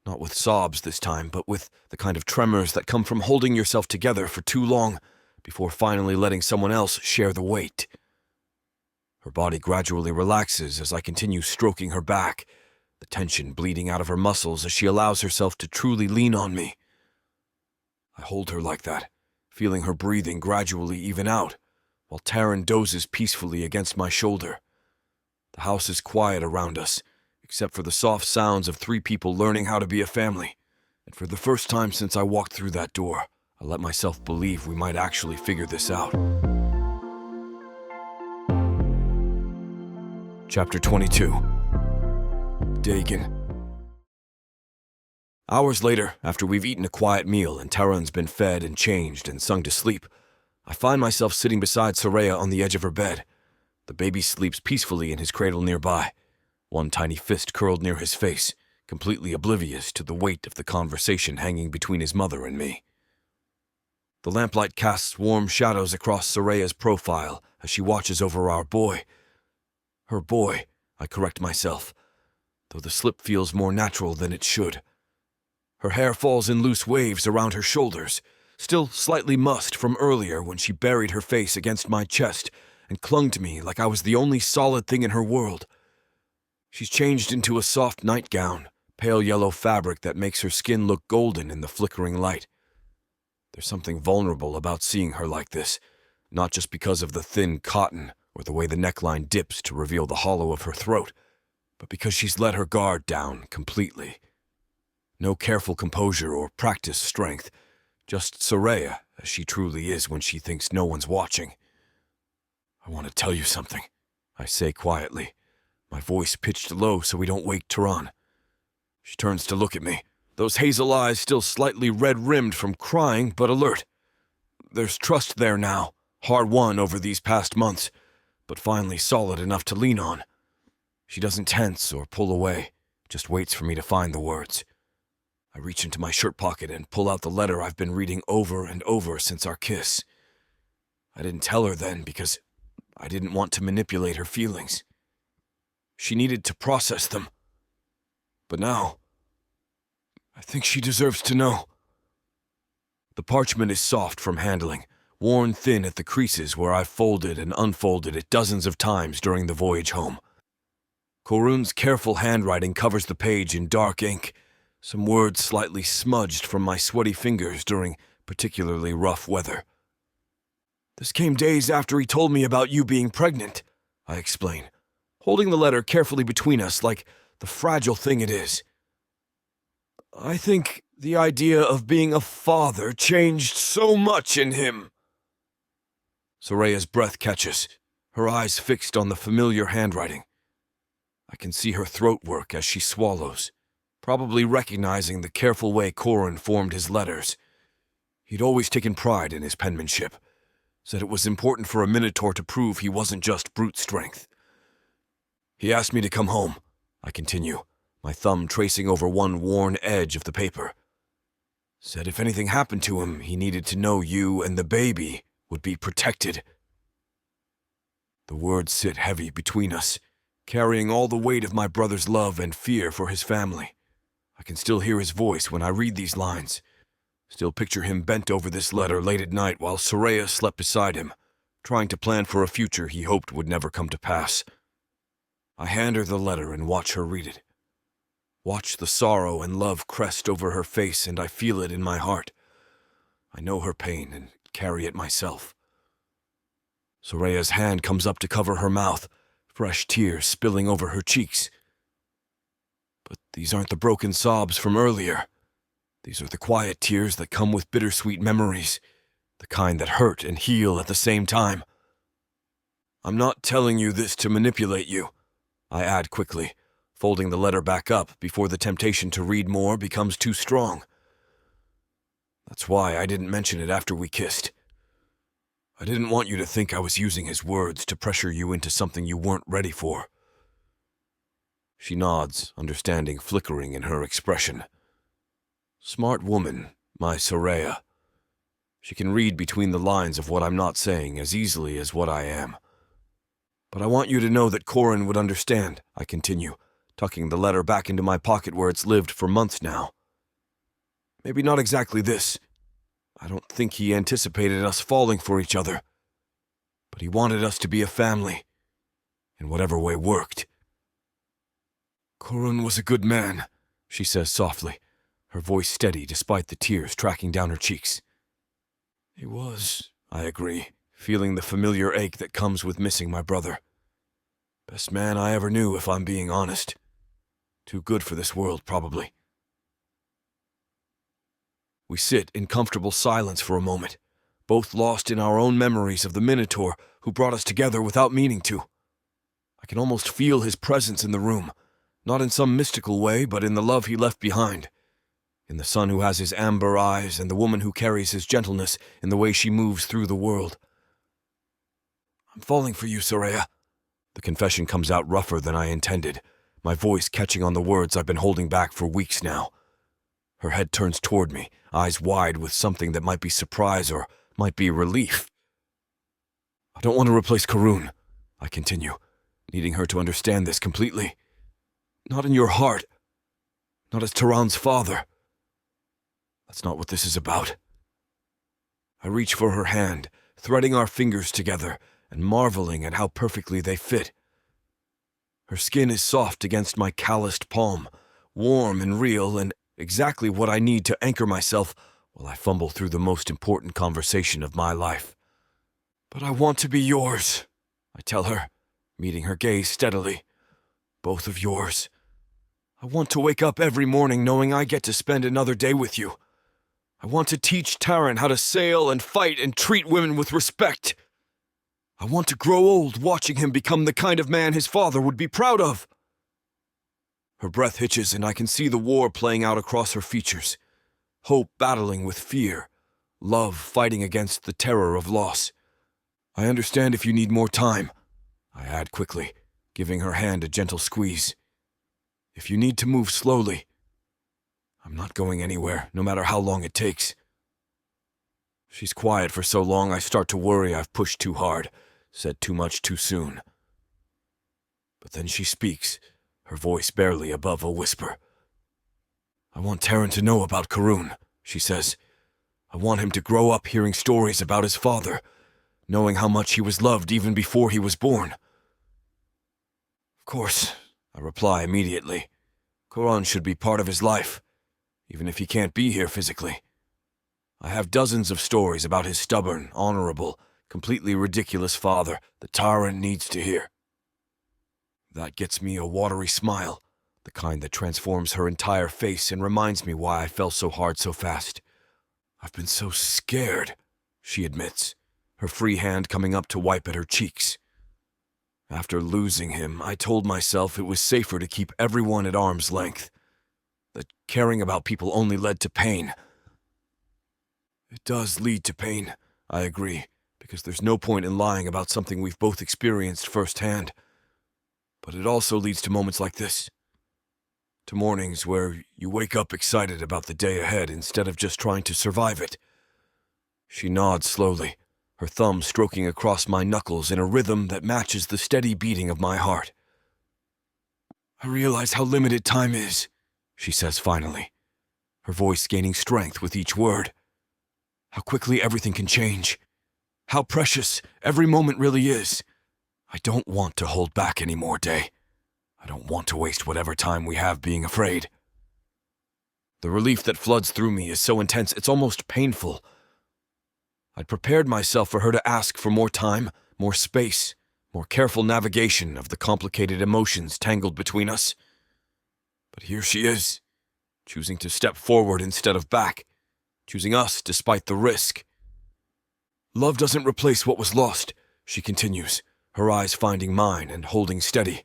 S2: not with sobs this time, but with the kind of tremors that come from holding yourself together for too long before finally letting someone else share the weight. Her body gradually relaxes as I continue stroking her back, the tension bleeding out of her muscles as she allows herself to truly lean on me. I hold her like that, feeling her breathing gradually even out, while Taryn dozes peacefully against my shoulder. The house is quiet around us, except for the soft sounds of three people learning how to be a family. And for the first time since I walked through that door, I let myself believe we might actually figure this out. Chapter 22. Dagon. Hours later, after we've eaten a quiet meal and Taryn's been fed and changed and sung to sleep, I find myself sitting beside Soraya on the edge of her bed. The baby sleeps peacefully in his cradle nearby, one tiny fist curled near his face, completely oblivious to the weight of the conversation hanging between his mother and me. The lamplight casts warm shadows across Soraya's profile as she watches over our boy. Her boy, I correct myself, though the slip feels more natural than it should. Her hair falls in loose waves around her shoulders, still slightly mussed from earlier when she buried her face against my chest and clung to me like I was the only solid thing in her world. She's changed into a soft nightgown, pale yellow fabric that makes her skin look golden in the flickering light. There's something vulnerable about seeing her like this, not just because of the thin cotton or the way the neckline dips to reveal the hollow of her throat, but because she's let her guard down completely. No careful composure or practiced strength, just Soraya as she truly is when she thinks no one's watching. I want to tell you something, I say quietly, my voice pitched low so we don't wake Tehran. She turns to look at me, those hazel eyes still slightly red-rimmed from crying but alert. There's trust there now, hard-won over these past months, but finally solid enough to lean on. She doesn't tense or pull away, just waits for me to find the words. I reach into my shirt pocket and pull out the letter I've been reading over and over since our kiss. I didn't tell her then because I didn't want to manipulate her feelings. She needed to process them. But now, I think she deserves to know. The parchment is soft from handling, worn thin at the creases where I've folded and unfolded it dozens of times during the voyage home. Korun's careful handwriting covers the page in dark ink, some words slightly smudged from my sweaty fingers during particularly rough weather. This came days after he told me about you being pregnant, I explain, holding the letter carefully between us like the fragile thing it is. I think the idea of being a father changed so much in him. Soraya's breath catches, her eyes fixed on the familiar handwriting. I can see her throat work as she swallows, probably recognizing the careful way Korun formed his letters. He'd always taken pride in his penmanship, said it was important for a Minotaur to prove he wasn't just brute strength. He asked me to come home, I continue, my thumb tracing over one worn edge of the paper. Said if anything happened to him, he needed to know you and the baby would be protected. The words sit heavy between us, carrying all the weight of my brother's love and fear for his family. I can still hear his voice when I read these lines. Still picture him bent over this letter late at night while Soraya slept beside him, trying to plan for a future he hoped would never come to pass. I hand her the letter and watch her read it. Watch the sorrow and love crest over her face, and I feel it in my heart. I know her pain and carry it myself. Soraya's hand comes up to cover her mouth, fresh tears spilling over her cheeks. But these aren't the broken sobs from earlier. These are the quiet tears that come with bittersweet memories, the kind that hurt and heal at the same time. I'm not telling you this to manipulate you, I add quickly, folding the letter back up before the temptation to read more becomes too strong. That's why I didn't mention it after we kissed. I didn't want you to think I was using his words to pressure you into something you weren't ready for. She nods, understanding flickering in her expression. Smart woman, my Soraya. She can read between the lines of what I'm not saying as easily as what I am. But I want you to know that Korun would understand, I continue, tucking the letter back into my pocket where it's lived for months now. Maybe not exactly this. I don't think he anticipated us falling for each other. But he wanted us to be a family, in whatever way worked. Korun was a good man, she says softly, her voice steady despite the tears tracking down her cheeks. He was, I agree, feeling the familiar ache that comes with missing my brother. Best man I ever knew, if I'm being honest. Too good for this world, probably. We sit in comfortable silence for a moment, both lost in our own memories of the Minotaur who brought us together without meaning to. I can almost feel his presence in the room, not in some mystical way, but in the love he left behind. In the son who has his amber eyes and the woman who carries his gentleness in the way she moves through the world. I'm falling for you, Soraya, The confession comes out rougher than I intended, my voice catching on the words I've been holding back for weeks now. Her head turns toward me, eyes wide with something that might be surprise or might be relief. I don't want to replace Karun, I continue, needing her to understand this completely. Not in your heart. Not as Tehran's father. That's not what this is about. I reach for her hand, threading our fingers together and marveling at how perfectly they fit. Her skin is soft against my calloused palm, warm and real and exactly what I need to anchor myself while I fumble through the most important conversation of my life. But I want to be yours, I tell her, meeting her gaze steadily. Both of yours. I want to wake up every morning knowing I get to spend another day with you. I want to teach Taran how to sail and fight and treat women with respect. I want to grow old watching him become the kind of man his father would be proud of. Her breath hitches and I can see the war playing out across her features. Hope battling with fear. Love fighting against the terror of loss. I understand if you need more time, I add quickly, giving her hand a gentle squeeze. If you need to move slowly, I'm not going anywhere, no matter how long it takes. She's quiet for so long I start to worry I've pushed too hard, said too much too soon. But then she speaks, her voice barely above a whisper. I want Taran to know about Karun, she says. I want him to grow up hearing stories about his father, knowing how much he was loved even before he was born. Of course, I reply immediately. Karan should be part of his life, even if he can't be here physically. I have dozens of stories about his stubborn, honorable, completely ridiculous father that Taran needs to hear. That gets me a watery smile, the kind that transforms her entire face and reminds me why I fell so hard so fast. I've been so scared, she admits, her free hand coming up to wipe at her cheeks. After losing him, I told myself it was safer to keep everyone at arm's length, that caring about people only led to pain. It does lead to pain, I agree, because there's no point in lying about something we've both experienced firsthand. But it also leads to moments like this. To mornings where you wake up excited about the day ahead instead of just trying to survive it. She nods slowly, her thumb stroking across my knuckles in a rhythm that matches the steady beating of my heart. I realize how limited time is, she says finally, her voice gaining strength with each word. How quickly everything can change. How precious every moment really is. I don't want to hold back anymore, Day. I don't want to waste whatever time we have being afraid. The relief that floods through me is so intense it's almost painful. I'd prepared myself for her to ask for more time, more space, more careful navigation of the complicated emotions tangled between us. But here she is, choosing to step forward instead of back, choosing us despite the risk. Love doesn't replace what was lost, she continues, her eyes finding mine and holding steady.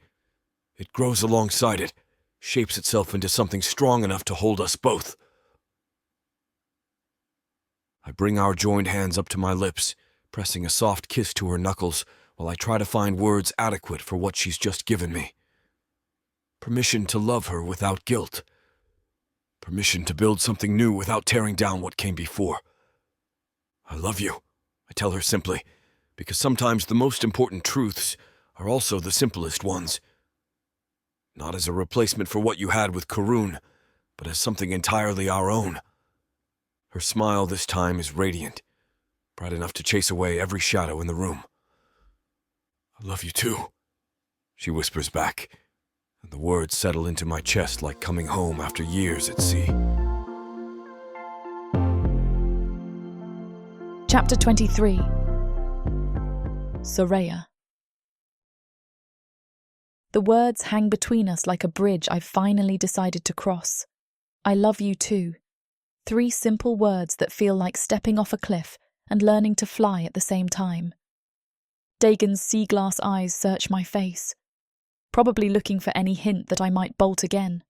S2: It grows alongside it, shapes itself into something strong enough to hold us both. I bring our joined hands up to my lips, pressing a soft kiss to her knuckles while I try to find words adequate for what she's just given me. Permission to love her without guilt. Permission to build something new without tearing down what came before. I love you, I tell her simply, because sometimes the most important truths are also the simplest ones. Not as a replacement for what you had with Karun, but as something entirely our own. Her smile this time is radiant, bright enough to chase away every shadow in the room. I love you too, she whispers back, and the words settle into my chest like coming home after years at sea.
S1: Chapter 23. Soraya. The words hang between us like a bridge I've finally decided to cross. I love you too. 3 simple words that feel like stepping off a cliff and learning to fly at the same time. Dagon's sea glass eyes search my face, probably looking for any hint that I might bolt again.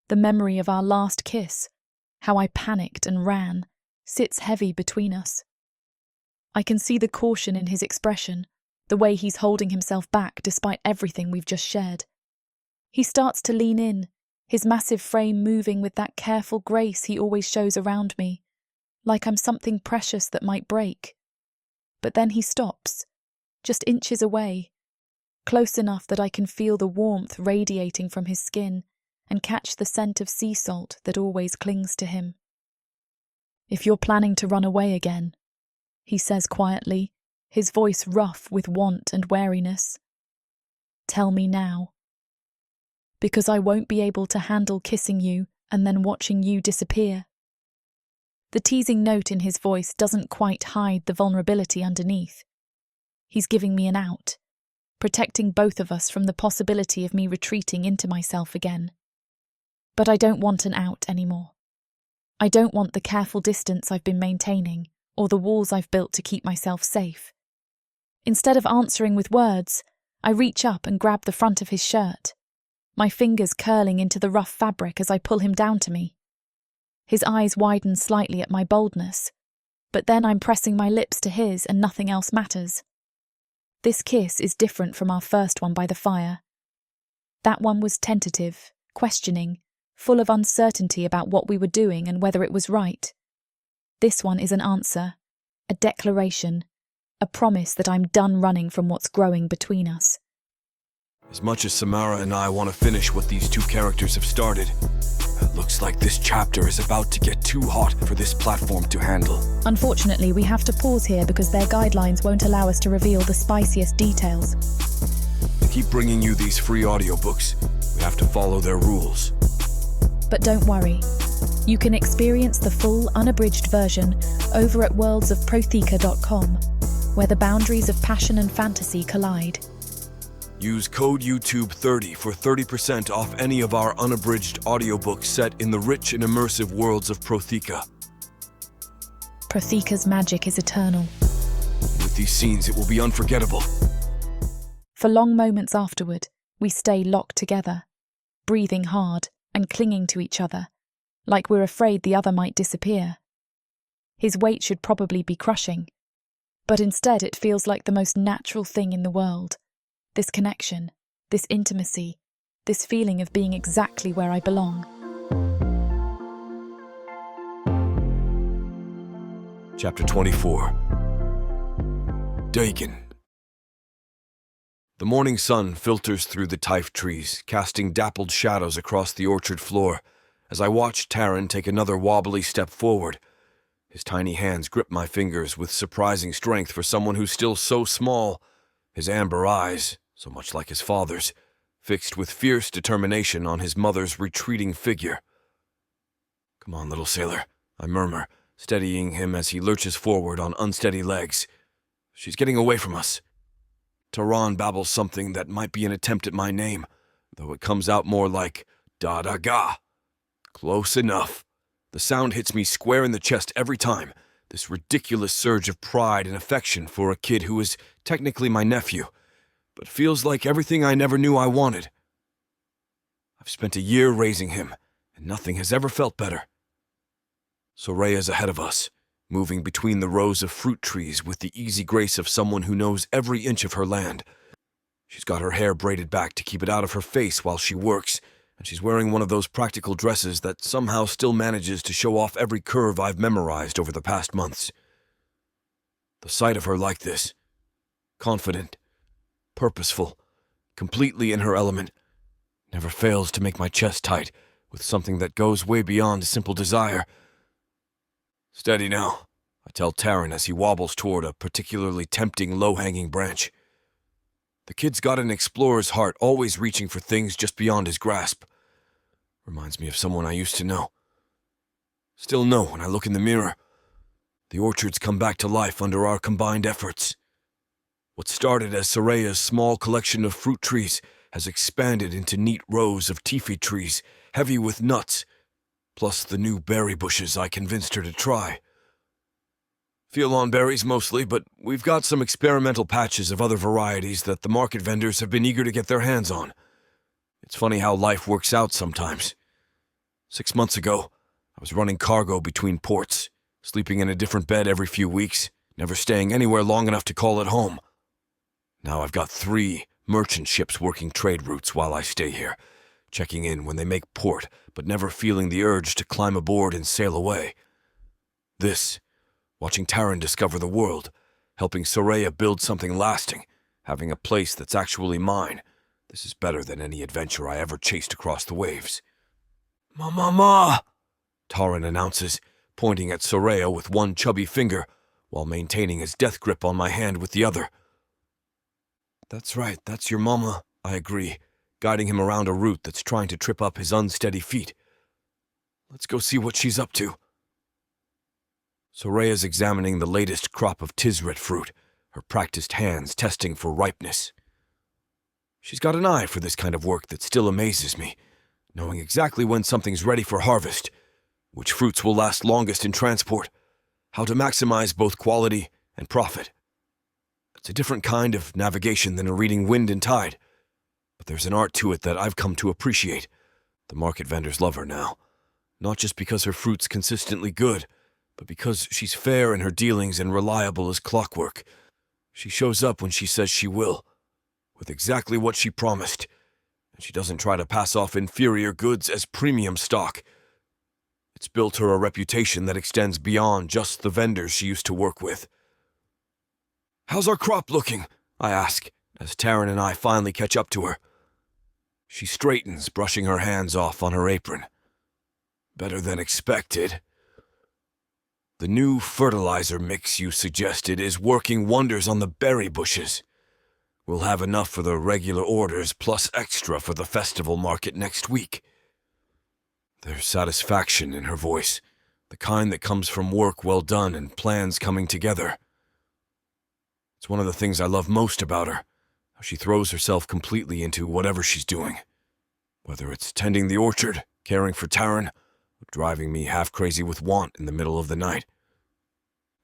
S1: The memory of our last kiss, how I panicked and ran, sits heavy between us. I can see the caution in his expression, the way he's holding himself back despite everything we've just shared. He starts to lean in, his massive frame moving with that careful grace he always shows around me, like I'm something precious that might break. But then he stops, just inches away, close enough that I can feel the warmth radiating from his skin and catch the scent of sea salt that always clings to him. "If you're planning to run away again," he says quietly, his voice rough with want and wariness, "tell me now. Because I won't be able to handle kissing you and then watching you disappear." The teasing note in his voice doesn't quite hide the vulnerability underneath. He's giving me an out, protecting both of us from the possibility of me retreating into myself again. But I don't want an out anymore. I don't want the careful distance I've been maintaining or the walls I've built to keep myself safe. Instead of answering with words, I reach up and grab the front of his shirt, my fingers curling into the rough fabric as I pull him down to me. His eyes widen slightly at my boldness, but then I'm pressing my lips to his and nothing else matters. This kiss is different from our first one by the fire. That one was tentative, questioning, full of uncertainty about what we were doing and whether it was right. This one is an answer, a declaration, a promise that I'm done running from what's growing between us.
S2: As much as Samara and I want to finish what these two characters have started, it looks like this chapter is about to get too hot for this platform to handle.
S1: Unfortunately, we have to pause here because their guidelines won't allow us to reveal the spiciest details.
S2: To keep bringing you these free audiobooks, we have to follow their rules.
S1: But don't worry. You can experience the full, unabridged version over at worldsofprotheka.com, where the boundaries of passion and fantasy collide.
S2: Use code YouTube30 for 30% off any of our unabridged audiobooks set in the rich and immersive worlds of Protheka.
S1: Protheka's magic is eternal.
S2: With these scenes, it will be unforgettable.
S1: For long moments afterward, we stay locked together, breathing hard and clinging to each other, like we're afraid the other might disappear. His weight should probably be crushing, but instead it feels like the most natural thing in the world. This connection, this intimacy, this feeling of being exactly where I belong.
S2: Chapter 24. Dagon. The morning sun filters through the typh trees, casting dappled shadows across the orchard floor, as I watch Taran take another wobbly step forward. His tiny hands grip my fingers with surprising strength for someone who's still so small. His amber eyes, so much like his father's, fixed with fierce determination on his mother's retreating figure. "Come on, little sailor," I murmur, steadying him as he lurches forward on unsteady legs. "She's getting away from us." Taran babbles something that might be an attempt at my name, though it comes out more like da-da-ga. Close enough. The sound hits me square in the chest every time, this ridiculous surge of pride and affection for a kid who is technically my nephew, but feels like everything I never knew I wanted. I've spent a year raising him, and nothing has ever felt better. Soraya's ahead of us, moving between the rows of fruit trees with the easy grace of someone who knows every inch of her land. She's got her hair braided back to keep it out of her face while she works, and she's wearing one of those practical dresses that somehow still manages to show off every curve I've memorized over the past months. The sight of her like this, confident, purposeful, completely in her element, never fails to make my chest tight with something that goes way beyond simple desire. "Steady now," I tell Taran as he wobbles toward a particularly tempting low-hanging branch. The kid's got an explorer's heart, always reaching for things just beyond his grasp. Reminds me of someone I used to know. Still know when I look in the mirror. The orchard's come back to life under our combined efforts. What started as Soraya's small collection of fruit trees has expanded into neat rows of tifi trees, heavy with nuts, plus the new berry bushes I convinced her to try. Feel-on berries mostly, but we've got some experimental patches of other varieties that the market vendors have been eager to get their hands on. It's funny how life works out sometimes. 6 months ago, I was running cargo between ports, sleeping in a different bed every few weeks, never staying anywhere long enough to call it home. Now I've got 3 merchant ships working trade routes while I stay here, checking in when they make port, but never feeling the urge to climb aboard and sail away. This, watching Taran discover the world, helping Soraya build something lasting, having a place that's actually mine, this is better than any adventure I ever chased across the waves. "Ma," Taran announces, pointing at Soraya with one chubby finger, while maintaining his death grip on my hand with the other. "That's right, that's your mama," I agree, guiding him around a route that's trying to trip up his unsteady feet. "Let's go see what she's up to." Soraya's examining the latest crop of Tizret fruit, her practiced hands testing for ripeness. She's got an eye for this kind of work that still amazes me, knowing exactly when something's ready for harvest, which fruits will last longest in transport, how to maximize both quality and profit. It's a different kind of navigation than a reading wind and tide, but there's an art to it that I've come to appreciate. The market vendors love her now, not just because her fruit's consistently good, but because she's fair in her dealings and reliable as clockwork. She shows up when she says she will, with exactly what she promised, and she doesn't try to pass off inferior goods as premium stock. It's built her a reputation that extends beyond just the vendors she used to work with. "How's our crop looking?" I ask, as Taran and I finally catch up to her. She straightens, brushing her hands off on her apron. "Better than expected. The new fertilizer mix you suggested is working wonders on the berry bushes. We'll have enough for the regular orders plus extra for the festival market next week." There's satisfaction in her voice, the kind that comes from work well done and plans coming together. It's one of the things I love most about her, how she throws herself completely into whatever she's doing. Whether it's tending the orchard, caring for Taran, or driving me half crazy with want in the middle of the night.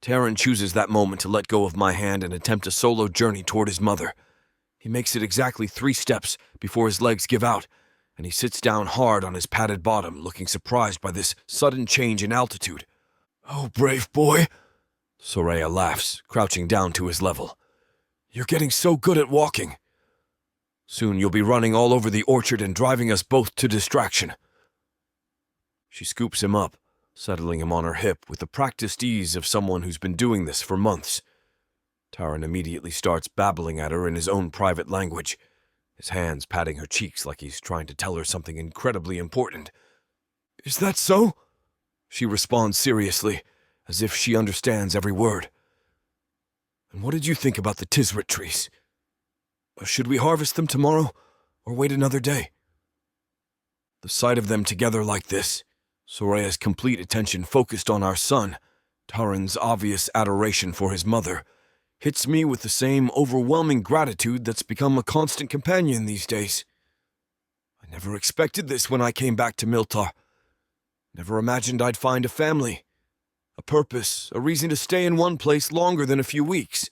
S2: Taran chooses that moment to let go of my hand and attempt a solo journey toward his mother. He makes it exactly 3 steps before his legs give out, and he sits down hard on his padded bottom, looking surprised by this sudden change in altitude. "Oh, brave boy," Soraya laughs, crouching down to his level. "You're getting so good at walking. Soon you'll be running all over the orchard and driving us both to distraction." She scoops him up, settling him on her hip with the practiced ease of someone who's been doing this for months. Taran immediately starts babbling at her in his own private language, his hands patting her cheeks like he's trying to tell her something incredibly important. "Is that so?" She responds seriously, as if she understands every word. "And what did you think about the Tizret trees? Should we harvest them tomorrow, or wait another day?" The sight of them together like this, Soraya's complete attention focused on our son, Taran's obvious adoration for his mother, hits me with the same overwhelming gratitude that's become a constant companion these days. I never expected this when I came back to Minotaur. Never imagined I'd find a family, a purpose, a reason to stay in one place longer than a few weeks.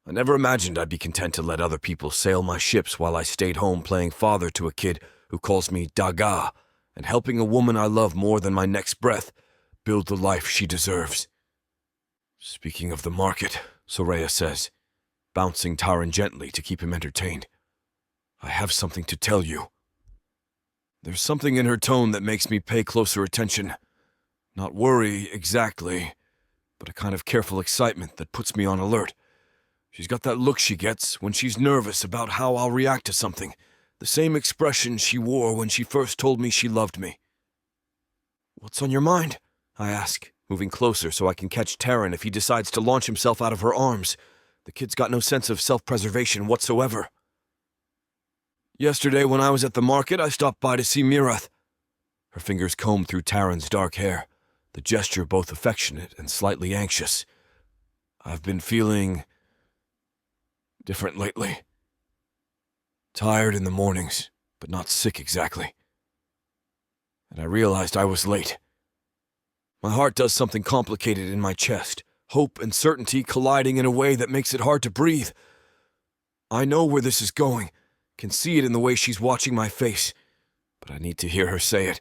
S2: I never imagined I'd be content to let other people sail my ships while I stayed home playing father to a kid who calls me Daga, and helping a woman I love more than my next breath build the life she deserves. "Speaking of the market," Soraya says, bouncing Taran gently to keep him entertained, "I have something to tell you." There's something in her tone that makes me pay closer attention. Not worry exactly, but a kind of careful excitement that puts me on alert. She's got that look she gets when she's nervous about how I'll react to something, the same expression she wore when she first told me she loved me. "What's on your mind?" I ask, moving closer so I can catch Taran if he decides to launch himself out of her arms. The kid's got no sense of self-preservation whatsoever. "Yesterday when I was at the market, I stopped by to see Mirath." Her fingers comb through Taran's dark hair, the gesture both affectionate and slightly anxious. "I've been feeling different lately. Tired in the mornings, but not sick exactly. And I realized I was late. My heart does something complicated in my chest, hope and certainty colliding in a way that makes it hard to breathe. I know where this is going, can see it in the way she's watching my face, but I need to hear her say it."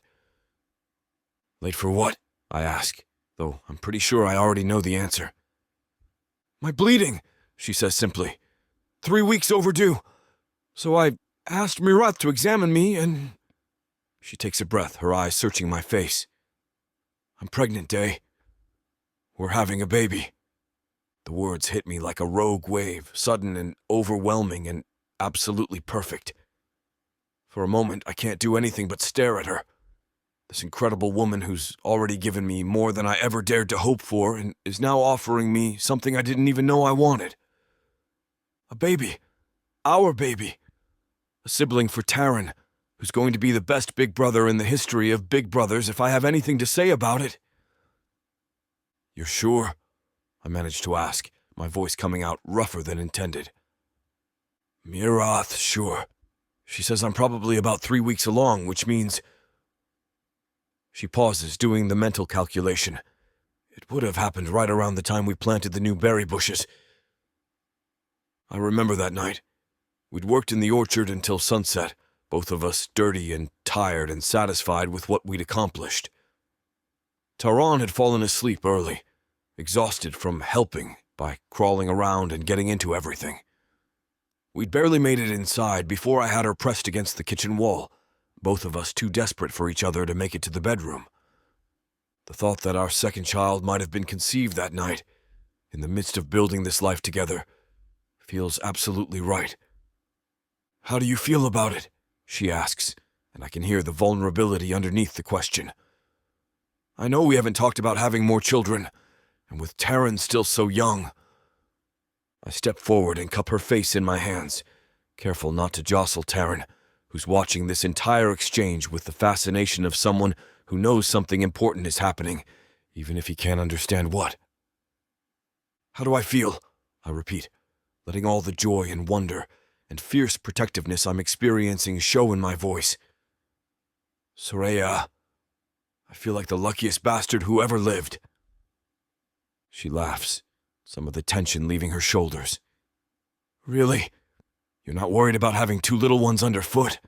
S2: "Late for what?" I ask, though I'm pretty sure I already know the answer. "My bleeding," she says simply. 3 weeks overdue. So I asked Mirath to examine me and... She takes a breath, her eyes searching my face. I'm pregnant, Day. We're having a baby. The words hit me like a rogue wave, sudden and overwhelming and absolutely perfect. For a moment, I can't do anything but stare at her. This incredible woman who's already given me more than I ever dared to hope for and is now offering me something I didn't even know I wanted. A baby. Our baby. A sibling for Taryn, who's going to be the best big brother in the history of big brothers if I have anything to say about it. You're sure? I managed to ask, my voice coming out rougher than intended. Mirath, sure. She says I'm probably about 3 weeks along, which means... She pauses, doing the mental calculation. It would have happened right around the time we planted the new berry bushes. I remember that night. We'd worked in the orchard until sunset, both of us dirty and tired and satisfied with what we'd accomplished. Taran had fallen asleep early, exhausted from helping by crawling around and getting into everything. We'd barely made it inside before I had her pressed against the kitchen wall, both of us too desperate for each other to make it to the bedroom. The thought that our second child might have been conceived that night, in the midst of building this life together, feels absolutely right. How do you feel about it? She asks, and I can hear the vulnerability underneath the question. I know we haven't talked about having more children, and with Taryn still so young. I step forward and cup her face in my hands, careful not to jostle Taryn, who's watching this entire exchange with the fascination of someone who knows something important is happening, even if he can't understand what. How do I feel? I repeat, letting all the joy and wonder and fierce protectiveness I'm experiencing show in my voice. Soraya, I feel like the luckiest bastard who ever lived. She laughs, some of the tension leaving her shoulders. Really? You're not worried about having 2 little ones underfoot?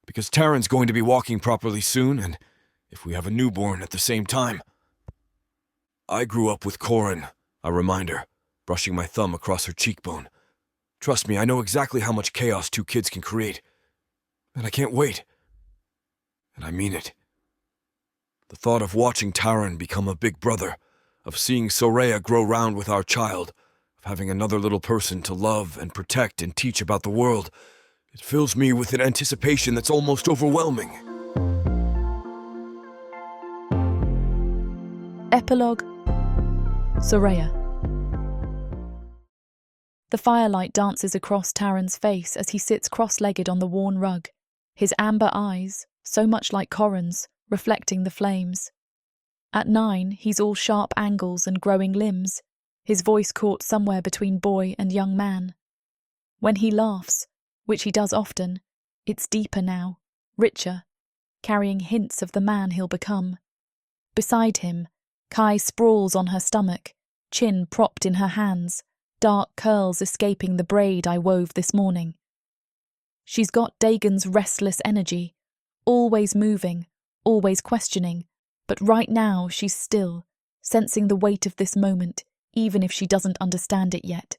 S2: Because Taryn's going to be walking properly soon, and if we have a newborn at the same time. I grew up with Corin, I remind her, brushing my thumb across her cheekbone. Trust me, I know exactly how much chaos 2 kids can create. And I can't wait. And I mean it. The thought of watching Taryn become a big brother, of seeing Soraya grow round with our child, of having another little person to love and protect and teach about the world, it fills me with an anticipation that's almost overwhelming.
S1: Epilogue. Soraya. The firelight dances across Taryn's face as he sits cross-legged on the worn rug, his amber eyes, so much like Corin's, reflecting the flames. At 9, he's all sharp angles and growing limbs, his voice caught somewhere between boy and young man. When he laughs, which he does often, it's deeper now, richer, carrying hints of the man he'll become. Beside him, Kai sprawls on her stomach, chin propped in her hands, dark curls escaping the braid I wove this morning. She's got Dagon's restless energy, always moving, always questioning, but right now she's still, sensing the weight of this moment, even if she doesn't understand it yet.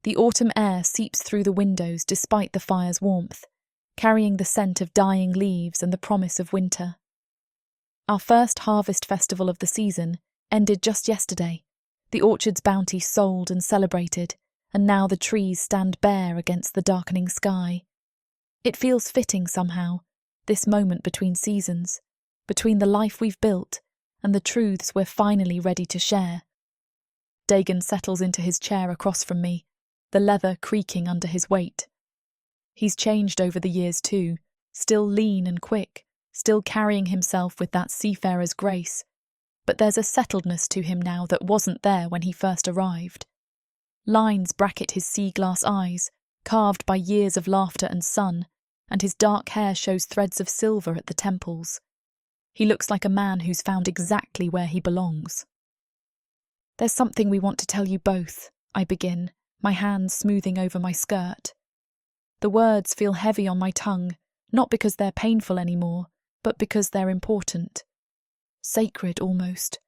S1: The autumn air seeps through the windows despite the fire's warmth, carrying the scent of dying leaves and the promise of winter. Our first harvest festival of the season ended just yesterday, the orchard's bounty sold and celebrated, and now the trees stand bare against the darkening sky. It feels fitting somehow, this moment between seasons, between the life we've built and the truths we're finally ready to share. Dagon settles into his chair across from me, the leather creaking under his weight. He's changed over the years too, still lean and quick, still carrying himself with that seafarer's grace, but there's a settledness to him now that wasn't there when he first arrived. Lines bracket his sea-glass eyes, carved by years of laughter and sun, and his dark hair shows threads of silver at the temples. He looks like a man who's found exactly where he belongs. There's something we want to tell you both, I begin, my hands smoothing over my skirt. The words feel heavy on my tongue, not because they're painful anymore, but because they're important. Sacred almost.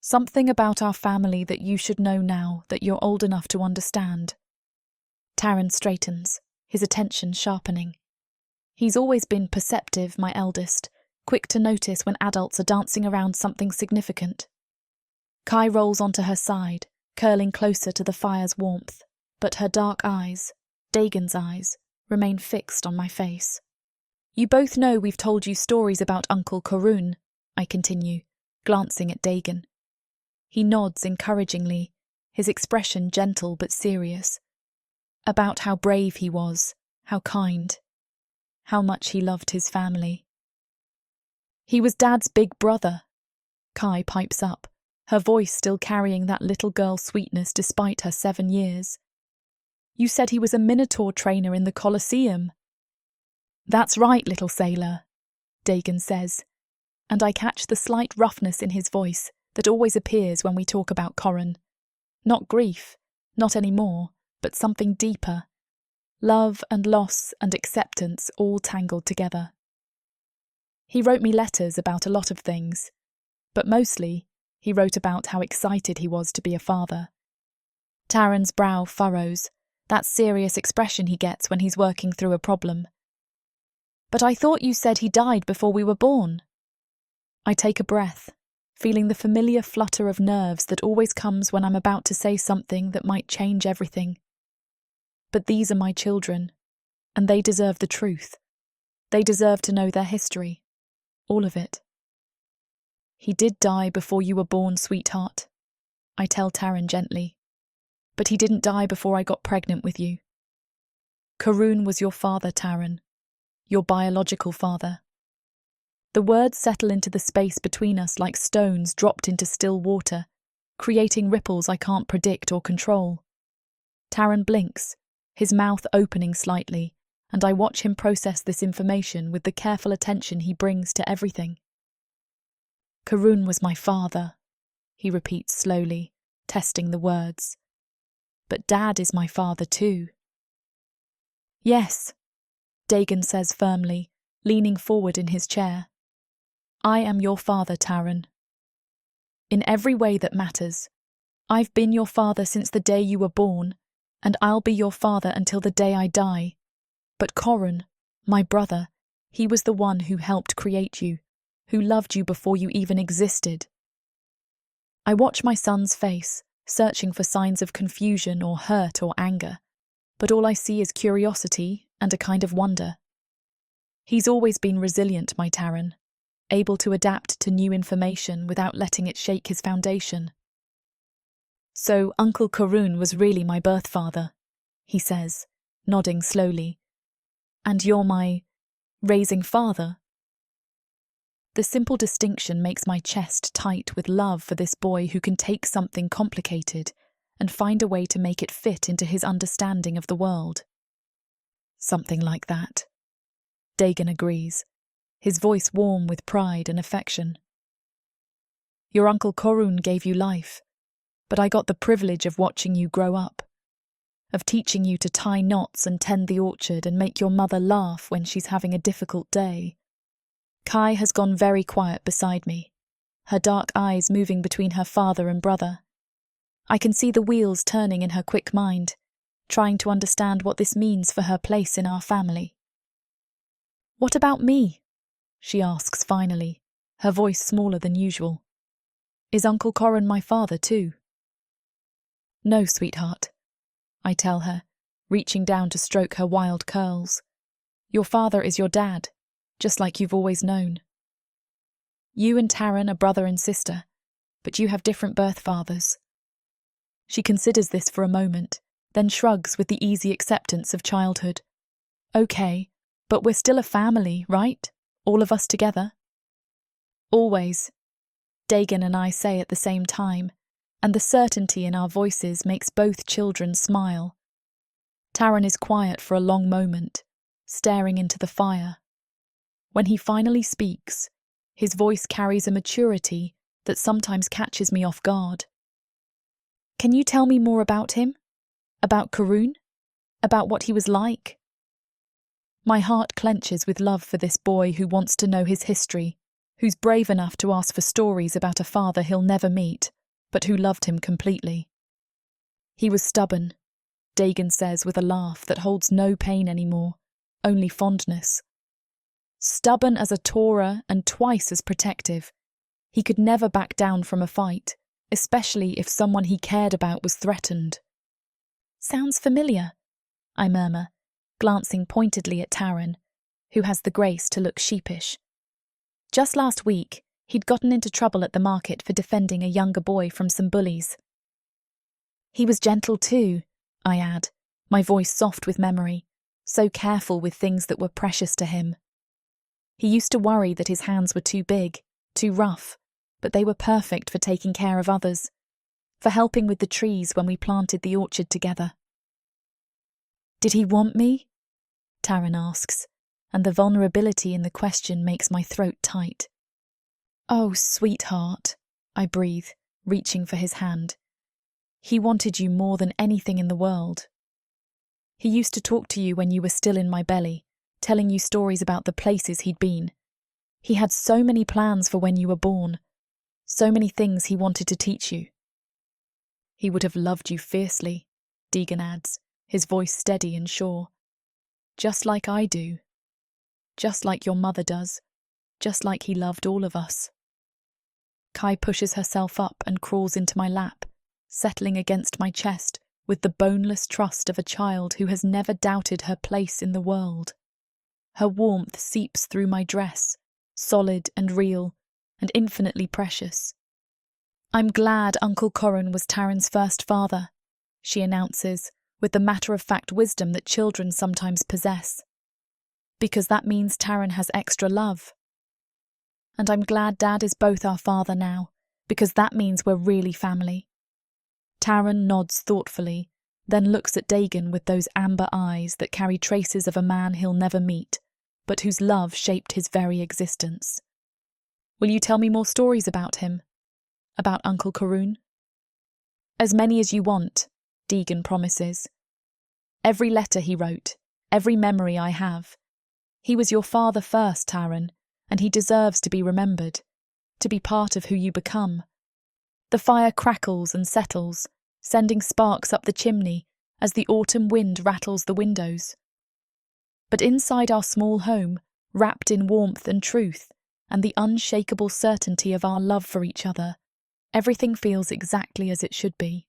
S1: Something about our family that you should know now that you're old enough to understand. Taran straightens, his attention sharpening. He's always been perceptive, my eldest, quick to notice when adults are dancing around something significant. Kai rolls onto her side, curling closer to the fire's warmth, but her dark eyes, Dagon's eyes, remain fixed on my face. You both know we've told you stories about Uncle Karun, I continue, glancing at Dagon. He nods encouragingly, his expression gentle but serious. About how brave he was, how kind, how much he loved his family. He was Dad's big brother, Kai pipes up, her voice still carrying that little girl sweetness despite her 7 years. You said he was a Minotaur trainer in the coliseum. That's right, little sailor, Dagon says, and I catch the slight roughness in his voice that always appears when we talk about Corran. Not grief, not anymore, but something deeper. Love and loss and acceptance all tangled together. He wrote me letters about a lot of things, but mostly he wrote about how excited he was to be a father. Taran's brow furrows, that serious expression he gets when he's working through a problem. But I thought you said he died before we were born. I take a breath, feeling the familiar flutter of nerves that always comes when I'm about to say something that might change everything. But these are my children, and they deserve the truth. They deserve to know their history, all of it. He did die before you were born, sweetheart, I tell Taran gently. But he didn't die before I got pregnant with you. Karun was your father, Taran, your biological father. The words settle into the space between us like stones dropped into still water, creating ripples I can't predict or control. Taran blinks, his mouth opening slightly, and I watch him process this information with the careful attention he brings to everything. Karun was my father, he repeats slowly, testing the words. But Dad is my father too. Yes, Dagon says firmly, leaning forward in his chair. I am your father, Taran. In every way that matters. I've been your father since the day you were born, and I'll be your father until the day I die. But Corran, my brother, he was the one who helped create you, who loved you before you even existed. I watch my son's face, searching for signs of confusion or hurt or anger, but all I see is curiosity and a kind of wonder. He's always been resilient, my Taran, able to adapt to new information without letting it shake his foundation. So Uncle Karun was really my birth father, he says, nodding slowly. And you're my raising father? The simple distinction makes my chest tight with love for this boy who can take something complicated and find a way to make it fit into his understanding of the world. Something like that. Dagon agrees, his voice warm with pride and affection. Your Uncle Karun gave you life, but I got the privilege of watching you grow up, of teaching you to tie knots and tend the orchard and make your mother laugh when she's having a difficult day. Kai has gone very quiet beside me, her dark eyes moving between her father and brother. I can see the wheels turning in her quick mind, trying to understand what this means for her place in our family. What about me? She asks finally, her voice smaller than usual. Is Uncle Corran my father too? No, sweetheart, I tell her, reaching down to stroke her wild curls. Your father is your dad, just like you've always known. You and Taran are brother and sister, but you have different birth fathers. She considers this for a moment, then shrugs with the easy acceptance of childhood. Okay, but we're still a family, right? All of us together? Always, Dagon and I say at the same time, and the certainty in our voices makes both children smile. Taran is quiet for a long moment, staring into the fire. When he finally speaks, his voice carries a maturity that sometimes catches me off guard. Can you tell me more about him? About Karun? About what he was like? My heart clenches with love for this boy who wants to know his history, who's brave enough to ask for stories about a father he'll never meet, but who loved him completely. He was stubborn, Dagon says with a laugh that holds no pain anymore, only fondness. Stubborn as a Torah and twice as protective, he could never back down from a fight, especially if someone he cared about was threatened. Sounds familiar, I murmur, glancing pointedly at Taran, who has the grace to look sheepish. Just last week, he'd gotten into trouble at the market for defending a younger boy from some bullies. He was gentle too, I add, my voice soft with memory, so careful with things that were precious to him. He used to worry that his hands were too big, too rough, but they were perfect for taking care of others, for helping with the trees when we planted the orchard together. Did he want me? Taran asks, and the vulnerability in the question makes my throat tight. Oh, sweetheart, I breathe, reaching for his hand. He wanted you more than anything in the world. He used to talk to you when you were still in my belly, telling you stories about the places he'd been. He had so many plans for when you were born, so many things he wanted to teach you. He would have loved you fiercely, Dagon adds, his voice steady and sure. Just like I do. Just like your mother does. Just like he loved all of us. Kai pushes herself up and crawls into my lap, settling against my chest with the boneless trust of a child who has never doubted her place in the world. Her warmth seeps through my dress, solid and real, and infinitely precious. I'm glad Uncle Corin was Taran's first father, she announces, with the matter-of-fact wisdom that children sometimes possess. Because that means Taran has extra love. And I'm glad Dad is both our father now, because that means we're really family. Taran nods thoughtfully, then looks at Dagon with those amber eyes that carry traces of a man he'll never meet, but whose love shaped his very existence. Will you tell me more stories about him? About Uncle Karun? As many as you want, Dagon promises. Every letter he wrote, every memory I have. He was your father first, Taran, and he deserves to be remembered, to be part of who you become. The fire crackles and settles, sending sparks up the chimney as the autumn wind rattles the windows. But inside our small home, wrapped in warmth and truth, and the unshakable certainty of our love for each other, everything feels exactly as it should be.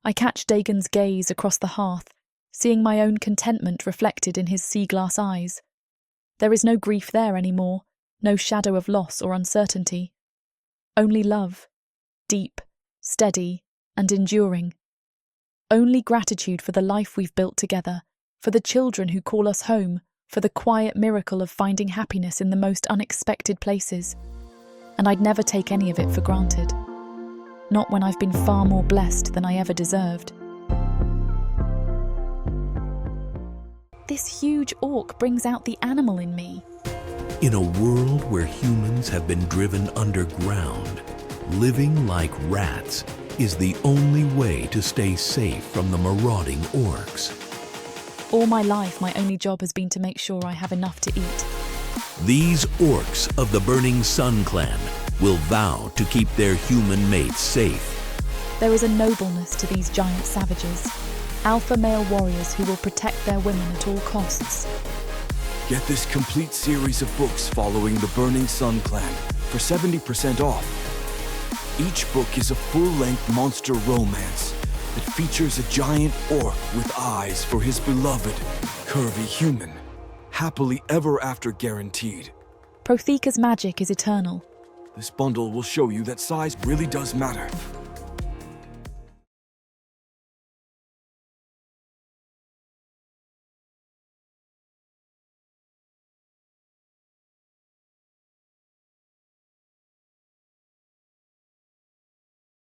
S1: I catch Dagon's gaze across the hearth, seeing my own contentment reflected in his sea-glass eyes. There is no grief there anymore, no shadow of loss or uncertainty. Only love, deep, steady, and enduring. Only gratitude for the life we've built together, for the children who call us home, for the quiet miracle of finding happiness in the most unexpected places. And I'd never take any of it for granted. Not when I've been far more blessed than I ever deserved. This huge orc brings out the animal in me.
S3: In a world where humans have been driven underground, living like rats is the only way to stay safe from the marauding orcs.
S1: All my life, my only job has been to make sure I have enough to eat.
S3: These orcs of the Burning Sun clan will vow to keep their human mates safe.
S1: There is a nobleness to these giant savages, alpha male warriors who will protect their women at all costs.
S2: Get this complete series of books following the Burning Sun clan for 70% off. Each book is a full-length monster romance that features a giant orc with eyes for his beloved, curvy human. Happily ever after guaranteed.
S1: Protheka's magic is eternal.
S2: This bundle will show you that size really does matter.